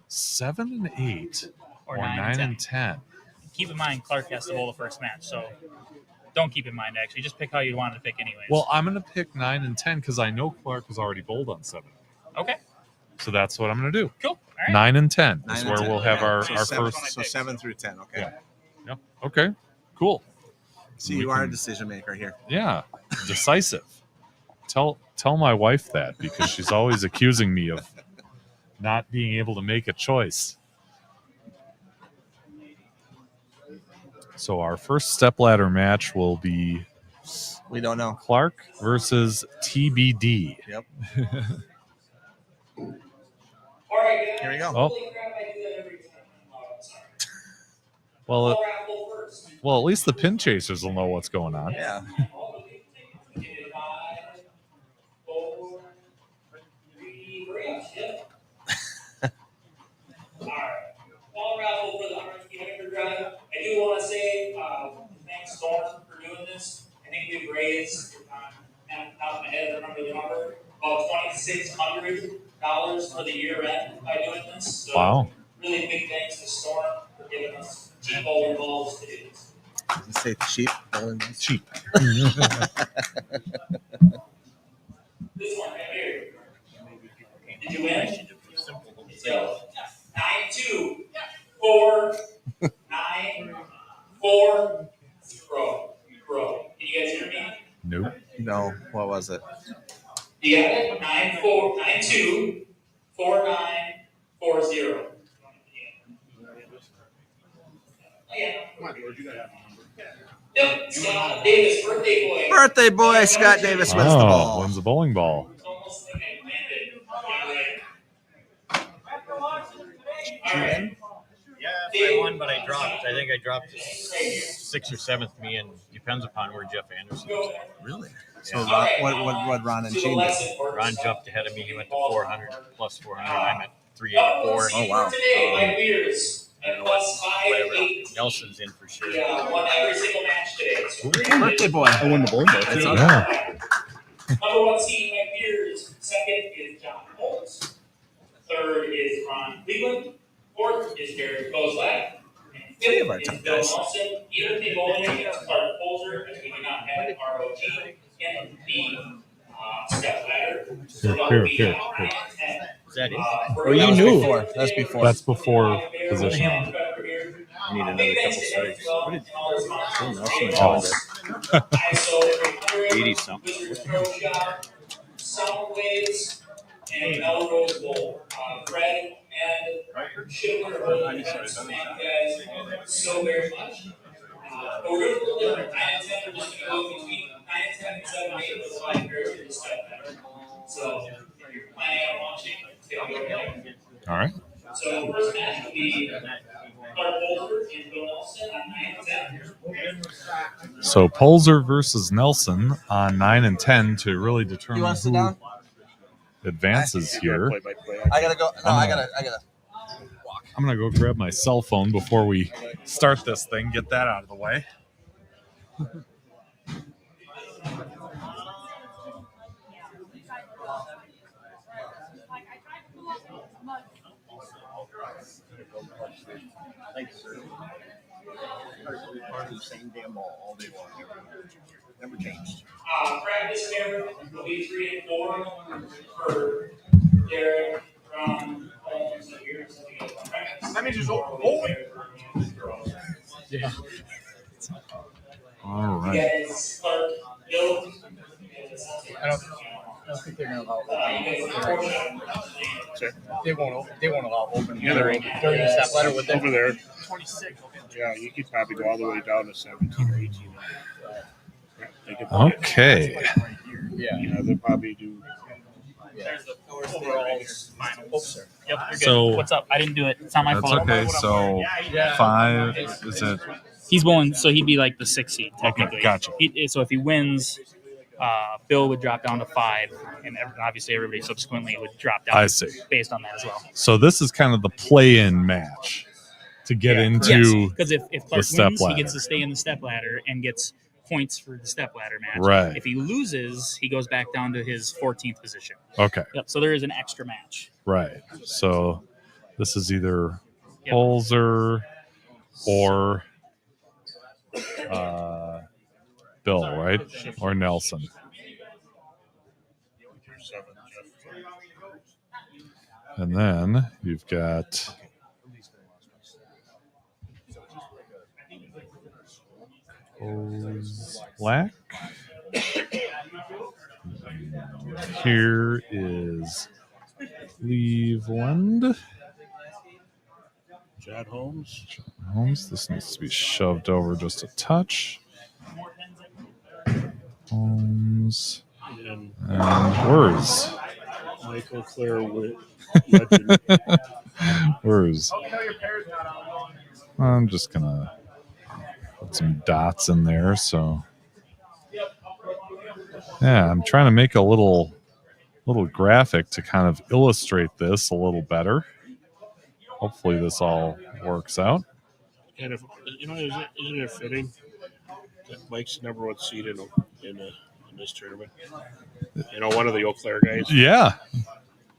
7 and 8 Or 9 and 10. Keep in mind, Clark has to bowl the first match, so don't keep in mind, actually. Just pick how you wanted to pick anyways. Well, I'm going to pick 9 and 10 because I know Clark has already bowled on 7. Okay. So that's what I'm going to do. Cool. All right. 9 and 10 9 is and where 10. we'll have our seven, first. So 7 through 10. Okay. Yeah. Yep. Okay. Cool. See, We you are a can- decision maker here. Yeah. Decisive. Tell my wife that, because she's always accusing me of not being able to make a choice. So our first stepladder match will be We don't know. Clark versus TBD. Yep. All right, guys. Here we go. Oh. Holy crap, I do that every time. Oh, I'm sorry. Well, I'll raffle first. well, at least the pin chasers will know what's going on. Yeah. 5, 4, 3, hurry up, shit. All right. I'll raffle for the 100 drive. I do want to say thanks, Storm, for doing this. I think we've raised, out of my head, I remember the number, about $2,600 for the year end by doing this. So Wow. really big thanks to Storm for giving us cheap bowling balls to do this. Did you say cheap? Cheap. This one right here. Did you win? It's yellow. 9, 2, 4, 9, 4, 0. Can you guys hear me? Nope. No. What was it? You got it? 9, 4, 9, 2, 4, 9, 4, 0. Oh, yeah. Come on, George, you gotta have a number. Yep, Scott Davis, birthday boy. Birthday boy Scott Davis wins the ball. Wins the bowling ball. It's almost like I planned it. Did you win? Yeah, I won, but I dropped. I think I dropped to 6th or 7th. Me, and depends upon where Jeff Anderson is. Really? So what Ron and Shane did? Ron jumped ahead of me. He went to 400 plus 400. I'm at 384. Oh wow! Today, my beers at plus 580. Nelson's in for sure. Yeah, won every single match today. So Birthday boy. I won the bowling ball. That's too. awesome. Number 1 seed, my peers. Second is John Holtz. Third is Ron Cleveland. Fourth is Derek Kozlak. And Three of our fifth top is Bill guys. Nelson. Either the bowling against Clark Polzer, as we do not have ROG in the step ladder. So that will be Here. 9 and 10. Is that it? Oh, you knew. That's before. That's before position. I need another couple strikes. What did Oh. 80 something? Soundwaves and Melrose Bowl. Fred and Schindler, thank you guys so very much. But we're going to do a little different. 9 and 10 are just going to go between 9 and 10 and 7 and 8 with the 5 pairs of the step ladder. So if you're planning on watching, it's going to go there. All right. So the first match will be Clark Polzer and Bill Nelson on 9 and 10. So Polzer versus Nelson on 9 and 10 to really determine You want to sit who down? advances here. I gotta go. No, I gotta. I'm gonna go grab my cell phone before we start this thing. Get that out of the way. The same damn ball all day long. Never changed. Practice there will be 3 and 4 for Derek from That means there's bowling. Yeah. All right. Yes, Clark, Bill. I don't think they're going to allow open. They won't allow open. Yeah, they're open. During the step ladder with Over there. 26. Yeah, you could probably go all the way down to 17 or 18. Yeah, they could Okay. Yeah. Yeah, they'll probably do. There's the overalls final. Yep, you're good. So- What's up? I didn't do it. It's not my That's fault. okay. So 5 is it? He's bowling, so he'd be like the 6th seed technically. Gotcha. So if he wins, Bill would drop down to 5, and obviously everybody subsequently would drop down. I see. Based on that as well. So this is kind of the play-in match to get into because if Clark step wins, he ladder. gets to stay in the step ladder and gets points for the step ladder match. Right. If he loses, he goes back down to his 14th position. Okay. Yep. So there is an extra match. Right. So this is either Polzer or Bill, right? Or Nelson. And then you've got Ozlak. Here is Cleveland. John Holmes. Holmes. This needs to be shoved over just a touch. Holmes. And Where's Michael Clare legend. Where's I'm just gonna put some dots in there. So yeah, I'm trying to make a little graphic to kind of illustrate this a little better. Hopefully this all works out. And if isn't it fitting that Mike's the number one seed in this tournament? One of the Eau Claire guys. Yeah,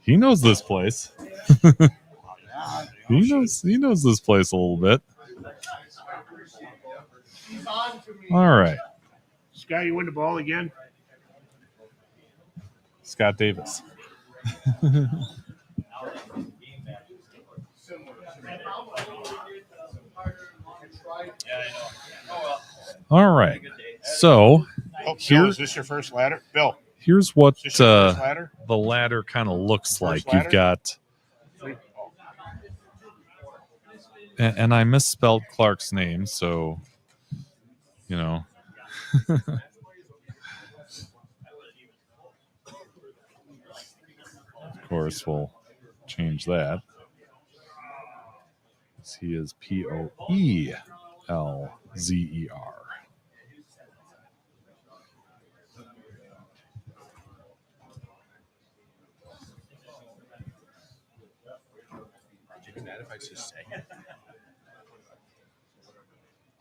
he knows this place. He knows this place a little bit. All right, Scott, you win the ball again. Scott Davis. All right. So Bill, is this your first ladder? Bill. Here's what ladder? the ladder kind of looks like. ladder? You've got, and I misspelled Clark's name, so Of course, we'll change that. He is Poelzer. Would you do that if I just say it?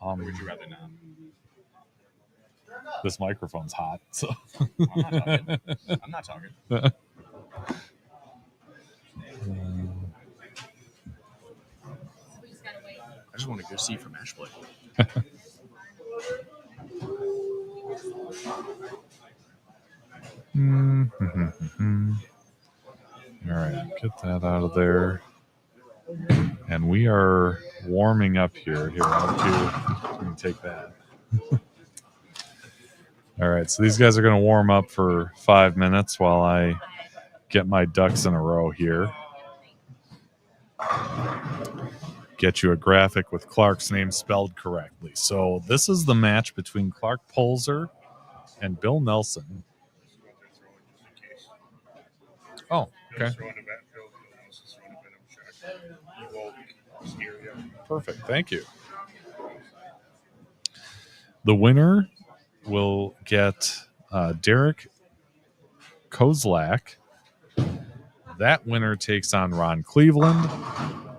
Would you rather not? This microphone's hot, so I'm not talking. I just want to go see for match play. All right, get that out of there. And we are warming up here. Here, I'll do. Take that. All right, so these guys are going to warm up for 5 minutes while I get my ducks in a row here. Get you a graphic with Clark's name spelled correctly. So this is the match between Clark Poelzer and Bill Nelson. Oh, okay. Perfect. Thank you. The winner will get Derek Kozlak. That winner takes on Ron Cleveland.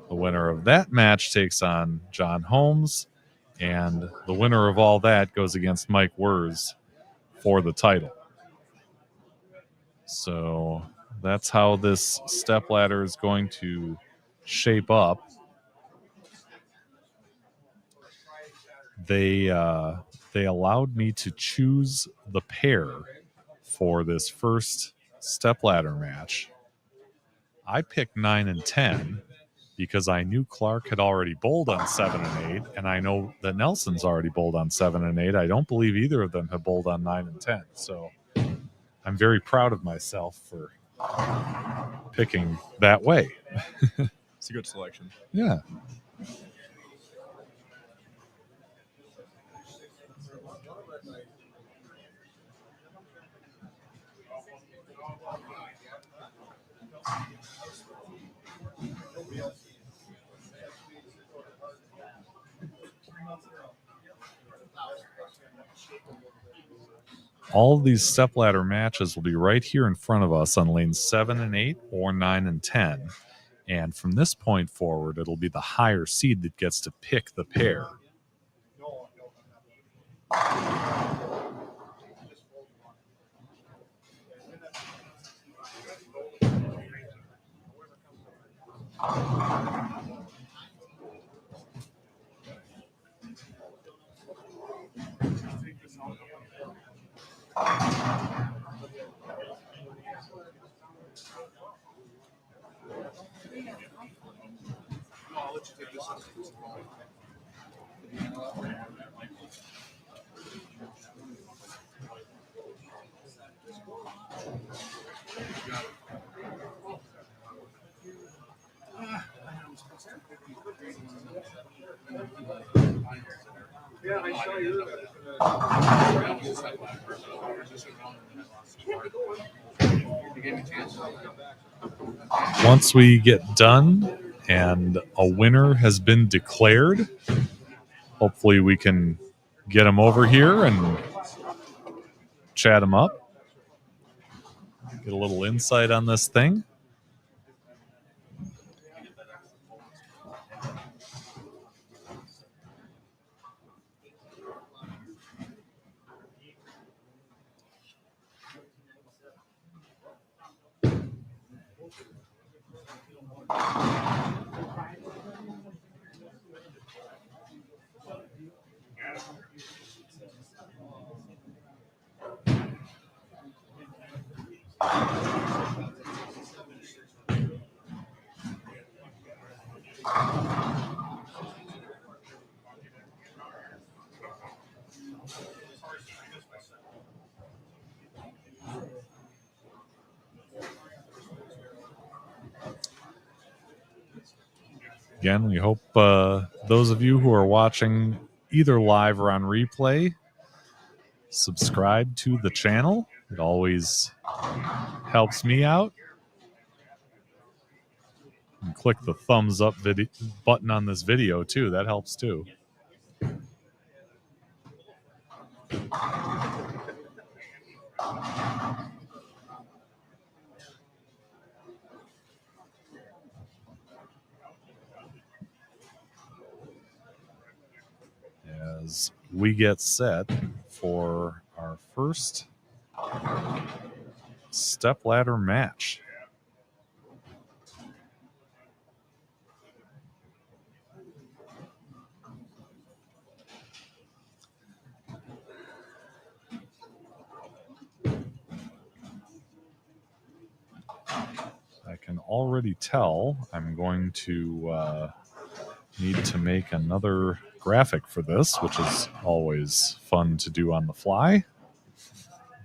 The winner of that match takes on John Holmes. And the winner of all that goes against Mike Wurz for the title. So that's how this stepladder is going to shape up. They allowed me to choose the pair for this first stepladder match. I picked 9 and 10 because I knew Clark had already bowled on 7 and 8, and I know that Nelson's already bowled on 7 and 8. I don't believe either of them have bowled on 9 and 10. So I'm very proud of myself for picking that way. It's a good selection. Yeah. All of these stepladder matches will be right here in front of us on lanes 7 and 8 or 9 and 10. And from this point forward, it'll be the higher seed that gets to pick the pair. Once we get done and a winner has been declared, hopefully we can get him over here and chat him up, get a little insight on this thing. Again, we hope those of you who are watching either live or on replay subscribe to the channel. It always helps me out. And click the thumbs up button on this video too. That helps too. As we get set for our first stepladder match. I can already tell I'm going to need to make another graphic for this, which is always fun to do on the fly,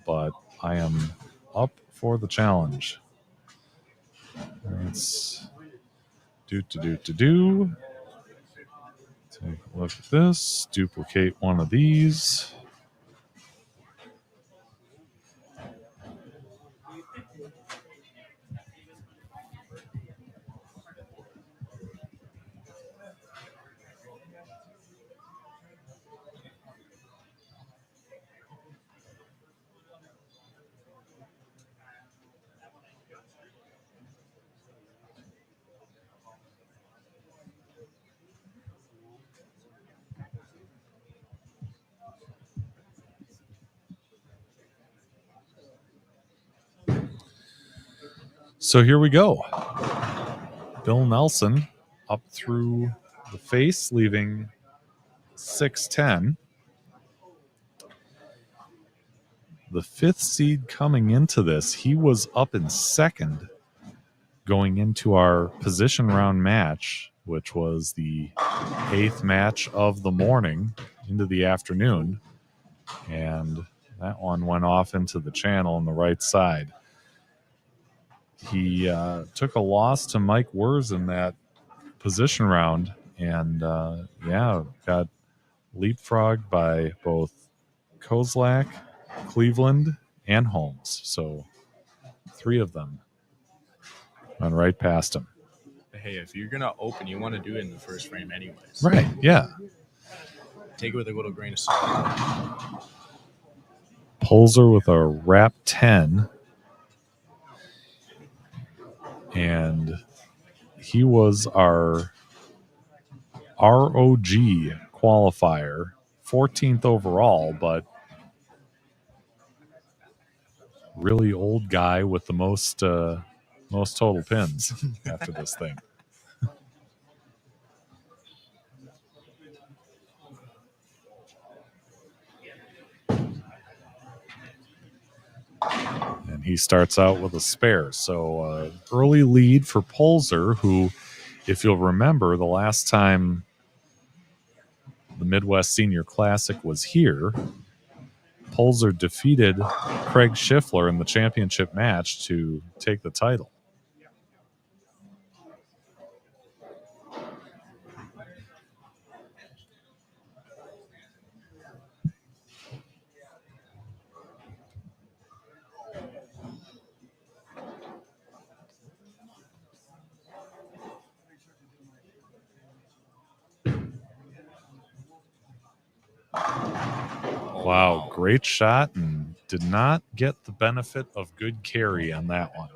but I am up for the challenge. Let's do. Take a look at this, duplicate one of these. So here we go. Bill Nelson up through the face, leaving 6'10". The fifth seed coming into this, he was up in second going into our position round match, which was the 8th match of the morning into the afternoon. And that one went off into the channel on the right side. He took a loss to Mike Wurz in that position round, and got leapfrogged by both Kozlak, Cleveland, and Holmes. So 3 of them went right past him. Hey, if you're gonna open, you want to do it in the first frame anyways. Right, yeah. Take it with a little grain of salt. Pulser with a wrap 10. And he was our ROG qualifier, 14th overall, but really old guy with the most total pins after this thing. And he starts out with a spare. So early lead for Pulser, who, if you'll remember, the last time the Midwest Senior Classic was here, Pulser defeated Craig Schiffler in the championship match to take the title. Wow, great shot, and did not get the benefit of good carry on that one.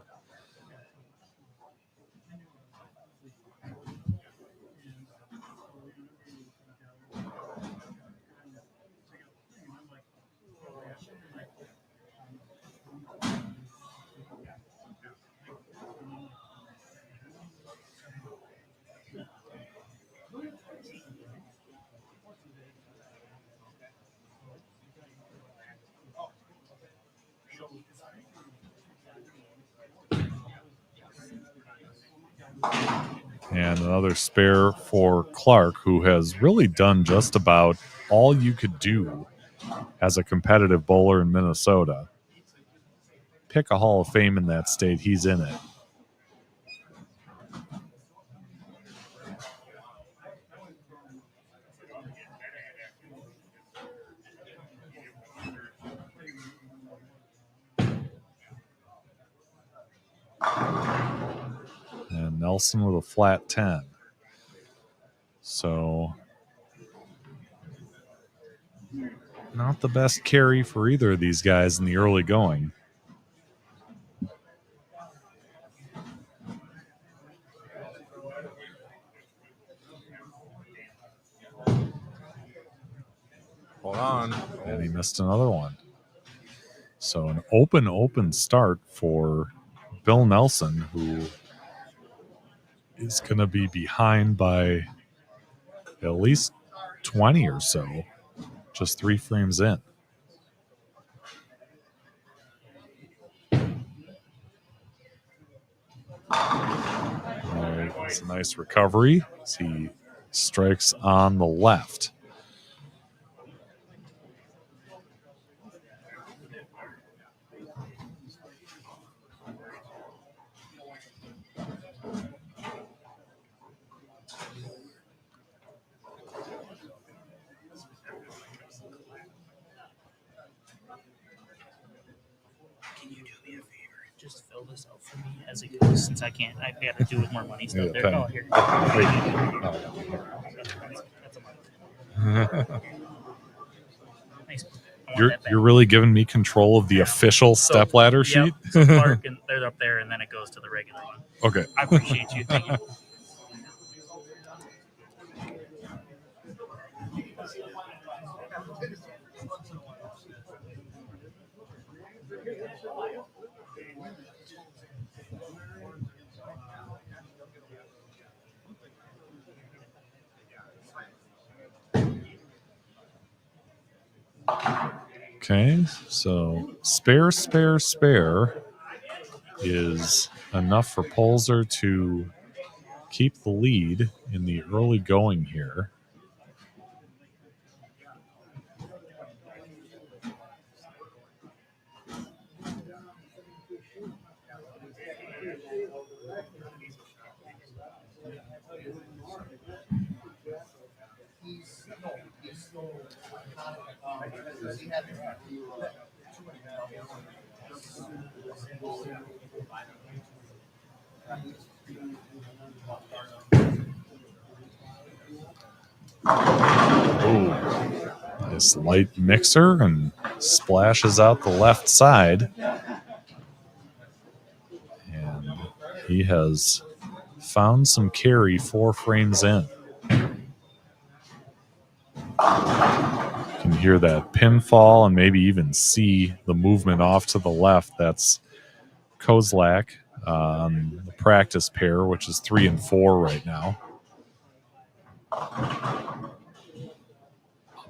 And another spare for Clark, who has really done just about all you could do as a competitive bowler in Minnesota. Pick a Hall of Fame in that state, he's in it. And Nelson with a flat 10. So not the best carry for either of these guys in the early going. Hold on. And he missed another one. So an open start for Bill Nelson, who is going to be behind by at least 20 or so, just 3 frames in. It's a nice recovery as he strikes on the left. Just fill this out for me as it goes, since I can't. I got to do with more money stuff there. Oh, here. That's a money. Nice. You're really giving me control of the official stepladder sheet? So Clark, and they're up there, and then it goes to the regular one. Okay. I appreciate you. Thank you. Okay, so spare is enough for Polzer to keep the lead in the early going here. Oh, this light mixer and splashes out the left side. And he has found some carry 4 frames in. You can hear that pin fall and maybe even see the movement off to the left. That's Kozlak on the practice pair, which is 3 and 4 right now. A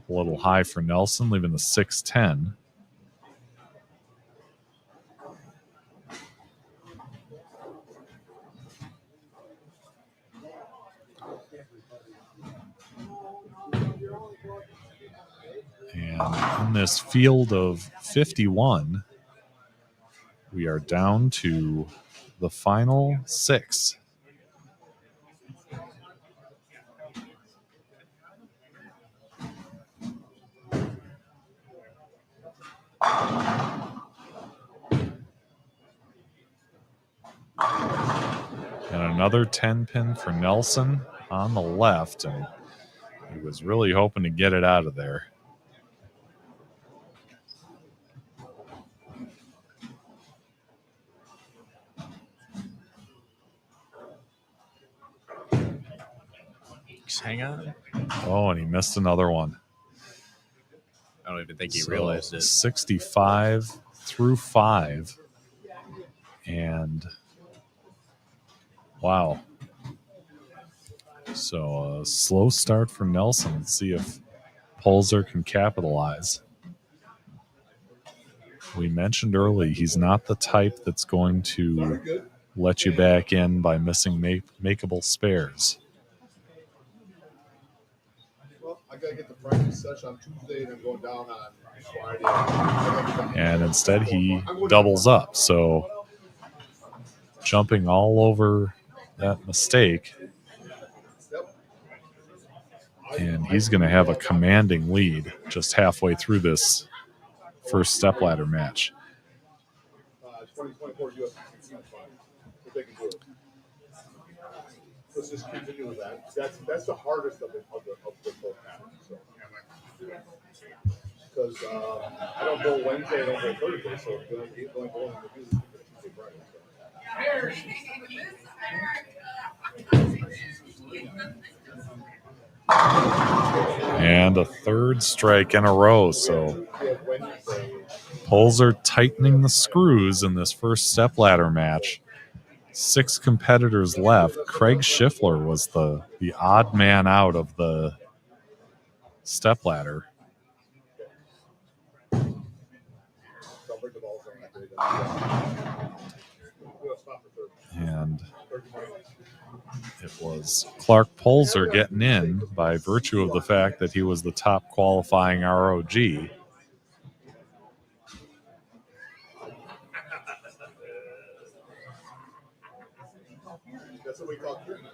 little high for Nelson, leaving the 6-10. And in this field of 51, we are down to the final 6. And another 10 pin for Nelson on the left, and he was really hoping to get it out of there. Max. Hang on. Oh, and he missed another one. I don't even think he So, realized it. 65 through 5. And wow. So a slow start for Nelson. Let's see if Pulser can capitalize. We mentioned early he's not the type that's going to let you back in by missing makeable spares. Well, I gotta get the practice session on Tuesday, and I'm going down on Friday. And instead he doubles up. So jumping all over that mistake. And he's going to have a commanding lead just halfway through this first stepladder match. 2024 UFC if they can do it. Let's just continue with that. That's the hardest of the whole pattern. So, because I don't go Wednesday, I don't go Thursday, so the only bowling we do is Tuesday, Friday. And a third strike in a row. So Pulser tightening the screws in this first stepladder match. 6 competitors left. Craig Schiffler was the odd man out of the stepladder. And it was Clark Pulser getting in by virtue of the fact that he was the top qualifying ROG. That's what we call treatment.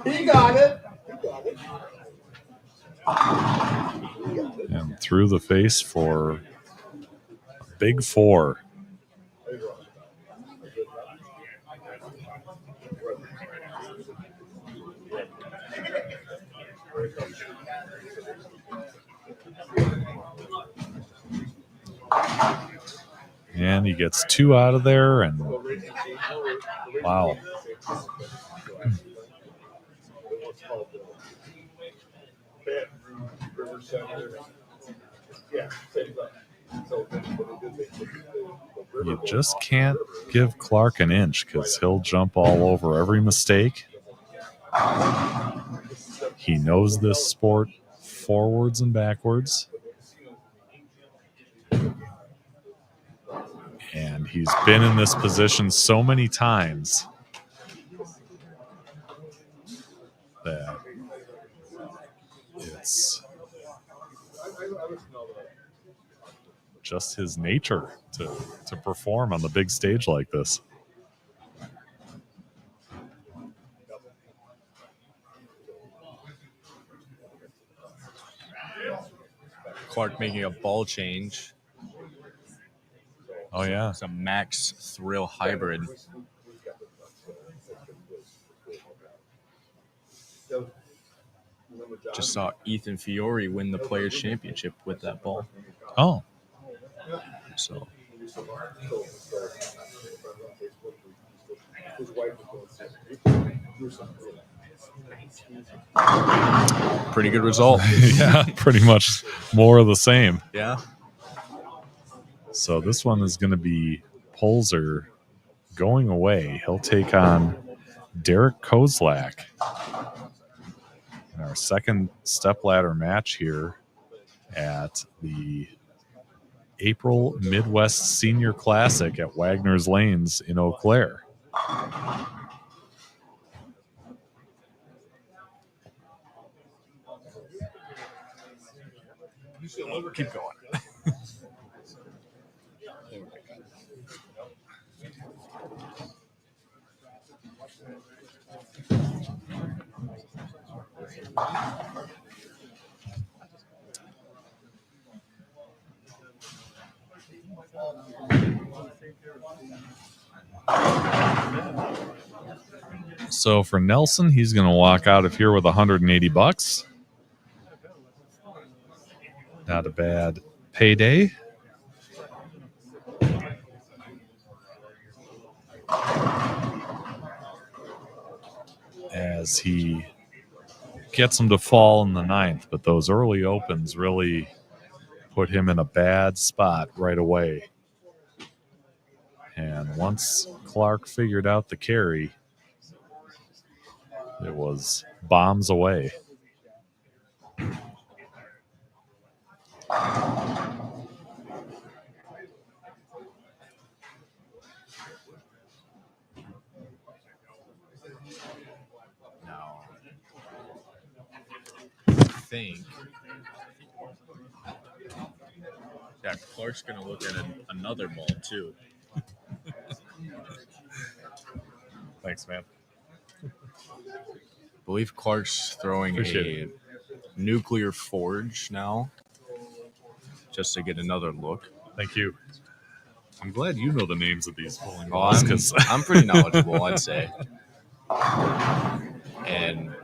He got it. And through the face for a big 4. And he gets 2 out of there, and wow. You just can't give Clark an inch because he'll jump all over every mistake. He knows this sport forwards and backwards. And he's been in this position so many times that it's just his nature to perform on the big stage like this. Clark making a ball change. Oh, yeah. It's a Max Thrill hybrid. Just saw Ethan Fiore win the Players' Championship with that ball. Oh. So. Pretty good result. Yeah, pretty much more of the same. Yeah. So this one is going to be Pulser going away. He'll take on Derek Kozlak in our second stepladder match here at the April Midwest Senior Classic at Wagner's Lanes in Eau Claire. Keep going. So for Nelson, he's going to walk out of here with $180. Not a bad payday. as he gets him to fall in the 9th. But those early opens really put him in a bad spot right away. And once Clark figured out the carry, it was bombs away. Now, I think that Clark's going to look at another ball, too. Thanks, man. I believe Clark's throwing Appreciate a nuclear forge now, just to get another look. Thank you. I'm glad you know the names of these bowling Well, balls, 'cause I'm pretty knowledgeable, I'd say. And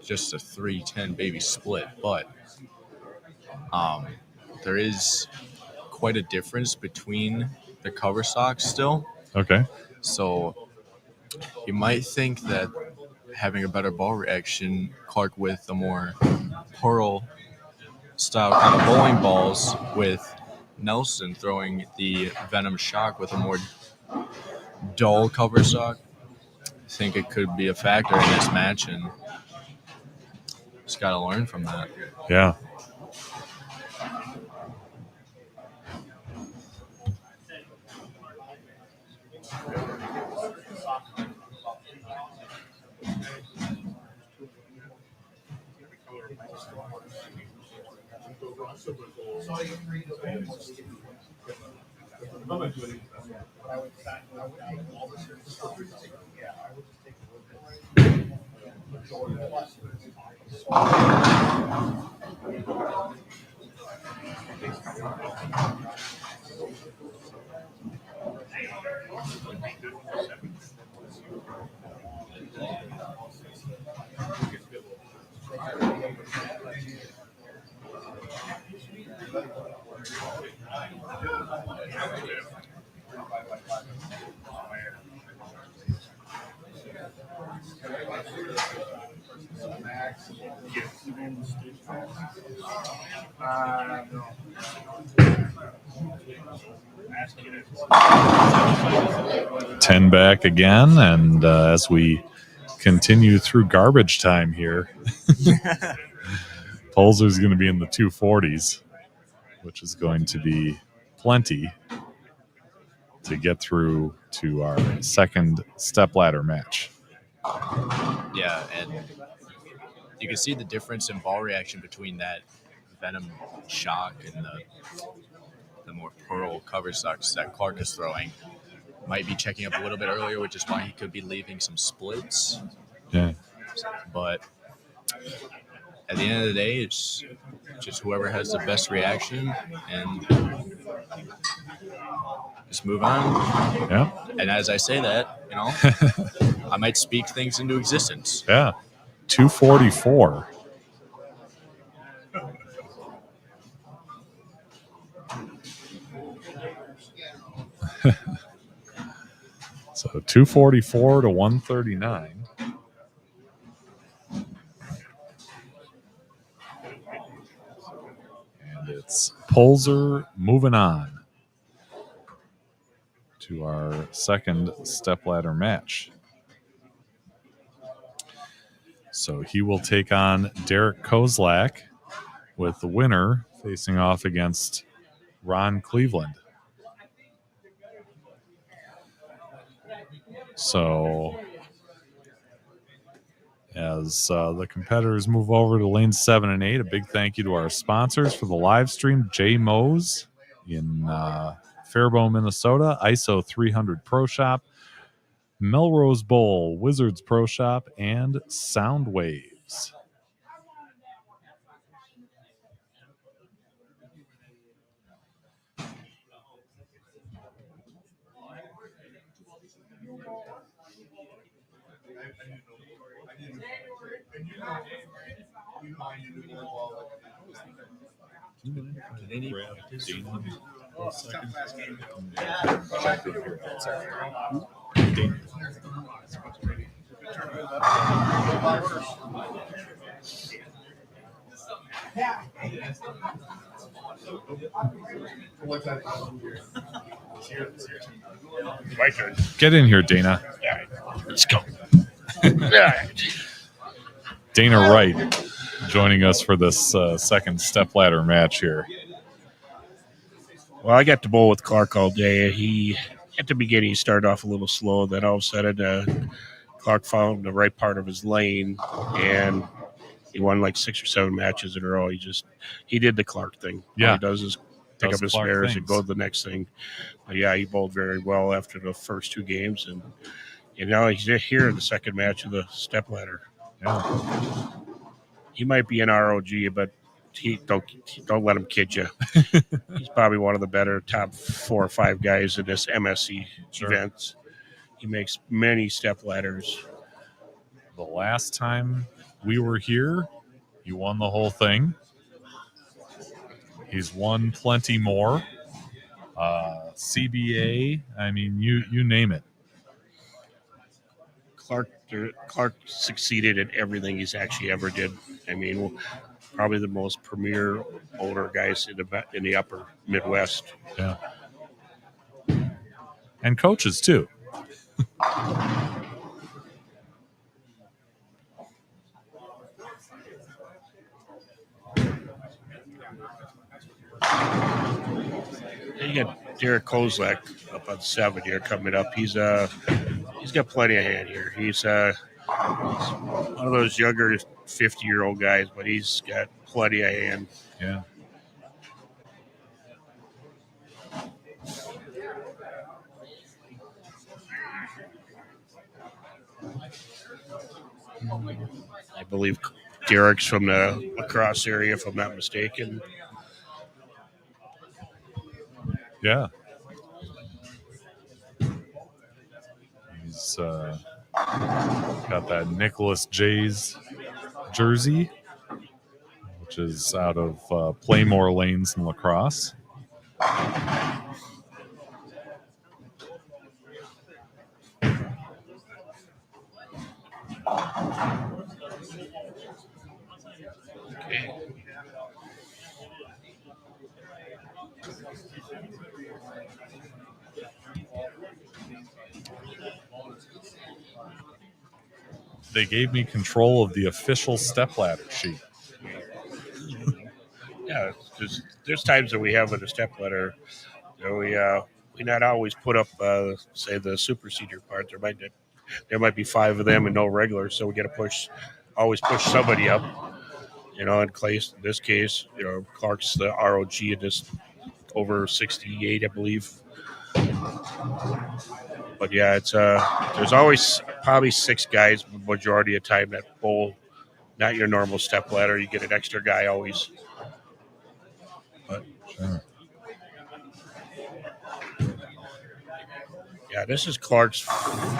just a 3-10 baby split, but there is quite a difference between the cover stocks still. Okay. So you might think that having a better ball reaction, Clark with the more pearl style kind of bowling balls, with Nelson throwing the Venom Shock with a more dull cover stock, I think it could be a factor in this match, and just got to learn from that. Yeah. No. 10 back again, and as we continue through garbage time here, Pulser's going to be in the 240s, which is going to be plenty to get through to our second stepladder match. Yeah, and you can see the difference in ball reaction between that Venom Shock and the more pearl cover stocks that Clark is throwing. Might be checking up a little bit earlier, which is why he could be leaving some splits. Yeah. But at the end of the day, it's just whoever has the best reaction and just move on. Yeah. And as I say that, I might speak things into existence. Yeah. 244. So 244 to 139. And it's Pulser moving on to our second stepladder match. So he will take on Derek Kozlak, with the winner facing off against Ron Cleveland. So as the competitors move over to lanes 7 and 8, a big thank you to our sponsors for the live stream: J. Mose in Faribault, Minnesota, ISO 300 Pro Shop, Melrose Bowl, Wizards Pro Shop, and Soundwaves. My turn. Get in here, Dana. Yeah, let's go. Dana Wright joining us for this second stepladder match here. Well, I got to bowl with Clark all day. He, at the beginning, he started off a little slow. Then all of a sudden, Clark found the right part of his lane, and he won like 6 or 7 matches in a row. He did the Clark thing. Yeah. All he does is pick Does up his Clark spares things. and go to the next thing. But yeah, he bowled very well after the first 2 games, and now he's here in the second match of the stepladder. Yeah. He might be an ROG, but don't let him kid you. He's probably one of the better top 4 or 5 guys in this MSC events. He makes many step ladders. The last time we were here, he won the whole thing. He's won plenty more. CBA, I mean, you name it. Clark succeeded in everything he's actually ever did. I mean, probably the most premier older guys in the upper Midwest. Yeah. And coaches, too. You got Derek Kozlak up on 7 here coming up. He's got plenty of hand here. He's one of those younger 50-year-old guys, but he's got plenty of hand. Yeah. I believe Derek's from the lacrosse area, if I'm not mistaken. Yeah. He's got that Nicholas J's jersey, which is out of Playmore Lanes in lacrosse. Okay. They gave me control of the official stepladder sheet. Yeah, there's times that we have with a stepladder, we not always put up say the super senior part. There might be 5 of them and no regulars, so we got to always push somebody up. In this case, Clark's the ROG in this over 68, I believe. But yeah, it's there's always probably 6 guys majority of the time that bowl not your normal stepladder. You get an extra guy always. But sure. Yeah, this is Clark's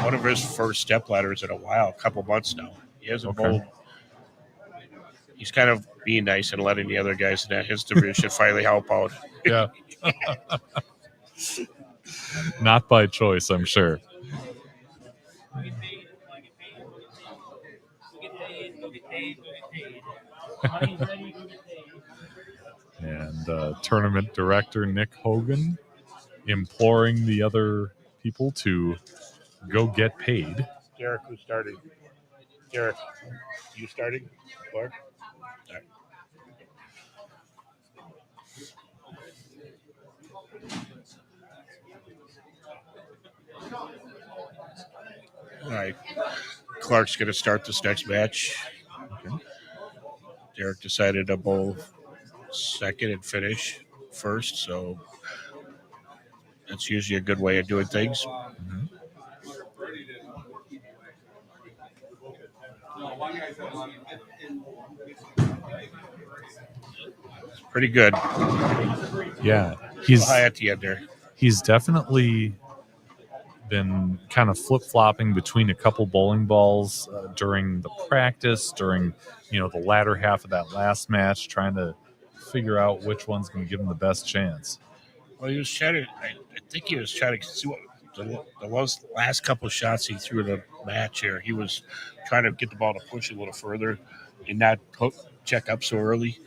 one of his first stepladders in a while, a couple months now. He hasn't bowled. He's kind of being nice and letting the other guys in his division finally help out. Yeah. Not by choice, I'm sure. And tournament director Nick Hogan imploring the other people to go get paid. Derek, who started? Derek, you started? Clark? All right. Clark's going to start this next match. Okay. Derek decided to bowl second and finish first, so that's usually a good way of doing things. Mm-hmm. It's pretty good. Yeah, he's high at the end there. He's definitely been kind of flip-flopping between a couple bowling balls during the practice, during the latter half of that last match, trying to figure out which one's going to give him the best chance. Well, he was trying to. I think he was trying to see the last couple of shots he threw in the match here, he was trying to get the ball to push a little further and not check up so early.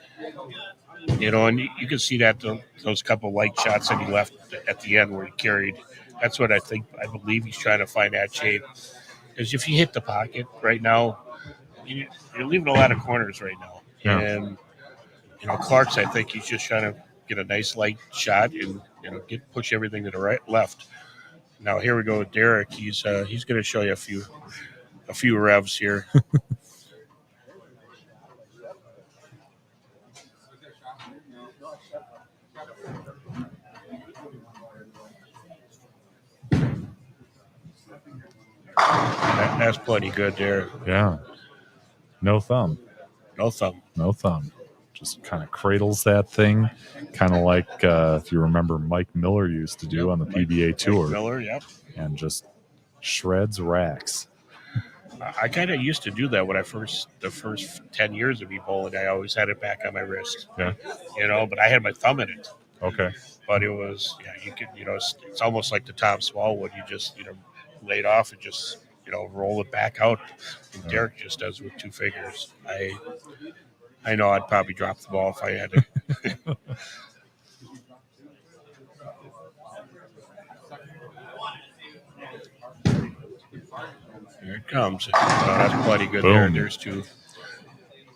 You know, and you can see that those couple light shots that he left at the end where he carried. That's what I believe he's trying to find that shape. Because if you hit the pocket right now, you're leaving a lot of corners right now. Yeah. And, you know, Clark's, I think he's just trying to get a nice light shot and, you know, push everything to the left. Now here we go with Derek. He's going to show you a few revs here. That's plenty good there. Yeah. No thumb. No thumb. No thumb. Just kind of cradles that thing, kind of like if you remember Mike Miller used to do on the PBA Tour. Mike Miller, yep. And just shreds racks. I kind of used to do that when the first 10 years of me bowling. I always had it back on my wrist. Yeah. You know, but I had my thumb in it. Okay. But it was, you could, you know, it's almost like the Tom Smallwood. You just, you know, lay it off and just, you know, roll it back out. And Derek just does with 2 fingers. I know I'd probably drop the ball if I had to. Here it comes. That's plenty good. Boom. There. There's 2.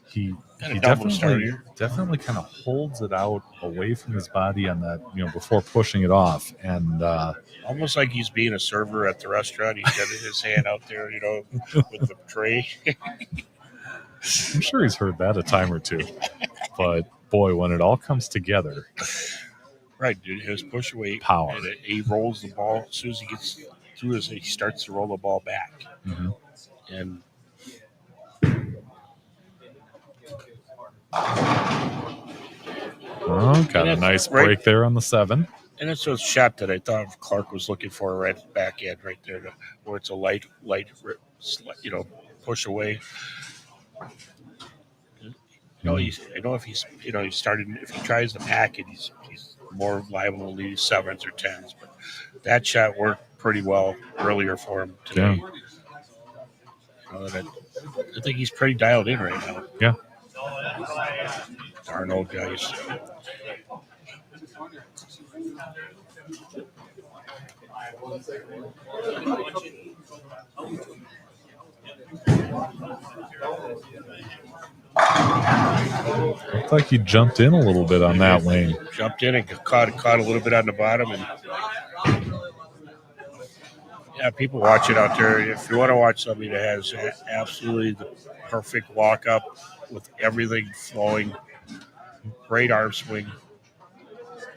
He double start here. definitely kind of holds it out away from his body on that, you know, before pushing it off. And almost like he's being a server at the restaurant. He's got his hand out there, you know, with the tray. I'm sure he's heard that a time or two. But boy, when it all comes together. Right, dude. His push away power. And he rolls the ball. As soon as he gets through he starts to roll the ball back. Mm-hmm. And got a nice break there on the 7. And it's a shot that I thought Clark was looking for right back end right there, where it's a light, you know, push away. You know, I know if he's, you know, if he tries to pack it, he's more liable to leave 7s or 10s. But that shot worked pretty well earlier for him today. Yeah. You know, I think he's pretty dialed in right now. Yeah. Darn old guys. Looked like he jumped in a little bit on that lane. Jumped in and caught a little bit on the bottom. And yeah, people watch it out there. If you want to watch somebody that has absolutely the perfect walk up with everything flowing, great arm swing.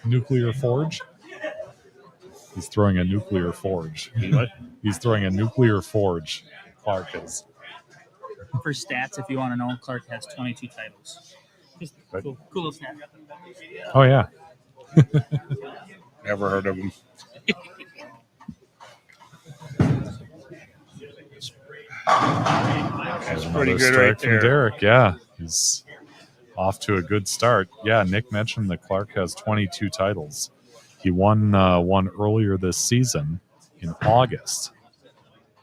Nuclear forge? He's throwing a nuclear forge. What? He's throwing a nuclear forge. Clark is. For stats, if you want to know, Clark has 22 titles. Just cool little stat. Oh, yeah. Never heard of him. That's pretty good right there. From Derek, yeah. He's off to a good start. Yeah, Nick mentioned that Clark has 22 titles. He won one earlier this season in August.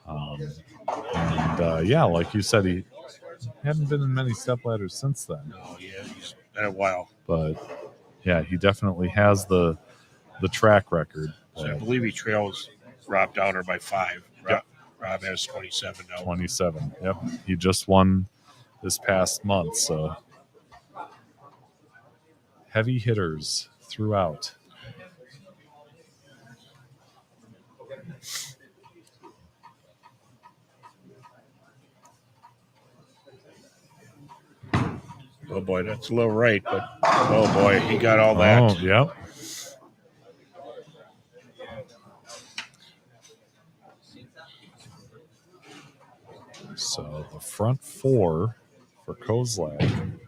Yeah, like you said, he hadn't been in many stepladders since then. Oh, yeah, he's been a while. But, yeah, he definitely has the track record. So I believe he trails Rob Downer by 5. Rob has 27 now. 27, yep. He just won this past month, so heavy hitters throughout. Oh, boy, that's a little right, but oh, boy, he got all that. Oh, yep. So the front 4 for Kozlak.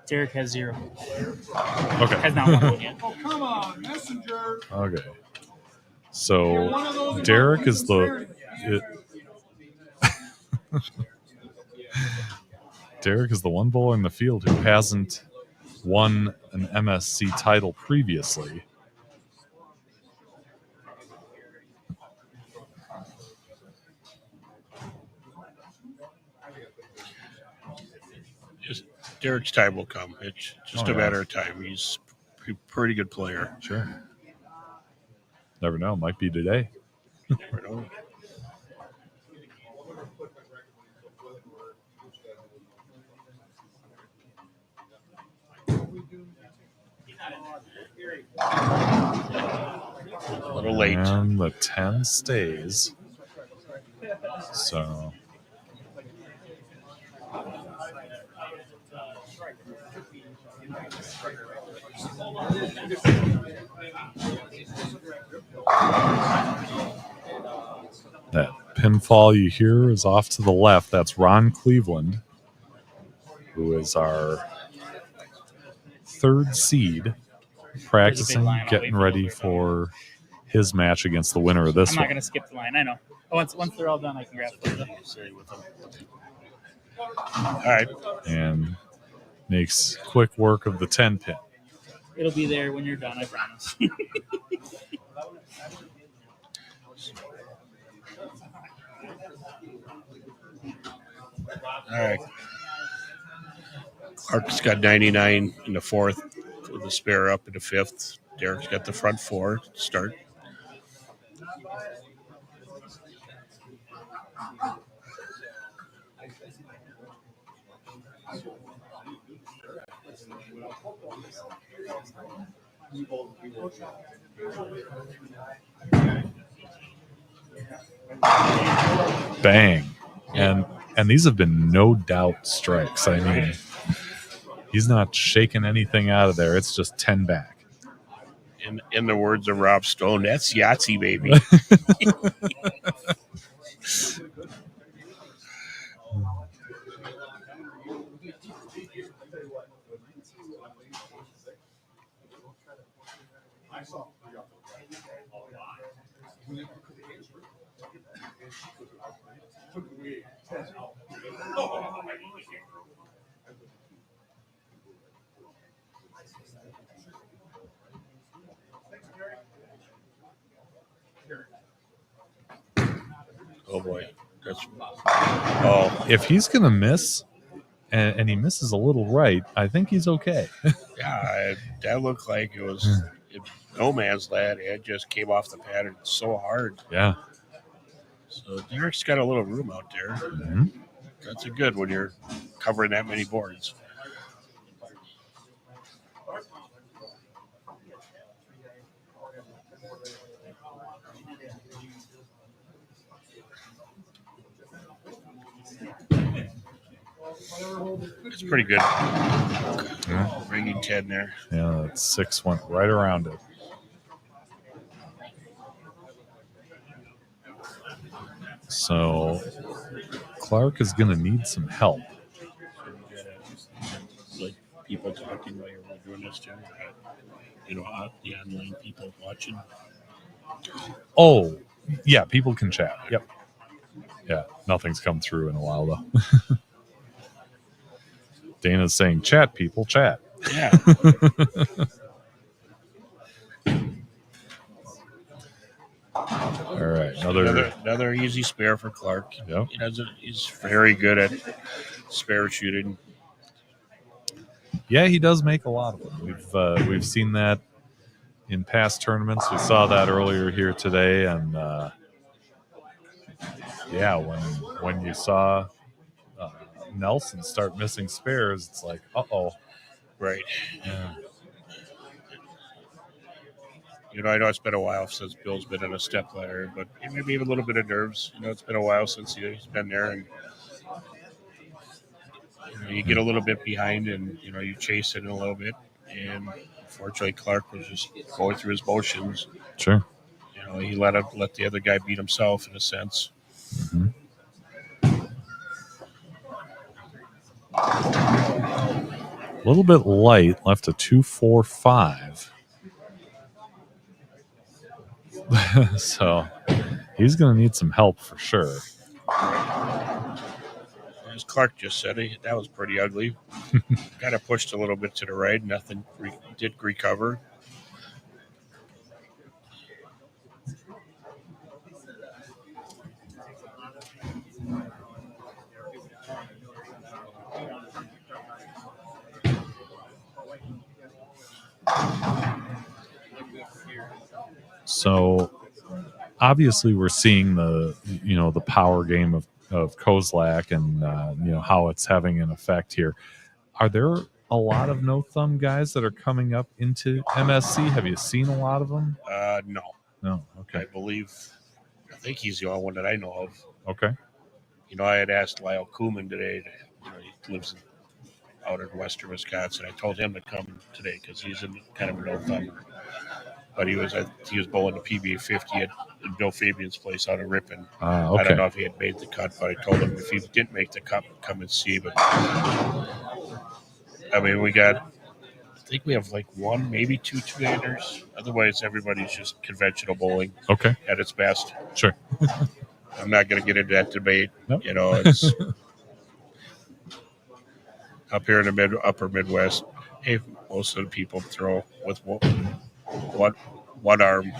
Derek has 0. Okay. Has not won one yet. Oh, come on, messenger. Okay. So Derek is Derek is the one bowler in the field who hasn't won an MSC title previously. Just Derek's time will come. It's just a matter of time. He's a pretty good player. Sure. Never know. Might be today. Never know. A little late. And the 10 stays. So that pinfall you hear is off to the left. That's Ron Cleveland, who is our 3rd seed, practicing, getting ready for his match against the winner of this I'm one. not going to skip the line. I know. Once they're all done, I can grab it. All right. And makes quick work of the 10 pin. It'll be there when you're done, I promise. All right. Clark's got 99 in the 4th with a spare up in the 5th. Derek's got the front 4 to start. Bang. And these have been no doubt strikes. I mean, he's not shaking anything out of there. It's just 10 back. In the words of Rob Stone, that's Yahtzee, baby. Oh boy. If he's going to miss, and he misses a little right, I think he's okay. Yeah, that looked like it was no man's land. It just came off the pattern so hard. Yeah. So Derek's got a little room out there. Mm-hmm. That's a good when you're covering that many boards. It's pretty good. Yeah. Ringing 10 there. Yeah, that 6 went right around it. So Clark is going to need some help. Like people talking while you're doing this too. You know, the online people watching. Oh, yeah, people can chat. Yep. Yeah, nothing's come through in a while, though. Dana's saying, chat, people, chat. Yeah. All right, another easy spare for Clark. Yep. He's very good at spare shooting. Yeah, he does make a lot of them. We've seen that in past tournaments. We saw that earlier here today, and yeah, when you saw Nelson start missing spares, it's like, right. Yeah. You know, I know it's been a while since Bill's been on a step ladder, but maybe even a little bit of nerves. You know, it's been a while since he's been there, and you get a little bit behind, and you know you chase it a little bit. And unfortunately, Clark was just going through his motions. Sure. You know, he let the other guy beat himself in a sense. Mm-hmm. A little bit light, left a 2.45. So he's going to need some help for sure. As Clark just said, that was pretty ugly. Kind of pushed a little bit to the right. Nothing did recover. So obviously we're seeing the power game of Kozlak and how it's having an effect here. Are there a lot of no thumb guys that are coming up into MSC? Have you seen a lot of them? No. No. Okay. I think he's the only one that I know of. Okay. I had asked Lyle Kuhlman today. He lives out in western Wisconsin. I told him to come today because he's in kind of a no thumber. But he was bowling the PBA 50 at Bill Fabian's place out of Ripon. Okay. I don't know if he had made the cut, but I told him if he didn't make the cut, come and see. But I mean, I think we have like one, maybe two-handers. Otherwise, everybody's just conventional bowling. Okay. At its best. Sure. I'm not going to get into that debate. Nope. It's up here in the upper Midwest. Hey, most of the people throw with one arm.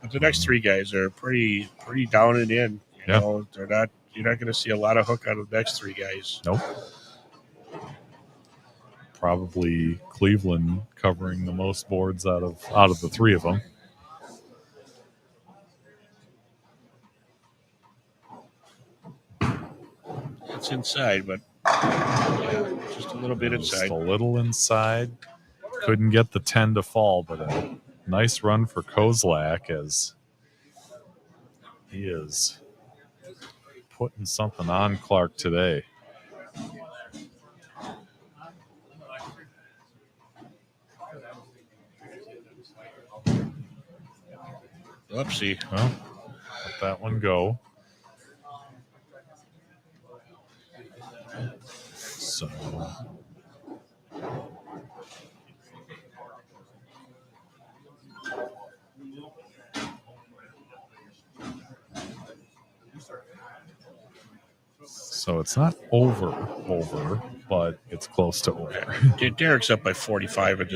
But the next three guys are pretty down and in. You're not going to see a lot of hook out of the next three guys. Nope. Probably Cleveland covering the most boards out of the three of them. It's inside, but just a little bit inside. Just a little inside. Couldn't get the 10 to fall, but a nice run for Kozlak as he is putting something on Clark today. Whoopsie. Well, let that one go. So it's not over, but it's close to over. Derek's up by 45 in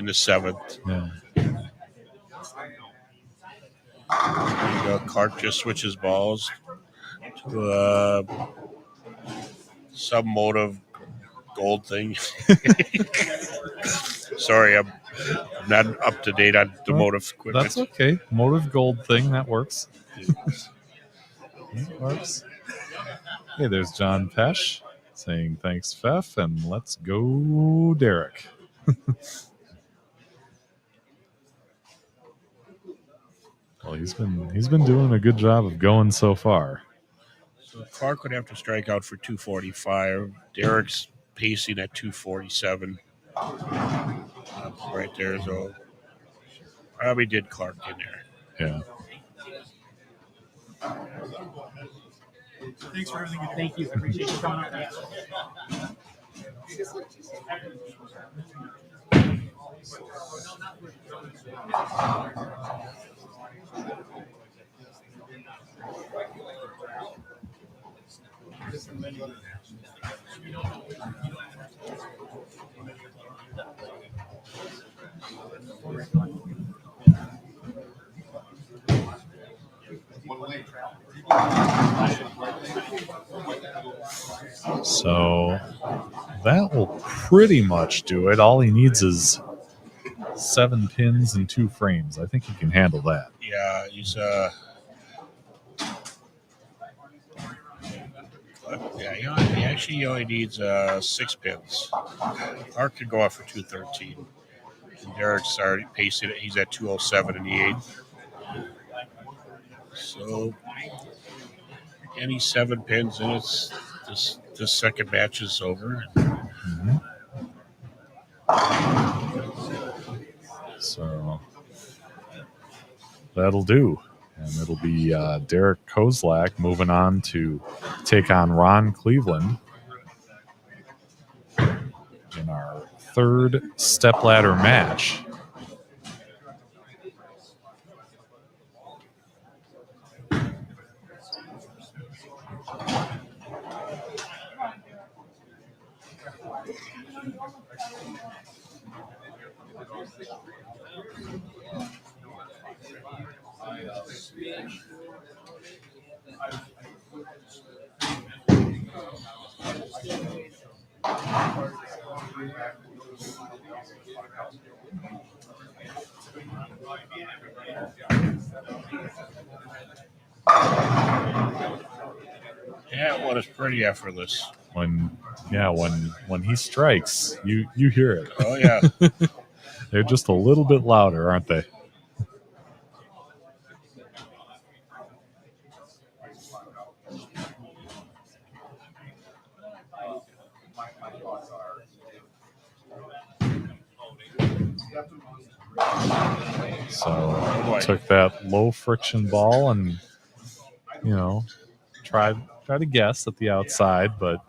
the seventh. Yeah. Clark just switches balls to some motive gold thing. Sorry, I'm not up to date on the motive equipment. That's okay. Motive gold thing, that works. That works. Hey, there's John Pesh saying thanks, Pfeff, and let's go, Derek. Well, he's been doing a good job of going so far. So Clark would have to strike out for 245. Derek's pacing at 247. Right there, so probably did Clark in there. Yeah. Thanks for everything you do. Thank you. I appreciate you coming out. So that will pretty much do it. All he needs is 7 pins and 2 frames. I think he can handle that. Yeah, he's he only needs 6 pins. Clark could go off for 213. And Derek's already pacing it. He's at 207 in the 8th. So any 7 pins, and it's this second match is over. Mm-hmm. So that'll do. And it'll be Derek Kozlak moving on to take on Ron Cleveland. third stepladder match. That one is pretty effortless. When he strikes, you hear it. Oh, yeah. They're just a little bit louder, aren't they? So took that low friction ball and tried to guess at the outside, but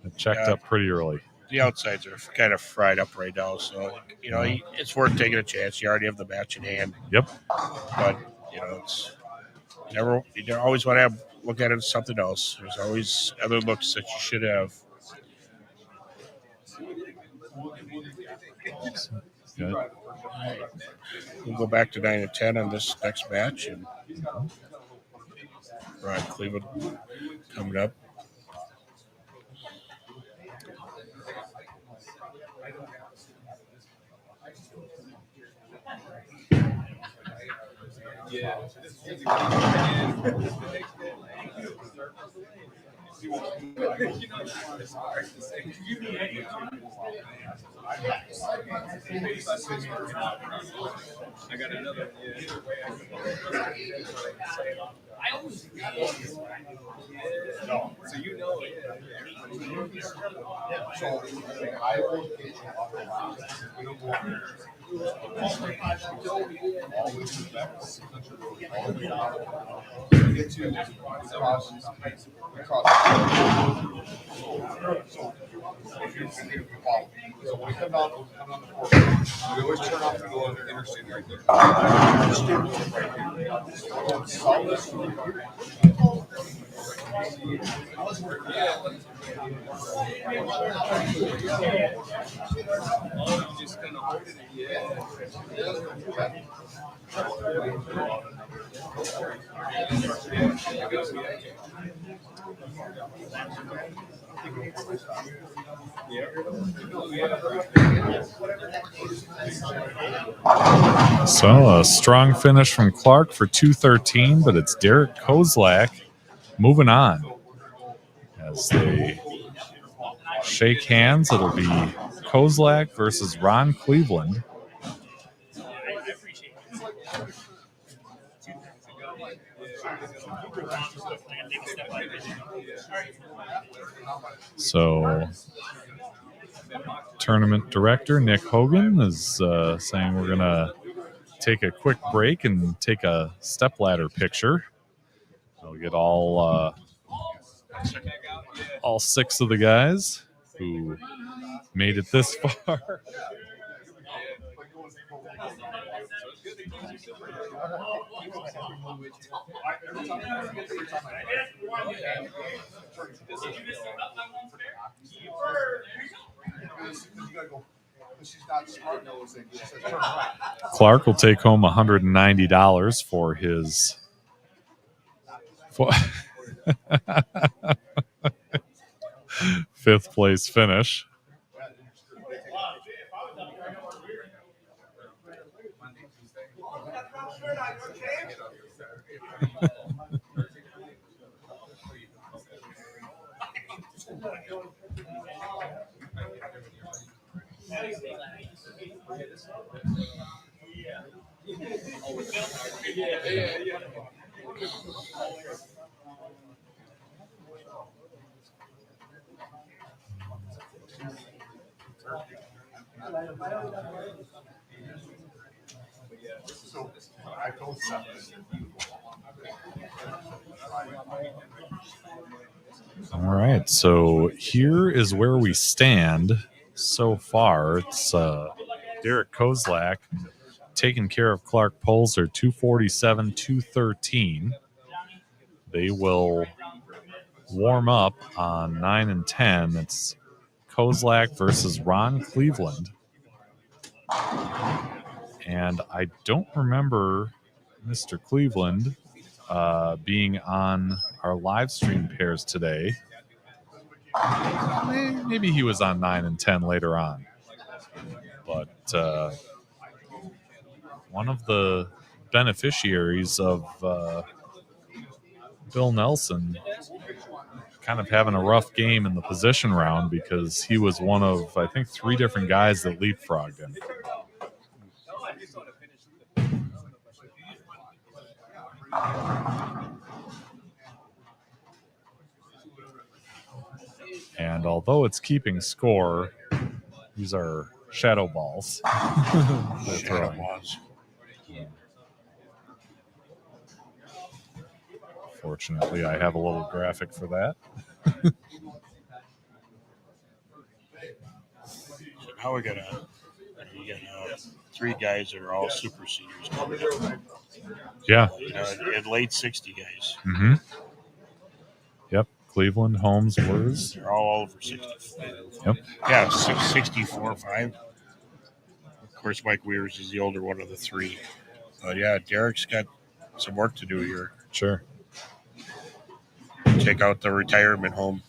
it checked up pretty early. The outsides are kind of fried up right now, so it's worth taking a chance. You already have the match in hand. Yep. But it's you always want to look at it as something else. There's always other looks that you should have. Good. We'll go back to 9 and 10 on this next match, and Ron Cleveland coming up. I got another. No, so you know it. So when we come down the court, we always turn off and go on the interstate right there. So a strong finish from Clark for 213, but it's Derek Kozlak moving on. As they shake hands, it'll be Kozlak versus Ron Cleveland. So tournament director Nick Hogan is saying we're going to take a quick break and take a stepladder picture. We'll get all 6 of the guys who made it this far. Clark will take home $190 for his fifth place finish. All right, so here is where we stand so far. It's Derek Kozlak taking care of Clark Polzer, 247, 213. They will warm up on 9 and 10. It's Kozlak versus Ron Cleveland. And I don't remember Mr. Cleveland being on our live stream pairs today. Maybe he was on 9 and 10 later on. But one of the beneficiaries of Bill Nelson kind of having a rough game in the position round because he was one of, I think, 3 different guys that leapfrogged him. And although it's keeping score, these are shadow balls. Shadow balls. Fortunately, I have a little graphic for that. So now we got 3 guys that are all super seniors coming up. Yeah. And late 60 guys. Mm-hmm. Yep. Cleveland, Holmes, Wers. They're all over 60. Yep. Yeah, 64, 5. Of course, Mike Weers is the older one of the 3. But yeah, Derek's got some work to do here. Sure. Check out the retirement home.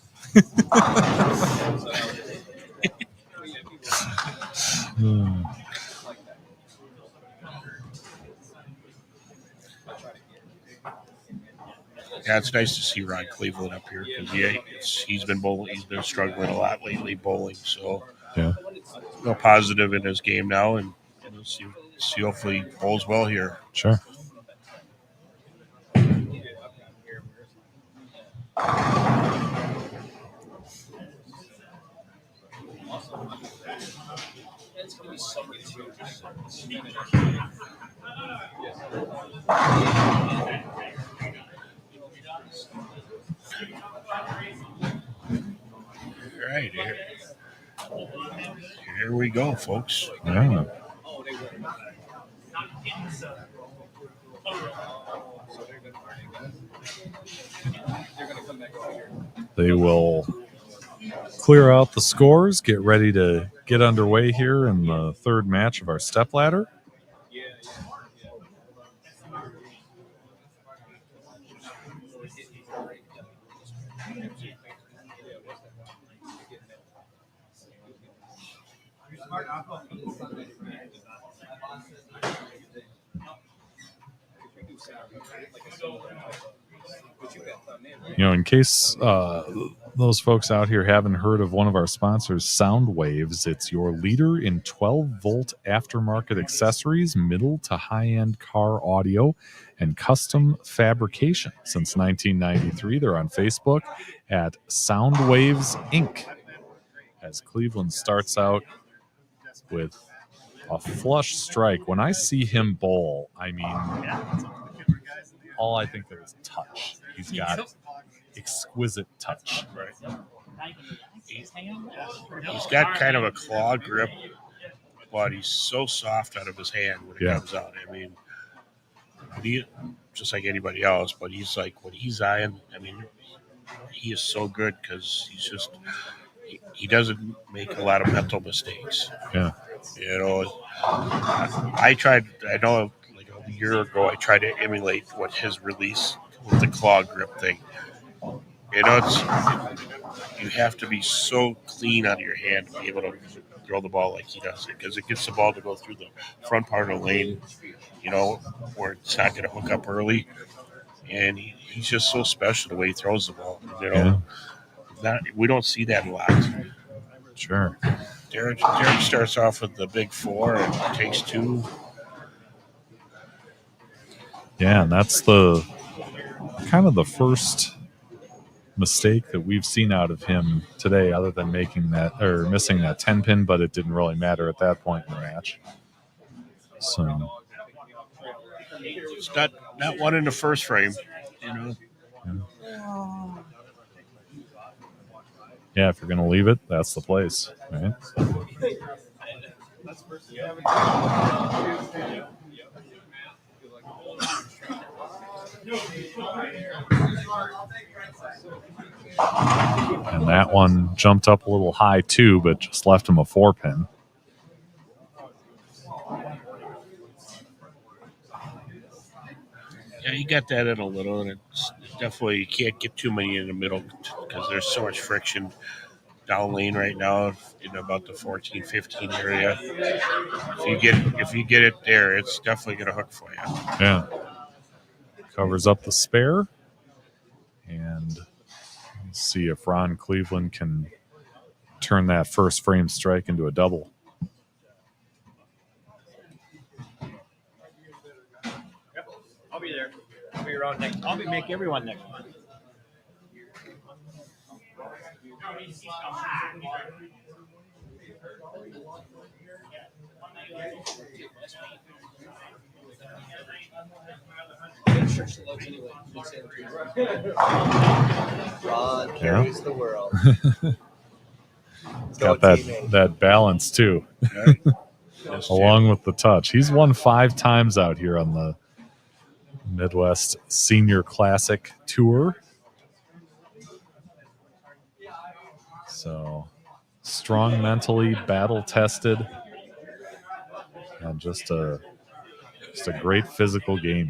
Yeah, it's nice to see Ron Cleveland up here because he's been bowling. He's been struggling a lot lately bowling. So yeah, real positive in his game now, and we'll see hopefully he bowls well here. Sure. All right, here we go, folks. Yeah. They will clear out the scores, get ready to get underway here in the 3rd match of our stepladder. You know, in case those folks out here haven't heard of one of our sponsors, Soundwaves, it's your leader in 12-volt aftermarket accessories, middle to high-end car audio, and custom fabrication. Since 1993, they're on Facebook at Soundwaves Inc. As Cleveland starts out with a flush strike. When I see him bowl, I mean, all I think there is touch. He's got exquisite touch. Right. He's got kind of a claw grip, but he's so soft out of his hand when it comes out. I mean, he just like anybody else, but he's like when he's eyeing. I mean, he is so good because he's just he doesn't make a lot of mental mistakes. Yeah, you know, I know like a year ago, I tried to emulate what his release with the claw grip thing. You know, you have to be so clean on your hand to be able to throw the ball like he does it because it gets the ball to go through the front part of the lane, you know, where it's not going to hook up early. And he's just so special the way he throws the ball. You know, we don't see that a lot. Sure. Derek starts off with the big 4 and takes 2. Yeah, and that's the kind of the first mistake that we've seen out of him today, other than making that or missing that 10 pin, but it didn't really matter at that point in the match. So it's not one in the first frame, you know. Yeah. Yeah, if you're going to leave it, that's the place, right? And that one jumped up a little high too, but just left him a 4-pin. Yeah, you got that in a little, and it's definitely you can't get too many in the middle because there's so much friction down lane right now in about the 14, 15 area. If you get it there, it's definitely going to hook for you. Yeah. Covers up the spare. And let's see if Ron Cleveland can turn that first frame strike into a double. I'll be there. I'll be around next. I'll make everyone next month. Ron carries the world. Got that balance too. Along with the touch. He's won 5 times out here on the Midwest Senior Classic Tour. So strong mentally, battle tested, and just a great physical game.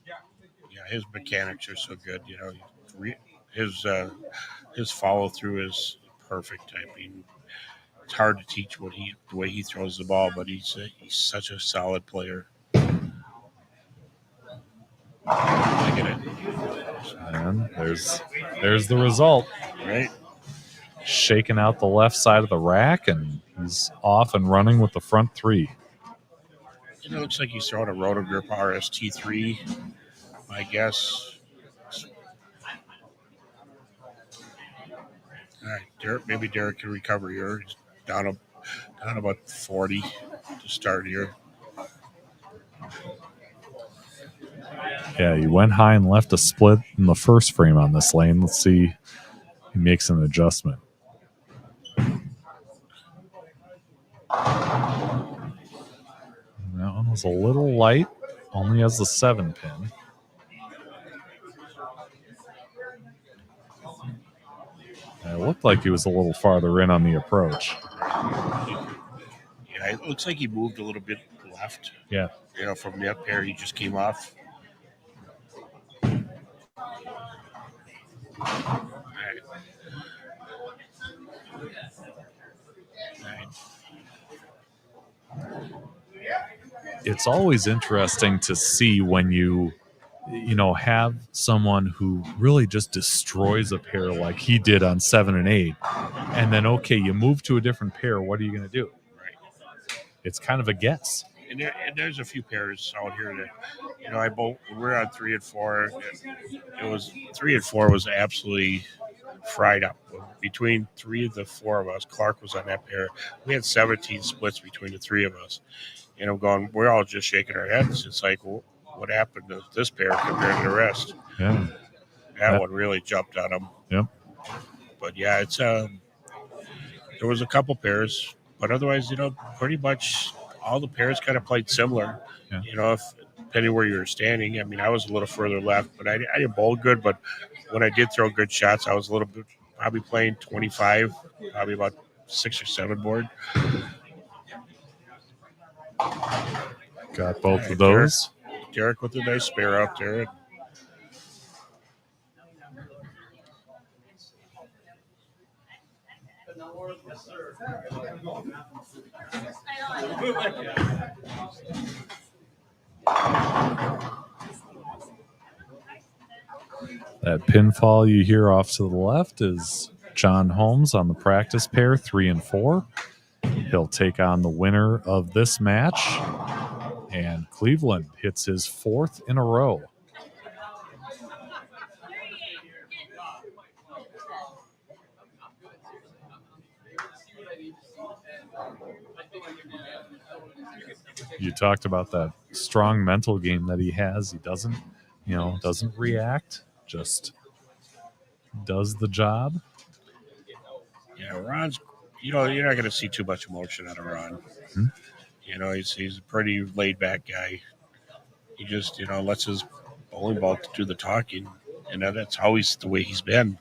Yeah, his mechanics are so good. You know, his follow through is perfect. I mean, it's hard to teach the way he throws the ball, but he's such a solid player. And there's the result. Right. Shaking out the left side of the rack, and he's off and running with the front 3. It looks like he's throwing a Rotogrip RST3, I guess. All right, maybe Derek can recover here. He's down about 40 to start here. Yeah, he went high and left a split in the first frame on this lane. Let's see if he makes an adjustment. That one was a little light, only has the 7-pin. It looked like he was a little farther in on the approach. Yeah, it looks like he moved a little bit left. Yeah. You know, from that pair he just came off. It's always interesting to see when you have someone who really just destroys a pair like he did on 7 and 8, and then you move to a different pair. What are you going to do? Right. It's kind of a guess. And there's a few pairs out here that we're on 3 and 4. It was 3 and 4 was absolutely fried up. Between 3 of the 4 of us, Clark was on that pair. We had 17 splits between the 3 of us. And I'm going, we're all just shaking our heads. It's like, well, what happened to this pair compared to the rest? Yeah. That one really jumped on them. Yep. But yeah, it's there was a couple pairs, but otherwise, pretty much all the pairs kind of played similar. Yeah. Depending where you were standing. I mean, I was a little further left, but I didn't bowl good. But when I did throw good shots, I was a little bit probably playing 25, probably about 6 or 7 board. Got both of those. Derek with a nice spare out there. That pinfall you hear off to the left is John Holmes on the practice pair, 3 and 4. He'll take on the winner of this match, and Cleveland hits his 4th in a row. You talked about that strong mental game that he has. He doesn't react, just does the job. Yeah, Ron's. You're not going to see too much emotion out of Ron. Hmm. He's a pretty laid back guy. He just lets his bowling ball do the talking, and that's always the way he's been.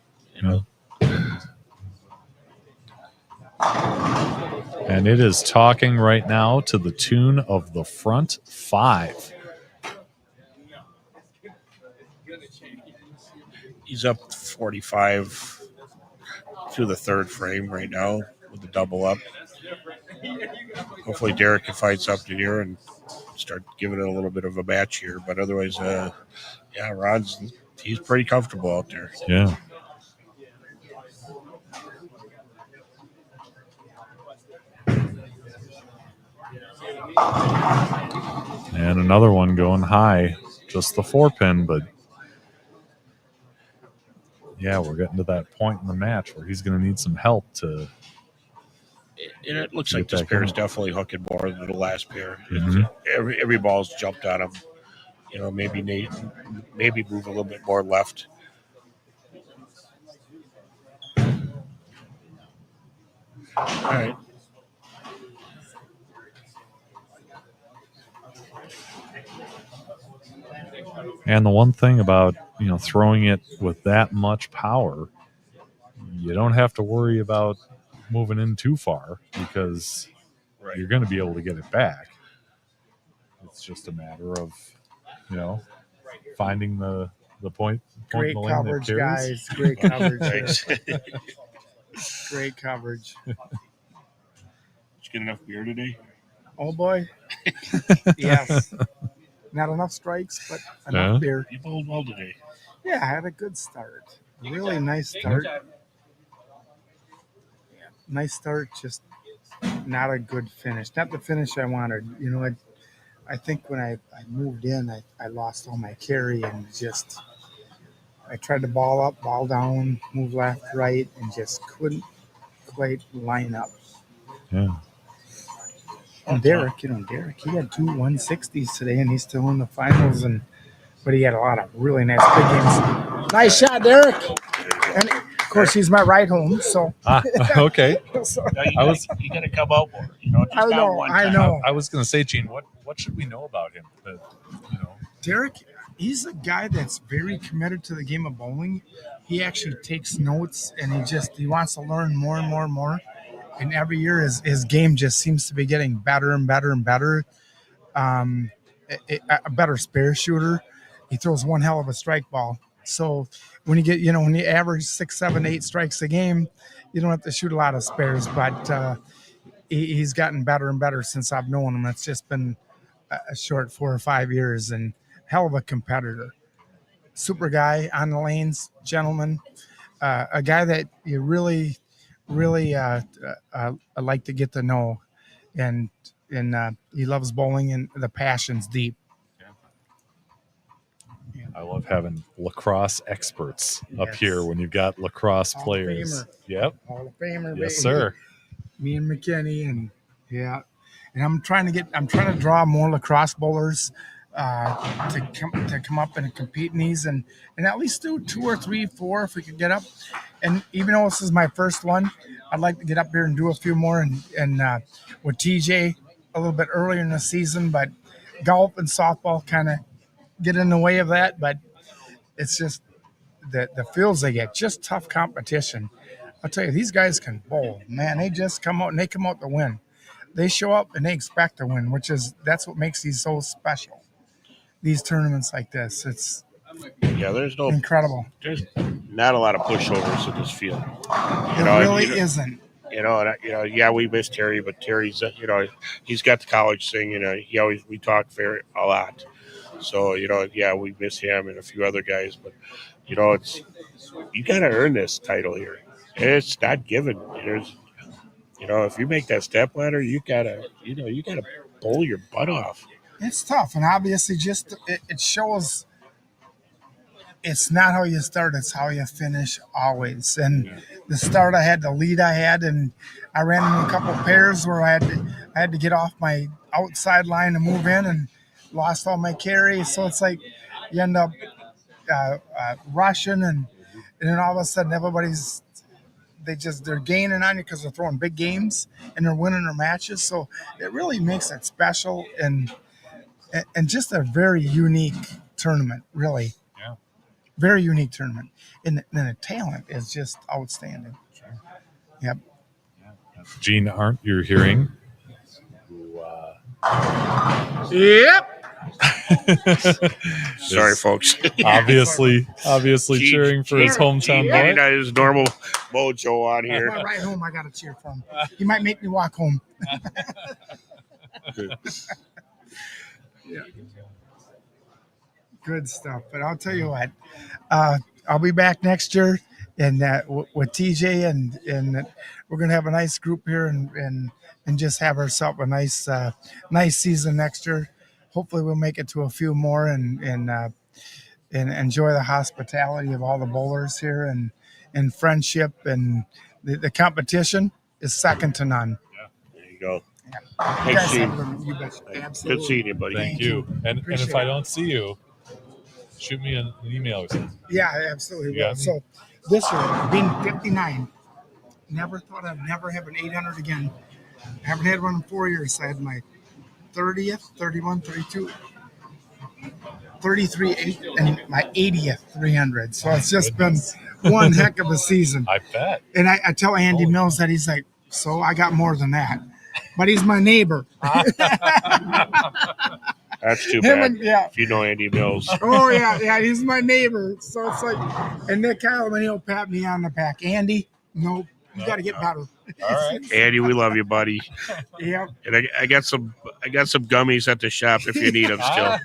And it is talking right now to the tune of the front five. He's up 45 through the third frame right now with the double up. Hopefully Derek can find something here and start giving it a little bit of a match here. But otherwise, he's pretty comfortable out there. Yeah. And another one going high, just the 4-pin, but yeah, we're getting to that point in the match where he's going to need some help to. And it looks like this pair is definitely hooking more than the last pair. Mhm. Every ball's jumped on him. Maybe move a little bit more left. All right. And the one thing about, throwing it with that much power, you don't have to worry about moving in too far because you're going to be able to get it back. It's just a matter of, finding the point Great in the lane coverage, that carries. guys. Great coverage. Thanks. Great coverage. Did you get enough beer today? Oh, boy. Yes. Not enough strikes, but enough beer. You bowled well today. Yeah, I had a good start. Really nice start. Nice start, just not a good finish. Not the finish I wanted. I think when I moved in, I lost all my carry and just I tried to ball up, ball down, move left, right, and just couldn't quite line up. Yeah. And Derek, he had 2 160s today, and he's still in the finals. But he had a lot of really nice big games. Nice shot, Derek. And of course, he's my ride home. So Okay. You got to come out more. I know. I was going to say, Gene, what should we know about him? Derek, he's a guy that's very committed to the game of bowling. He actually takes notes, and he wants to learn more and more and more. And every year, his game just seems to be getting better and better and better. A better spare shooter. He throws one hell of a strike ball. So when you average 6, 7, 8 strikes a game, you don't have to shoot a lot of spares. But he's gotten better and better since I've known him. It's just been a short 4 or 5 years, and hell of a competitor. Super guy on the lanes, gentleman. A guy that you really like to get to know, and he loves bowling, and the passion's deep. I love having lacrosse experts up Yes. here when you've got lacrosse Hall of players. Famer. Yep. Hall of Famer, Yes, baby. sir. Me and McKinney, and I'm trying to draw more lacrosse bowlers to come up and compete in these, and at least do 2 or 3, 4 if we could get up. And even though this is my first one, I'd like to get up here and do a few more, and with TJ a little bit earlier in the season, but golf and softball kind of get in the way of that. But it's just the fields they get, just tough competition. I'll tell you, these guys can bowl, man. They just come out to win. They show up and they expect to win, that's what makes these so special. These tournaments like this, it's there's incredible. There's not a lot of pushovers in this field. There really isn't. We miss Terry, but Terry's, he's got the college thing. We talk a lot. So, we miss him and a few other guys, but you got to earn this title here. It's not given. If you make that step ladder, you gotta bowl your butt off. It's tough, and obviously, it shows. It's not how you start; it's how you finish always. And the start, I had the lead I had, and I ran into a couple pairs where I had to get off my outside line to move in, and lost all my carry. So it's like you end up rushing, and then all of a sudden everybody's they're gaining on you because they're throwing big games and they're winning their matches. So it really makes it special and just a very unique tournament, really. Yeah. Very unique tournament. And the talent is just outstanding. Sure. Yep. Gene Arndt, you're hearing. Who, Yep. Sorry, folks. Obviously Gene- cheering for his hometown Gene boy. getting his normal mojo on On here. my ride home, I got to cheer for him. He might make me walk home. Yeah. Good stuff. But I'll tell you what, I'll be back next year and with TJ and we're gonna have a nice group here and just have ourselves a nice season next year. Hopefully we'll make it to a few more and enjoy the hospitality of all the bowlers here and friendship and the competition is second to none. There you go. You Thanks, guys Gene. have a good- you bet. Absolutely. Good seeing you, buddy. Thank you. And Appreciate if I it. don't see you, shoot me an email or something. Yeah, absolutely. You got Will. me? So this year, being 59, never thought I'd never have an 800 again. I haven't had one in 4 years. I had my 30th, 31, 32, 33, 8, and my 80th 300. So it's just been one heck of a season. I bet. And I tell Andy Mills that he's like, so I got more than that. But he's my neighbor. That's too Him bad. and- yeah. If you know Andy Mills. Oh, yeah, he's my neighbor. So it's like, and Nick Heilman, he'll pat me on the back. Andy, no, you got to get better. All right. Andy, we love you, buddy. Yep. And I got some gummies at the shop if you need them still.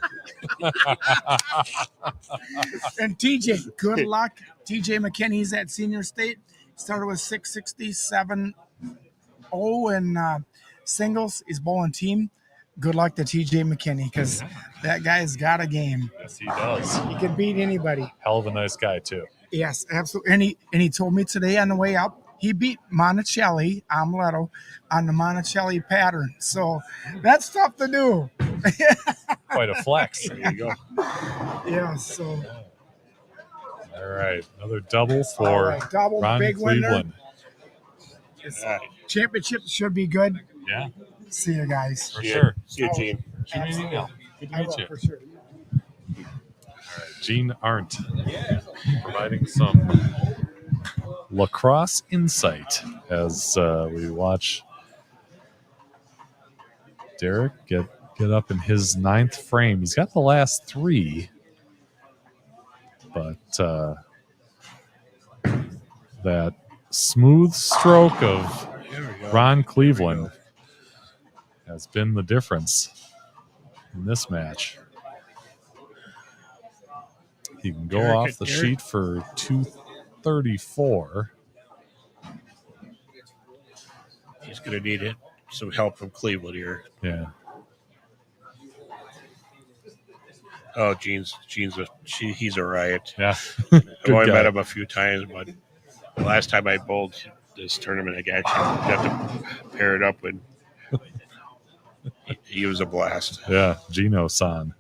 And TJ, good luck. TJ McKinney, he's at senior state. Started with 667 in singles. He's bowling team. Good luck to TJ McKinney because that guy's got a game. Yes, he does. He can beat anybody. Hell of a nice guy too. Yes, absolutely. And he told me today on the way up, he beat Monticelli, Amuletto, on the Monticelli pattern. So that's tough to do. Quite a flex. There you go. Yeah, so. All right. Another double All for right, double, Ron big winner. Cleveland. It's- Championship should be good. Yeah. See you guys. For sure. See you, Gene. Shoot me an email. Good to I meet will, you. for sure. Gene Arndt providing some lacrosse insight as we watch Derek get up in his ninth frame. He's got the last three, but that smooth stroke of Ron Cleveland has been the difference in this match. He can go off the sheet for 234. He's going to need it. Some help from Cleveland here. Yeah. Oh, he's a riot. Yeah. I've Good only guy. met him a few times, but the last time I bowled this tournament, I actually got to pair it up with. He was a blast. Yeah, Gino-san.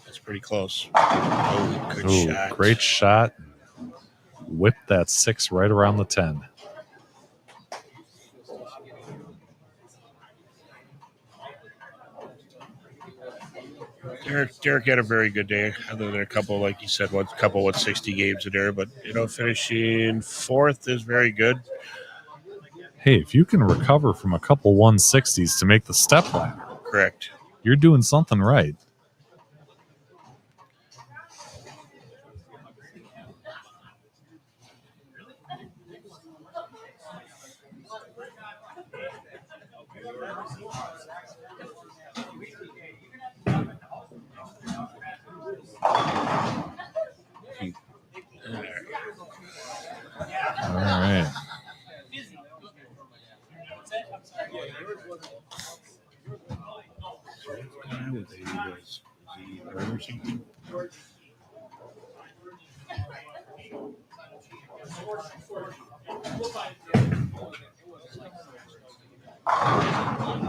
That's pretty close. Oh, good Ooh, shot. great shot. Whipped that 6 right around the 10. Derek had a very good day, other than a couple, like you said, a couple with 60 games in there. But, finishing fourth is very good. Hey, if you can recover from a couple 160s to make the step ladder, Correct. you're doing something right. All right.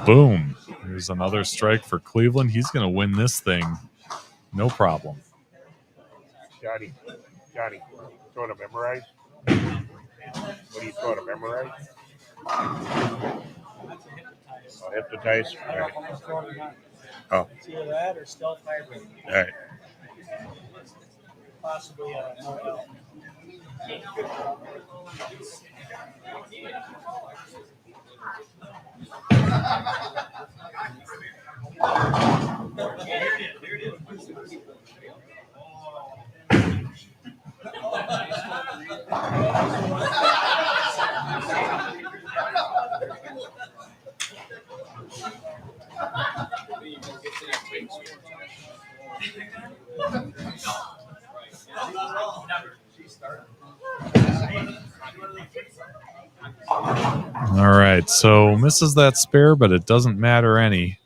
Boom. There's another strike for Cleveland. He's going to win this thing. No problem. Johnny, throwing to memorize? What are you throwing to memorize? Oh, hypnotize? All right. Oh. It's either that or stealth hybrid. All right. Possibly no. All right, so misses that spare, but it doesn't matter any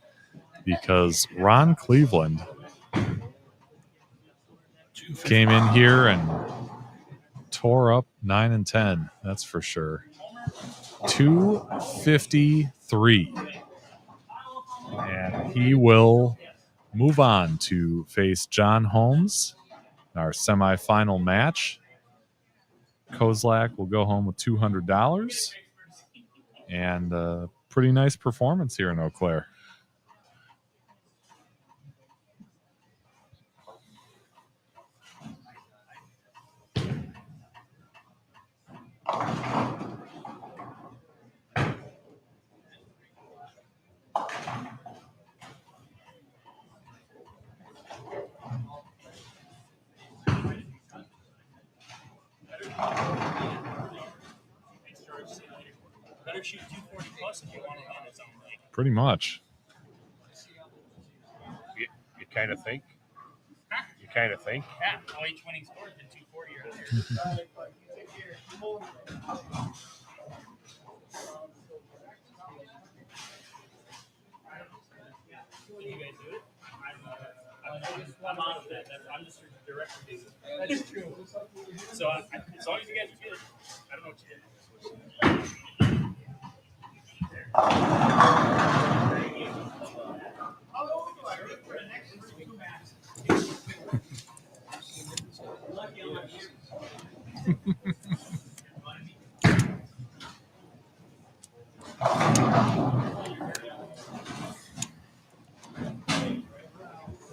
because Ron Cleveland came in here and tore up 9 and 10. That's for sure. 253. And he will move on to face John Holmes, our semifinal match. Kozlak will go home with $200 and a pretty nice performance here in Eau Claire. Better shoot 240 plus if you want to win, it sounds like. Pretty much. You kind of think? You kind of think? Yeah, all each winning score has been 240 or under. When you guys do it, I'm out of that. I'm just your director. That's true. So as long as you guys are good, I don't know what you did.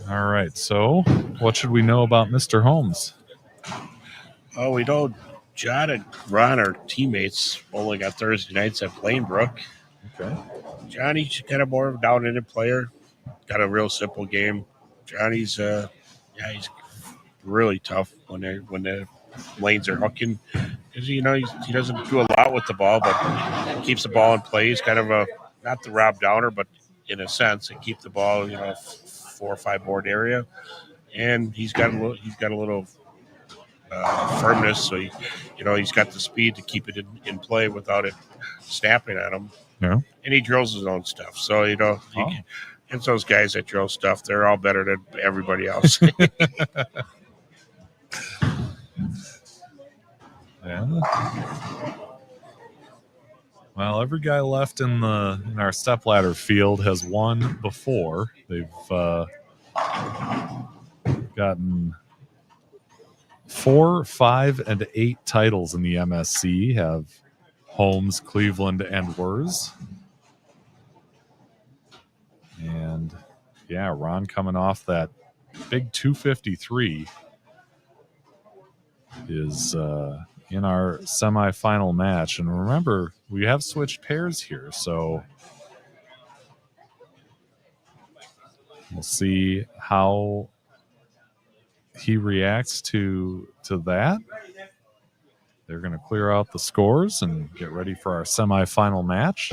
All right, so what should we know about Mr. Holmes? Oh, we know John and Ron are teammates bowling on Thursday nights at Plainbrook. Okay. Johnny's kind of more of a down-ended player. Got a real simple game. Johnny's he's really tough when the lanes are hooking, because he doesn't do a lot with the ball, but keeps the ball in play. He's kind of a not the Rob Downer, but in a sense, and keep the ball 4 or 5 board area, and he's got a little firmness, so he's got the speed to keep it in play without it snapping at him. Yeah. And he drills his own stuff, so it's those guys that drill stuff. They're all better than everybody else. Yeah. Well, every guy left in our stepladder field has won before. They've gotten 4, 5, and 8 titles in the MSC. Have Holmes, Cleveland, and Wurz. And yeah, Ron coming off that big 253 is in our semifinal match. And remember, we have switched pairs here, so we'll see how he reacts to that. They're going to clear out the scores and get ready for our semifinal match.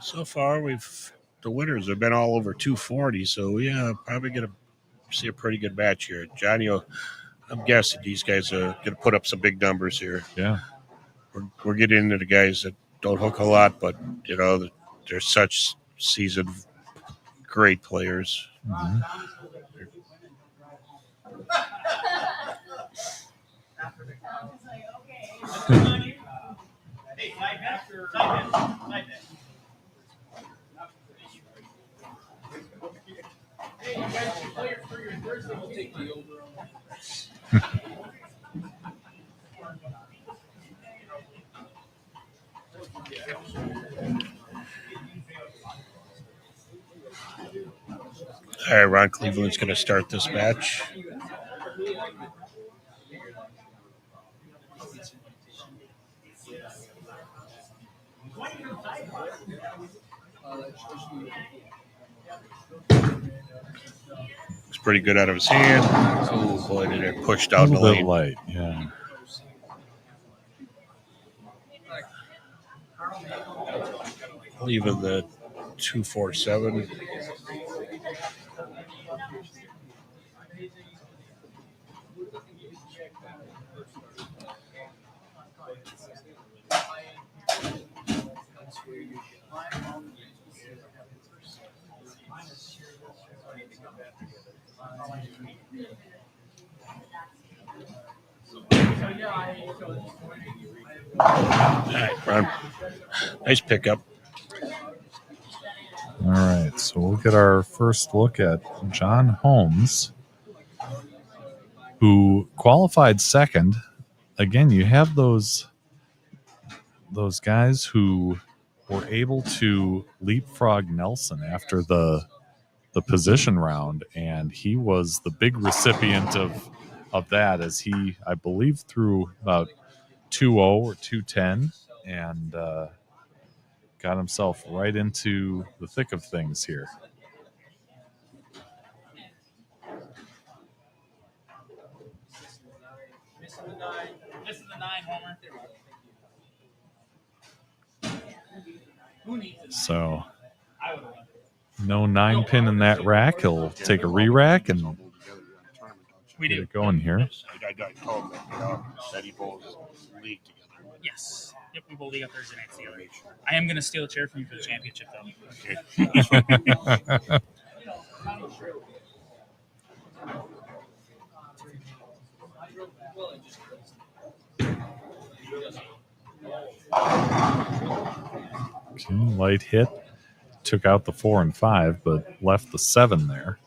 So far, the winners have been all over 240, so yeah, probably going to see a pretty good match here. Johnny, I'm guessing these guys are going to put up some big numbers here. Yeah, we're getting into the guys that don't hook a lot, but they're such seasoned, great players. Mm-hmm. All right, Ron Cleveland's going to start this match. It's pretty good out of his hand. Oh boy, did it push A down the little bit lane. light, yeah. Leaving the 247. All right, Ron. Nice pickup. All right, so we'll get our first look at John Holmes, who qualified second. Again, you have those guys who were able to leapfrog Nelson after the position round, and he was the big recipient of that, as he, I believe, threw about 2-0 or 210 and got himself right into the thick of things here. Missing the 9, Homer. Who needs it? So no 9-pin in that rack. He'll take a re-rack and get it going here. I told him that, that he bowls league together. Yes. Yep, we both league up Thursday nights together. I am going to steal a chair from you for the championship, though. Okay. Okay, light hit. Took out the 4 and 5, but left the 7 there.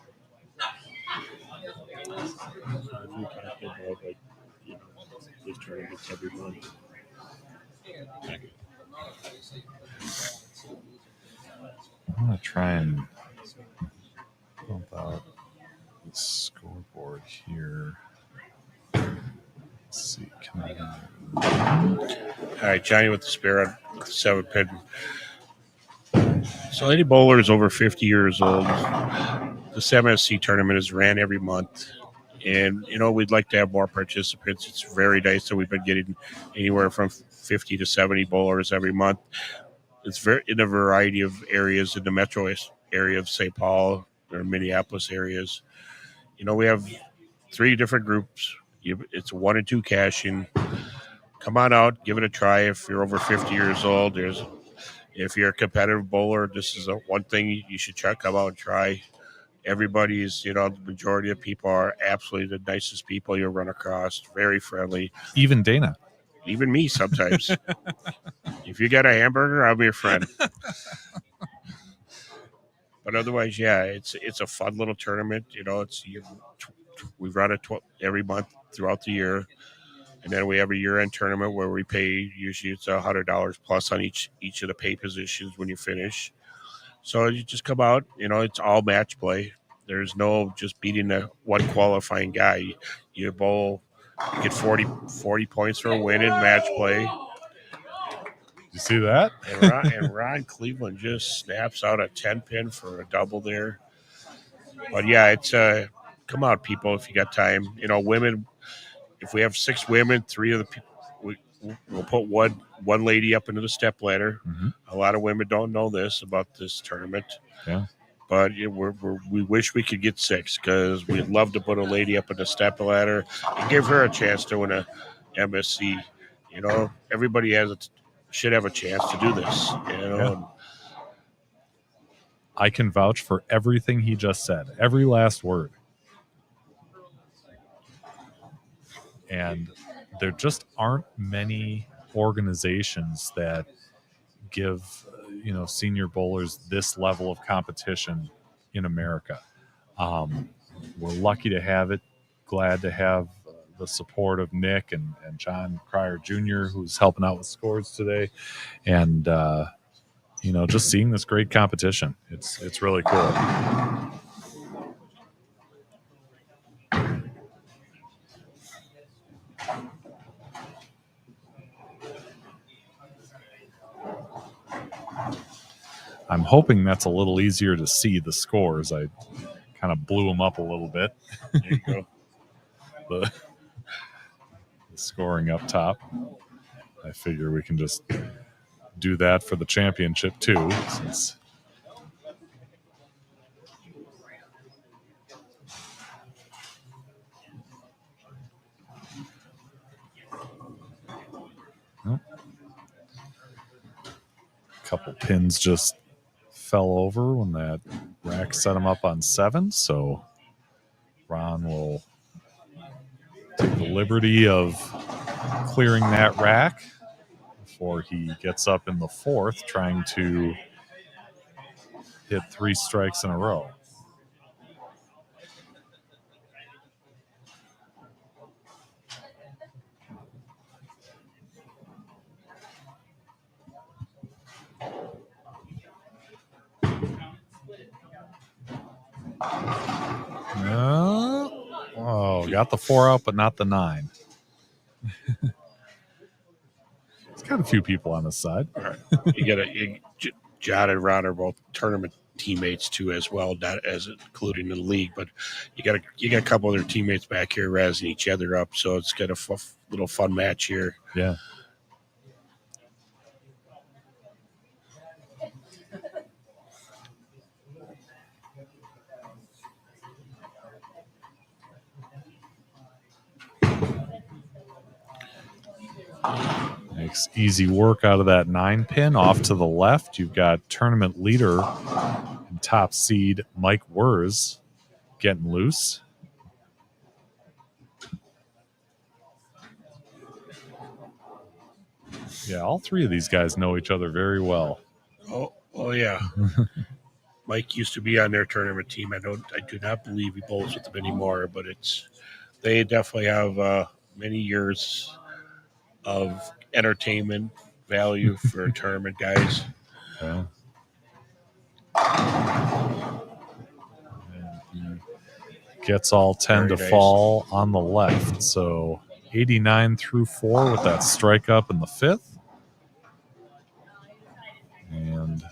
I'm going to try and bump out the scoreboard here. Let's see. All right, Johnny with the spare on 7-pin. So any bowler is over 50 years old. This MSC tournament is ran every month. And, we'd like to have more participants. It's very nice that we've been getting anywhere from 50 to 70 bowlers every month. It's very in a variety of areas in the metro area of St. Paul or Minneapolis areas. We have 3 different groups. It's 1 and 2 cashing. Come on out, give it a try if you're over 50 years old. If you're a competitive bowler, this is one thing you should come out and try. Everybody's, the majority of people are absolutely the nicest people you'll run across. Very friendly. Even Dana. Even me sometimes. If you got a hamburger, I'll be your friend. But otherwise, yeah, it's a fun little tournament. We run it every month throughout the year. And then we have a year-end tournament where we pay, usually it's $100 plus on each of the pay positions when you finish. So you just come out, it's all match play. There's no just beating one qualifying guy. You bowl, get 40 points for a win in match play. You see that? And Ron Cleveland just snaps out a 10-pin for a double there. But yeah, it's come out, people, if you got time. Women. If we have 6 women, 3 of the people, we'll put one lady up into the step ladder. Mm-hmm. A lot of women don't know this about this tournament. Yeah. But we wish we could get 6 because we'd love to put a lady up in the step ladder and give her a chance to win a MSC. Everybody should have a chance to do this. Yeah. I can vouch for everything he just said. Every last word. And there just aren't many organizations that give senior bowlers this level of competition in America. We're lucky to have it. Glad to have the support of Nick and John Cryer Jr., who's helping out with scores today, and just seeing this great competition. It's really cool. I'm hoping that's a little easier to see the scores. I kind of blew them up a little bit. There you go. the scoring up top. I figure we can just do that for the championship too, since a couple pins just fell over when that rack set him up on 7, so Ron will take the liberty of clearing that rack before he gets up in the 4th, trying to hit 3 strikes in a row. Got the 4 out, but not the 9. It's got a few people on this side. John and Ron are both tournament teammates too, as well, not as including in the league. But you got a couple of their teammates back here razzing each other up, so it's got a little fun match here. Yeah. Makes easy work out of that 9 pin. Off to the left, you've got tournament leader and top seed Mike Wurz getting loose. Yeah, all 3 of these guys know each other very well. Oh yeah. Mike used to be on their tournament team. I do not believe he bowls with them anymore, but they definitely have many years of entertainment value for tournament guys. Yeah. Gets all 10 to fall on the left. So 89 through 4 with that strike up in the 5th. And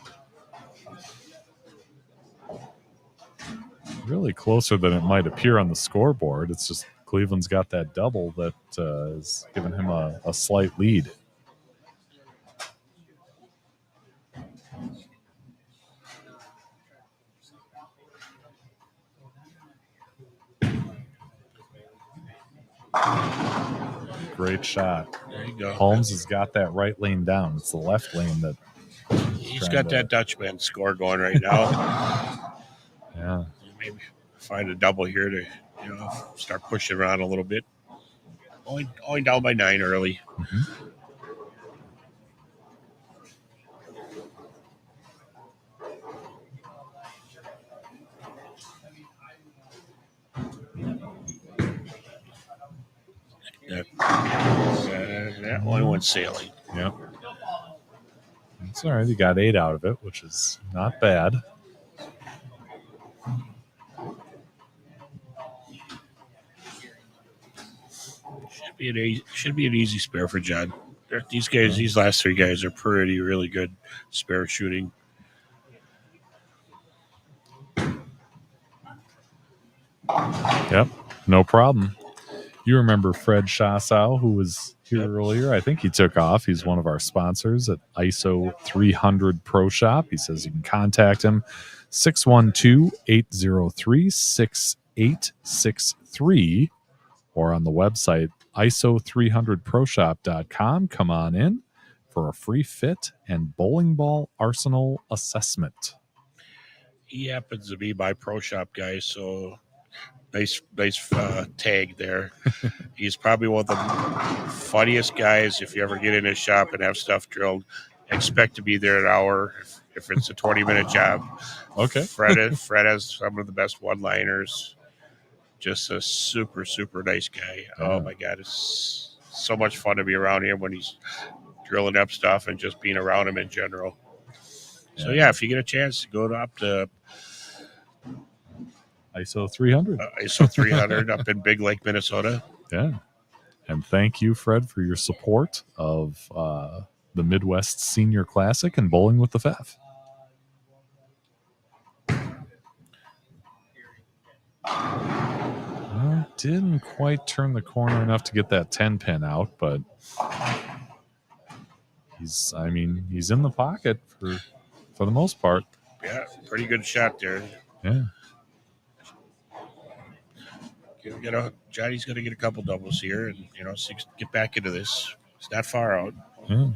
really closer than it might appear on the scoreboard. It's just Cleveland's got that double that is giving him a slight lead. Great shot. There you go. Holmes has got that right lane down. It's the left lane that he's got that Dutchman score going right now. Yeah. Maybe find a double here to start pushing around a little bit. Only down by 9 early. Mm-hmm. That one went sailing. Yep. It's all right. You got 8 out of it, which is not bad. Should be an easy spare for John. These guys, these last 3 guys are really good spare shooting. Yep, no problem. You remember Fred Shasau, who was here earlier? I think he took off. He's one of our sponsors at ISO 300 Pro Shop. He says you can contact him 612-803-6863 or on the website iso300proshop.com. Come on in for a free fit and bowling ball arsenal assessment. He happens to be my Pro Shop guy, so nice tag there. He's probably one of the funniest guys if you ever get in his shop and have stuff drilled. expect to be there an hour if it's a 20-minute job. Okay. Fred has some of the best one-liners. Just a super, super nice guy. Oh, my God. It's so much fun to be around him when he's drilling up stuff and just being around him in general. So, yeah, if you get a chance to go up to ISO 300. ISO 300 up in Big Lake, Minnesota. Yeah. And thank you, Fred, for your support of the Midwest Senior Classic and Bowling with the FEF. Didn't quite turn the corner enough to get that 10 pin out, but he's in the pocket for the most part. Yeah, pretty good shot there. Yeah. Johnny's going to get a couple doubles here and, get back into this. It's not far out. Yeah.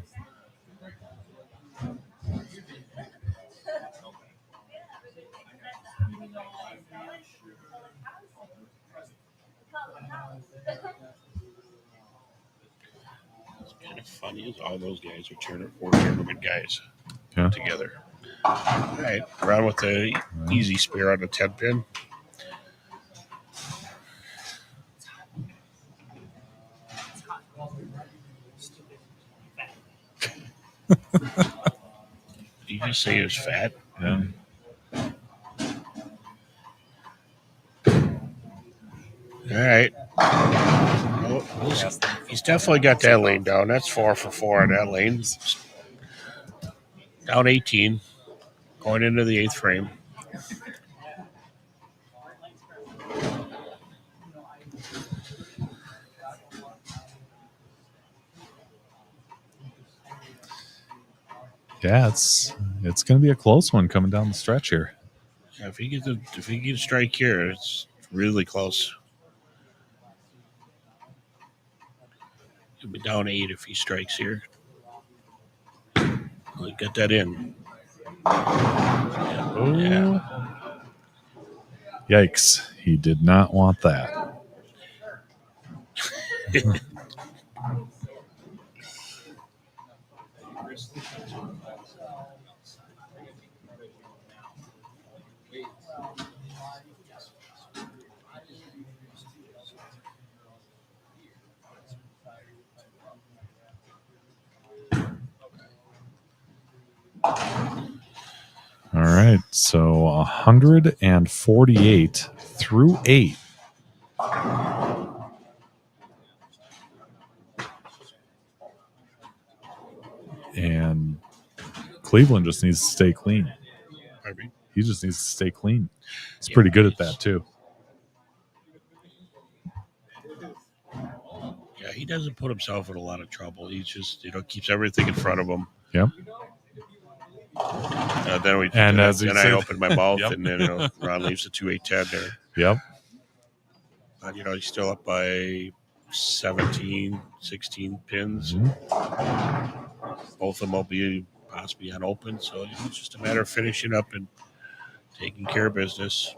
It's kind of funny is all those guys are tournament guys together. All right, around with the easy spear on the 10 pin. Did you just say he was fat? Yeah. All right. Well, he's definitely got that lane down. That's 4 for 4 on that lane. Down 18, going into the 8th frame. Yeah, it's going to be a close one coming down the stretch here. Yeah, if he gets a strike here, it's really close. He'll be down 8 if he strikes here. We'll get that in. Yeah. Yikes. He did not want that. All right, so 148 through 8. And Cleveland just needs to stay clean. Pardon me? He just needs to stay clean. He's pretty good at that, too. Yeah, he doesn't put himself in a lot of trouble. He just, keeps everything in front of him. Yep. Then as I open my mouth, yep. and then Ron leaves the 2-8-10 there. Yep. But he's still up by 17, 16 pins. Mm-hmm. Both of them will be possibly unopened, so it's just a matter of finishing up and taking care of business.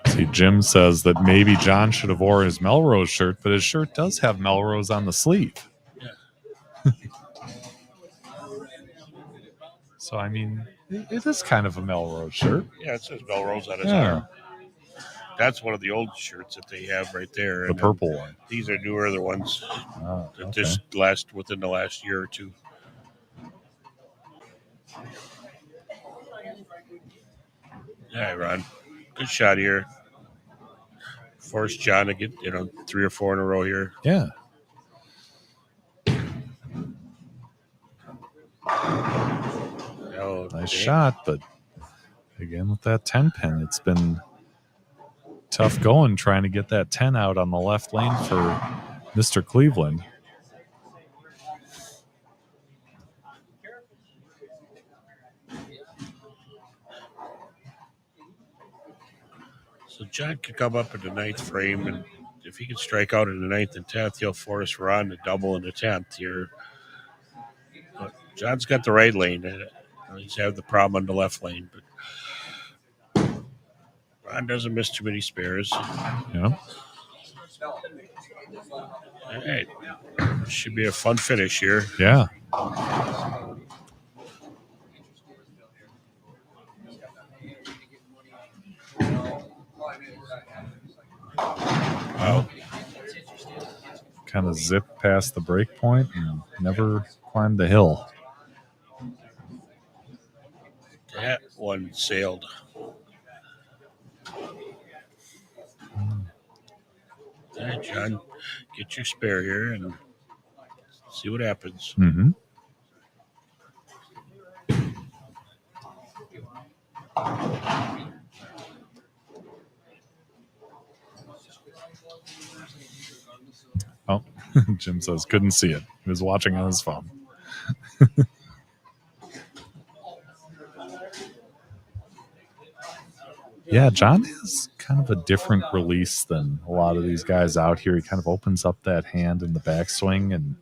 See, Jim says that maybe John should have worn his Melrose shirt, but his shirt does have Melrose on the sleeve. Yeah. So, it is kind of a Melrose shirt. Yeah, it says Melrose on his arm. That's one of the old shirts that they have right there. The purple one. These are newer the ones that just within the last year or two. All right, Ron. Good shot here. Force John to get 3 or 4 in a row here. Yeah. Nice shot, but again with that 10 pin, it's been tough going trying to get that 10 out on the left lane for Mr. Cleveland. So John could come up in the 9th frame, and if he can strike out in the 9th and 10th, he'll force Ron to double in the 10th here. But John's got the right lane. He's had the problem on the left lane, but Ron doesn't miss too many spares. Yeah. All right. Should be a fun finish here. Yeah. Wow. Kind of zipped past the break point and never climbed the hill. That one sailed. All right, John, get your spare here and see what happens. Mm-hmm. Oh, Jim says couldn't see it. He was watching on his phone. Yeah, John is kind of a different release than a lot of these guys out here. He kind of opens up that hand in the backswing, and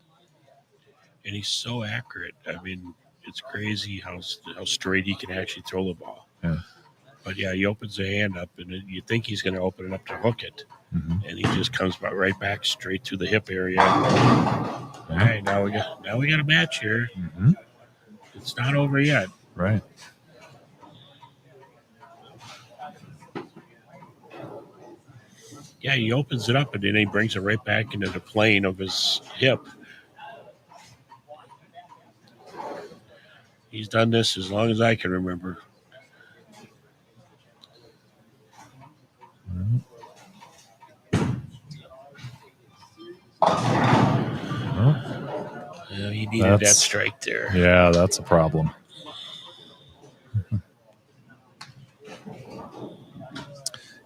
he's so accurate. I mean, it's crazy how straight he can actually throw the ball. Yeah. But yeah, he opens the hand up, and you think he's going to open it up to hook it, mm-hmm. and he just comes right back straight to the hip area. All right, now we got a match here. Mm-hmm. It's not over yet. Right. Yeah, he opens it up, and then he brings it right back into the plane of his hip. He's done this as long as I can remember. Yeah, he needed that strike there. Yeah, that's a problem.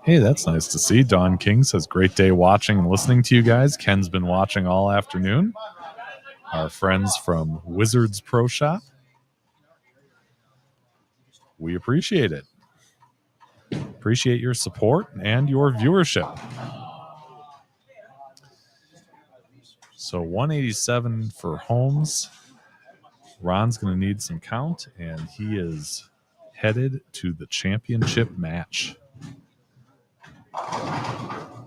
Hey, that's nice to see. Don King says, great day watching and listening to you guys. Ken's been watching all afternoon. Our friends from Wizards Pro Shop. We appreciate it. Appreciate your support and your viewership. So 187 for Holmes. Ron's going to need some count, and he is headed to the championship match.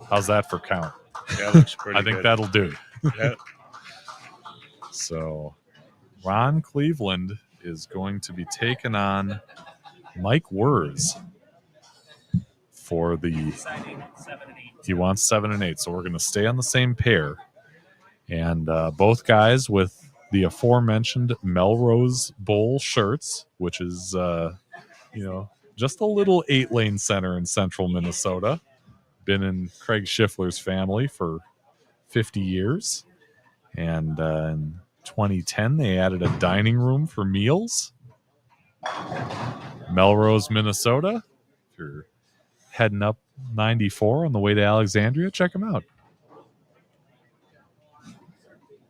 How's that for count? That looks pretty I think good. that'll do. Yeah. So Ron Cleveland is going to be taking on Mike Wurz for the... He wants 7 and 8, so we're going to stay on the same pair. And both guys with the aforementioned Melrose Bowl shirts, which is, just a little 8-lane center in central Minnesota. Been in Craig Schiffler's family for 50 years. And in 2010, they added a dining room for meals. Melrose, Minnesota. If you're heading up 94 on the way to Alexandria, check them out.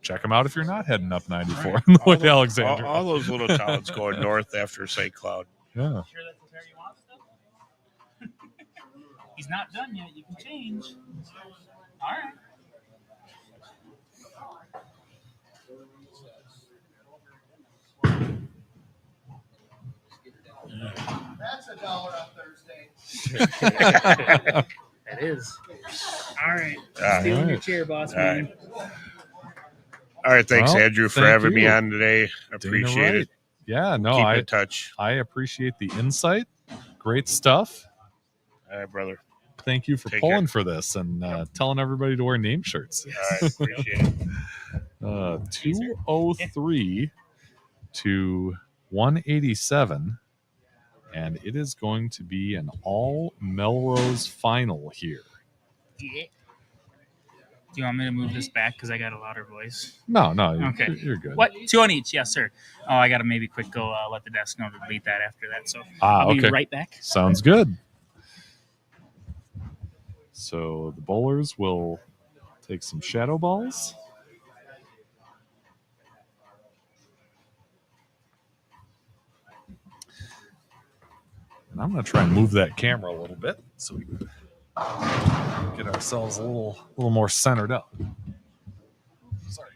Check them out if you're not heading up 94 on the way to Alexandria. All those little towns going north after St. Cloud. Yeah. Sure that's the pair you want still? He's not done yet. You can change. All right. That's $1 on Thursday. That is. All right. All Stealing your right. chair, boss All man. right. All right, thanks, Well, Andrew, for thank having me you. on today. Appreciate Dana Wright. it. Yeah, no, Keep I in touch. I appreciate the insight. Great stuff. All right, brother. Thank you for Take pulling care. for this and telling everybody to wear name shirts. All right, appreciate it. 203 to 187, and it is going to be an all Melrose final here. Yeah. Do you want me to move this back because I got a louder voice? No, Okay. you're good. What? 2 on each? Yes, sir. Oh, I got to maybe quick go let the desk know to delete that after that. So I'll be Okay. right back. Sounds good. So the bowlers will take some shadow balls. And I'm going to try and move that camera a little bit so we can get ourselves a little more centered up. Sorry.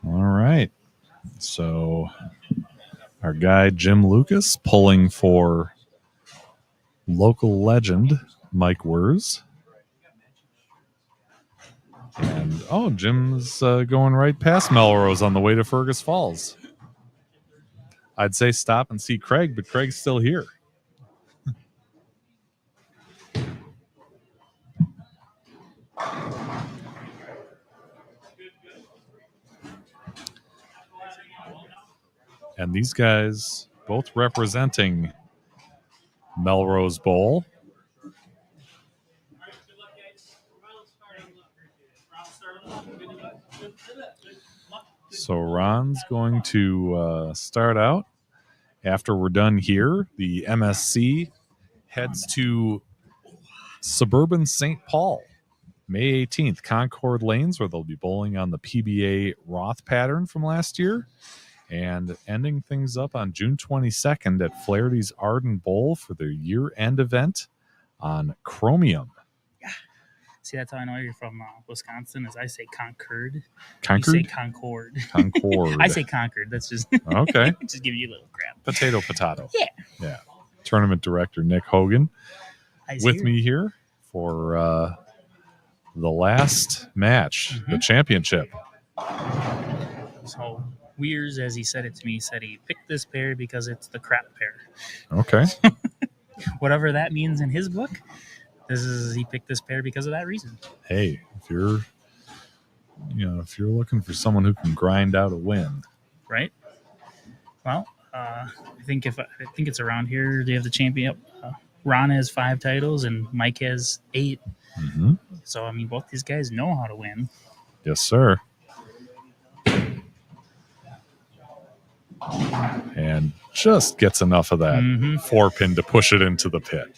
All right. So our guy Jim Lucas pulling for local legend Mike Wers. And Jim's going right past Melrose on the way to Fergus Falls. I'd say stop and see Craig, but Craig's still here. And these guys both representing Melrose Bowl. So Ron's going to start out. After we're done here, the MSC heads to suburban St. Paul, May 18th, Concord Lanes, where they'll be bowling on the PBA Roth pattern from last year. And ending things up on June 22nd at Flaherty's Arden Bowl for their year-end event on Chromium. See, that's how I know you're from Wisconsin, is I say Concord. Concord? You say Concord. Concord. I say Concord. That's just... Okay. Just give you a little crap. Potato. Yeah. Yeah. Tournament director Nick Hogan with here. me here for the last match, the championship. So, Weers, as he said it to me, said he picked this pair because it's the crap pair. Okay. Whatever that means in his book, he picked this pair because of that reason. Hey, if you're looking for someone who can grind out a win, right? Well, I think it's around here. They have the champion. Ron has 5 titles and Mike has 8. Mm-hmm. So I mean, both these guys know how to win. Yes, sir. And just gets enough of that 4-pin to push it into the pit.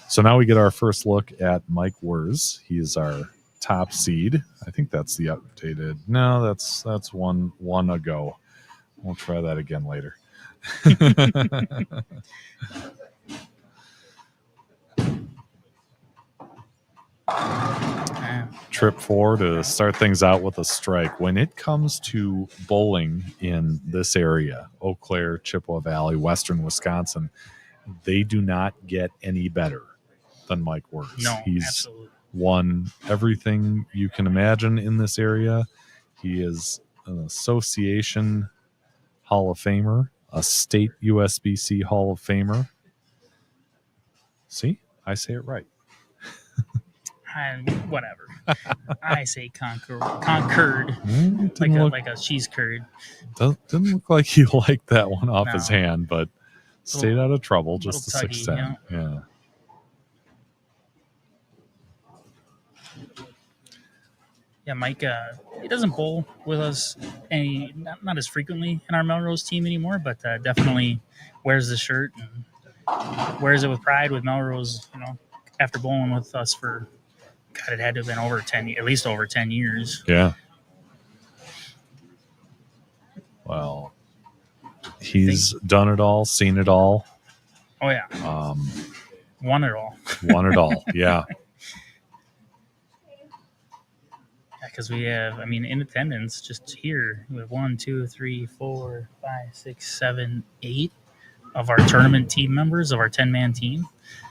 So now we get our first look at Mike Wers. He's our top seed. I think that's the updated. No, that's one ago. We'll try that again later. Trip 4 to start things out with a strike. When it comes to bowling in this area, Eau Claire, Chippewa Valley, Western Wisconsin, they do not get any better than Mike Wers. No, He's absolutely. won everything you can imagine in this area. He is an association Hall of Famer, a state USBC Hall of Famer. See, I say it right. Whatever. I say Concord. Like a cheese curd. Didn't look like he liked that one off his hand, but stayed out of trouble just to tuggy, 6-10. Yeah. Yeah, Mike. He doesn't bowl with us not as frequently in our Melrose team anymore, but definitely wears the shirt and wears it with pride with Melrose. After bowling with us for, God, it had to have been at least over 10 years. Yeah. Well, he's done it all, seen it all. Oh yeah. Won it all. Won it all. Yeah. Because we have, in attendance just here, we have 1, 2, 3, 4, 5, 6, 7, 8 of our tournament team members of our 10-man team.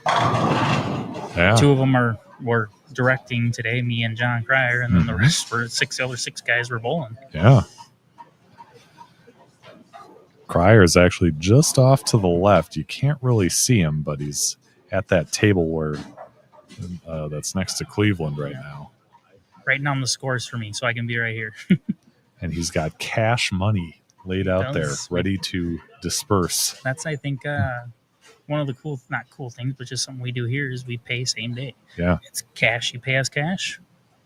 Yeah. 2 of them were directing today, me and John Cryer, and then the rest were the other 6 guys were bowling. Yeah. Cryer is actually just off to the left. You can't really see him, but he's at that table where that's next to Cleveland right now. Writing down the scores for me so I can be right here. And he's got cash money laid out there, ready to disperse. That's, I think, one of the not cool things, but just something we do here is we pay same day. Yeah. It's cash. You pay us cash.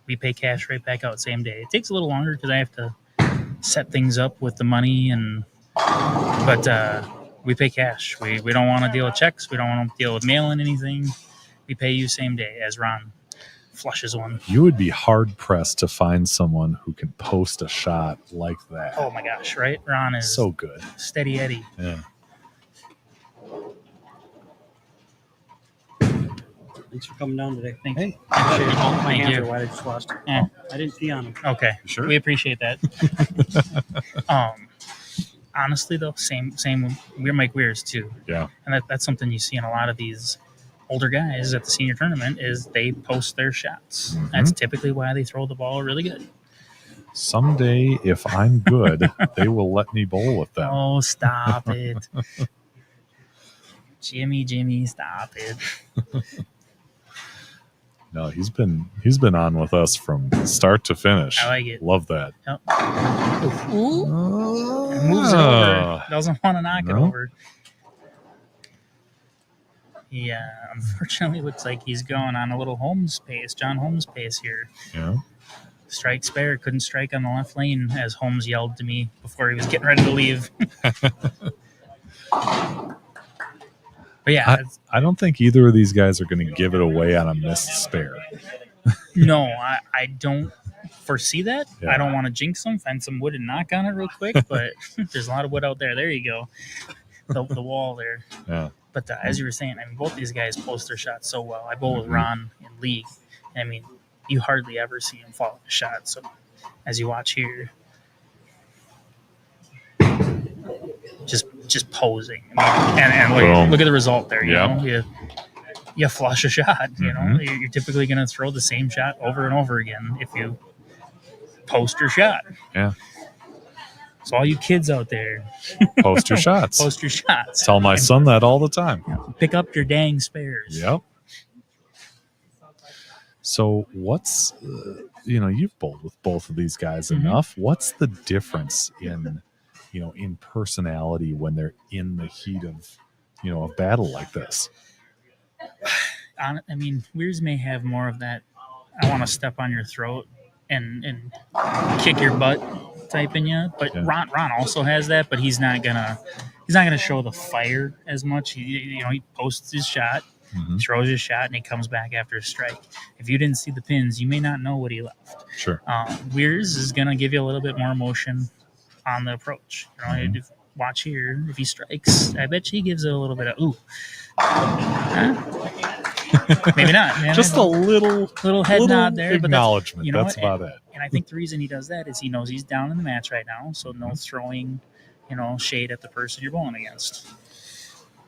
We pay cash right back out same day. It takes a little longer because I have to set things up with the money, but we pay cash. We don't want to deal with checks. We don't want to deal with mailing anything. We pay you same day, as Ron flushes one. You would be hard pressed to find someone who can post a shot like that. Oh my gosh, right? Ron is so good. Steady Eddie. Yeah. Thanks for coming down today. Thank you. My Thank hands you. are wide. I just washed them. Yeah. I didn't pee on them. Okay. Sure. We appreciate that. Honestly, though, same. We're Mike Weirs too. Yeah. And that's something you see in a lot of these older guys at the senior tournament is they post their shots. Mm-hmm. That's typically why they throw the ball really good. Someday, if I'm good, they will let me bowl with them. Oh, stop it. Jimmy, stop it. No, he's been on with us from start to finish. I like it. Love that. Yep. Ooh. It moves it over. Doesn't want to knock it over. Yeah, unfortunately, looks like he's going on a little Holmes pace, John Holmes pace here. Yeah. Strike spare, couldn't strike on the left lane, as Holmes yelled to me before he was getting ready to leave. But yeah, I don't think either of these guys are going to give it away on a missed spare. No, I don't foresee that. Yeah. I don't want to jinx them. Find some wood and knock on it real quick, but there's a lot of wood out there. There you go. The wall there. Yeah. But as you were saying, both these guys post their shots so well. I bowl with Ron in league. You hardly ever see him fall in a shot. So as you watch here, just posing. And look at the result there. You know, you flush a shot. You know, you're typically going to throw the same shot over and over again if you post your shot. Yeah. So all you kids out there, post your shots. Post your shots. Tell my son that all the time. Pick up your dang spares. Yep. So what's, you've bowled with both of these guys enough. What's the difference in personality when they're in the heat of, a battle like this? Weirs may have more of that, I want to step on your throat and kick your butt type in you. But yeah. Ron also has that, but he's not gonna show the fire as much. He posts his shot, throws his shot, and he comes back after a strike. If you didn't see the pins, you may not know what he left. Sure. Weirs is gonna give you a little bit more emotion on the approach. Watch here. If he strikes, I bet he gives it a little bit of ooh. Maybe not. Man. Just a little head nod there. Acknowledgement. But that's about it. And I think the reason he does that is he knows he's down in the match right now, so no throwing, shade at the person you're bowling against.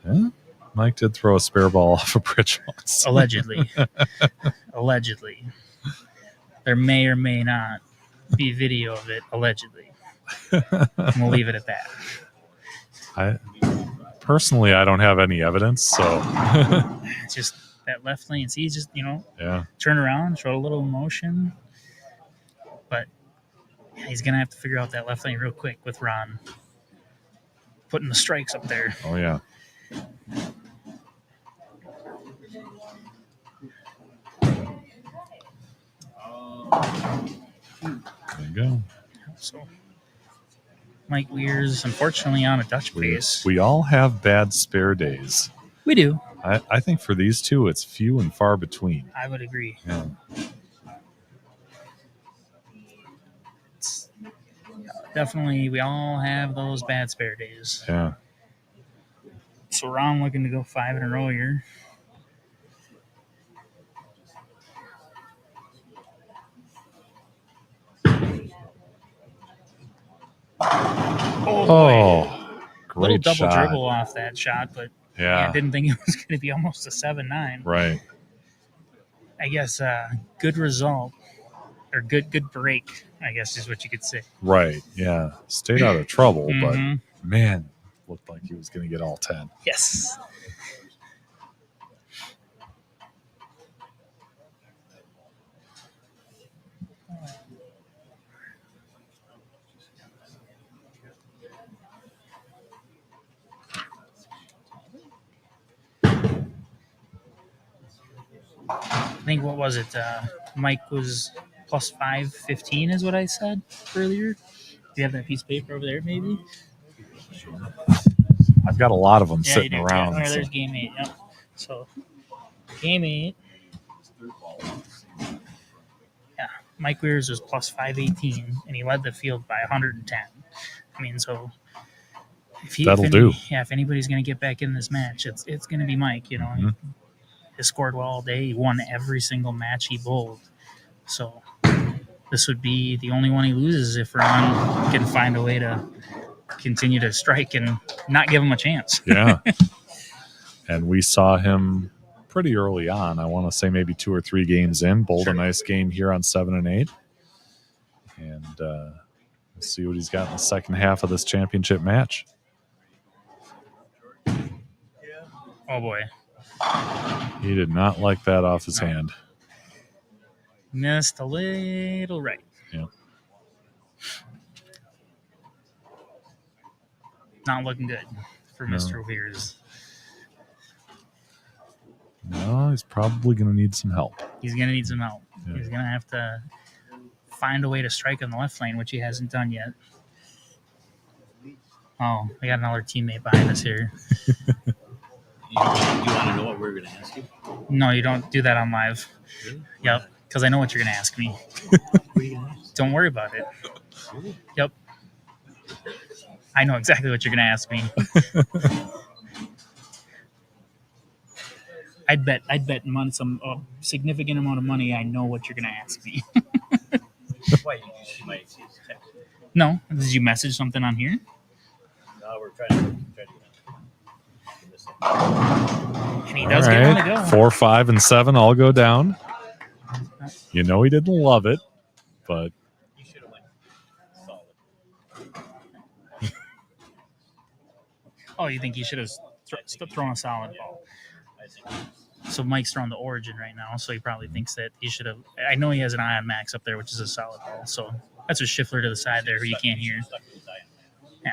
Yeah. Mike did throw a spare ball off a bridge once. Allegedly. Allegedly. There may or may not be video of it. Allegedly. And we'll leave it at that. I don't have any evidence, so it's just that left lane. See, he's just yeah. Turn around, show a little emotion, but he's gonna have to figure out that left lane real quick with Ron putting the strikes up there. Oh yeah. you go. So Mike Weir's unfortunately on a Dutch pace. We all have bad spare days. We do. I think for these two, it's few and far between. I would agree. Yeah. Definitely, we all have those bad spare days. Yeah. So Ron looking to go 5 in a row here. Oh, great little double shot. dribble off that shot, but Yeah. I didn't think it was going to be almost a 7-9. Right. I guess good result, or good break, I guess is what you could say. Right. Yeah. Stayed out of trouble, but Mhm. man, looked like he was going to get all 10. Yes. I think, what was it? Mike was plus 515 is what I said earlier. Do you have that piece of paper over there, maybe? I've got a lot of them Yeah, sitting you do. around. Yeah, so- there's game 8. Yep. So, game 8. Yeah, Mike Weir's was plus 518, and he led the field by 110. I mean, so That'll do. Yeah, if anybody's going to get back in this match, it's going to be Mike. You know, Mhm. he scored well all day. He won every single match he bowled. So this would be the only one he loses if Ron can find a way to continue to strike and not give him a chance. Yeah. And we saw him pretty early on. I want to say maybe 2 or 3 games in. Bowled a nice game here on 7 and 8. And we'll see what he's got in the second half of this championship match. Oh, boy. He did not like that off his hand. Missed a little right. Yeah. Not looking good for No. Mr. Weir's. No, he's probably going to need some help. He's going to need some help. Yeah. He's going to have to find a way to strike on the left lane, which he hasn't done yet. Oh, we got another teammate behind us here. You want to know what we're going to ask you? No, you don't do that on live. Really? Yep, because I know what you're going to ask me. What are you going to ask? Don't worry about it. Really? Yep. I know exactly what you're going to ask me. I'd bet some significant amount of money. I know what you're going to ask me. Why, did you see my text? No, did you message something on here? No, we're trying to And he does get on the go. 4, 5, and 7 all go down. You know he didn't love it, but You should have went solid. Oh, you think he should have thrown a solid ball? I think So Mike's throwing the origin right now, so he probably thinks that he should have. I know he has an eye on Max up there, which is a solid ball. So that's a Schiffler to the side there, who you can't hear. Yeah.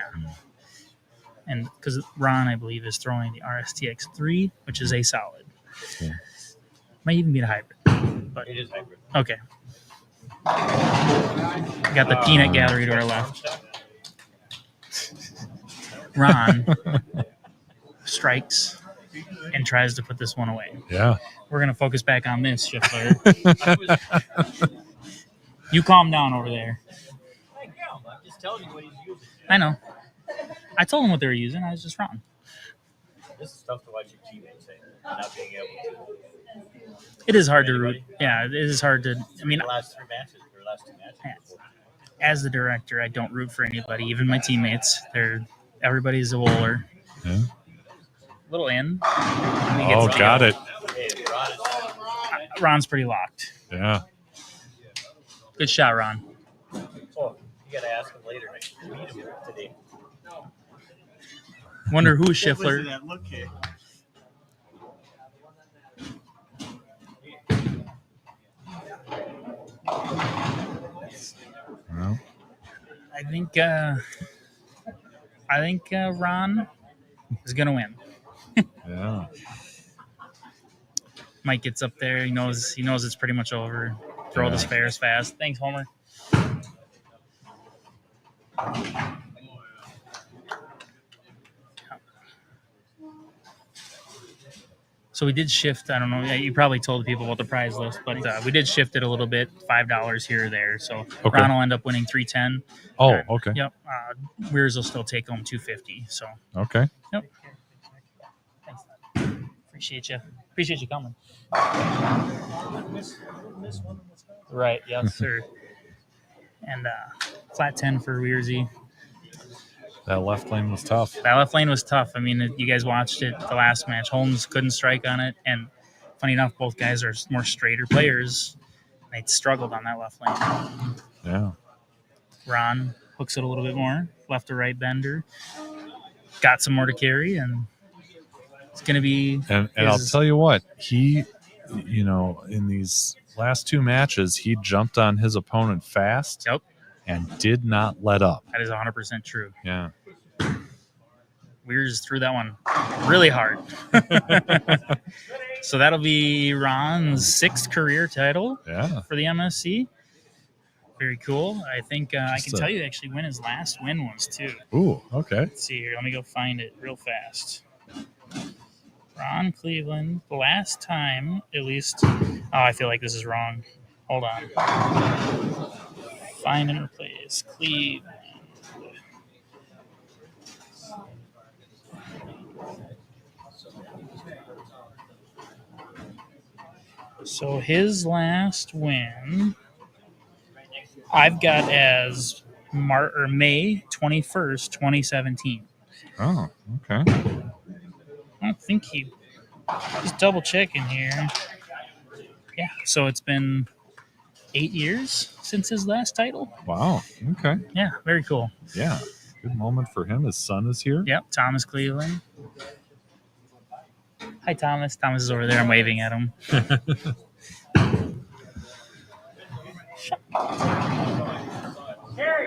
And because Ron, I believe, is throwing the RSTX 3, which is a solid. Yeah. Might even be a hybrid. But it is hybrid. okay. Got the peanut gallery to our left. Ron strikes and tries to put this one away. Yeah. We're going to focus back on this, Schiffler. You calm down over there. I'm just telling you what he's using. I know. I told him what they were using. I was just wrong. This is tough to watch your teammates say, not being able to. It is hard to root. Yeah, it is hard to. I mean, The last 3 matches, or last 2 matches. as the director, I don't root for anybody, even my teammates. Everybody's a bowler. Yeah. Little in. Oh, got it. Hey, Ron is Ron's pretty locked. Yeah. Good shot, Ron. oh, you got to ask him later. Meet him today. Wonder who What was Schiffler. that look here? Well, I think Ron is gonna win. yeah. Mike gets up there. He knows it's pretty much over. Throw the spares fast. Thanks, Homer. So we did shift. I don't know. You probably told people about the prize list, but we did shift it a little bit, $5 here or there. So Okay. Ron will end up winning $310. Oh, And, okay. Yep. Weirs will still take home $250. So. Okay. Yep. Thanks. Appreciate you. Appreciate you coming. Right. Yes, sir. And flat 10 for Weirsy. That left lane was tough. That left lane was tough. I mean, you guys watched it the last match. Holmes couldn't strike on it, and funny enough, both guys are more straighter players. They struggled on that left lane. Yeah. Ron hooks it a little bit more, left to right bender. Got some more to carry, and it's going to be. And I'll tell you what, he, in these last two matches, he jumped on his opponent fast. Yep. And did not let up. That is 100% true. Yeah. Weirs threw that one really hard. So that'll be Ron's 6th career title for the MSC. Very cool. I think I can tell you actually when his last win was, too. Ooh, okay. Let's see here. Let me go find it real fast. Ron Cleveland, the last time, at least. Oh, I feel like this is wrong. Hold on. Find and replace Cleveland. So his last win, I've got as May 21st, 2017. Oh, okay. I don't think he's double checking here. Yeah, so it's been 8 years since his last title. Wow. Okay. Yeah, very cool. Yeah. Good moment for him. His son is here. Yep, Thomas Cleveland. Hi, Thomas. Thomas is over there. I'm waving at him.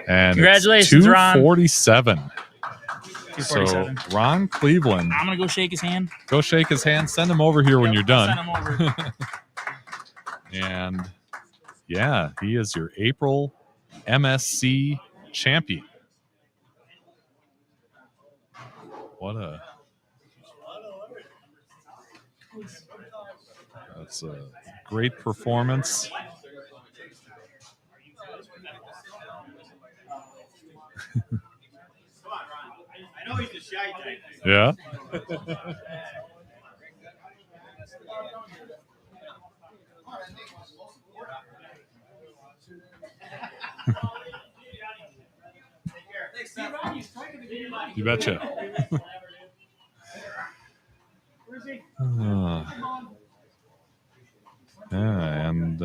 And Congratulations, Ron. 247. 247. So Ron Cleveland. I'm going to go shake his hand. Go shake his hand. Send him over here when you're done. Send him over. And yeah, he is your April MSC champion. That's a great performance. I know he's a shy type. Yeah. You betcha. Yeah, and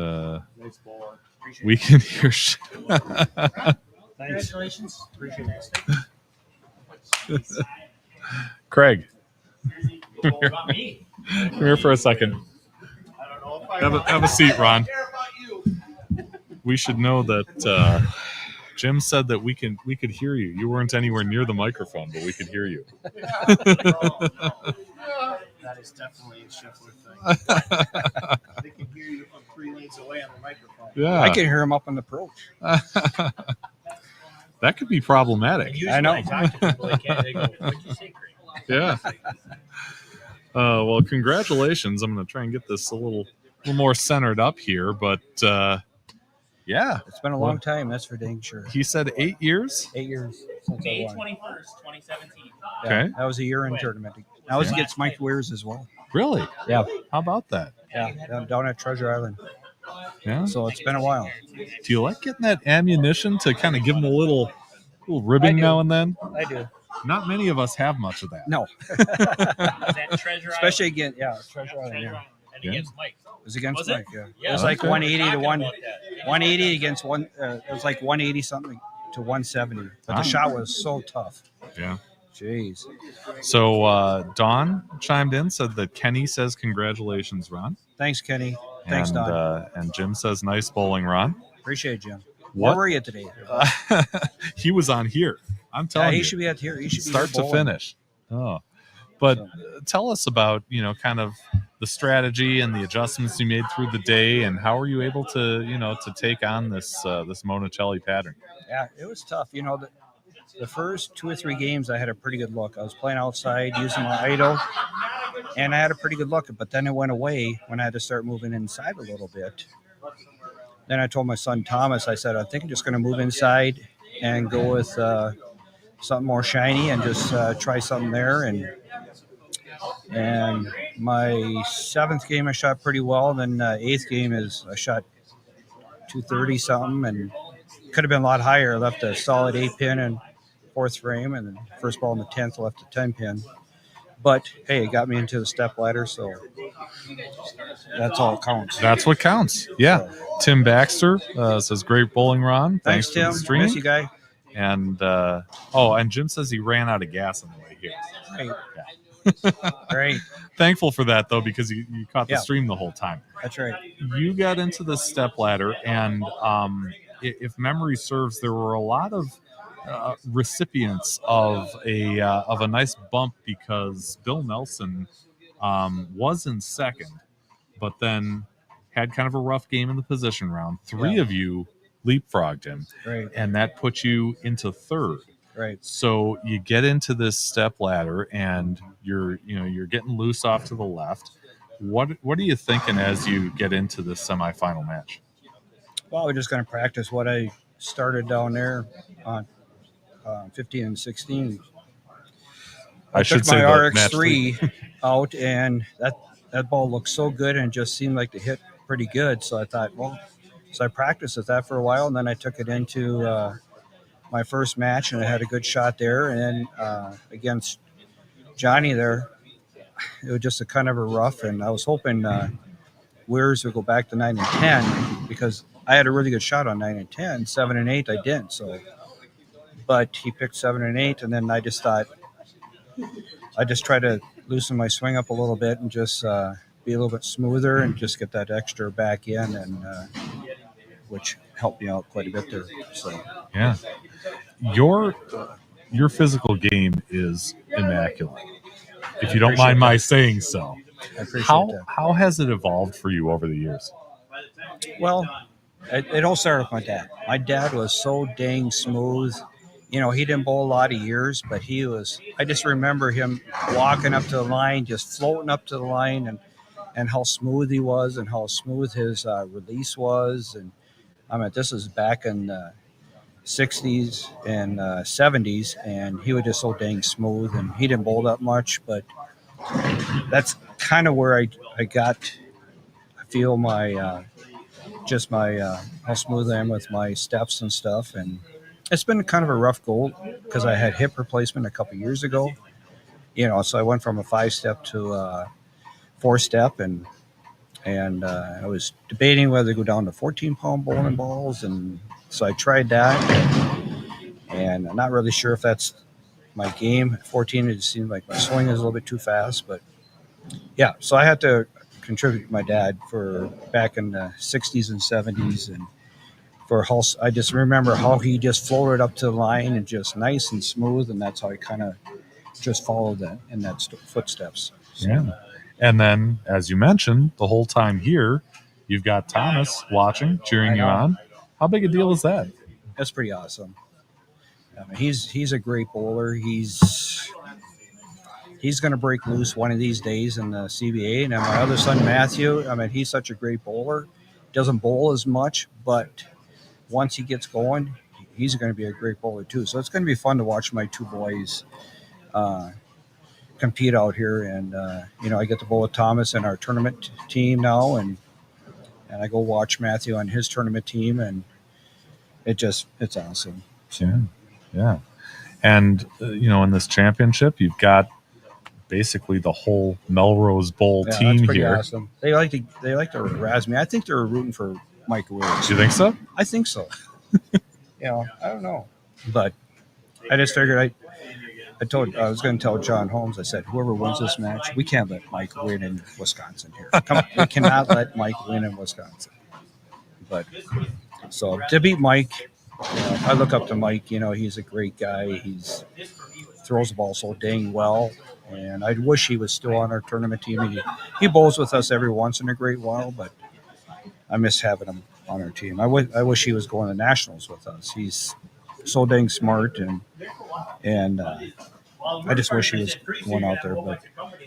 we can hear. Congratulations. Appreciate it. Craig. Come here for a second. Have a seat, Ron. We should know that Jim said that we could hear you. You weren't anywhere near the microphone, but we could hear you. That is definitely a Schiffler thing. They can hear you from 3 lanes away on the microphone. Yeah. I can hear him up on the approach. That could be problematic. I know. When I talk to people, they can't. They go, "What'd you say, Craig?" Yeah. Well, congratulations. I'm going to try and get this a little more centered up here, but yeah. It's been a long time, that's for dang sure. He said 8 years? 8 years since May I won. 21st, 2017. Yeah, Okay. that was a year-end tournament. That was against Mike Weirs as well. Really? Yeah. How about that? Yeah, down at Treasure Island. Yeah. So it's been a while. Do you like getting that ammunition to kind of give him a little ribbing now and then? I do. Not many of us have much of that. No. Especially again, Treasure Island. Yeah. And against Mike. It was against Was it? Mike. Yeah. Yeah, It was like okay. 180 to Talking 1, about that. 180 against one. It was like 180 something to 170. But the shot was so tough. Yeah. Jeez. So Don chimed in, said that Kenny says congratulations, Ron. Thanks, Kenny. Thanks, and, Don. And Jim says nice bowling, Ron. Appreciate it, Jim. What? Where were you today? He was on here. I'm telling he you. should be at here. He should be Start here to bowling. finish. Oh. But tell us about, kind of the strategy and the adjustments you made through the day, and how were you able to, to take on this Monticelli pattern? Yeah, it was tough. the first 2 or 3 games, I had a pretty good look. I was playing outside using my idle, and I had a pretty good look. But then it went away when I had to start moving inside a little bit. Then I told my son Thomas, I said, I think I'm just going to move inside and go with something more shiny and just try something there. And my 7th game, I shot pretty well. Then 8th game is I shot 230 something, and could have been a lot higher. I left a solid 8-pin and 4th frame, and then first ball in the 10th, I left a 10-pin. But hey, it got me into the step ladder, so that's all that counts. That's what counts. Yeah. Tim Baxter says, "Great bowling, Ron. Thanks, for the Tim. stream." Miss you, guy. And and Jim says he ran out of gas on the way here. Great. Yeah. Great. Thankful for that though, because you caught the Yeah. stream the whole time. That's right. You got into the step ladder, and if memory serves, there were a lot of recipients of a nice bump because Bill Nelson was in second, but then had kind of a rough game in the position round. 3 Yeah. of you leapfrogged him, Right. and that put you into third. Right. So you get into this step ladder, and you're getting loose off to the left. What are you thinking as you get into this semifinal match? Well, we're just going to practice what I started down there on 15 and 16. I should took say my the match RX3 out, and that ball looked so good, and it just seemed like to hit pretty good. So I thought, so I practiced with that for a while, and then I took it into my first match, and I had a good shot there. And then against Johnny there, it was just a kind of a rough, and I was hoping Weirs would go back to 9 and 10 because I had a really good shot on 9 and 10. 7 and 8 I didn't. So, but he picked 7 and 8, and then I just thought I just try to loosen my swing up a little bit and just be a little bit smoother and just get that extra back in, and which helped me out quite a bit there. So Yeah, your physical game is immaculate, if you don't mind my saying so. I appreciate that. How has it evolved for you over the years? Well, it all started with my dad. My dad was so dang smooth. You know, he didn't bowl a lot of years, but he was. I just remember him walking up to the line, just floating up to the line, and how smooth he was, and how smooth his release was. And I mean, this is back in the 60s and 70s, and he was just so dang smooth, and he didn't bowl that much, but that's kind of where I feel my how smooth I am with my steps and stuff. And it's been kind of a rough goal because I had hip replacement a couple years ago, so I went from a 5-step to a 4-step, and I was debating whether to go down to 14-pound bowling balls, and so I tried that, and I'm not really sure if that's my game. At 14, it just seemed like my swing is a little bit too fast, but yeah, so I had to contribute to my dad for back in the 60s and 70s, and for how I just remember how he just floated up to the line and just nice and smooth, and that's how I kind of just followed that in that footsteps. So, Yeah. And then, as you mentioned, the whole time here, you've got Thomas watching, cheering you on. How big a deal is that? That's pretty awesome. I mean, he's a great bowler. He's going to break loose one of these days in the CBA. And then my other son, Matthew, I mean, he's such a great bowler. Doesn't bowl as much, but once he gets going, he's going to be a great bowler too. So it's going to be fun to watch my 2 boys compete out here. And, I get to bowl with Thomas in our tournament team now, and I go watch Matthew on his tournament team, and it's awesome. So. Yeah. And, in this championship, you've got basically the whole Melrose Bowl team that's pretty here. awesome. They like to razz me. I think they're rooting for Mike Williams. Do you think so? I think so. I don't know. But I just figured I was going to tell John Holmes, I said, whoever wins this match, we can't let Mike win in Wisconsin here. We cannot let Mike win in Wisconsin. But so to beat Mike, I look up to Mike. He's a great guy. He throws the ball so dang well. And I wish he was still on our tournament team. He bowls with us every once in a great while, but I miss having him on our team. I wish he was going to nationals with us. so dang smart, and I just wish he was going out there, but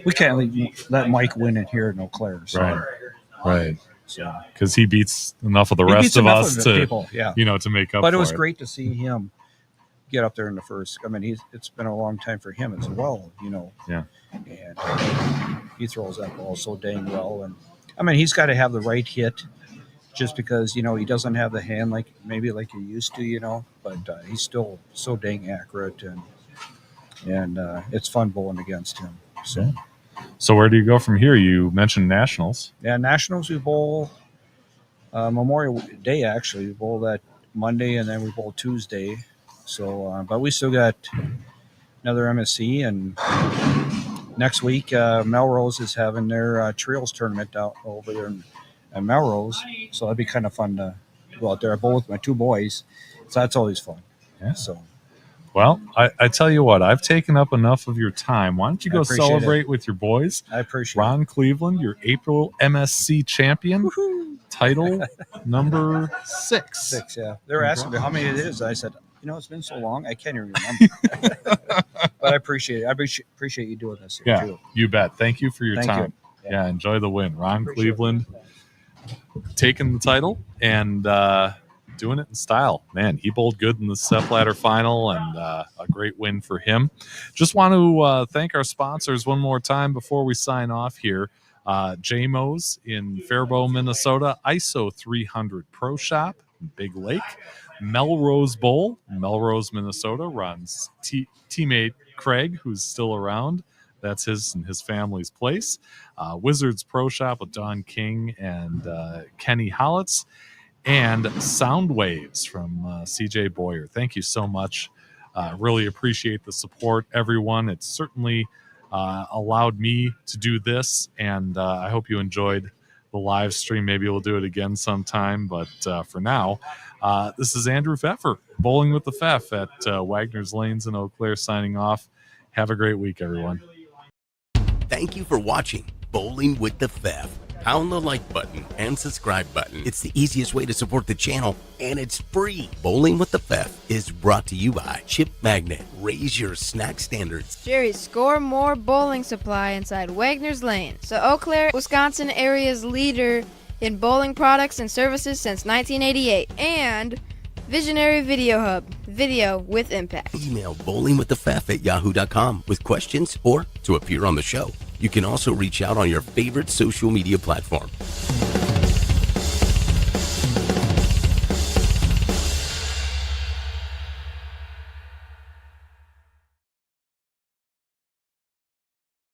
we can't let Mike win it here in Eau Claire. So. Right. So because he beats enough of the he rest beats of enough us of to people, yeah. to make up. But it for was great to see him get up there in the first. I mean, it's been a long time for him as well, Yeah. And he throws that ball so dang well, and I mean, he's got to have the right hit, just because he doesn't have the hand like he used to, but he's still so dang accurate, and it's fun bowling against him. So. Yeah. So where do you go from here? You mentioned nationals. Yeah, nationals we bowl Memorial Day. Actually, we bowl that Monday, and then we bowl Tuesday. So, but we still got another MSC, and next week Melrose is having their trials tournament out over there in Melrose. So that'd be kind of fun to go out there. I bowl with my two boys, so that's always fun. Yeah. So. Well, I tell you what, I've taken up enough of your time. Why don't you go celebrate with your boys? I appreciate Ron Cleveland, your April MSC champion. Woo-hoo. Title number 6. 6, yeah. They were asking me how many it is. I said, it's been so long, I can't even remember. But I appreciate it. I appreciate you doing this here, too. You bet. Thank you for your Thank time. you. Yeah, enjoy the win. Ron Cleveland taking the title and doing it in style. Man, he bowled good in the stepladder final, and a great win for him. Just want to thank our sponsors one more time before we sign off here. JMO's in Faribault, Minnesota, ISO 300 Pro Shop, Big Lake, Melrose Bowl, Melrose, Minnesota, runs teammate Craig, who's still around. That's his and his family's place. Wizards Pro Shop with Don King and Kenny Hollitz. And Soundwaves from CJ Boyer. Thank you so much. Really appreciate the support, everyone. It's certainly allowed me to do this, and I hope you enjoyed the live stream. Maybe we'll do it again sometime, but for now, this is Andrew Pfeffer, Bowling with the Pfeff at Wagner's Lanes in Eau Claire, signing off. Have a great week, everyone. Thank you for watching Bowling with the Pfeff. Pound the like button and subscribe button. It's the easiest way to support the channel, and it's free. Bowling with the Pfeff is brought to you by Chip Magnet. Raise your snack standards. Jerry's Score More Bowling Supply inside Wagner's Lane. So Eau Claire, Wisconsin area's leader in bowling products and services since 1988. And Visionary Video Hub. Video with impact. Email bowlingwiththepfeff@yahoo.com with questions or to appear on the show. You can also reach out on your favorite social media platform.